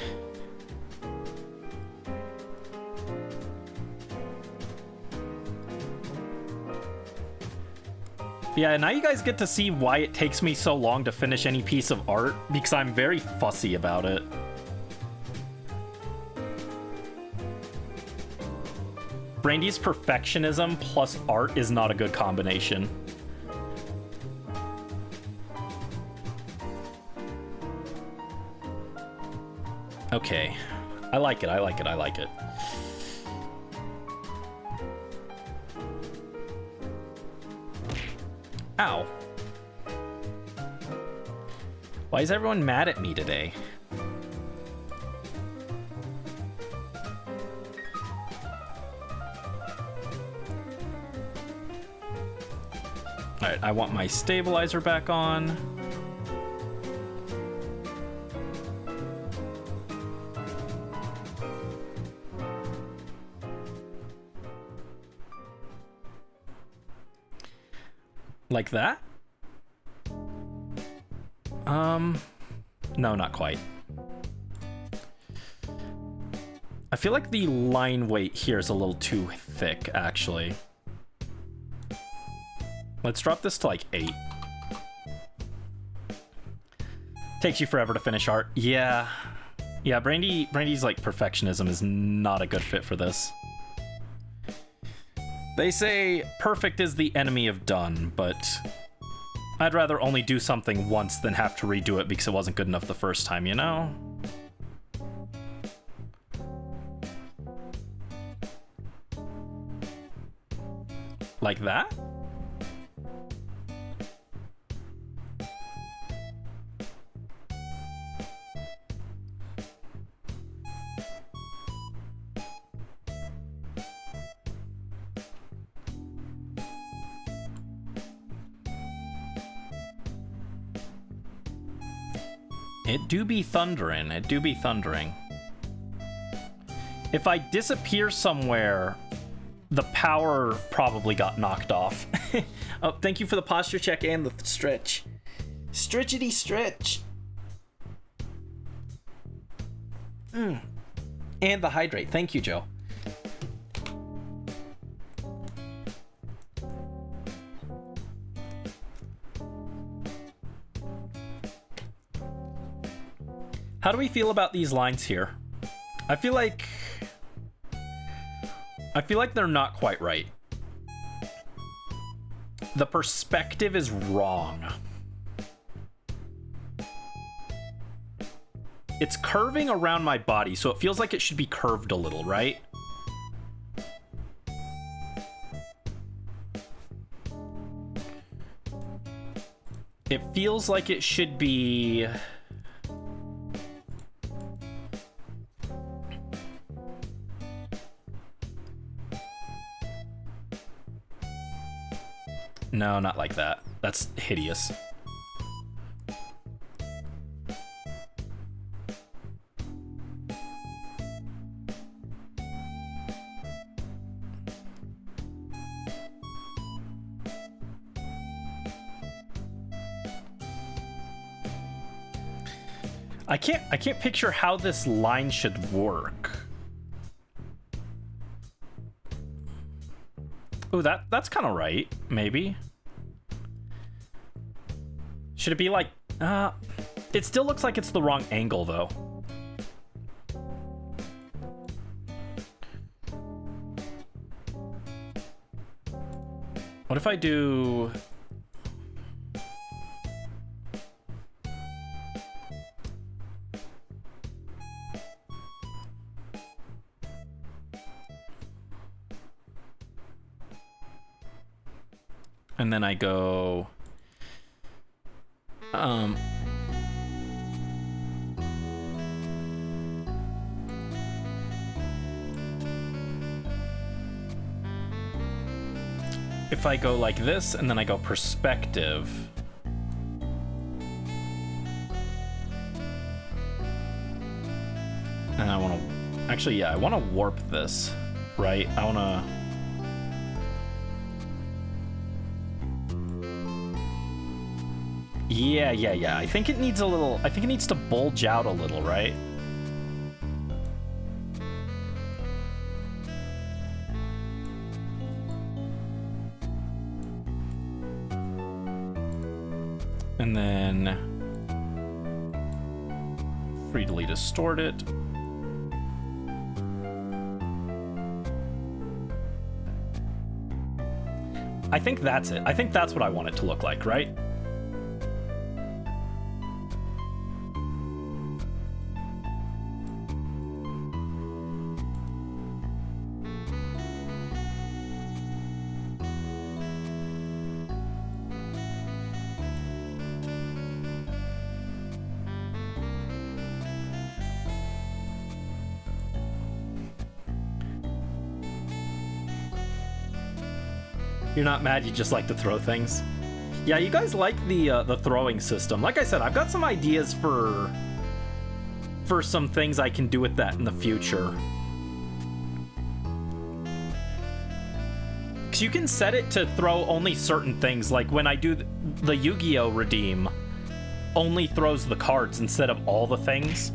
Yeah, now you guys get to see why it takes me so long to finish any piece of art, because I'm very fussy about it. Brandy's perfectionism plus art is not a good combination. Okay, I like it, I like it, I like it. Ow. Why is everyone mad at me today? Alright, I want my stabilizer back on. Like that? No, not quite. I feel like the line weight here is a little too thick, actually. Let's drop this to like 8. Takes you forever to finish art. Yeah. Yeah, Brandy's like perfectionism is not a good fit for this. They say perfect is the enemy of done, but I'd rather only do something once than have to redo it because it wasn't good enough the first time, you know? Like that? It do be thundering. It do be thundering. If I disappear somewhere, the power probably got knocked off. Oh, thank you for the posture check and the stretch. Stretchity stretch. And the hydrate. Thank you, Joe. How do we feel about these lines here? I feel like they're not quite right. The perspective is wrong. It's curving around my body, so it feels like it should be curved a little, right? It feels like it should be... No, not like that. That's hideous. I can't picture how this line should work. Ooh, that's kind of right, maybe. Should it be like... it still looks like it's the wrong angle, though. What if I do... And then I go... If I go like this, and then I go perspective... And I want to... Actually, yeah, I want to warp this, right? I want to... Yeah. I think it needs a little... I think it needs to bulge out a little, right? And then... freely distort it. I think that's it. I think that's what I want it to look like, right? You're not mad, you just like to throw things? Yeah, you guys like the throwing system. Like I said, I've got some ideas for some things I can do with that in the future. Because you can set it to throw only certain things. Like when I do the Yu-Gi-Oh! Redeem, only throws the cards instead of all the things.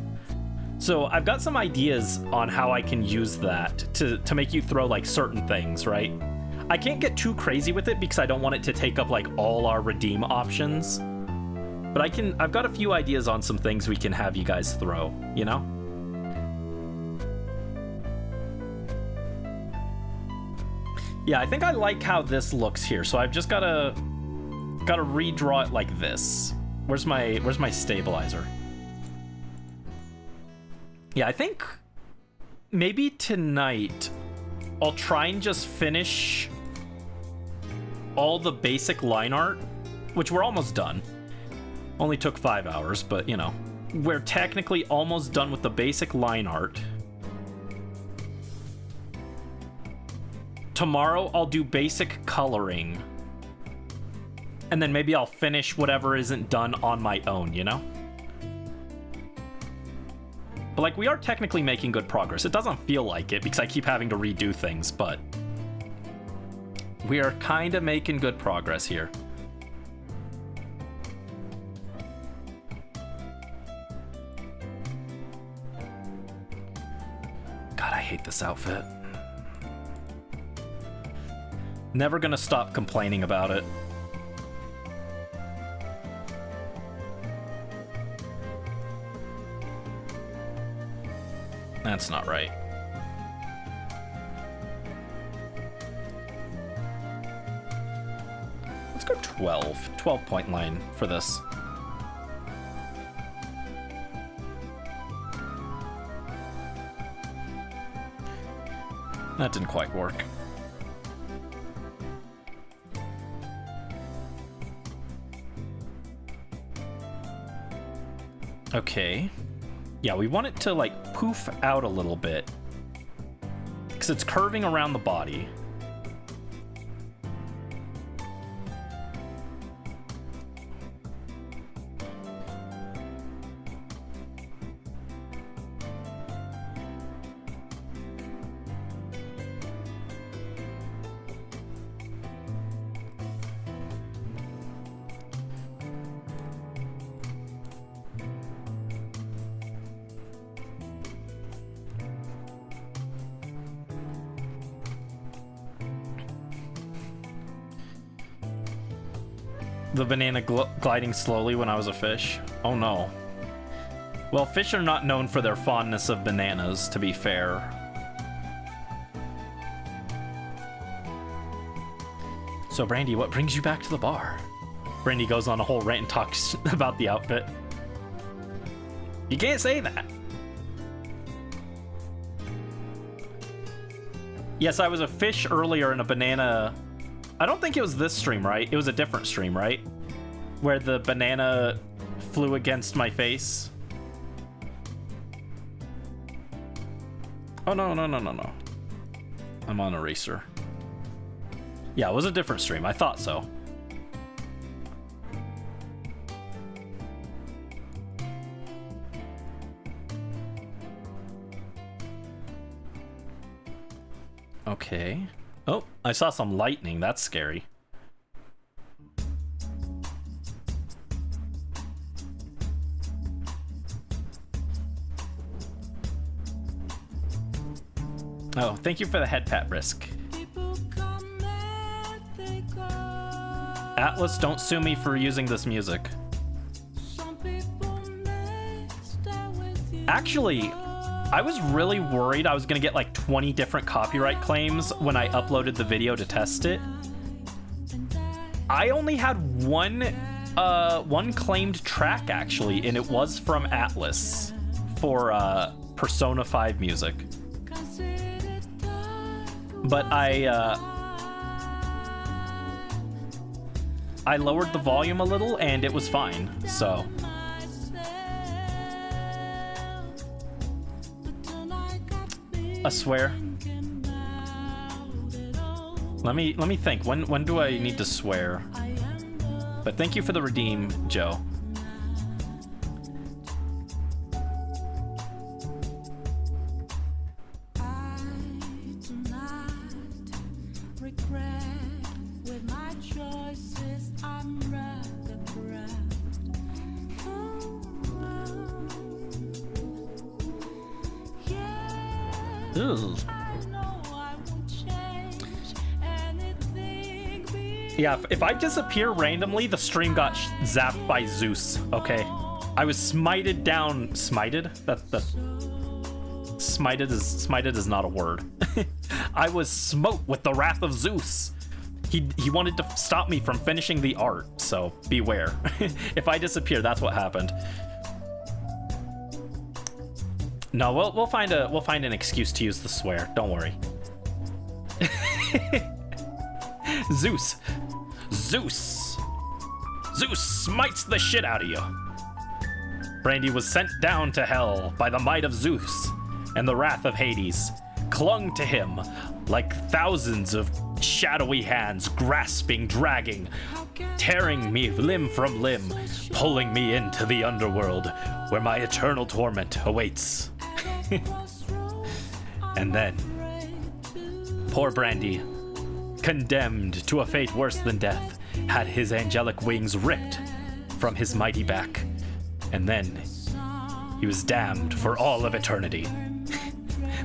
So I've got some ideas on how I can use that to make you throw like certain things, right? I can't get too crazy with it because I don't want it to take up like all our redeem options. But I've got a few ideas on some things we can have you guys throw, you know? Yeah, I think I like how this looks here. So I've just gotta redraw it like this. Where's my stabilizer? Yeah, I think maybe tonight I'll try and just finish all the basic line art, which we're almost done. Only took 5 hours, but you know, we're technically almost done with the basic line art. Tomorrow I'll do basic coloring. And then maybe I'll finish whatever isn't done on my own, you know? But like, we are technically making good progress. It doesn't feel like it because I keep having to redo things, but we are kind of making good progress here. God, I hate this outfit. Never gonna stop complaining about it. That's not right. Let's go 12. 12-point line for this. That didn't quite work. Okay. Yeah, we want it to like poof out a little bit because it's curving around the body. The banana gliding slowly when I was a fish. Oh no. Well, fish are not known for their fondness of bananas, to be fair. So Brandy, what brings you back to the bar? Brandy goes on a whole rant and talks about the outfit. You can't say that. Yes, I was a fish earlier in a banana. I don't think it was this stream, right? It was a different stream, right? Where the banana flew against my face. Oh, no. I'm on Eraser. Yeah, it was a different stream. I thought so. Okay. Oh, I saw some lightning. That's scary. Oh, thank you for the head pat, Risk. Atlas, don't sue me for using this music. Actually, I was really worried I was gonna get like 20 different copyright claims when I uploaded the video to test it. I only had one claimed track actually, and it was from Atlas for Persona 5 music. But I lowered the volume a little and it was fine, so. I swear. Let me think. When do I need to swear? But thank you for the redeem, Joe. Regret Ugh. Yeah, if I disappear randomly, the stream got zapped by Zeus, okay? I was smited down... Smited? Smited is not a word. I was smote with the wrath of Zeus. He wanted to stop me from finishing the art, so beware. If I disappear, that's what happened. No, we'll find an excuse to use the swear. Don't worry. Zeus smites the shit out of you. Brandy was sent down to hell by the might of Zeus, and the wrath of Hades clung to him like thousands of shadowy hands, grasping, dragging, tearing me limb from limb, pulling me into the underworld where my eternal torment awaits. And then, poor Brandy, condemned to a fate worse than death, had his angelic wings ripped from his mighty back, and then he was damned for all of eternity.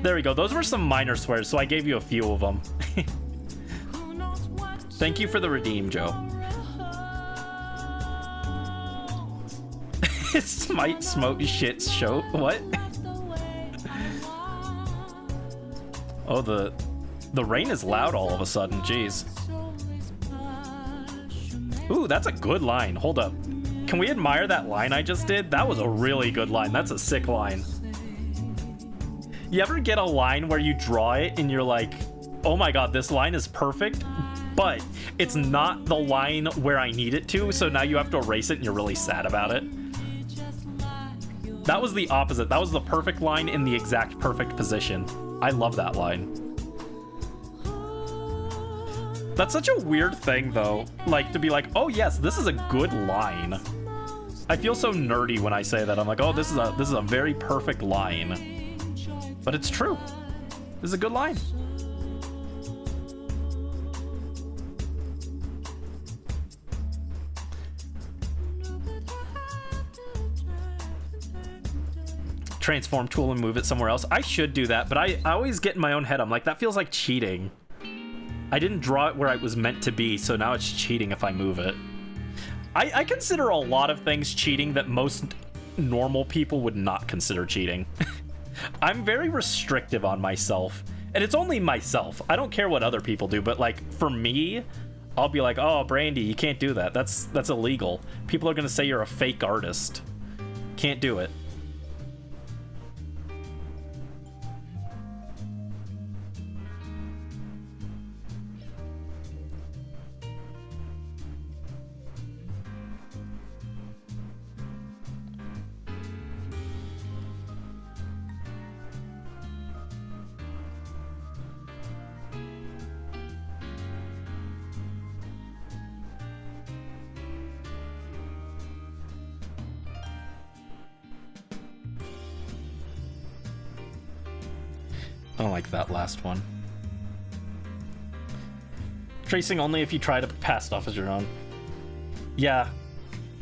There we go. Those were some minor swears, so I gave you a few of them. Thank you for the redeem, Joe. Smite, smoke, shit, show. What? Oh, the rain is loud all of a sudden. Jeez. Ooh, that's a good line. Hold up. Can we admire that line I just did? That was a really good line. That's a sick line. You ever get a line where you draw it and you're like, oh my god, this line is perfect, but it's not the line where I need it to, so now you have to erase it and you're really sad about it? That was the opposite. That was the perfect line in the exact perfect position. I love that line. That's such a weird thing, though. Like, to be like, oh yes, this is a good line. I feel so nerdy when I say that. I'm like, oh, this is a very perfect line. But it's true. This is a good line. Transform tool and move it somewhere else. I should do that, but I always get in my own head. I'm like, that feels like cheating. I didn't draw it where it was meant to be, so now it's cheating if I move it. I consider a lot of things cheating that most normal people would not consider cheating. I'm very restrictive on myself, and it's only myself. I don't care what other people do, but like for me, I'll be like, oh, Brandy, you can't do that. That's illegal. People are gonna say you're a fake artist. Can't do it. I don't like that last one. Tracing only if you try to pass it off as your own. Yeah.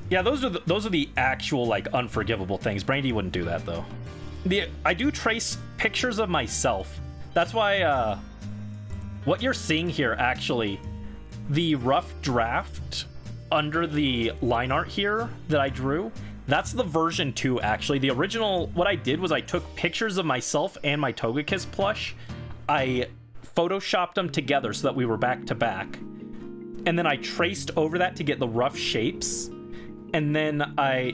Yeah, those are the actual, like, unforgivable things. Brandy wouldn't do that, though. I do trace pictures of myself. That's why, what you're seeing here, actually, the rough draft under the line art here that I drew, that's the version 2, actually. The original, what I did was I took pictures of myself and my Togekiss plush. I photoshopped them together so that we were back to back. And then I traced over that to get the rough shapes. And then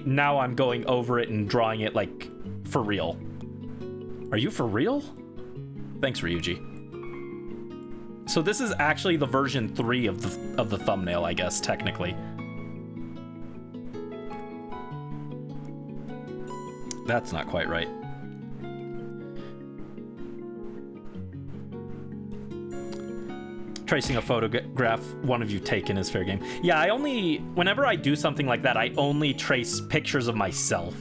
now I'm going over it and drawing it, like, for real. Are you for real? Thanks, Ryuji. So this is actually the version 3 of the thumbnail, I guess, technically. That's not quite right. Tracing a photograph one of you taken is fair game. Yeah, whenever I do something like that, I only trace pictures of myself.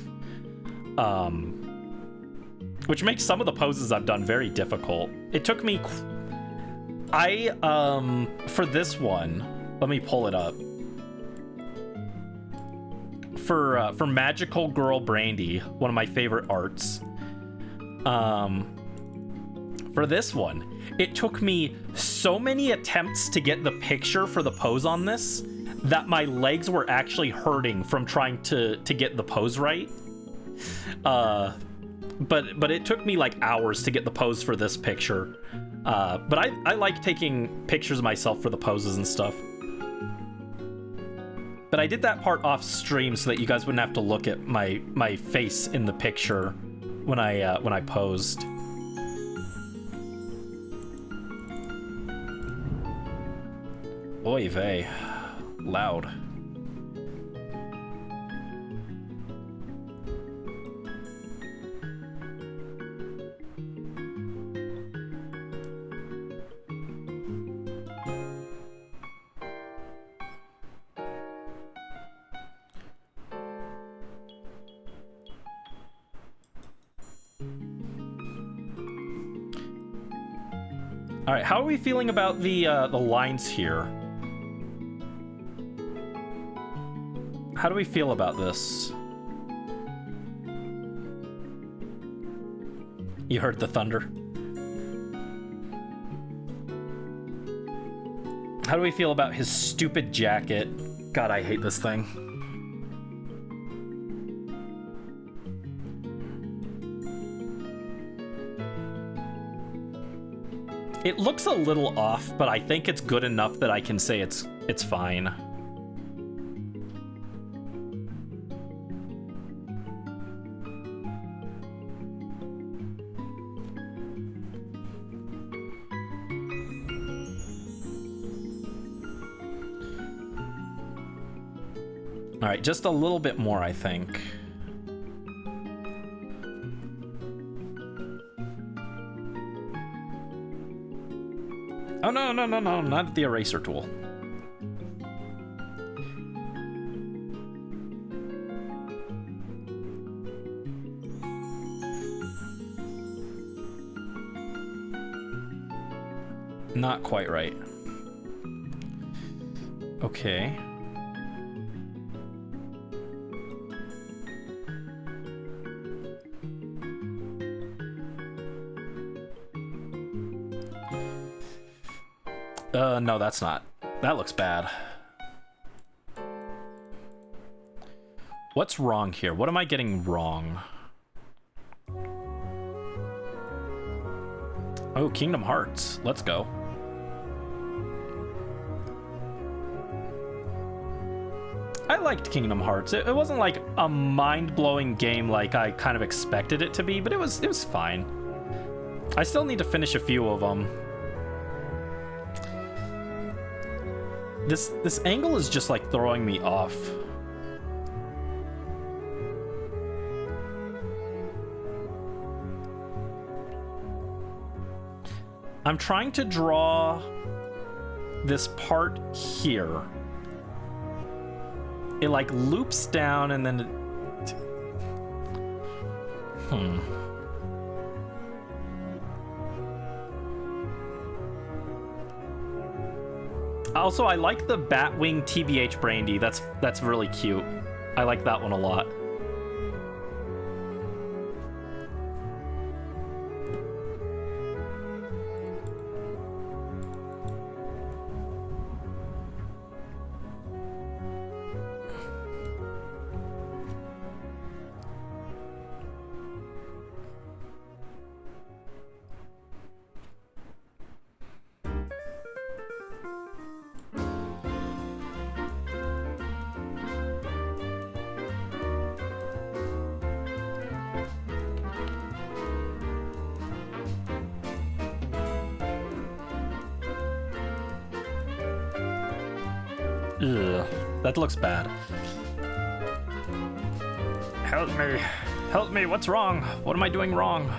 Which makes some of the poses I've done very difficult. It took me... for this one, let me pull it up. For Magical Girl Brandy, one of my favorite arts. For this one, it took me so many attempts to get the picture for the pose on this that my legs were actually hurting from trying to get the pose right. But it took me like hours to get the pose for this picture. But I like taking pictures of myself for the poses and stuff. But I did that part off stream so that you guys wouldn't have to look at my face in the picture when I posed. Oy vey. Loud. All right, how are we feeling about the lines here? How do we feel about this? You heard the thunder. How do we feel about his stupid jacket? God, I hate this thing. It looks a little off, but I think it's good enough that I can say it's fine. All right, just a little bit more, I think. Oh, no, not the eraser tool. Not quite right. Okay. No, that's not. That looks bad. What's wrong here? What am I getting wrong? Oh, Kingdom Hearts. Let's go. I liked Kingdom Hearts. It wasn't like a mind-blowing game like I kind of expected it to be, but it was fine. I still need to finish a few of them. This angle is just like throwing me off. I'm trying to draw this part here. It like loops down and then Also, I like the Batwing TBH Brandy. That's really cute. I like that one a lot. Ugh, that looks bad. Help me. Help me, what's wrong? What am I doing wrong?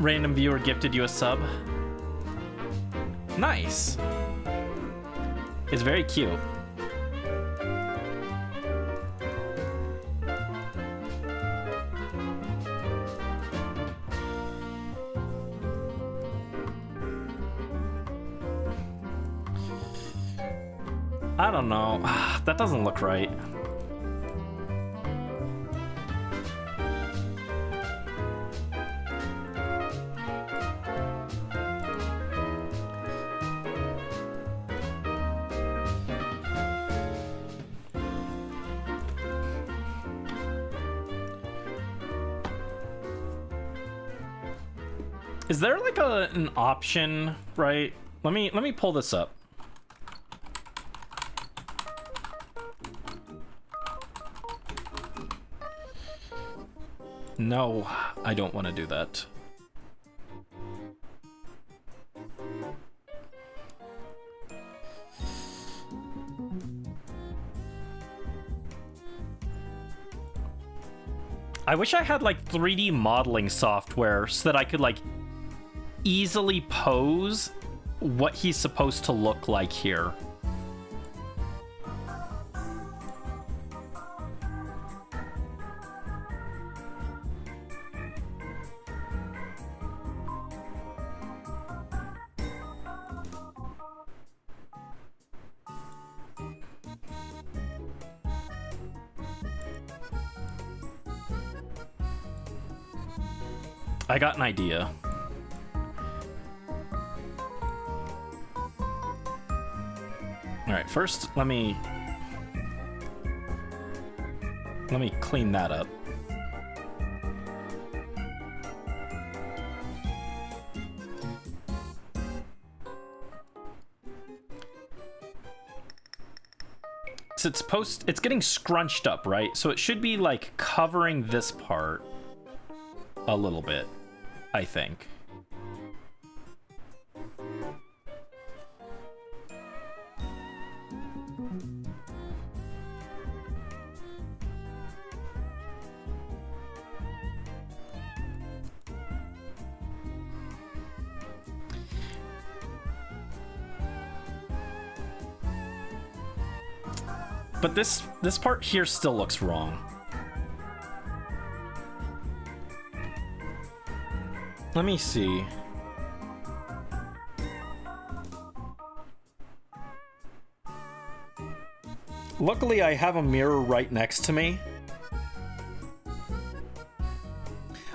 Random viewer gifted you a sub. Nice. It's very cute. I don't know. That doesn't look right. Is there like an option, right? Let me pull this up. No, I don't want to do that. I wish I had like 3D modeling software so that I could like easily pose what he's supposed to look like here. I got an idea. All right, first let me clean that up. So it's getting scrunched up, right? So it should be like covering this part a little bit, I think. But this part here still looks wrong. Let me see. Luckily, I have a mirror right next to me.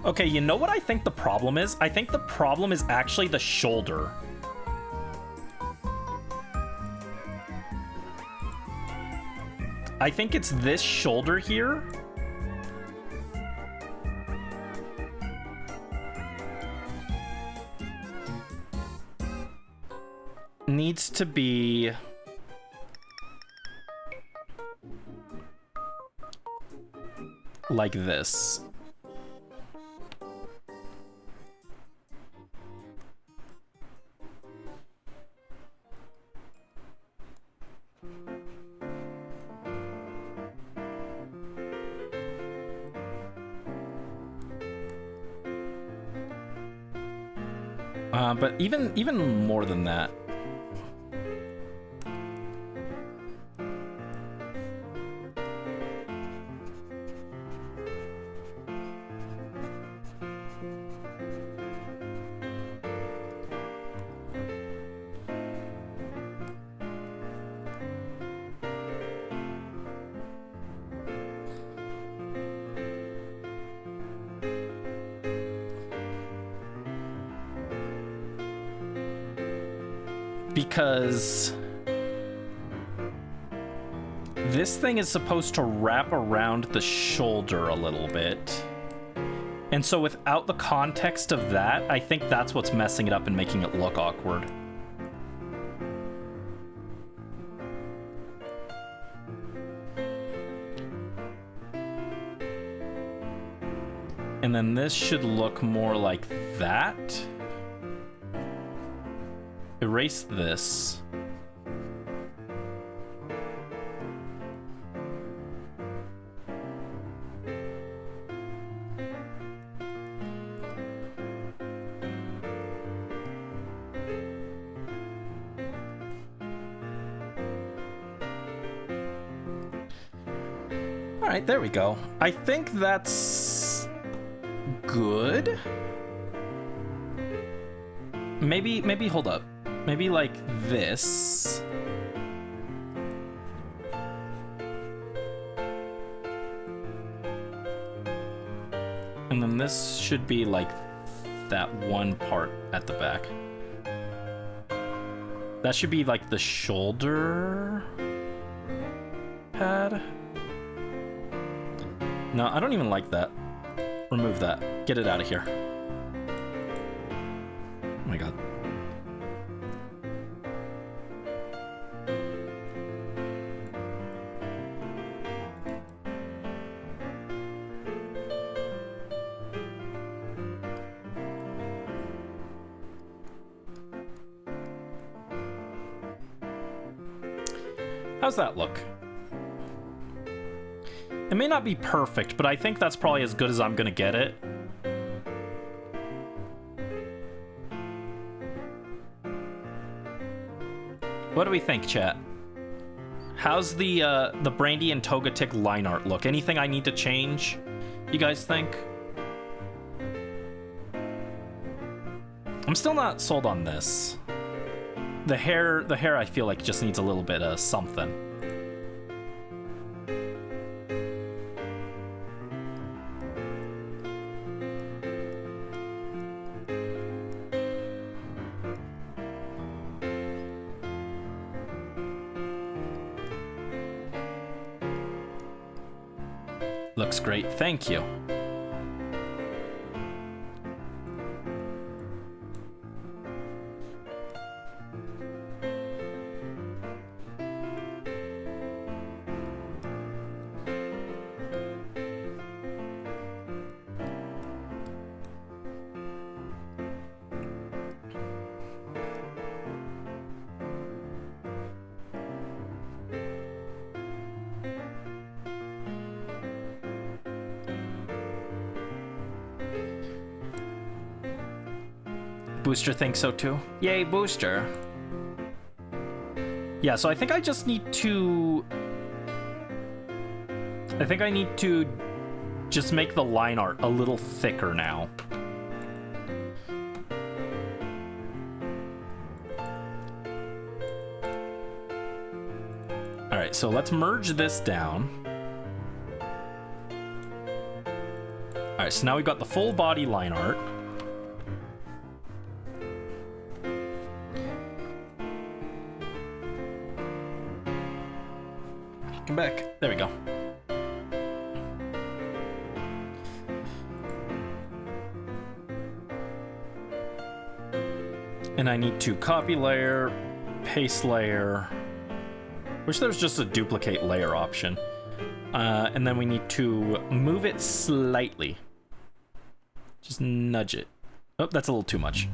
Okay, you know what I think the problem is? I think the problem is actually the shoulder. I think it's this shoulder here. Needs to be like this. But even more than that. Because this thing is supposed to wrap around the shoulder a little bit. And so without the context of that, I think that's what's messing it up and making it look awkward. And then this should look more like that. Erase this. All right, there we go. I think that's good. Maybe hold up. Maybe like this. And then this should be like that one part at the back. That should be like the shoulder pad. No, I don't even like that. Remove that. Get it out of here. Oh my god. How's that look? It may not be perfect, but I think that's probably as good as I'm gonna get it. What do we think, chat? How's the Brandy and Togetic line art look? Anything I need to change, you guys think? I'm still not sold on this. The hair I feel like just needs a little bit of something. Looks great, thank you. Booster thinks so too. Yay, Booster. Yeah, so I think I just need to... I think I need to just make the line art a little thicker now. Alright, so let's merge this down. Alright, so now we've got the full body line art. Come back. There we go. And I need to copy layer, paste layer. Wish there was just a duplicate layer option. And then we need to move it slightly. Just nudge it. Oh, that's a little too much.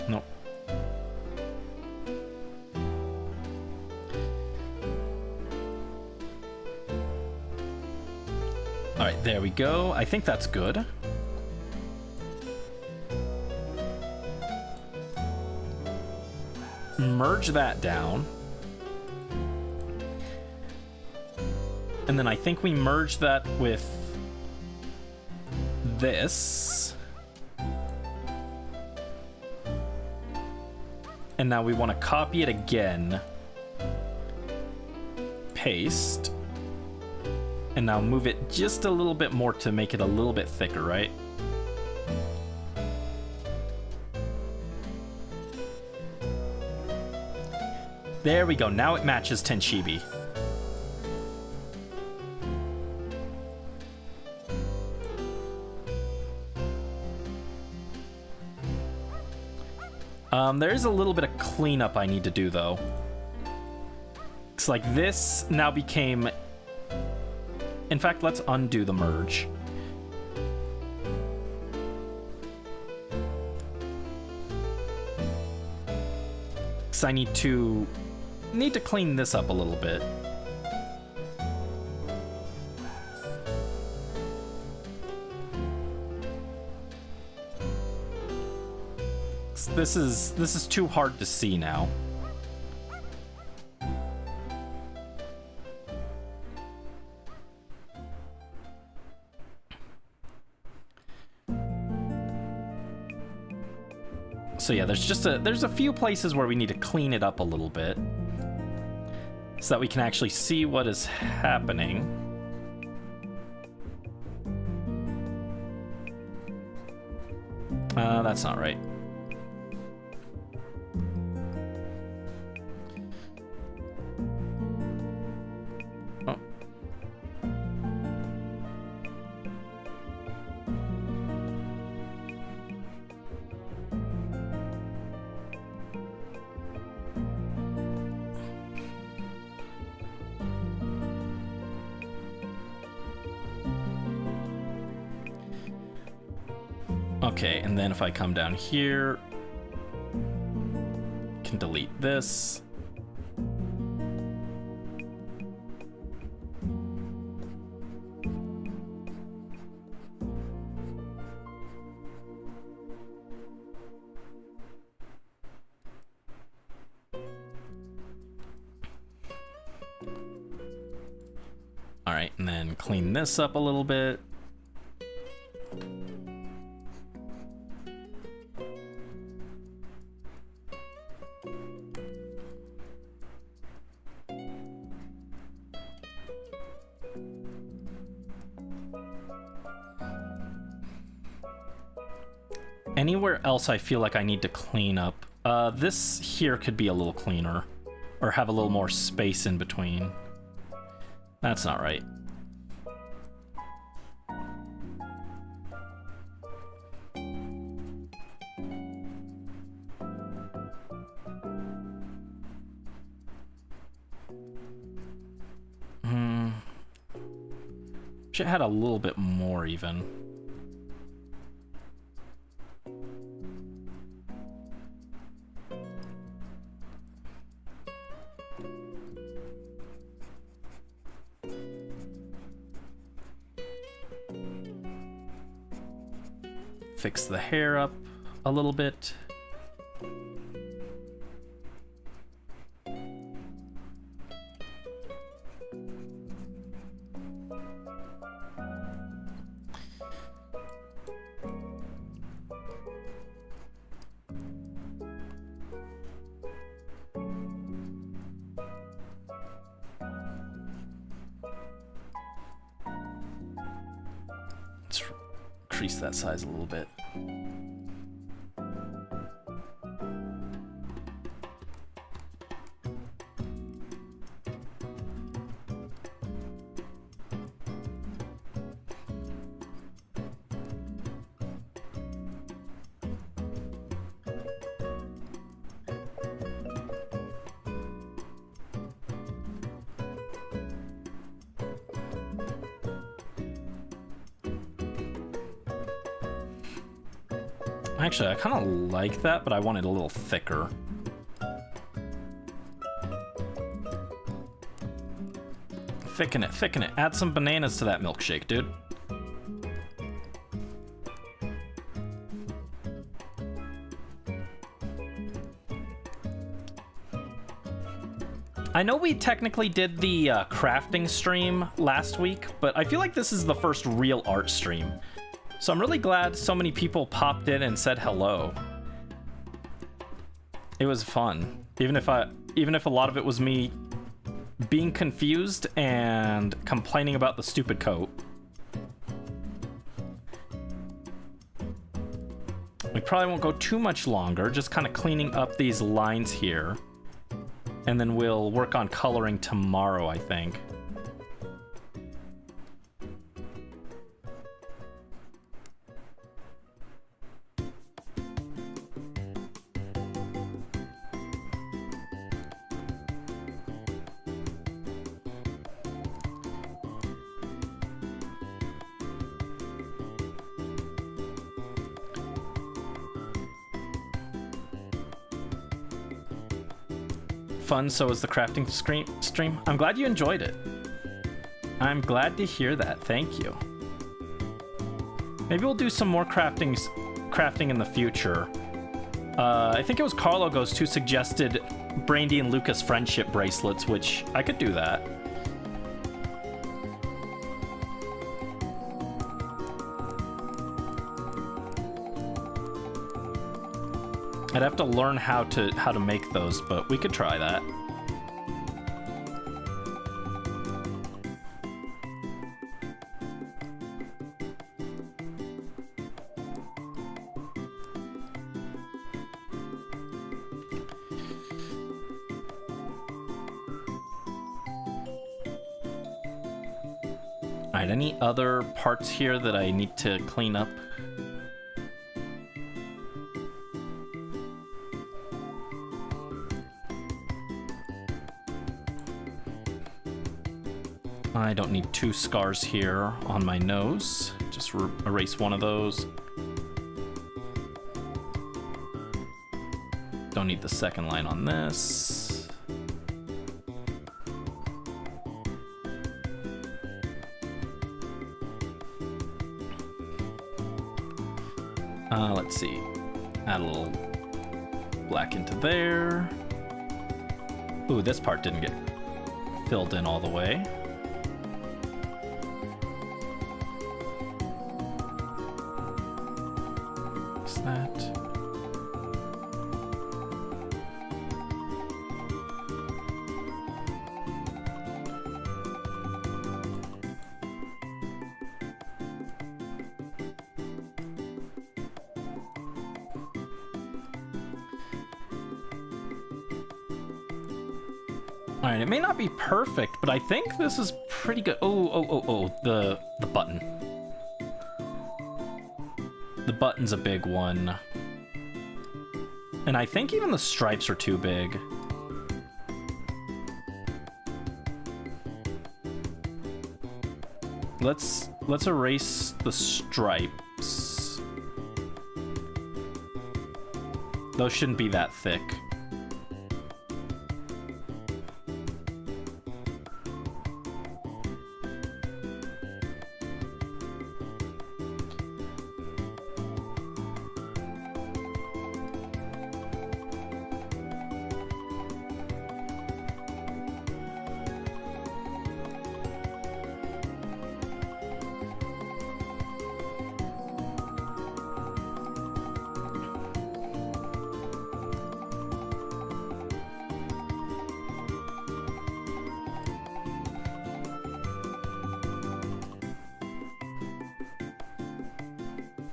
Nope. All right, there we go. I think that's good. Merge that down. And then I think we merge that with this. And now we want to copy it again. Paste. And now move it just a little bit more to make it a little bit thicker, right? There we go. Now it matches Tenshibi. There's a little bit of cleanup I need to do, though. It's like this now became... In fact, let's undo the merge. Because I need to clean this up a little bit. This is too hard to see now. So yeah, there's a few places where we need to clean it up a little bit so that we can actually see what is happening. That's not right. Oh. Okay, and then if I come down here, can delete this. All right, and then clean this up a little bit. Anywhere else I feel like I need to clean up? This here could be a little cleaner, or have a little more space in between. That's not right. Wish it had a little bit more even. Fix the hair up a little bit. Let's increase that size a little bit. Actually, I kind of like that, but I want it a little thicker. Thicken it, thicken it. Add some bananas to that milkshake, dude. I know we technically did the crafting stream last week, but I feel like this is the first real art stream. So I'm really glad so many people popped in and said hello. It was fun. Even if a lot of it was me being confused and complaining about the stupid coat. We probably won't go too much longer, just kind of cleaning up these lines here. And then we'll work on coloring tomorrow, I think. Fun, so was the crafting stream. I'm glad you enjoyed it. I'm glad to hear that. Thank you. Maybe we'll do some more crafting in the future. I think it was Carlo Goes who suggested Brandy and Lucas friendship bracelets, which I could do that. I'd have to learn how to make those, but we could try that. All right, any other parts here that I need to clean up? I don't need 2 scars here on my nose. Just erase one of those. Don't need the second line on this. Let's see. Add a little black into there. Ooh, this part didn't get filled in all the way. That. All right, it may not be perfect, but I think this is pretty good. Oh, the button. The button's a big one. And I think even the stripes are too big. Let's erase the stripes. Those shouldn't be that thick.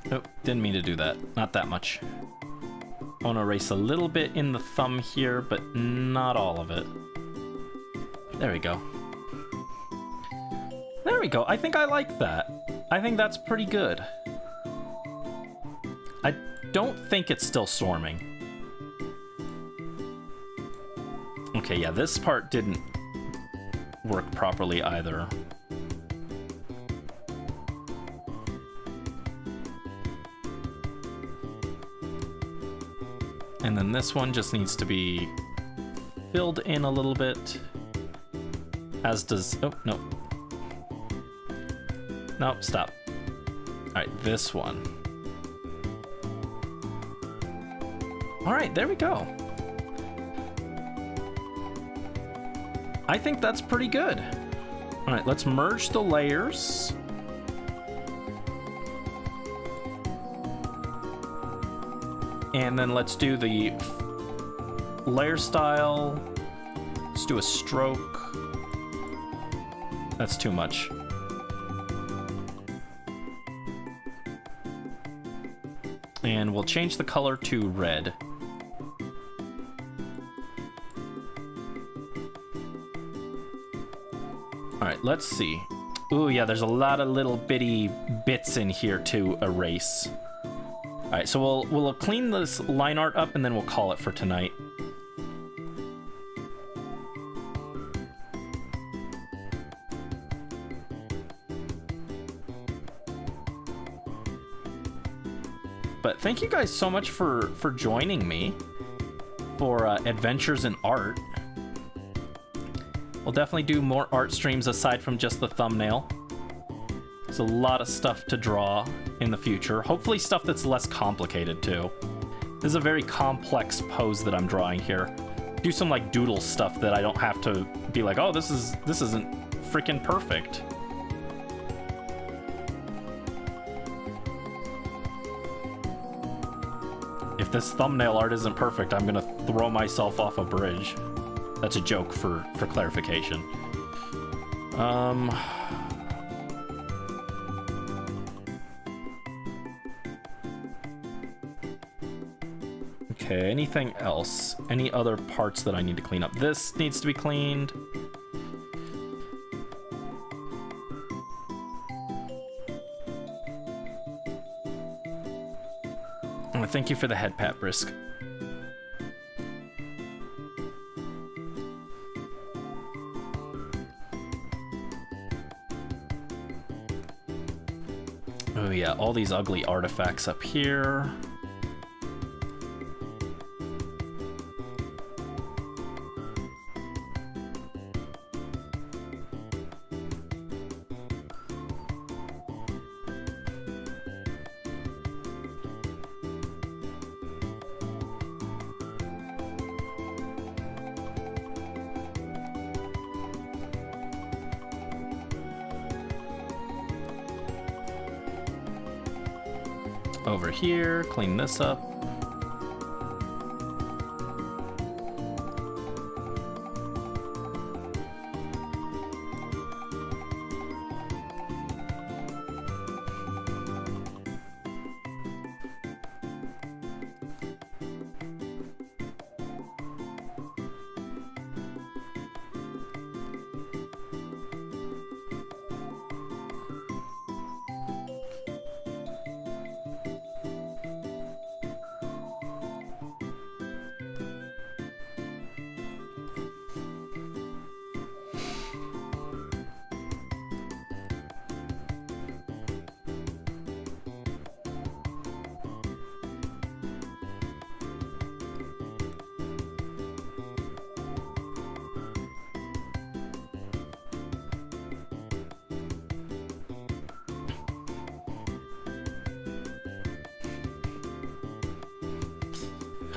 Oh, didn't mean to do that. Not that much. I want to erase a little bit in the thumb here, but not all of it. There we go. There we go. I think I like that. I think that's pretty good. I don't think it's still storming. Okay, yeah, this part didn't work properly either. And then this one just needs to be filled in a little bit. As does... Oh, no. Nope, stop. Alright, this one. Alright, there we go. I think that's pretty good. Alright, let's merge the layers. And then let's do the layer style. Let's do a stroke. That's too much. And we'll change the color to red. All right, let's see. Ooh, yeah, there's a lot of little bitty bits in here to erase. All right, so we'll clean this line art up and then we'll call it for tonight. But thank you guys so much for joining me for Adventures in Art. We'll definitely do more art streams aside from just the thumbnail. There's a lot of stuff to draw in the future. Hopefully stuff that's less complicated too. This is a very complex pose that I'm drawing here. Do some like doodle stuff that I don't have to be like, oh, this isn't freaking perfect. If this thumbnail art isn't perfect, I'm gonna throw myself off a bridge. That's a joke for clarification. Okay, anything else? Any other parts that I need to clean up? This needs to be cleaned. Oh, thank you for the head pat, Brisk. Oh yeah, all these ugly artifacts up here. Over here, clean this up.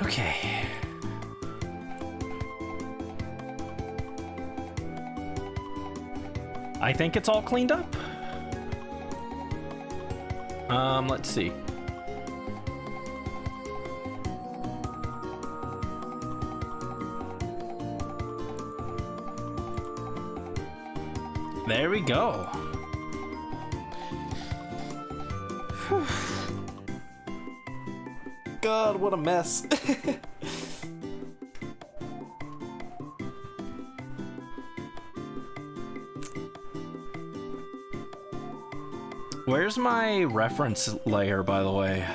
Okay. I think it's all cleaned up. Let's see. There we go. Whew. God, what a mess. Where's my reference layer, by the way?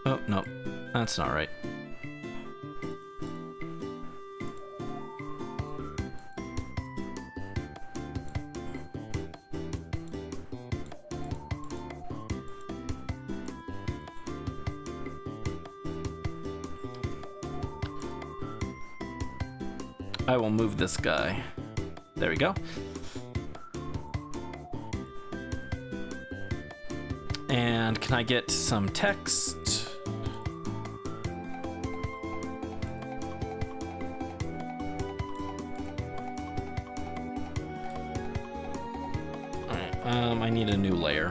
Oh, no. That's not right. I will move this guy. There we go. And can I get some text? Alright, I need a new layer.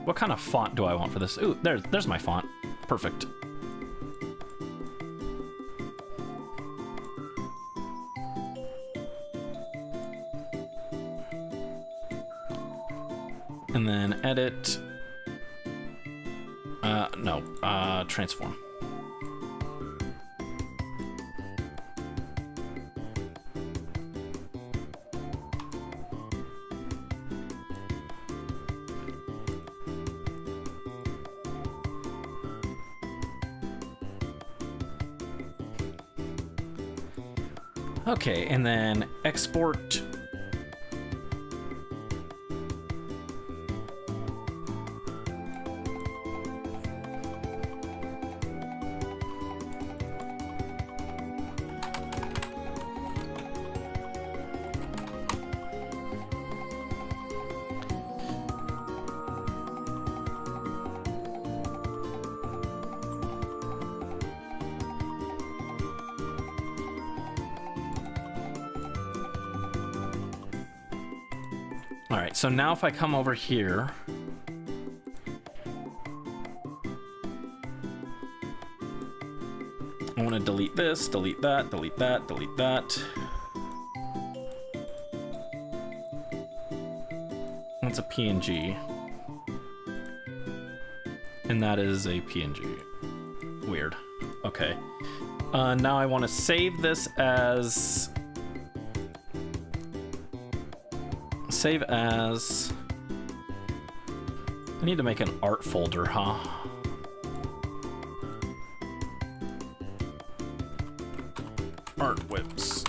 What kind of font do I want for this? Ooh, there's my font. Perfect. And then edit. Transform. Okay, and then export. All right, so now if I come over here, I want to delete this, delete that, delete that, delete that. That's a PNG. And that is a PNG. Weird. Okay. Now I want to save this as... Save as... I need to make an art folder, huh? Art whips.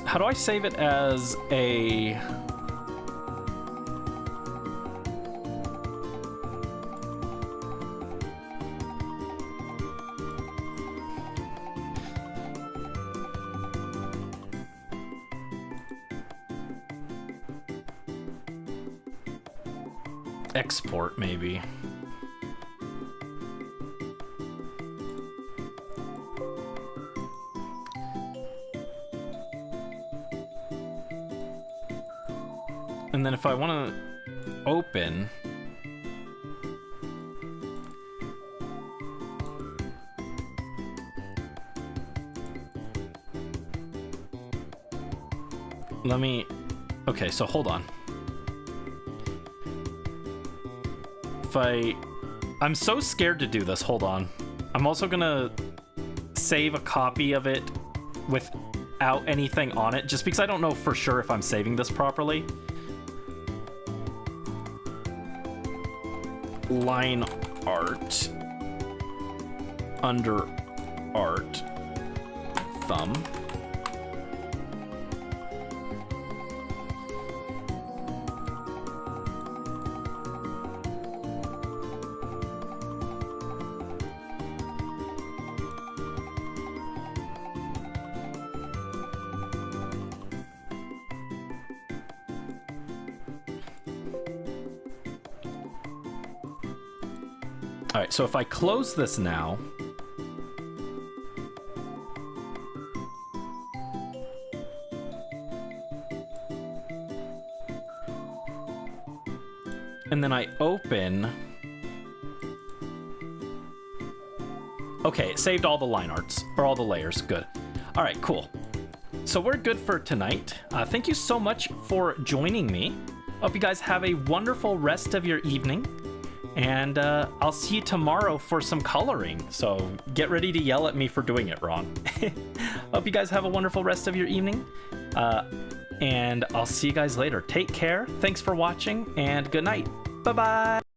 How do I save it as a... Export, maybe. And then if I want to open, let me, okay, so hold on. If I'm so scared to do this, hold on. I'm also gonna save a copy of it without anything on it, just because I don't know for sure if I'm saving this properly. Lineart under art thumb. All right, so if I close this now, and then I open, okay, it saved all the line arts, or all the layers, good. All right, cool. So we're good for tonight. Thank you so much for joining me. Hope you guys have a wonderful rest of your evening. And I'll see you tomorrow for some coloring. So get ready to yell at me for doing it wrong. Hope you guys have a wonderful rest of your evening. And I'll see you guys later. Take care. Thanks for watching and good night. Bye-bye.